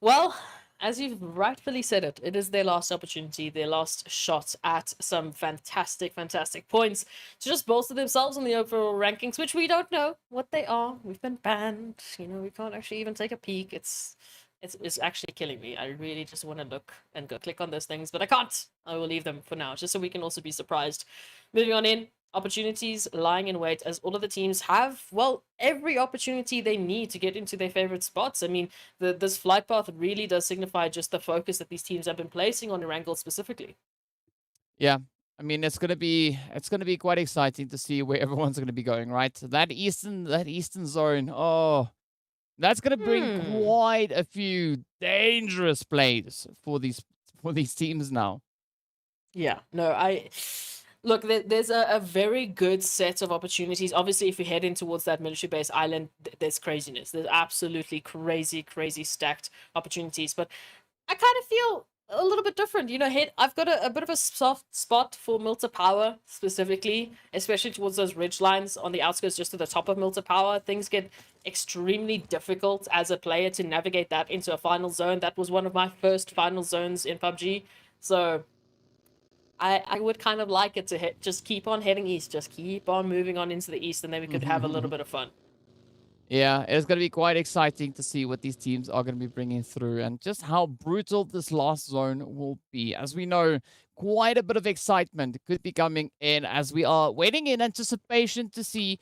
well, as you've rightfully said it is their last opportunity, their last shot at some fantastic points to just bolster themselves on the overall rankings, which we don't know what they are. We've been banned. You know, we can't actually even take a peek. It's actually killing me. I really just want to look and go click on those things, but I can't. I will leave them for now, just so we can also be surprised. Moving on in. Opportunities lying in wait as all of the teams have, well, every opportunity they need to get into their favorite spots. I mean, this flight path really does signify just the focus that these teams have been placing on Erangel specifically. Yeah, I mean, it's gonna be quite exciting to see where everyone's gonna be going, right? That eastern zone, oh, that's gonna bring quite a few dangerous plays for these teams now. Yeah, no, Look, there's a very good set of opportunities. Obviously, if we head in towards that military base island, there's craziness. There's absolutely crazy stacked opportunities. But I kind of feel a little bit different. You know, I've got a bit of a soft spot for Malta Power specifically, especially towards those ridge lines on the outskirts just to the top of Malta Power. Things get extremely difficult as a player to navigate that into a final zone. That was one of my first final zones in PUBG. So I would kind of like it to just keep on heading east, just keep on moving on into the east, and then we could have a little bit of fun. Yeah, it's going to be quite exciting to see what these teams are going to be bringing through and just how brutal this last zone will be. As we know, quite a bit of excitement could be coming in as we are waiting in anticipation to see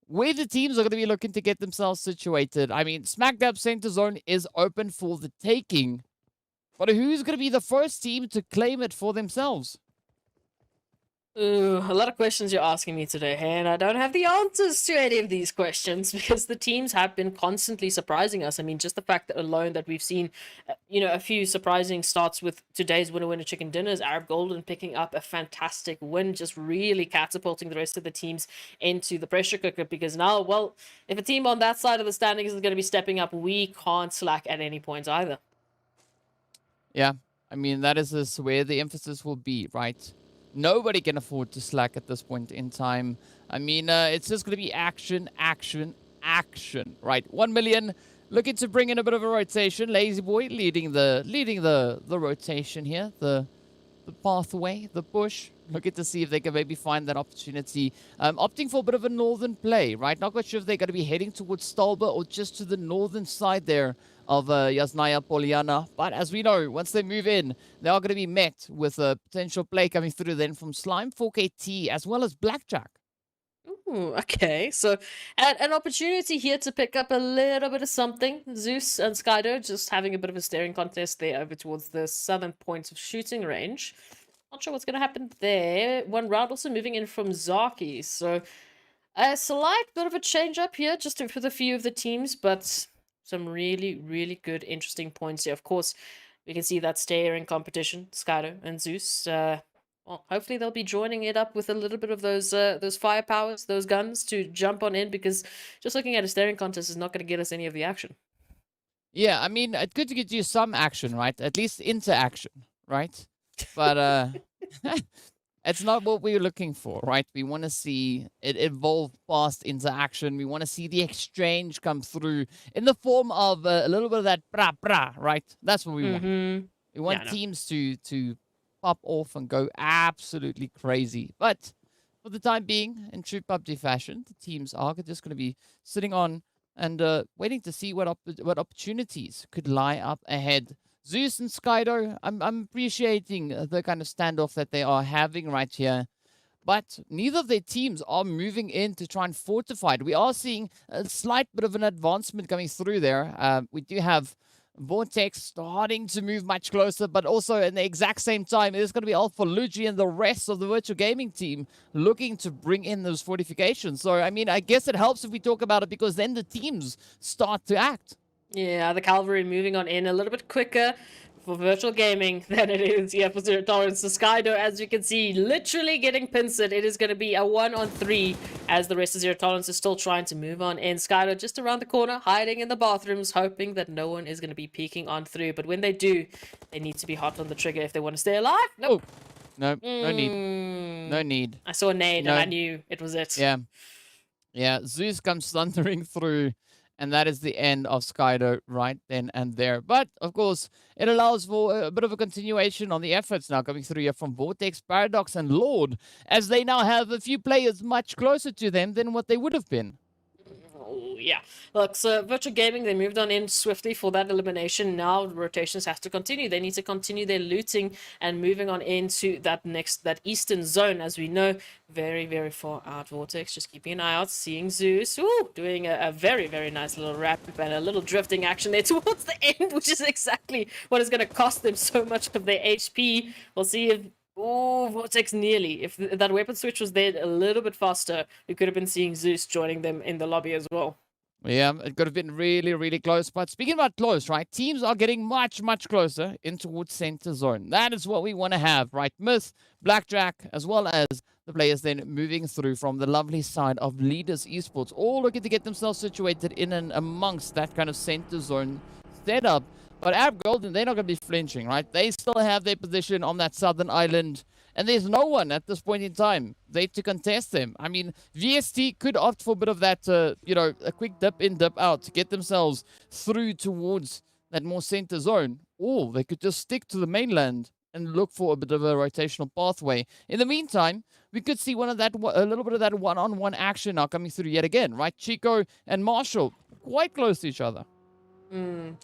where the teams are going to be looking to get themselves situated. I mean, SmackDab Center Zone is open for the taking, but who's going to be the first team to claim it for themselves? Ooh, a lot of questions you're asking me today, and I don't have the answers to any of these questions because the teams have been constantly surprising us. I mean, just the fact that alone that we've seen, a few surprising starts with today's winner chicken dinners, Arab Golden picking up a fantastic win, just really catapulting the rest of the teams into the pressure cooker because now, well, if a team on that side of the standings is going to be stepping up, we can't slack at any point either. Yeah, I mean, that is just where the emphasis will be, right? Nobody can afford to slack at this point in time. I mean, it's just going to be action, action, action, right? 1 million looking to bring in a bit of a rotation. Lazy Boy leading the rotation here, the pathway, the push. Looking to see if they can maybe find that opportunity. Opting for a bit of a northern play, right? Not quite sure if they're going to be heading towards Stalba or just to the northern side there of Yasnaya Poliana. But as we know, once they move in, they are going to be met with a potential play coming through then from Slime 4KT as well as Blackjack. Ooh, okay, so an opportunity here to pick up a little bit of something. Zeus and Skydo just having a bit of a staring contest there over towards the southern point of shooting range. Not sure what's going to happen there. One round also moving in from Zaki, so a slight bit of a change up here just for the few of the teams, but some really, really good, interesting points here. Of course, we can see that staring competition, Skydo and Zeus. Well, hopefully they'll be joining it up with a little bit of those firepowers, those guns to jump on in, because just looking at a staring contest is not going to get us any of the action. Yeah, I mean, it's good to get you some action, right? At least interaction, right? But it's not what we're looking for, right? We want to see it evolve past interaction. We want to see the exchange come through in the form of a little bit of that pra, right? That's what we want. We want teams to pop off and go absolutely crazy. But for the time being, in true PUBG fashion, the teams are just going to be sitting on and waiting to see what opportunities could lie up ahead. Zeus and Skydo, I'm appreciating the kind of standoff that they are having right here. But neither of their teams are moving in to try and fortify it. We are seeing a slight bit of an advancement coming through there. We do have Vortex starting to move much closer, but also in the exact same time, it's going to be Alpha Luigi and the rest of the virtual gaming team looking to bring in those fortifications. So, I mean, I guess it helps if we talk about it because then the teams start to act. Yeah, the cavalry moving on in a little bit quicker for virtual gaming than it is here for Zero Tolerance. So Skydo, as you can see, literally getting pincered. It is going to be a 1-on-3 as the rest of Zero Tolerance is still trying to move on in. Skydo just around the corner, hiding in the bathrooms, hoping that no one is going to be peeking on through. But when they do, they need to be hot on the trigger if they want to stay alive. Nope. Oh, no, no need. No need. I saw a nade and I knew it was it. Yeah. Yeah, Zeus comes thundering through. And that is the end of Skydo right then and there. But, of course, it allows for a bit of a continuation on the efforts now coming through here from Vortex, Paradox, and Lord, as they now have a few players much closer to them than what they would have been. Oh, yeah. Look, so Virtual Gaming, they moved on in swiftly for that elimination. Now rotations have to continue. They need to continue their looting and moving on into that eastern zone. As we know, very, very far out. Vortex, just keeping an eye out, seeing Zeus. Ooh, doing a very, very nice little wrap and a little drifting action there towards the end, which is exactly what is going to cost them so much of their HP. We'll see if oh, Vortex nearly. If that weapon switch was there a little bit faster, we could have been seeing Zeus joining them in the lobby as well. Yeah, it could have been really, really close. But speaking about close, right? Teams are getting much, much closer in towards center zone. That is what we want to have, right? Myth, Blackjack, as well as the players then moving through from the lovely side of Leaders Esports, all looking to get themselves situated in and amongst that kind of center zone setup. But Arab Golden, they're not going to be flinching, right? They still have their position on that southern island. And there's no one at this point in time there to contest them. I mean, VST could opt for a bit of that, a quick dip in, dip out to get themselves through towards that more center zone. Or they could just stick to the mainland and look for a bit of a rotational pathway. In the meantime, we could see a little bit of that one-on-one action now coming through yet again, right? Chico and Marshall quite close to each other.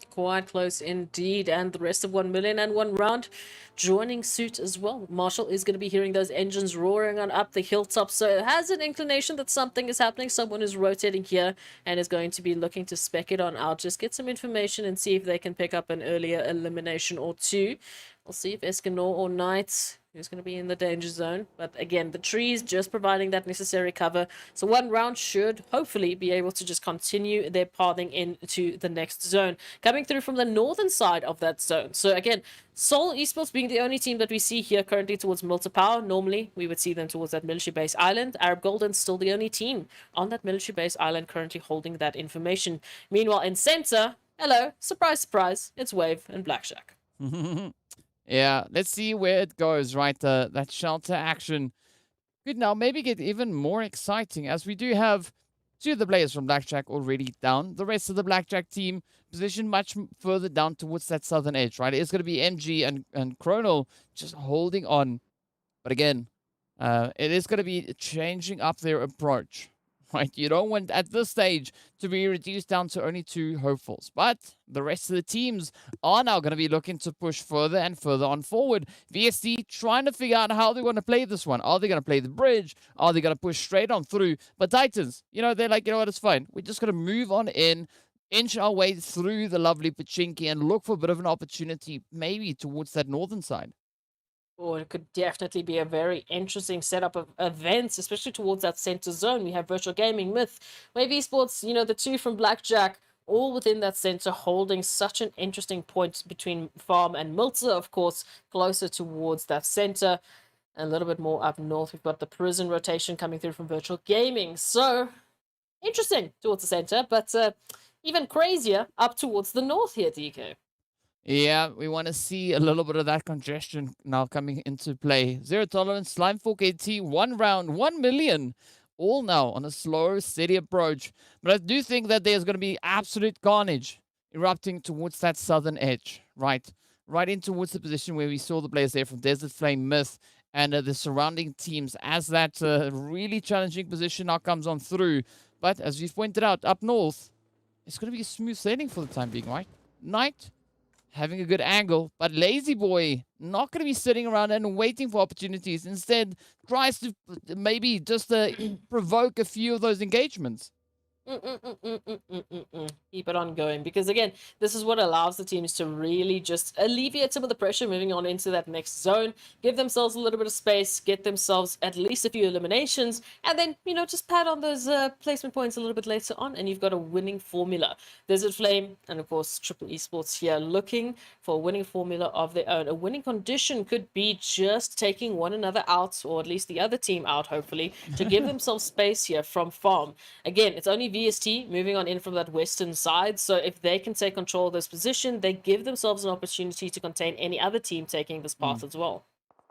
Quite close indeed. And the rest of 1,000,001 round joining suit as well. Marshall is going to be hearing those engines roaring on up the hilltop, so it has an inclination that something is happening. Someone is rotating here and is going to be looking to spec it on out. Just get some information and see if they can pick up an earlier elimination or two. We'll see if Escanor or Knight who's going to be in the danger zone. But again, the trees just providing that necessary cover. So one round should hopefully be able to just continue their pathing into the next zone. Coming through from the northern side of that zone. So again, Seoul Esports being the only team that we see here currently towards Milta Power. Normally, we would see them towards that military base island. Arab Golden still the only team on that military base island currently holding that information. Meanwhile, in center, hello, surprise, surprise, it's Wave and Blackshack. Yeah, let's see where it goes, right? That shelter action could now maybe get even more exciting, as we do have two of the players from Blackjack already down. The rest of the Blackjack team positioned much further down towards that southern edge, right? It's going to be MG and Chrono just holding on. But again, it is going to be changing up their approach, right? You don't want at this stage to be reduced down to only two hopefuls. But the rest of the teams are now going to be looking to push further and further on forward. VST trying to figure out how they're going to play this one. Are they going to play the bridge? Are they going to push straight on through? But Titans, they're like, you know what, it's fine. We're just going to move on in, inch our way through the lovely Pachinki and look for a bit of an opportunity maybe towards that northern side. Oh, it could definitely be a very interesting setup of events, especially towards that center zone. We have Virtual Gaming, Myth, Wave Esports, the two from Blackjack, all within that center, holding such an interesting point between Farm and Milta, of course, closer towards that center. A little bit more up north, we've got the prison rotation coming through from Virtual Gaming. So, interesting towards the center, but even crazier up towards the north here, DK. Yeah, we want to see a little bit of that congestion now coming into play. Zero tolerance, Slime Fork AT, 1 round, 1 million. All now on a slow, steady approach. But I do think that there's going to be absolute carnage erupting towards that southern edge, right? Right in towards the position where we saw the players there from Desert Flame, Myth, and the surrounding teams as that really challenging position now comes on through. But as we've pointed out, up north, it's going to be smooth sailing for the time being, right? Knight having a good angle, but Lazy Boy not going to be sitting around and waiting for opportunities. Instead, tries to maybe just provoke a few of those engagements. Keep it on going, because again, this is what allows the teams to really just alleviate some of the pressure moving on into that next zone, give themselves a little bit of space, get themselves at least a few eliminations, and then just pad on those placement points a little bit later on, and you've got a winning formula. Desert Flame and of course Triple Esports here looking for a winning formula of their own. A winning condition could be just taking one another out, or at least the other team out, hopefully, to give themselves space here from Farm. Again, it's only VST moving on in from that western side, so if they can take control of this position, they give themselves an opportunity to contain any other team taking this path as well.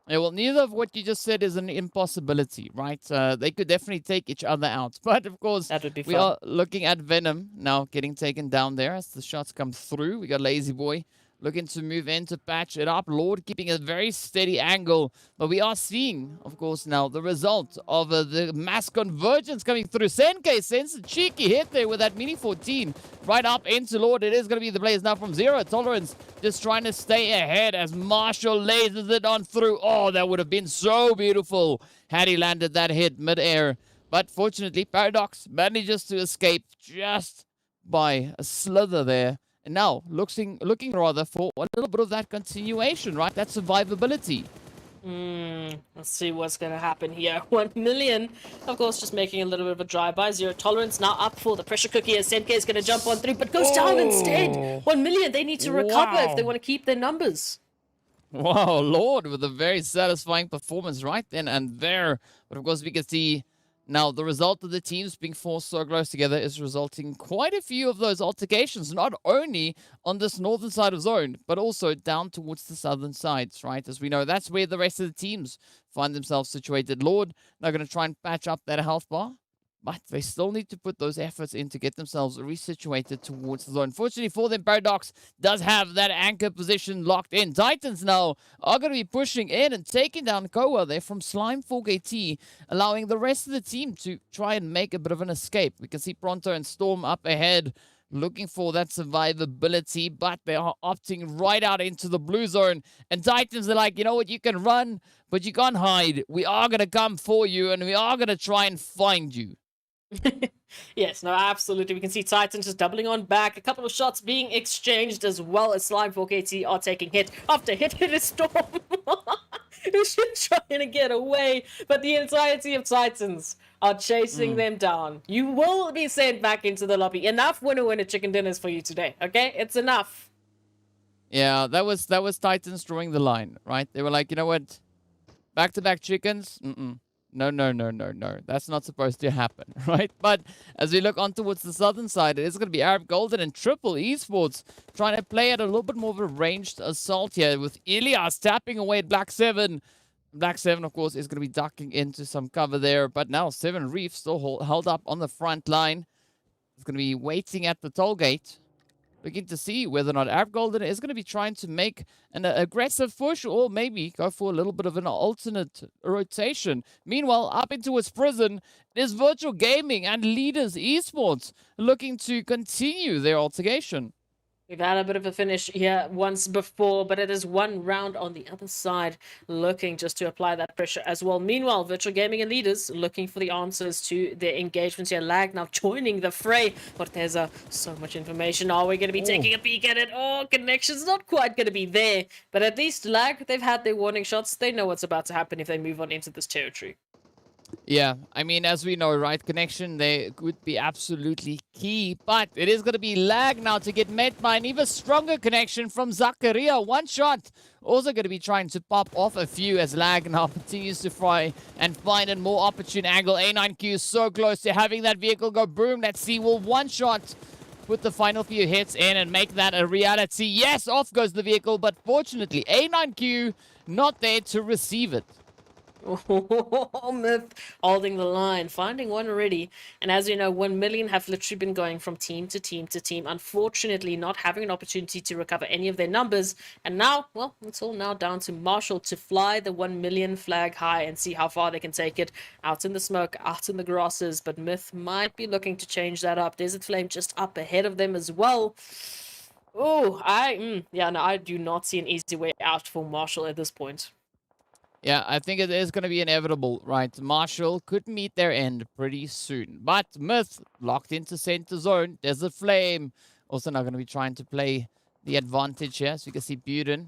Yeah, well, neither of what you just said is an impossibility, right? They could definitely take each other out. But, of course, that would be we fun. are looking at Venom now getting taken down there as the shots come through. We got Lazy Boy looking to move in to patch it up. Lord keeping a very steady angle. But we are seeing, of course, now the result of the mass convergence coming through. Senke sends a cheeky hit there with that Mini 14 right up into Lord. It is going to be the players now from Zero Tolerance just trying to stay ahead as Marshall lasers it on through. Oh, that would have been so beautiful had he landed that hit mid-air. But fortunately, Paradox manages to escape just by a slither there. And now, looking rather for a little bit of that continuation, right? That survivability. Let's see what's going to happen here. 1 million, of course, just making a little bit of a drive-by. Zero Tolerance now up for the pressure cookie as Semke is going to jump on through, but goes down instead. 1 million, they need to recover if they want to keep their numbers. Wow, Lord, with a very satisfying performance right then and there. But of course, we can see now the result of the teams being forced so close together is resulting in quite a few of those altercations, not only on this northern side of zone, but also down towards the southern sides, right? As we know, that's where the rest of the teams find themselves situated. Lord, now going to try and patch up that health bar, but they still need to put those efforts in to get themselves resituated towards the zone. Fortunately for them, Paradox does have that anchor position locked in. Titans now are going to be pushing in and taking down Koa there from Slime Fork AT, allowing the rest of the team to try and make a bit of an escape. We can see Pronto and Storm up ahead, looking for that survivability, but they are opting right out into the blue zone. And Titans are like, you know what, you can run, but you can't hide. We are going to come for you, and we are going to try and find you. Yes, no, absolutely. We can see Titan just doubling on back. A couple of shots being exchanged as well as Slime 4KT are taking hit after hit a storm. Who's just trying to get away, but the entirety of Titans are chasing them down. You will be sent back into the lobby. Enough winner chicken dinners for you today, okay? It's enough. Yeah, that was Titans drawing the line, right? They were like, you know what? Back-to-back chickens? No. That's not supposed to happen, right? But as we look on towards the southern side, it is going to be Arab Golden and Triple Esports trying to play at a little bit more of a ranged assault here with Ilias tapping away at Black 7. Black 7, of course, is going to be ducking into some cover there. But now 7 Reef still held up on the front line. It's going to be waiting at the toll gate, looking to see whether or not Arab Golden is going to be trying to make an aggressive push or maybe go for a little bit of an alternate rotation. Meanwhile, up into its prison, it is Virtual Gaming and Leaders Esports looking to continue their altercation. We've had a bit of a finish here once before, but it is one round on the other side, looking just to apply that pressure as well. Meanwhile, Virtual Gaming and Leaders looking for the answers to their engagements here. Lag now joining the fray. Corteza, so much information. Are we going to be taking a peek at it? Oh, connection's not quite going to be there. But at least Lag, they've had their warning shots. They know what's about to happen if they move on into this territory. Yeah, I mean, as we know, right, connection there would be absolutely key, but it is going to be Lag now to get met by an even stronger connection from Zakaria. One shot, also going to be trying to pop off a few as Lag now continues to try and find a more opportune angle. A9Q is so close to having that vehicle go boom. Let's see, will one shot put the final few hits in and make that a reality? Yes, off goes the vehicle, but fortunately, A9Q not there to receive it. Oh, Myth holding the line, finding one already. And as you know, 1 million have literally been going from team to team to team, unfortunately not having an opportunity to recover any of their numbers. And now, well, it's all now down to Marshall to fly the 1 million flag high and see how far they can take it out in the smoke, out in the grasses. But Myth might be looking to change that up. Desert Flame just up ahead of them as well. Oh, I do not see an easy way out for Marshall at this point. Yeah, I think it is going to be inevitable, right? Marshall could meet their end pretty soon. But Myth locked into center zone. Desert Flame also now going to be trying to play the advantage here. So you can see Buden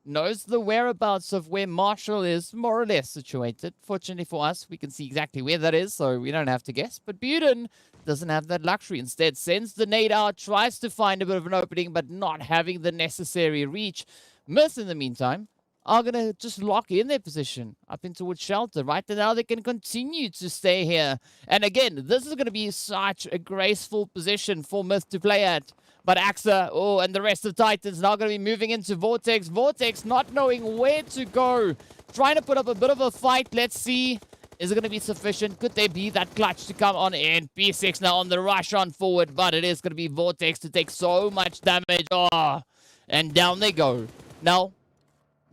knows the whereabouts of where Marshall is more or less situated. Fortunately for us, we can see exactly where that is, so we don't have to guess. But Buden doesn't have that luxury. Instead, sends the nade out, tries to find a bit of an opening, but not having the necessary reach. Myth, in the meantime, are going to just lock in their position up in towards shelter, right? And now they can continue to stay here. And again, this is going to be such a graceful position for Myth to play at. But AXA, and the rest of Titans now going to be moving into Vortex. Vortex not knowing where to go. Trying to put up a bit of a fight. Let's see. Is it going to be sufficient? Could there be that clutch to come on in? P6 now on the rush on forward. But it is going to be Vortex to take so much damage. Oh, and down they go. Now,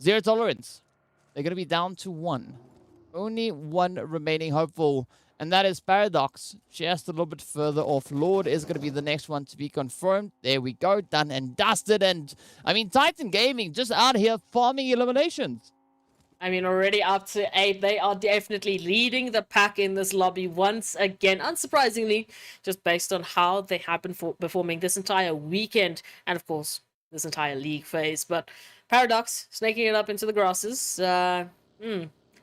zero tolerance. They're going to be down to 1. Only 1 remaining hopeful. And that is Paradox. Just a little bit further off. Lord is going to be the next one to be confirmed. There we go. Done and dusted. And, I mean, Titan Gaming just out here farming eliminations. I mean, already up to 8. They are definitely leading the pack in this lobby once again. Unsurprisingly, just based on how they have been performing this entire weekend. And, of course, this entire league phase. But Paradox snaking it up into the grasses.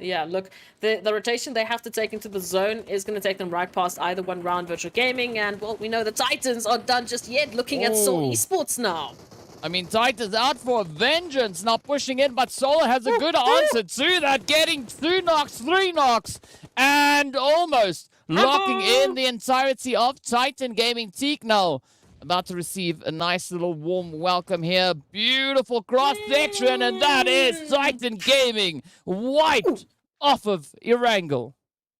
Yeah, look, the rotation they have to take into the zone is going to take them right past either one round Virtual Gaming, and, well, we know the Titans aren't done just yet, looking at Soul Esports now. I mean, Titans out for vengeance, not pushing in, but Soul has a good answer to that, getting 2 knocks, 3 knocks, and almost locking in the entirety of Titan Gaming. Teak now about to receive a nice little warm welcome here. Beautiful cross-section, and that is Titan Gaming wiped off of Erangel.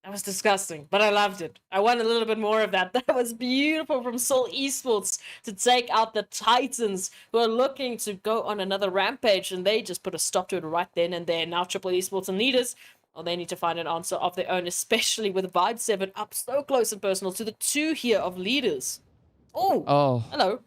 That was disgusting, but I loved it. I want a little bit more of that. That was beautiful from Soul Esports to take out the Titans, who are looking to go on another rampage, and they just put a stop to it right then and there. Now Triple Esports and Leaders, well, they need to find an answer of their own, especially with Vibe 7 up so close and personal to the 2 here of Leaders. Oh. Hello.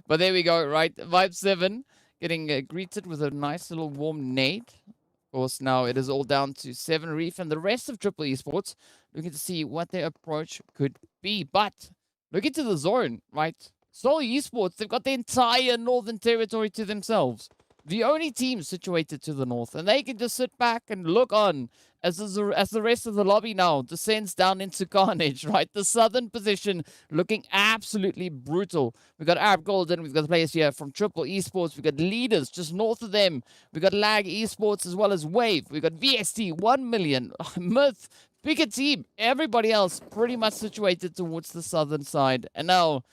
But there we go, right? Vibe 7 getting greeted with a nice little warm nade. Of course, now it is all down to 7 Reef and the rest of Triple Esports looking to see what their approach could be. But look into the zone, right? Seoul Esports, they've got the entire Northern Territory to themselves. The only team situated to the north, and they can just sit back and look on as the rest of the lobby now descends down into carnage, right? The southern position looking absolutely brutal. We've got Arab Golden, we've got the players here from Triple Esports, we've got Leaders just north of them, we've got Lag Esports as well as Wave, we've got VST, 1 million, Myth, bigger team, everybody else pretty much situated towards the southern side. And now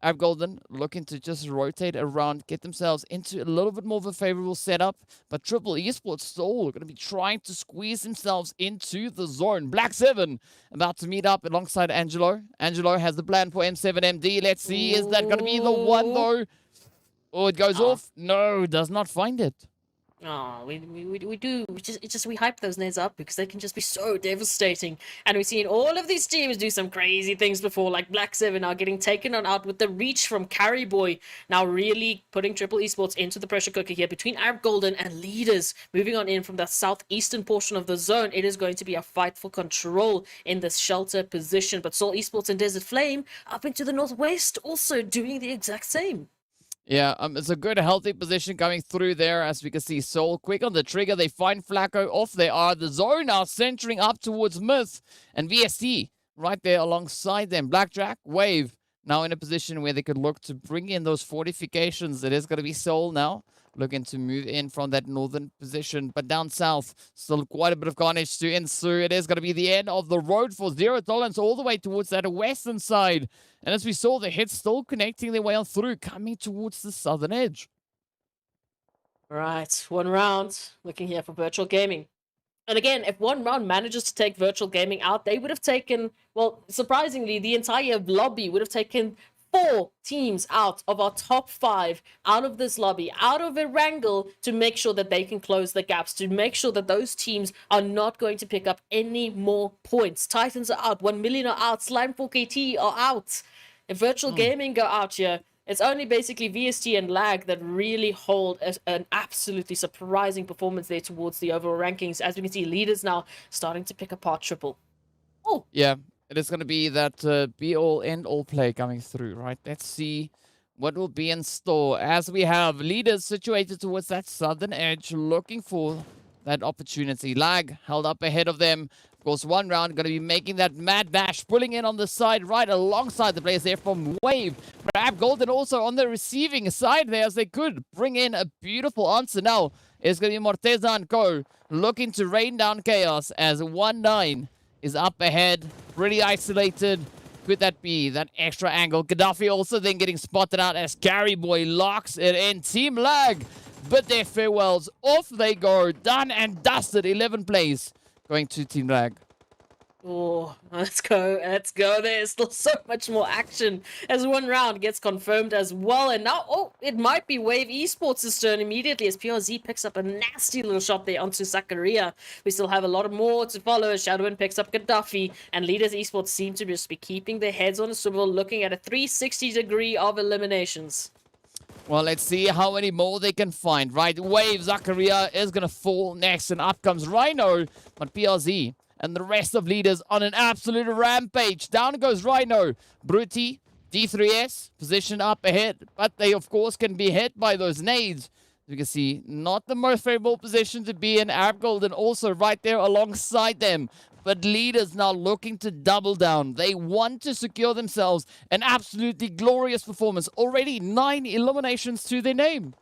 Arab Golden looking to just rotate around, get themselves into a little bit more of a favorable setup. But Triple Esports still going to be trying to squeeze themselves into the zone. Black 7 about to meet up alongside Angelo. Angelo has the plan for M7MD. Let's see, is that going to be the one though? Oh, it goes off. No, does not find it. Oh, we do. We hype those nades up because they can just be so devastating. And we've seen all of these teams do some crazy things before, like Black 7 now getting taken on out with the reach from Carry Boy. Now really putting Triple Esports into the pressure cooker here between Arab Golden and Leaders. Moving on in from the southeastern portion of the zone. It is going to be a fight for control in this shelter position. But Seoul Esports and Desert Flame up into the northwest also doing the exact same. Yeah, it's a good, healthy position coming through there. As we can see, Soul quick on the trigger. They find Flacco off. They are the zone now centering up towards Myth and VST right there alongside them. Blackjack, Wave now in a position where they could look to bring in those fortifications. It is going to be Soul now looking to move in from that northern position. But down south, still quite a bit of carnage to ensue. It is going to be the end of the road for Zero Tolerance all the way towards that western side. And as we saw, the hits still connecting their way on through, coming towards the southern edge. Right, one round. Looking here for Virtual Gaming. And again, if one round manages to take Virtual Gaming out, they would have taken, well, surprisingly, the entire lobby would have taken 4 teams out of our top 5 out of this lobby, out of Erangel, to make sure that they can close the gaps, to make sure that those teams are not going to pick up any more points. Titans are out, 1 million are out, Slime 4KT are out. If Virtual Gaming go out here, it's only basically VST and Lag that really hold an absolutely surprising performance there towards the overall rankings. As we can see, Leaders now starting to pick apart Triple. Oh, yeah. It is going to be that be-all, end-all play coming through, right? Let's see what will be in store as we have Leaders situated towards that southern edge, looking for that opportunity. Lag held up ahead of them. Of course, one round going to be making that mad dash, pulling in on the side right alongside the players there from Wave. Arab Golden also on the receiving side there as they could bring in a beautiful answer. Now, it's going to be Morteza and Co. looking to rain down chaos as 1-9 is up ahead, pretty isolated. Could that be that extra angle? Gaddafi also then getting spotted out as Carry Boy locks it in. TEAMLAG bid their farewells. Off they go. Done and dusted. 11 plays going to TEAMLAG. Oh, let's go. Let's go. There's still so much more action as one round gets confirmed as well. And now, oh, it might be Wave Esports' turn immediately as PRZ picks up a nasty little shot there onto Zakaria. We still have a lot more to follow as Shadowin picks up Gaddafi. And Leaders Esports seem to just be keeping their heads on a swivel, looking at a 360 degree of eliminations. Well, let's see how many more they can find, right? Wave, Zakaria is going to fall next, and up comes Rhino. But PRZ and the rest of Leaders on an absolute rampage. Down goes Rhino. Bruti, D3S, positioned up ahead. But they, of course, can be hit by those nades. You can see, not the most favorable position to be in. Arab Golden also right there alongside them. But Leaders now looking to double down. They want to secure themselves an absolutely glorious performance. Already 9 eliminations to their name.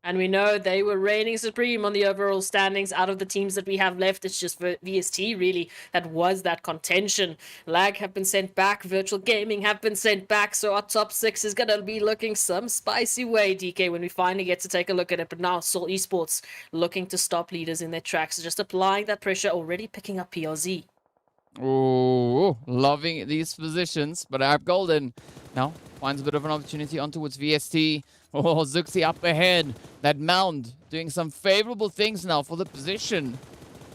And we know they were reigning supreme on the overall standings out of the teams that we have left. It's just VST, really, that was that contention. Lag have been sent back. Virtual Gaming have been sent back. So our top 6 is going to be looking some spicy way, DK, when we finally get to take a look at it. But now Seoul Esports looking to stop Leaders in their tracks. Just applying that pressure, already picking up PRZ. Oh, loving these positions. But Arab Golden now finds a bit of an opportunity on towards VST. Oh, Zuxi up ahead. That mound doing some favorable things now for the position.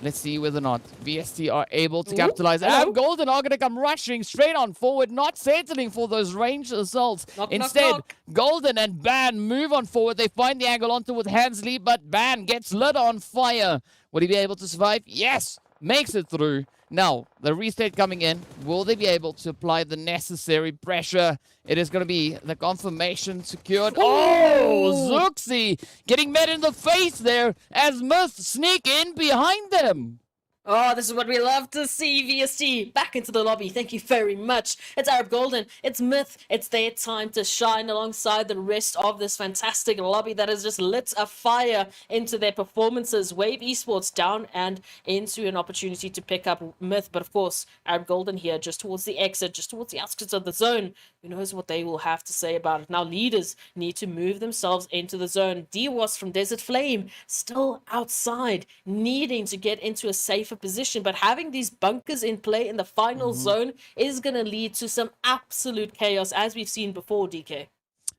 Let's see whether or not VST are able to capitalize. And Golden are going to come rushing straight on forward, not settling for those ranged assaults. Instead, Golden and Ban move on forward. They find the angle onto with Hansley, but Ban gets lit on fire. Will he be able to survive? Yes, makes it through. Now, the reset coming in. Will they be able to apply the necessary pressure? It is going to be the confirmation secured. Oh, Zuxi getting met in the face there as Myth sneak in behind them. Oh, this is what we love to see, VST. Back into the lobby. Thank you very much. It's Arab Golden. It's Myth. It's their time to shine alongside the rest of this fantastic lobby that has just lit a fire into their performances. Wave Esports down and into an opportunity to pick up Myth. But of course, Arab Golden here just towards the exit, just towards the outskirts of the zone. Who knows what they will have to say about it. Now, leaders need to move themselves into the zone. DWAS from Desert Flame still outside, needing to get into a safer position, but having these bunkers in play in the final zone is going to lead to some absolute chaos, as we've seen before, DK.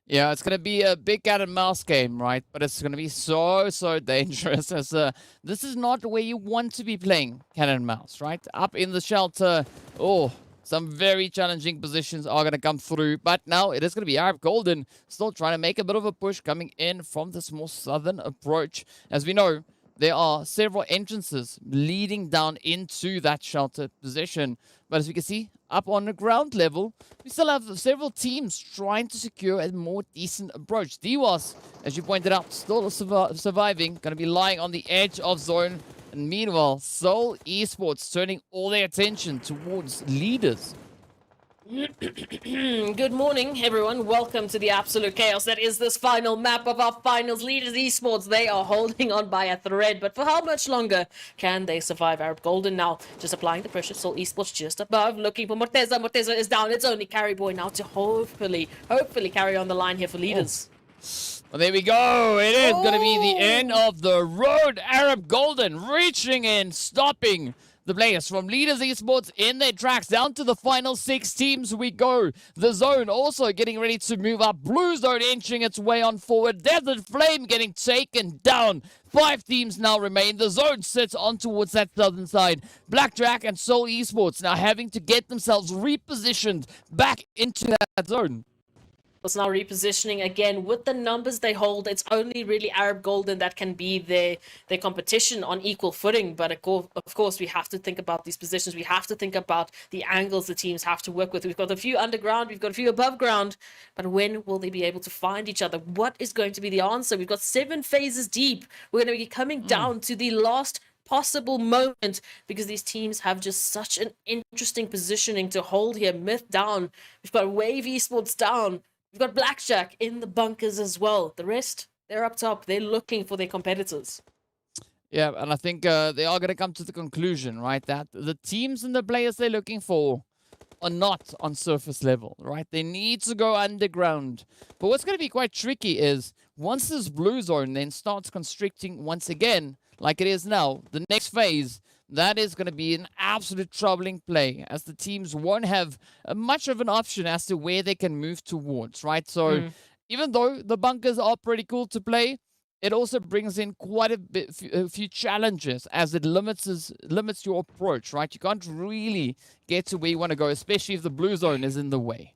Yeah, it's going to be a big cat and mouse game, right? But it's going to be so dangerous, as this is not where you want to be playing cat and mouse, right? Up in the shelter, some very challenging positions are going to come through. But now it is going to be Arab Golden still trying to make a bit of a push coming in from this more southern approach. As we know, there are several entrances leading down into that shelter position. But as we can see, up on the ground level, we still have several teams trying to secure a more decent approach. DWAS, as you pointed out, still surviving, going to be lying on the edge of zone. And meanwhile, Seoul Esports turning all their attention towards leaders. Good morning, everyone. Welcome to the absolute chaos that is this final map of our finals. Leaders Esports, they are holding on by a thread, but for how much longer can they survive? Arab Golden now just applying the pressure. Seoul Esports just above, looking for Morteza. Morteza is down. It's only Carry Boy now to hopefully carry on the line here for leaders. Well, there we go. It is going to be the end of the road. Arab Golden reaching in, stopping the players from Leaders Esports in their tracks. Down to the final 6 teams we go. The zone also getting ready to move up. Blue zone inching its way on forward. Desert Flame getting taken down. 5 teams now remain. The zone sits on towards that southern side. Blackjack and Seoul Esports now having to get themselves repositioned back into that zone. It's now repositioning again with the numbers they hold. It's only really Arab Golden that can be their competition on equal footing. But of course, we have to think about these positions. We have to think about the angles the teams have to work with. We've got a few underground, we've got a few above ground. But when will they be able to find each other? What is going to be the answer? We've got 7 phases deep. We're going to be coming down to the last possible moment because these teams have just such an interesting positioning to hold here. Myth down. We've got Wave Esports down. We've got Blackjack in the bunkers as well. The rest, they're up top. They're looking for their competitors. Yeah, and I think they are going to come to the conclusion, right, that the teams and the players they're looking for are not on surface level, right? They need to go underground. But what's going to be quite tricky is once this blue zone then starts constricting once again, like it is now, the next phase, that is going to be an absolute troubling play as the teams won't have much of an option as to where they can move towards, right? So even though the bunkers are pretty cool to play, it also brings in quite a few challenges as it limits your approach, right? You can't really get to where you want to go, especially if the blue zone is in the way.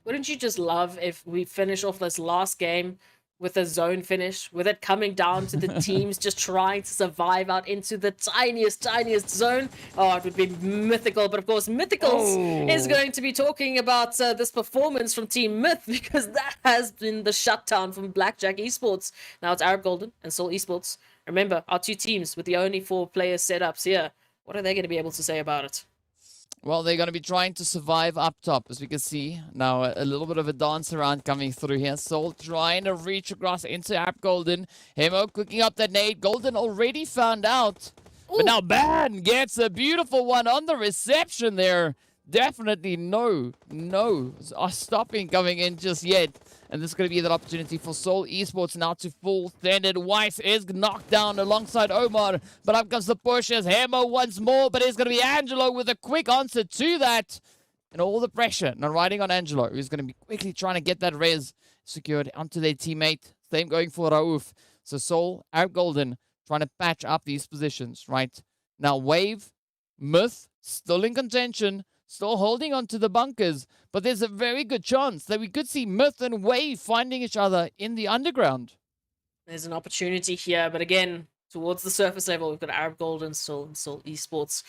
Wouldn't you just love if we finish off this last game with a zone finish, with it coming down to the teams just trying to survive out into the tiniest zone? Oh, it would be mythical. But of course, Mythicals is going to be talking about this performance from Team Myth because that has been the shutdown from Blackjack Esports. Now it's Arab Golden and Seoul Esports. Remember, our 2 teams with the only 4 player setups here. What are they going to be able to say about it? Well, they're going to be trying to survive up top, as we can see. Now, a little bit of a dance around coming through here. Soul trying to reach across into Arab Golden. Hemo cooking up that nade. Golden already found out. But now Ban gets a beautiful one on the reception there. Definitely no stopping coming in just yet. And this is going to be that opportunity for Seoul Esports now to full standard. Weiss is knocked down alongside Omar. But up comes the push as Hemo once more. But it's going to be Angelo with a quick answer to that. And all the pressure now riding on Angelo, who's going to be quickly trying to get that res secured onto their teammate. Same going for Raouf. So Seoul, Arab Golden, trying to patch up these positions, right? Now, Wave, Myth, still in contention, still holding on to the bunkers, but there's a very good chance that we could see Myth and Wave finding each other in the underground. There's an opportunity here, but again, towards the surface level, we've got Arab Golden, Soul, and Soul Esports.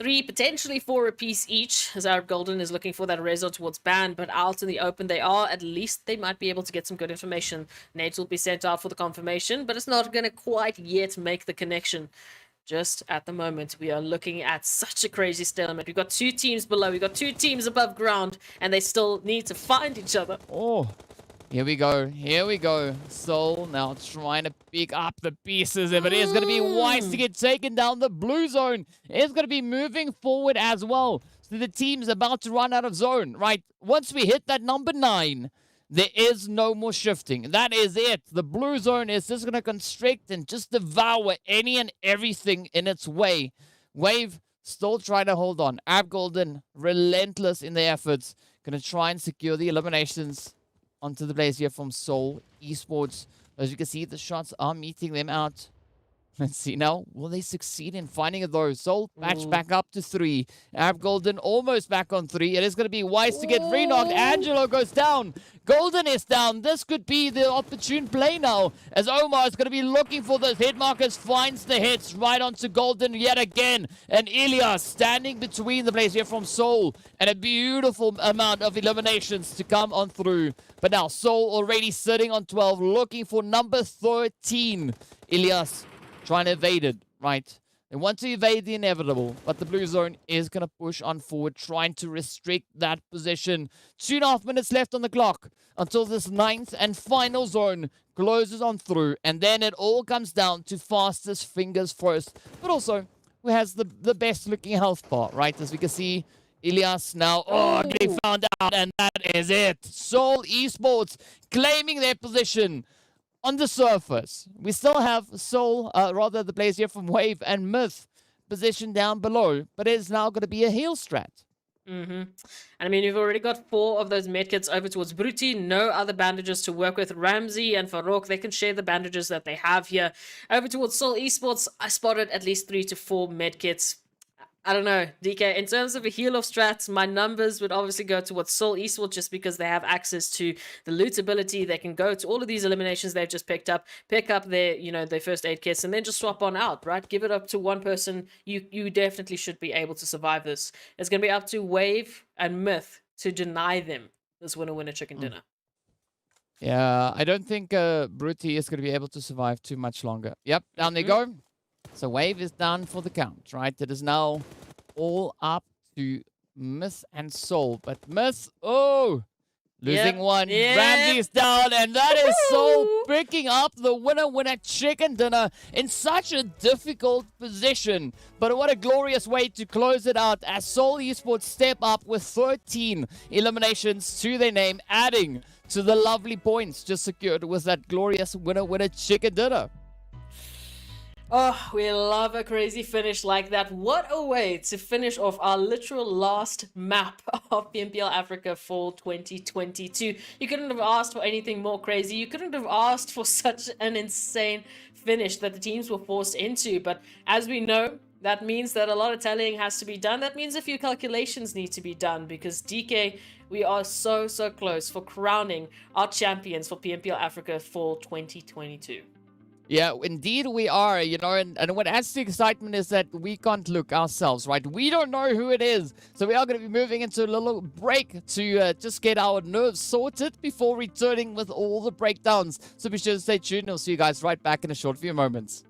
3, potentially 4 apiece each, as Arab Golden is looking for that reso towards Band, but out in the open they are. At least they might be able to get some good information. Nades will be sent out for the confirmation, but it's not going to quite yet make the connection. Just at the moment, we are looking at such a crazy stalemate. We've got 2 teams below, we've got 2 teams above ground, and they still need to find each other. Oh, here we go. Here we go. Soul now trying to pick up the pieces. But it is going to be wise to get taken down the blue zone. It's going to be moving forward as well. So the team's about to run out of zone, right? Once we hit that number 9, there is no more shifting. That is it. The blue zone is just going to constrict and just devour any and everything in its way. Wave still trying to hold on. Ab Golden, relentless in their efforts. Going to try and secure the eliminations onto the players here from Soul Esports. As you can see, the shots are meeting them out. Let's see now. Will they succeed in finding those? Soul patch back up to 3. Arab Golden almost back on 3. It is going to be wise to get re-knocked. Angelo goes down. Golden is down. This could be the opportune play now, as Omar is going to be looking for those hit markers. Finds the hits right onto Golden yet again. And Ilias standing between the players here from Soul. And a beautiful amount of eliminations to come on through. But now Soul already sitting on 12, looking for number 13. Ilias trying to evade it, right? They want to evade the inevitable, but the blue zone is going to push on forward, trying to restrict that position. 2.5 minutes left on the clock until this 9th and final zone closes on through, and then it all comes down to fastest fingers first, but also who has the best looking health part, right? As we can see, Ilias now, getting found out, and that is it. Soul Esports claiming their position. On the surface, we still have Soul, the players here from Wave and Myth positioned down below, but it is now going to be a heal strat. And I mean, we've already got 4 of those medkits over towards Bruti. No other bandages to work with. Ramsey and Farouk, they can share the bandages that they have here. Over towards Soul Esports, I spotted at least 3 to 4 medkits. I don't know, DK, in terms of a heal of strats, my numbers would obviously go towards Soul Esports just because they have access to the loot ability. They can go to all of these eliminations they've just picked up, pick up their, their first aid kits, and then just swap on out, right? Give it up to one person. You definitely should be able to survive this. It's going to be up to Wave and Myth to deny them this winner chicken dinner. Yeah, I don't think Bruti is going to be able to survive too much longer. Yep, down they go. So Wave is done for the count, right? It is now all up to Myth and Soul. But Myth, losing one. Ramsey is down, and that is Soul picking up the winner chicken dinner in such a difficult position. But what a glorious way to close it out as Soul Esports step up with 13 eliminations to their name, adding to the lovely points just secured with that glorious winner chicken dinner. Oh, we love a crazy finish like that. What a way to finish off our literal last map of PMPL Africa Fall 2022. You couldn't have asked for anything more crazy. You couldn't have asked for such an insane finish that the teams were forced into. But as we know, that means that a lot of tallying has to be done. That means a few calculations need to be done because DK, we are so close for crowning our champions for PMPL Africa Fall 2022. Yeah, indeed we are, and what adds to excitement is that we can't look ourselves, right? We don't know who it is. So we are going to be moving into a little break to just get our nerves sorted before returning with all the breakdowns. So be sure to stay tuned. I'll see you guys right back in a short few moments.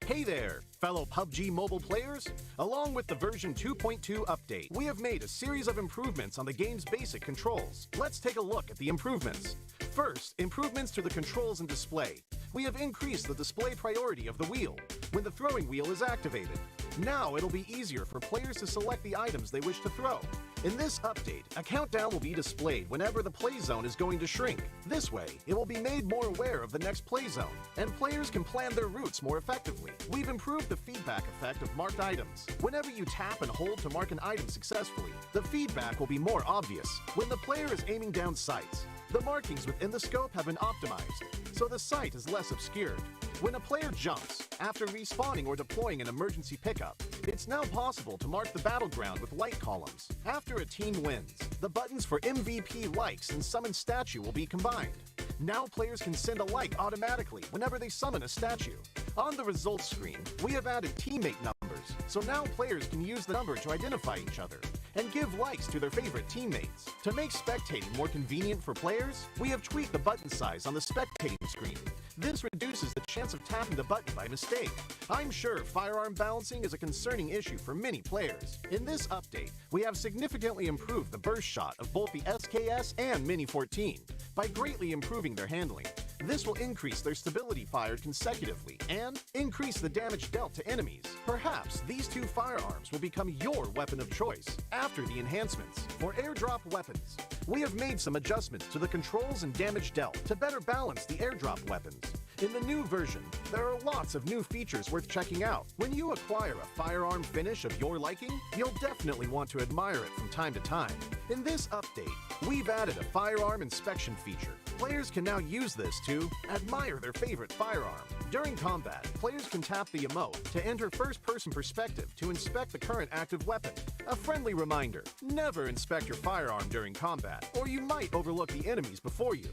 Hey there! Fellow PUBG mobile players, along with the version 2.2 update, we have made a series of improvements on the game's basic controls. Let's take a look at the improvements. First, improvements to the controls and display. We have increased the display priority of the wheel when the throwing wheel is activated. Now it'll be easier for players to select the items they wish to throw. In this update, a countdown will be displayed whenever the play zone is going to shrink. This way, it will be made more aware of the next play zone, and players can plan their routes more effectively. We've improved the feedback effect of marked items. Whenever you tap and hold to mark an item successfully, the feedback will be more obvious. When the player is aiming down sights, the markings within the scope have been optimized, so the sight is less obscured. When a player jumps, after respawning or deploying an emergency pickup, it's now possible to mark the battleground with light columns. After a team wins, the buttons for MVP likes and summon statue will be combined. Now players can send a like automatically whenever they summon a statue. On the results screen, we have added teammate numbers, so now players can use the number to identify each other and give likes to their favorite teammates. To make spectating more convenient for players, we have tweaked the button size on the spectating screen. This reduces the chance of tapping the button by mistake. I'm sure firearm balancing is a concerning issue for many players. In this update, we have significantly improved the burst shot of both the SKS and Mini 14 by greatly improving their handling. This will increase their stability fired consecutively and increase the damage dealt to enemies. Perhaps these two firearms will become your weapon of choice after the enhancements. For airdrop weapons, we have made some adjustments to the controls and damage dealt to better balance the airdrop weapons. In the new version, there are lots of new features worth checking out. When you acquire a firearm finish of your liking, you'll definitely want to admire it from time to time. In this update, we've added a firearm inspection feature. Players can now use this to admire their favorite firearm. During combat, players can tap the emote to enter first-person perspective to inspect the current active weapon. A friendly reminder, never inspect your firearm during combat, or you might overlook the enemies before you.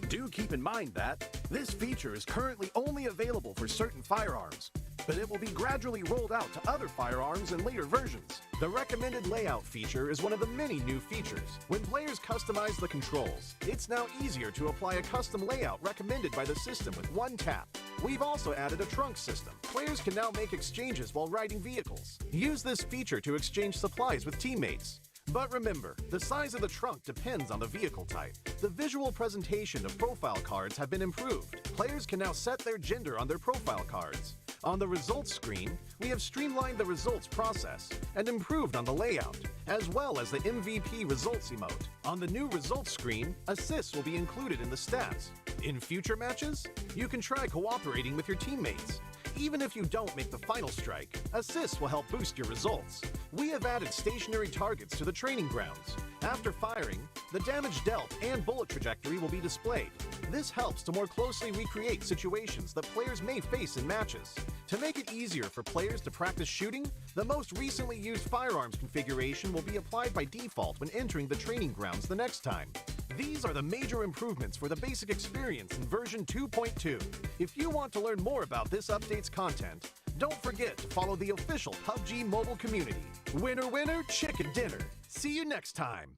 Do keep in mind that this feature is currently only available for certain firearms, but it will be gradually rolled out to other firearms in later versions. The recommended layout feature is one of the many new features. When players customize the controls, it's now easier to apply a custom layout recommended by the system with one tap. We've also added a trunk system. Players can now make exchanges while riding vehicles. Use this feature to exchange supplies with teammates. But remember, the size of the trunk depends on the vehicle type. The visual presentation of profile cards have been improved. Players can now set their gender on their profile cards. On the results screen, we have streamlined the results process and improved on the layout, as well as the MVP results emote. On the new results screen, assists will be included in the stats. In future matches, you can try cooperating with your teammates. Even if you don't make the final strike, assists will help boost your results. We have added stationary targets to the training grounds. After firing, the damage dealt and bullet trajectory will be displayed. This helps to more closely recreate situations that players may face in matches. To make it easier for players to practice shooting, the most recently used firearms configuration will be applied by default when entering the training grounds the next time. These are the major improvements for the basic experience in version 2.2. If you want to learn more about this update's content, don't forget to follow the official PUBG mobile community. Winner, winner, chicken dinner. See you next time.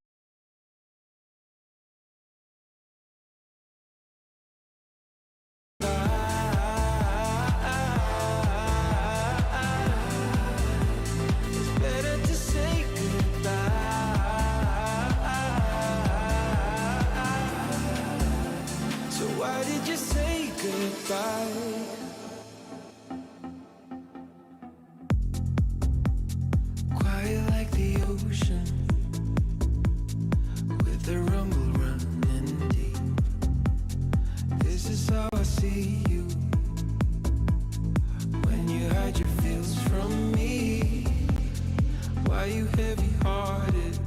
Why did you say goodbye? Quiet like the ocean, with the rumble running deep. This is how I see you, when you hide your feels from me. Why you heavy-hearted?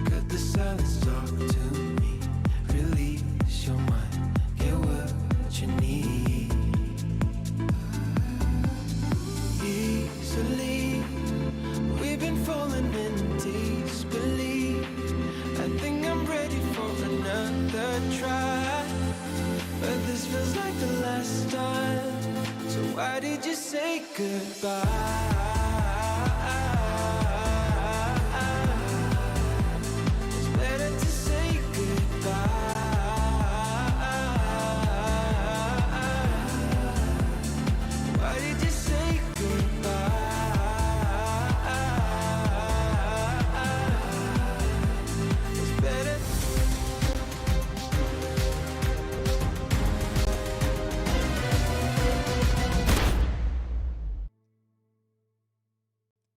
Cut the silence, talk to me. Release your mind, get what you need. Easily, we've been falling in disbelief. I think I'm ready for another try, but this feels like the last time. So why did you say goodbye? Why did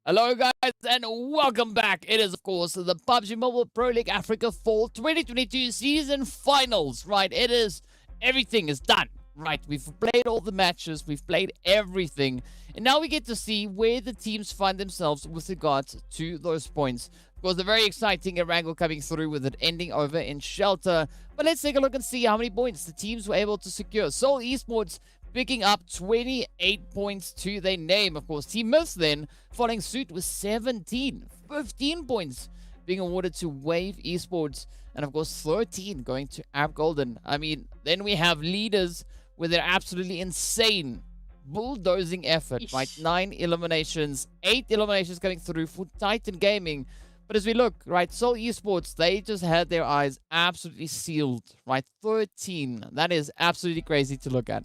Hello, guys, and welcome back. It is, of course, the PUBG Mobile Pro League Africa Fall 2022 season finals, right? It is, everything is done, right? We've played all the matches, we've played everything, and now we get to see where the teams find themselves with regards to those points. Of course, a very exciting Erangel coming through with it ending over in Shelter, but let's take a look and see how many points the teams were able to secure. Seoul Esports picking up 28 points to their name. Of course, Team Myths then following suit with 17. 15 points being awarded to Wave Esports. And of course, 13 going to App Golden. I mean, then we have leaders with their absolutely insane bulldozing effort, right? 9 eliminations, 8 eliminations coming through for Titan Gaming. But as we look, right, Seoul Esports, they just had their eyes absolutely sealed, right? 13. That is absolutely crazy to look at.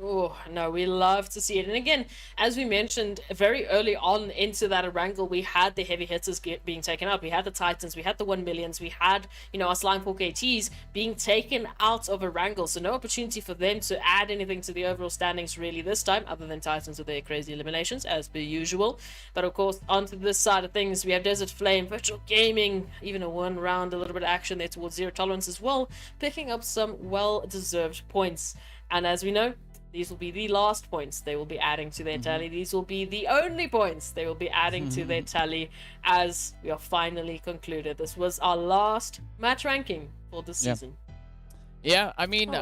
Oh, no, we love to see it. And again, as we mentioned, very early on into that Erangel, we had the heavy hitters being taken out. We had the Titans, we had the 1 millions, we had, our Slime 4KTs being taken out of Erangel. So no opportunity for them to add anything to the overall standings really this time, other than Titans with their crazy eliminations, as per usual. But of course, onto this side of things, we have Desert Flame, Virtual Gaming, even a 1 round, a little bit of action there towards Zero Tolerance as well, picking up some well-deserved points. And as we know, these will be the last points they will be adding to their tally. These will be the only points they will be adding to their tally as we are finally concluded. This was our last match ranking for this season. Yeah, I mean,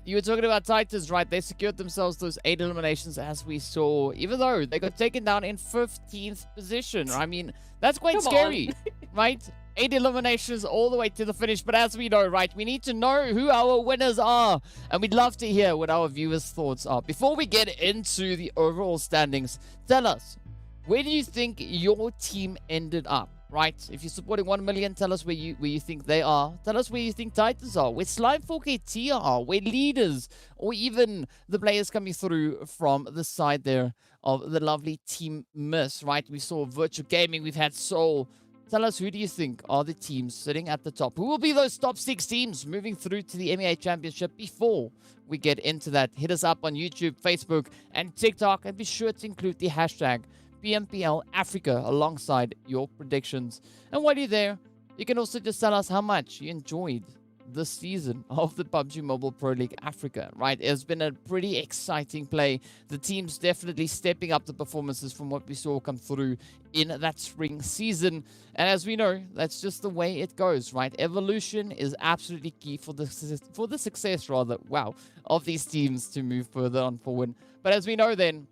you were talking about Titans, right? They secured themselves those 8 eliminations as we saw, even though they got taken down in 15th position. I mean, that's quite scary, right? 8 eliminations all the way to the finish. But as we know, right, we need to know who our winners are. And we'd love to hear what our viewers' thoughts are. Before we get into the overall standings, tell us, where do you think your team ended up? Right, if you're supporting 1 million, tell us where you think they are. Tell us where you think Titans are, where Slime 4KT are, where leaders, or even the players coming through from the side there of the lovely Team Miss. Right, we saw Virtual Gaming, we've had Soul. Tell us, who do you think are the teams sitting at the top? Who will be those top 6 teams moving through to the MEA Championship? Before we get into that, hit us up on YouTube, Facebook, and TikTok, and be sure to include the hashtag PMPL Africa alongside your predictions. And while you're there, you can also just tell us how much you enjoyed this season of the PUBG Mobile Pro League Africa, right? It's been a pretty exciting play. The team's definitely stepping up the performances from what we saw come through in that spring season. And as we know, that's just the way it goes, right? Evolution is absolutely key for the success, of these teams to move further on forward. But as we know then,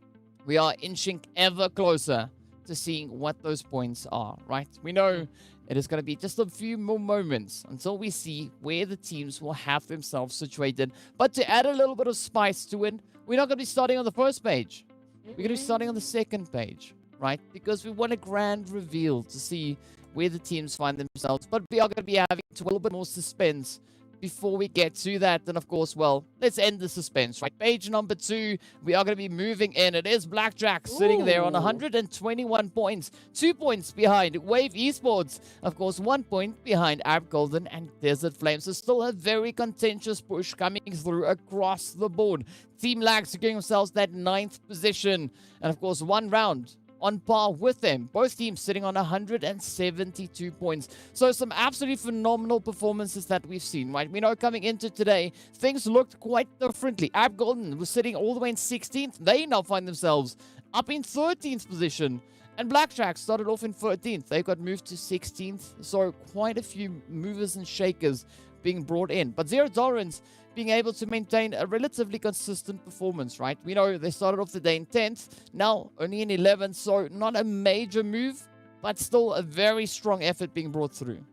we are inching ever closer to seeing what those points are, right? We know it is going to be just a few more moments until we see where the teams will have themselves situated. But to add a little bit of spice to it, we're not going to be starting on the first page. We're going to be starting on the second page, right? Because we want a grand reveal to see where the teams find themselves. But we are going to be having a little bit more suspense before we get to that. And of course, well, let's end the suspense, right? Page number 2, we are going to be moving in. It is Blackjack sitting there on 121 points, 2 points behind Wave Esports, of course 1 point behind App Golden and Desert Flame. So still a very contentious push coming through across the board. TEAMLAG securing themselves that 9th position, and of course 1 round on par with them. Both teams sitting on 172 points. So some absolutely phenomenal performances that we've seen, right? We know coming into today, things looked quite differently. App Golden was sitting all the way in 16th. They now find themselves up in 13th position. And Blackjack started off in 13th. They got moved to 16th. So quite a few movers and shakers being brought in. But Zero Tolerance being able to maintain a relatively consistent performance, right? We know they started off the day in 10th, now only in 11th, so not a major move, but still a very strong effort being brought through.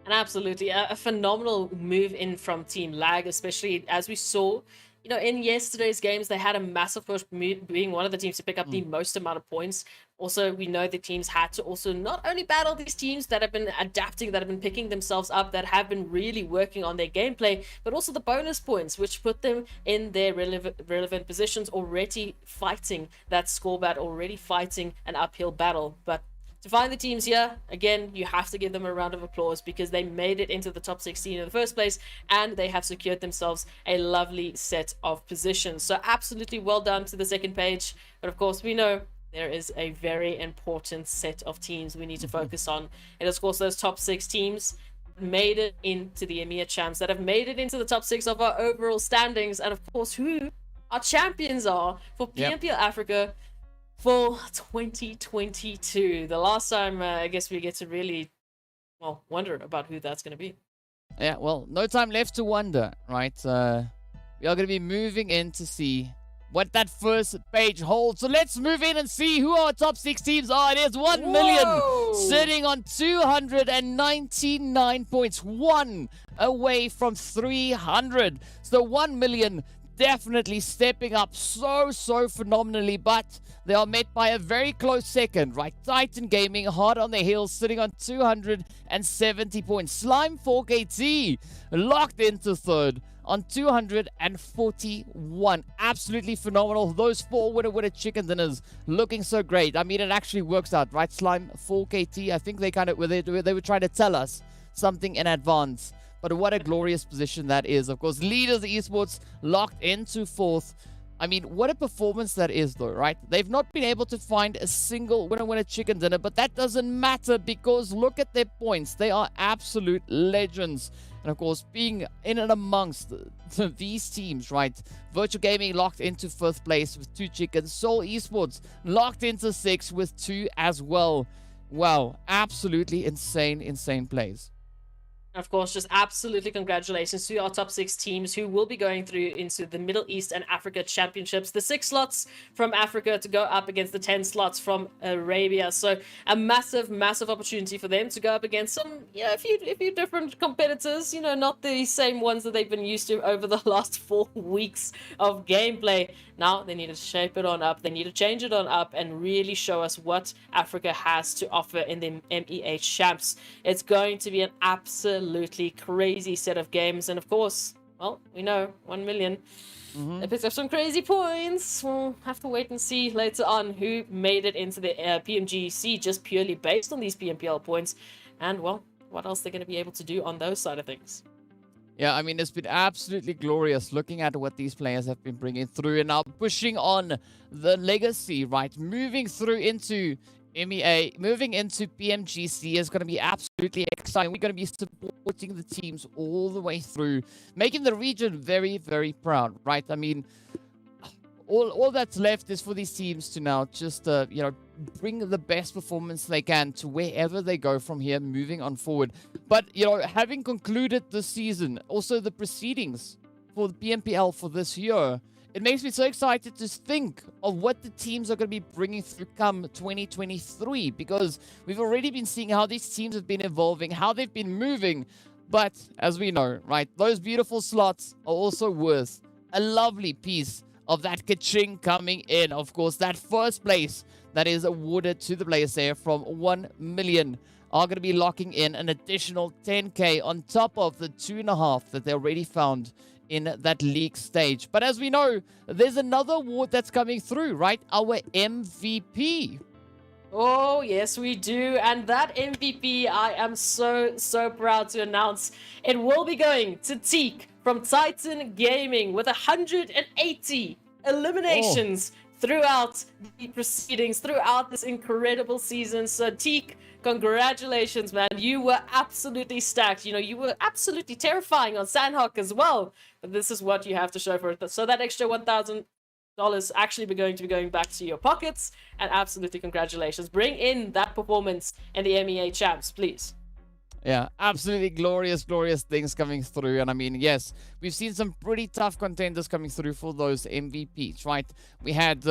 And absolutely, a phenomenal move in from TEAMLAG, especially as we saw, in yesterday's games, they had a massive push, being one of the teams to pick up the most amount of points. Also, we know the teams had to also not only battle these teams that have been adapting, that have been picking themselves up, that have been really working on their gameplay, but also the bonus points, which put them in their relevant positions, already fighting that score battle, already fighting an uphill battle. But to find the teams here, again, you have to give them a round of applause because they made it into the top 16 in the first place and they have secured themselves a lovely set of positions. So absolutely well done to the second page. But of course, we know there is a very important set of teams we need to focus on. And of course, those top 6 teams made it into the EMEA champs, that have made it into the top 6 of our overall standings, and of course who our champions are for PMPL Africa for 2022. The last time I guess we get to really wonder about who that's going to be. Yeah, well, no time left to wonder, right? We are going to be moving in to see what that first page holds. So let's move in and see who our top 6 teams are. It is 1 million sitting on 299 points, 1 away from 300. So 1 million definitely stepping up so phenomenally, but they are met by a very close second, right? Titan Gaming hard on their heels, sitting on 270 points. Slime 4KT locked into third on 241. Absolutely phenomenal. Those 4 winner chicken dinners looking so great. I mean, it actually works out, right? Slime 4KT, I think they were trying to tell us something in advance. But what a glorious position that is. Of course, leaders of esports locked into 4th. I mean, what a performance that is, though, right? They've not been able to find a single winner chicken dinner, but that doesn't matter because look at their points. They are absolute legends. And of course, being in and amongst these teams, right? Virtual Gaming locked into 5th place with 2 chickens. Seoul Esports locked into 6th with 2 as well. Wow, absolutely insane plays. Of course, just absolutely congratulations to our top 6 teams who will be going through into the Middle East and Africa Championships. The 6 slots from Africa to go up against the 10 slots from Arabia. So a massive opportunity for them to go up against a few different competitors. You know, not the same ones that they've been used to over the last 4 weeks of gameplay. Now they need to shape it on up. They need to change it on up and really show us what Africa has to offer in the MEA champs. It's going to be an absolutely crazy set of games. And of course, well, we know 1 million. They picked up some crazy points. We'll have to wait and see later on who made it into the PMGC just purely based on these PMPL points. And, well, what else they're going to be able to do on those side of things. Yeah, I mean, it's been absolutely glorious looking at what these players have been bringing through and now pushing on the legacy, right? Moving through into MEA, moving into PMGC is going to be absolutely exciting. We're going to be supporting the teams all the way through, making the region very proud, right? I mean, all that's left is for these teams to now just, bring the best performance they can to wherever they go from here, moving on forward. But, having concluded the season, also the proceedings for the PMPL for this year, it makes me so excited to think of what the teams are going to be bringing through come 2023, because we've already been seeing how these teams have been evolving, how they've been moving. But as we know, right, those beautiful slots are also worth a lovely piece of that ka-ching coming in. Of course, that first place that is awarded to the players there from 1 million are going to be locking in an additional 10k on top of the 2.5 that they already found in that league stage. But as we know, there's another award that's coming through, right? Our MVP. Oh, yes, we do. And that MVP, I am so proud to announce. It will be going to Teak from Titan Gaming with 180 eliminations throughout the proceedings, throughout this incredible season. So Teak, congratulations, man. You were absolutely stacked. You were absolutely terrifying on Sanhok as well. But this is what you have to show for it. So that extra $1,000 actually going to be going back to your pockets. And absolutely congratulations. Bring in that performance in the MEA champs, please. Yeah, absolutely glorious things coming through. And I mean, yes, we've seen some pretty tough contenders coming through for those MVPs, right? We had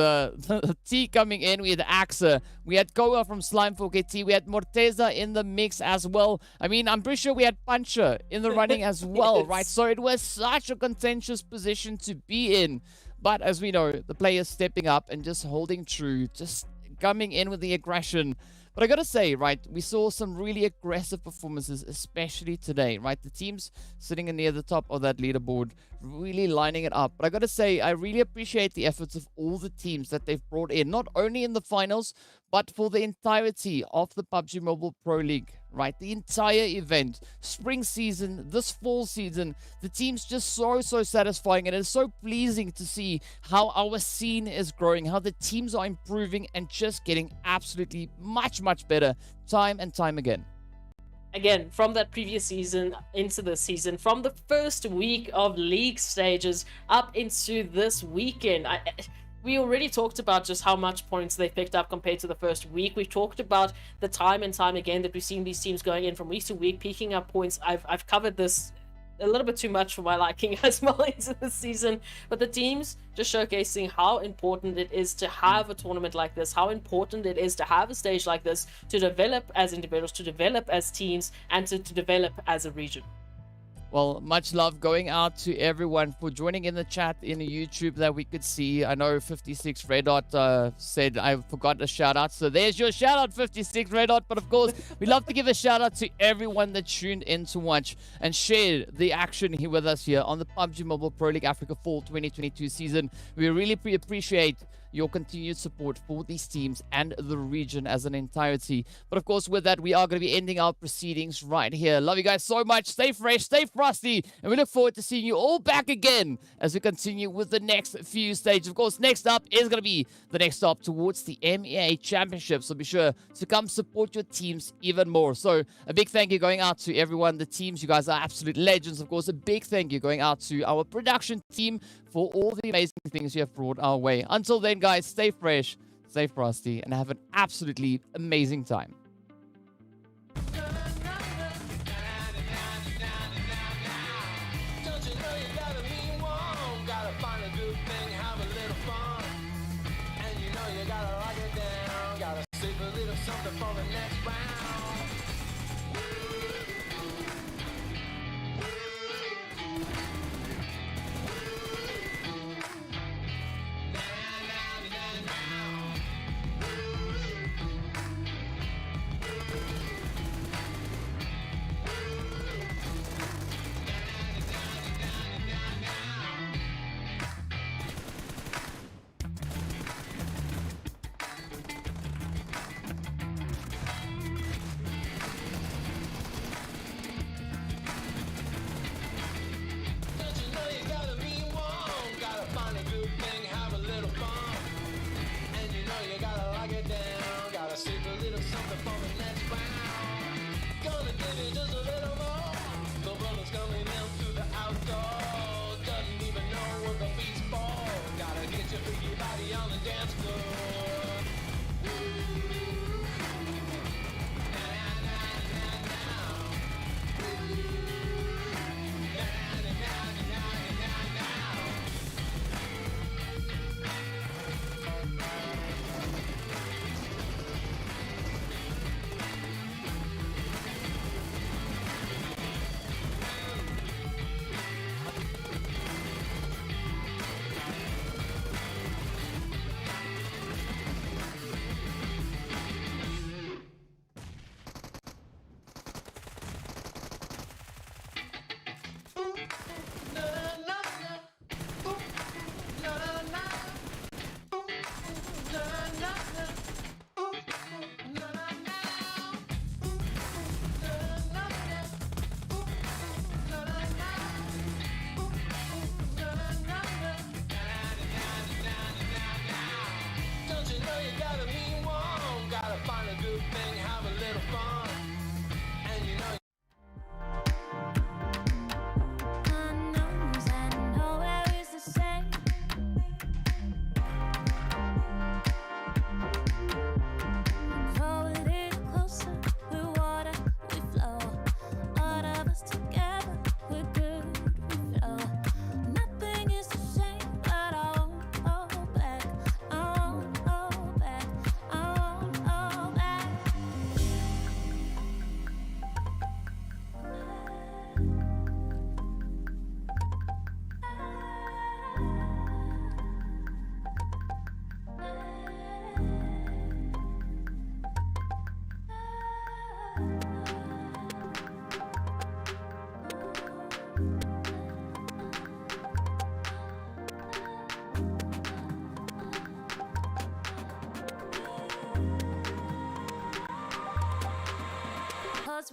T coming in, we had Axa, we had Koa from Slime 4KT, we had Morteza in the mix as well. I mean, I'm pretty sure we had Puncher in the running as well, right? So it was such a contentious position to be in. But as we know, the players stepping up and just holding true, just coming in with the aggression. But I gotta say, right, we saw some really aggressive performances, especially today, right? The teams sitting in near the top of that leaderboard, really lining it up. But I gotta say, I really appreciate the efforts of all the teams that they've brought in, not only in the finals, but for the entirety of the PUBG Mobile Pro League, right? The entire event, spring season, this fall season, the team's just so satisfying, and it's so pleasing to see how our scene is growing, how the teams are improving and just getting absolutely much better time and time again. Again, from that previous season into this season, from the first week of league stages up into this weekend, we already talked about just how much points they picked up compared to the first week. We talked about the time and time again that we've seen these teams going in from week to week, picking up points. I've covered this a little bit too much for my liking as well into this season, but the teams just showcasing how important it is to have a tournament like this, how important it is to have a stage like this, to develop as individuals, to develop as teams, and to develop as a region. Well, much love going out to everyone for joining in the chat in the YouTube that we could see. I know 56 Red Dot said I forgot a shout out. So there's your shout out, 56 Red Dot. But of course, we love to give a shout out to everyone that tuned in to watch and shared the action here with us here on the PUBG Mobile Pro League Africa Fall 2022 season. We really appreciate your continued support for these teams and the region as an entirety. But of course, with that, we are going to be ending our proceedings right here. Love you guys so much. Stay fresh, stay frosty, and we look forward to seeing you all back again as we continue with the next few stages. Of course, next up is going to be the next stop towards the MEA Championship, so be sure to come support your teams even more. So a big thank you going out to everyone, the teams. You guys are absolute legends. Of course, a big thank you going out to our production team for all the amazing things you have brought our way. Until then, guys, stay fresh, stay frosty, and have an absolutely amazing time. Don't you know you gotta be warm? Gotta find a good thing, have a little fun. And you know you gotta lock it down. Gotta save a little something for the next round.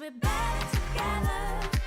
we're back together.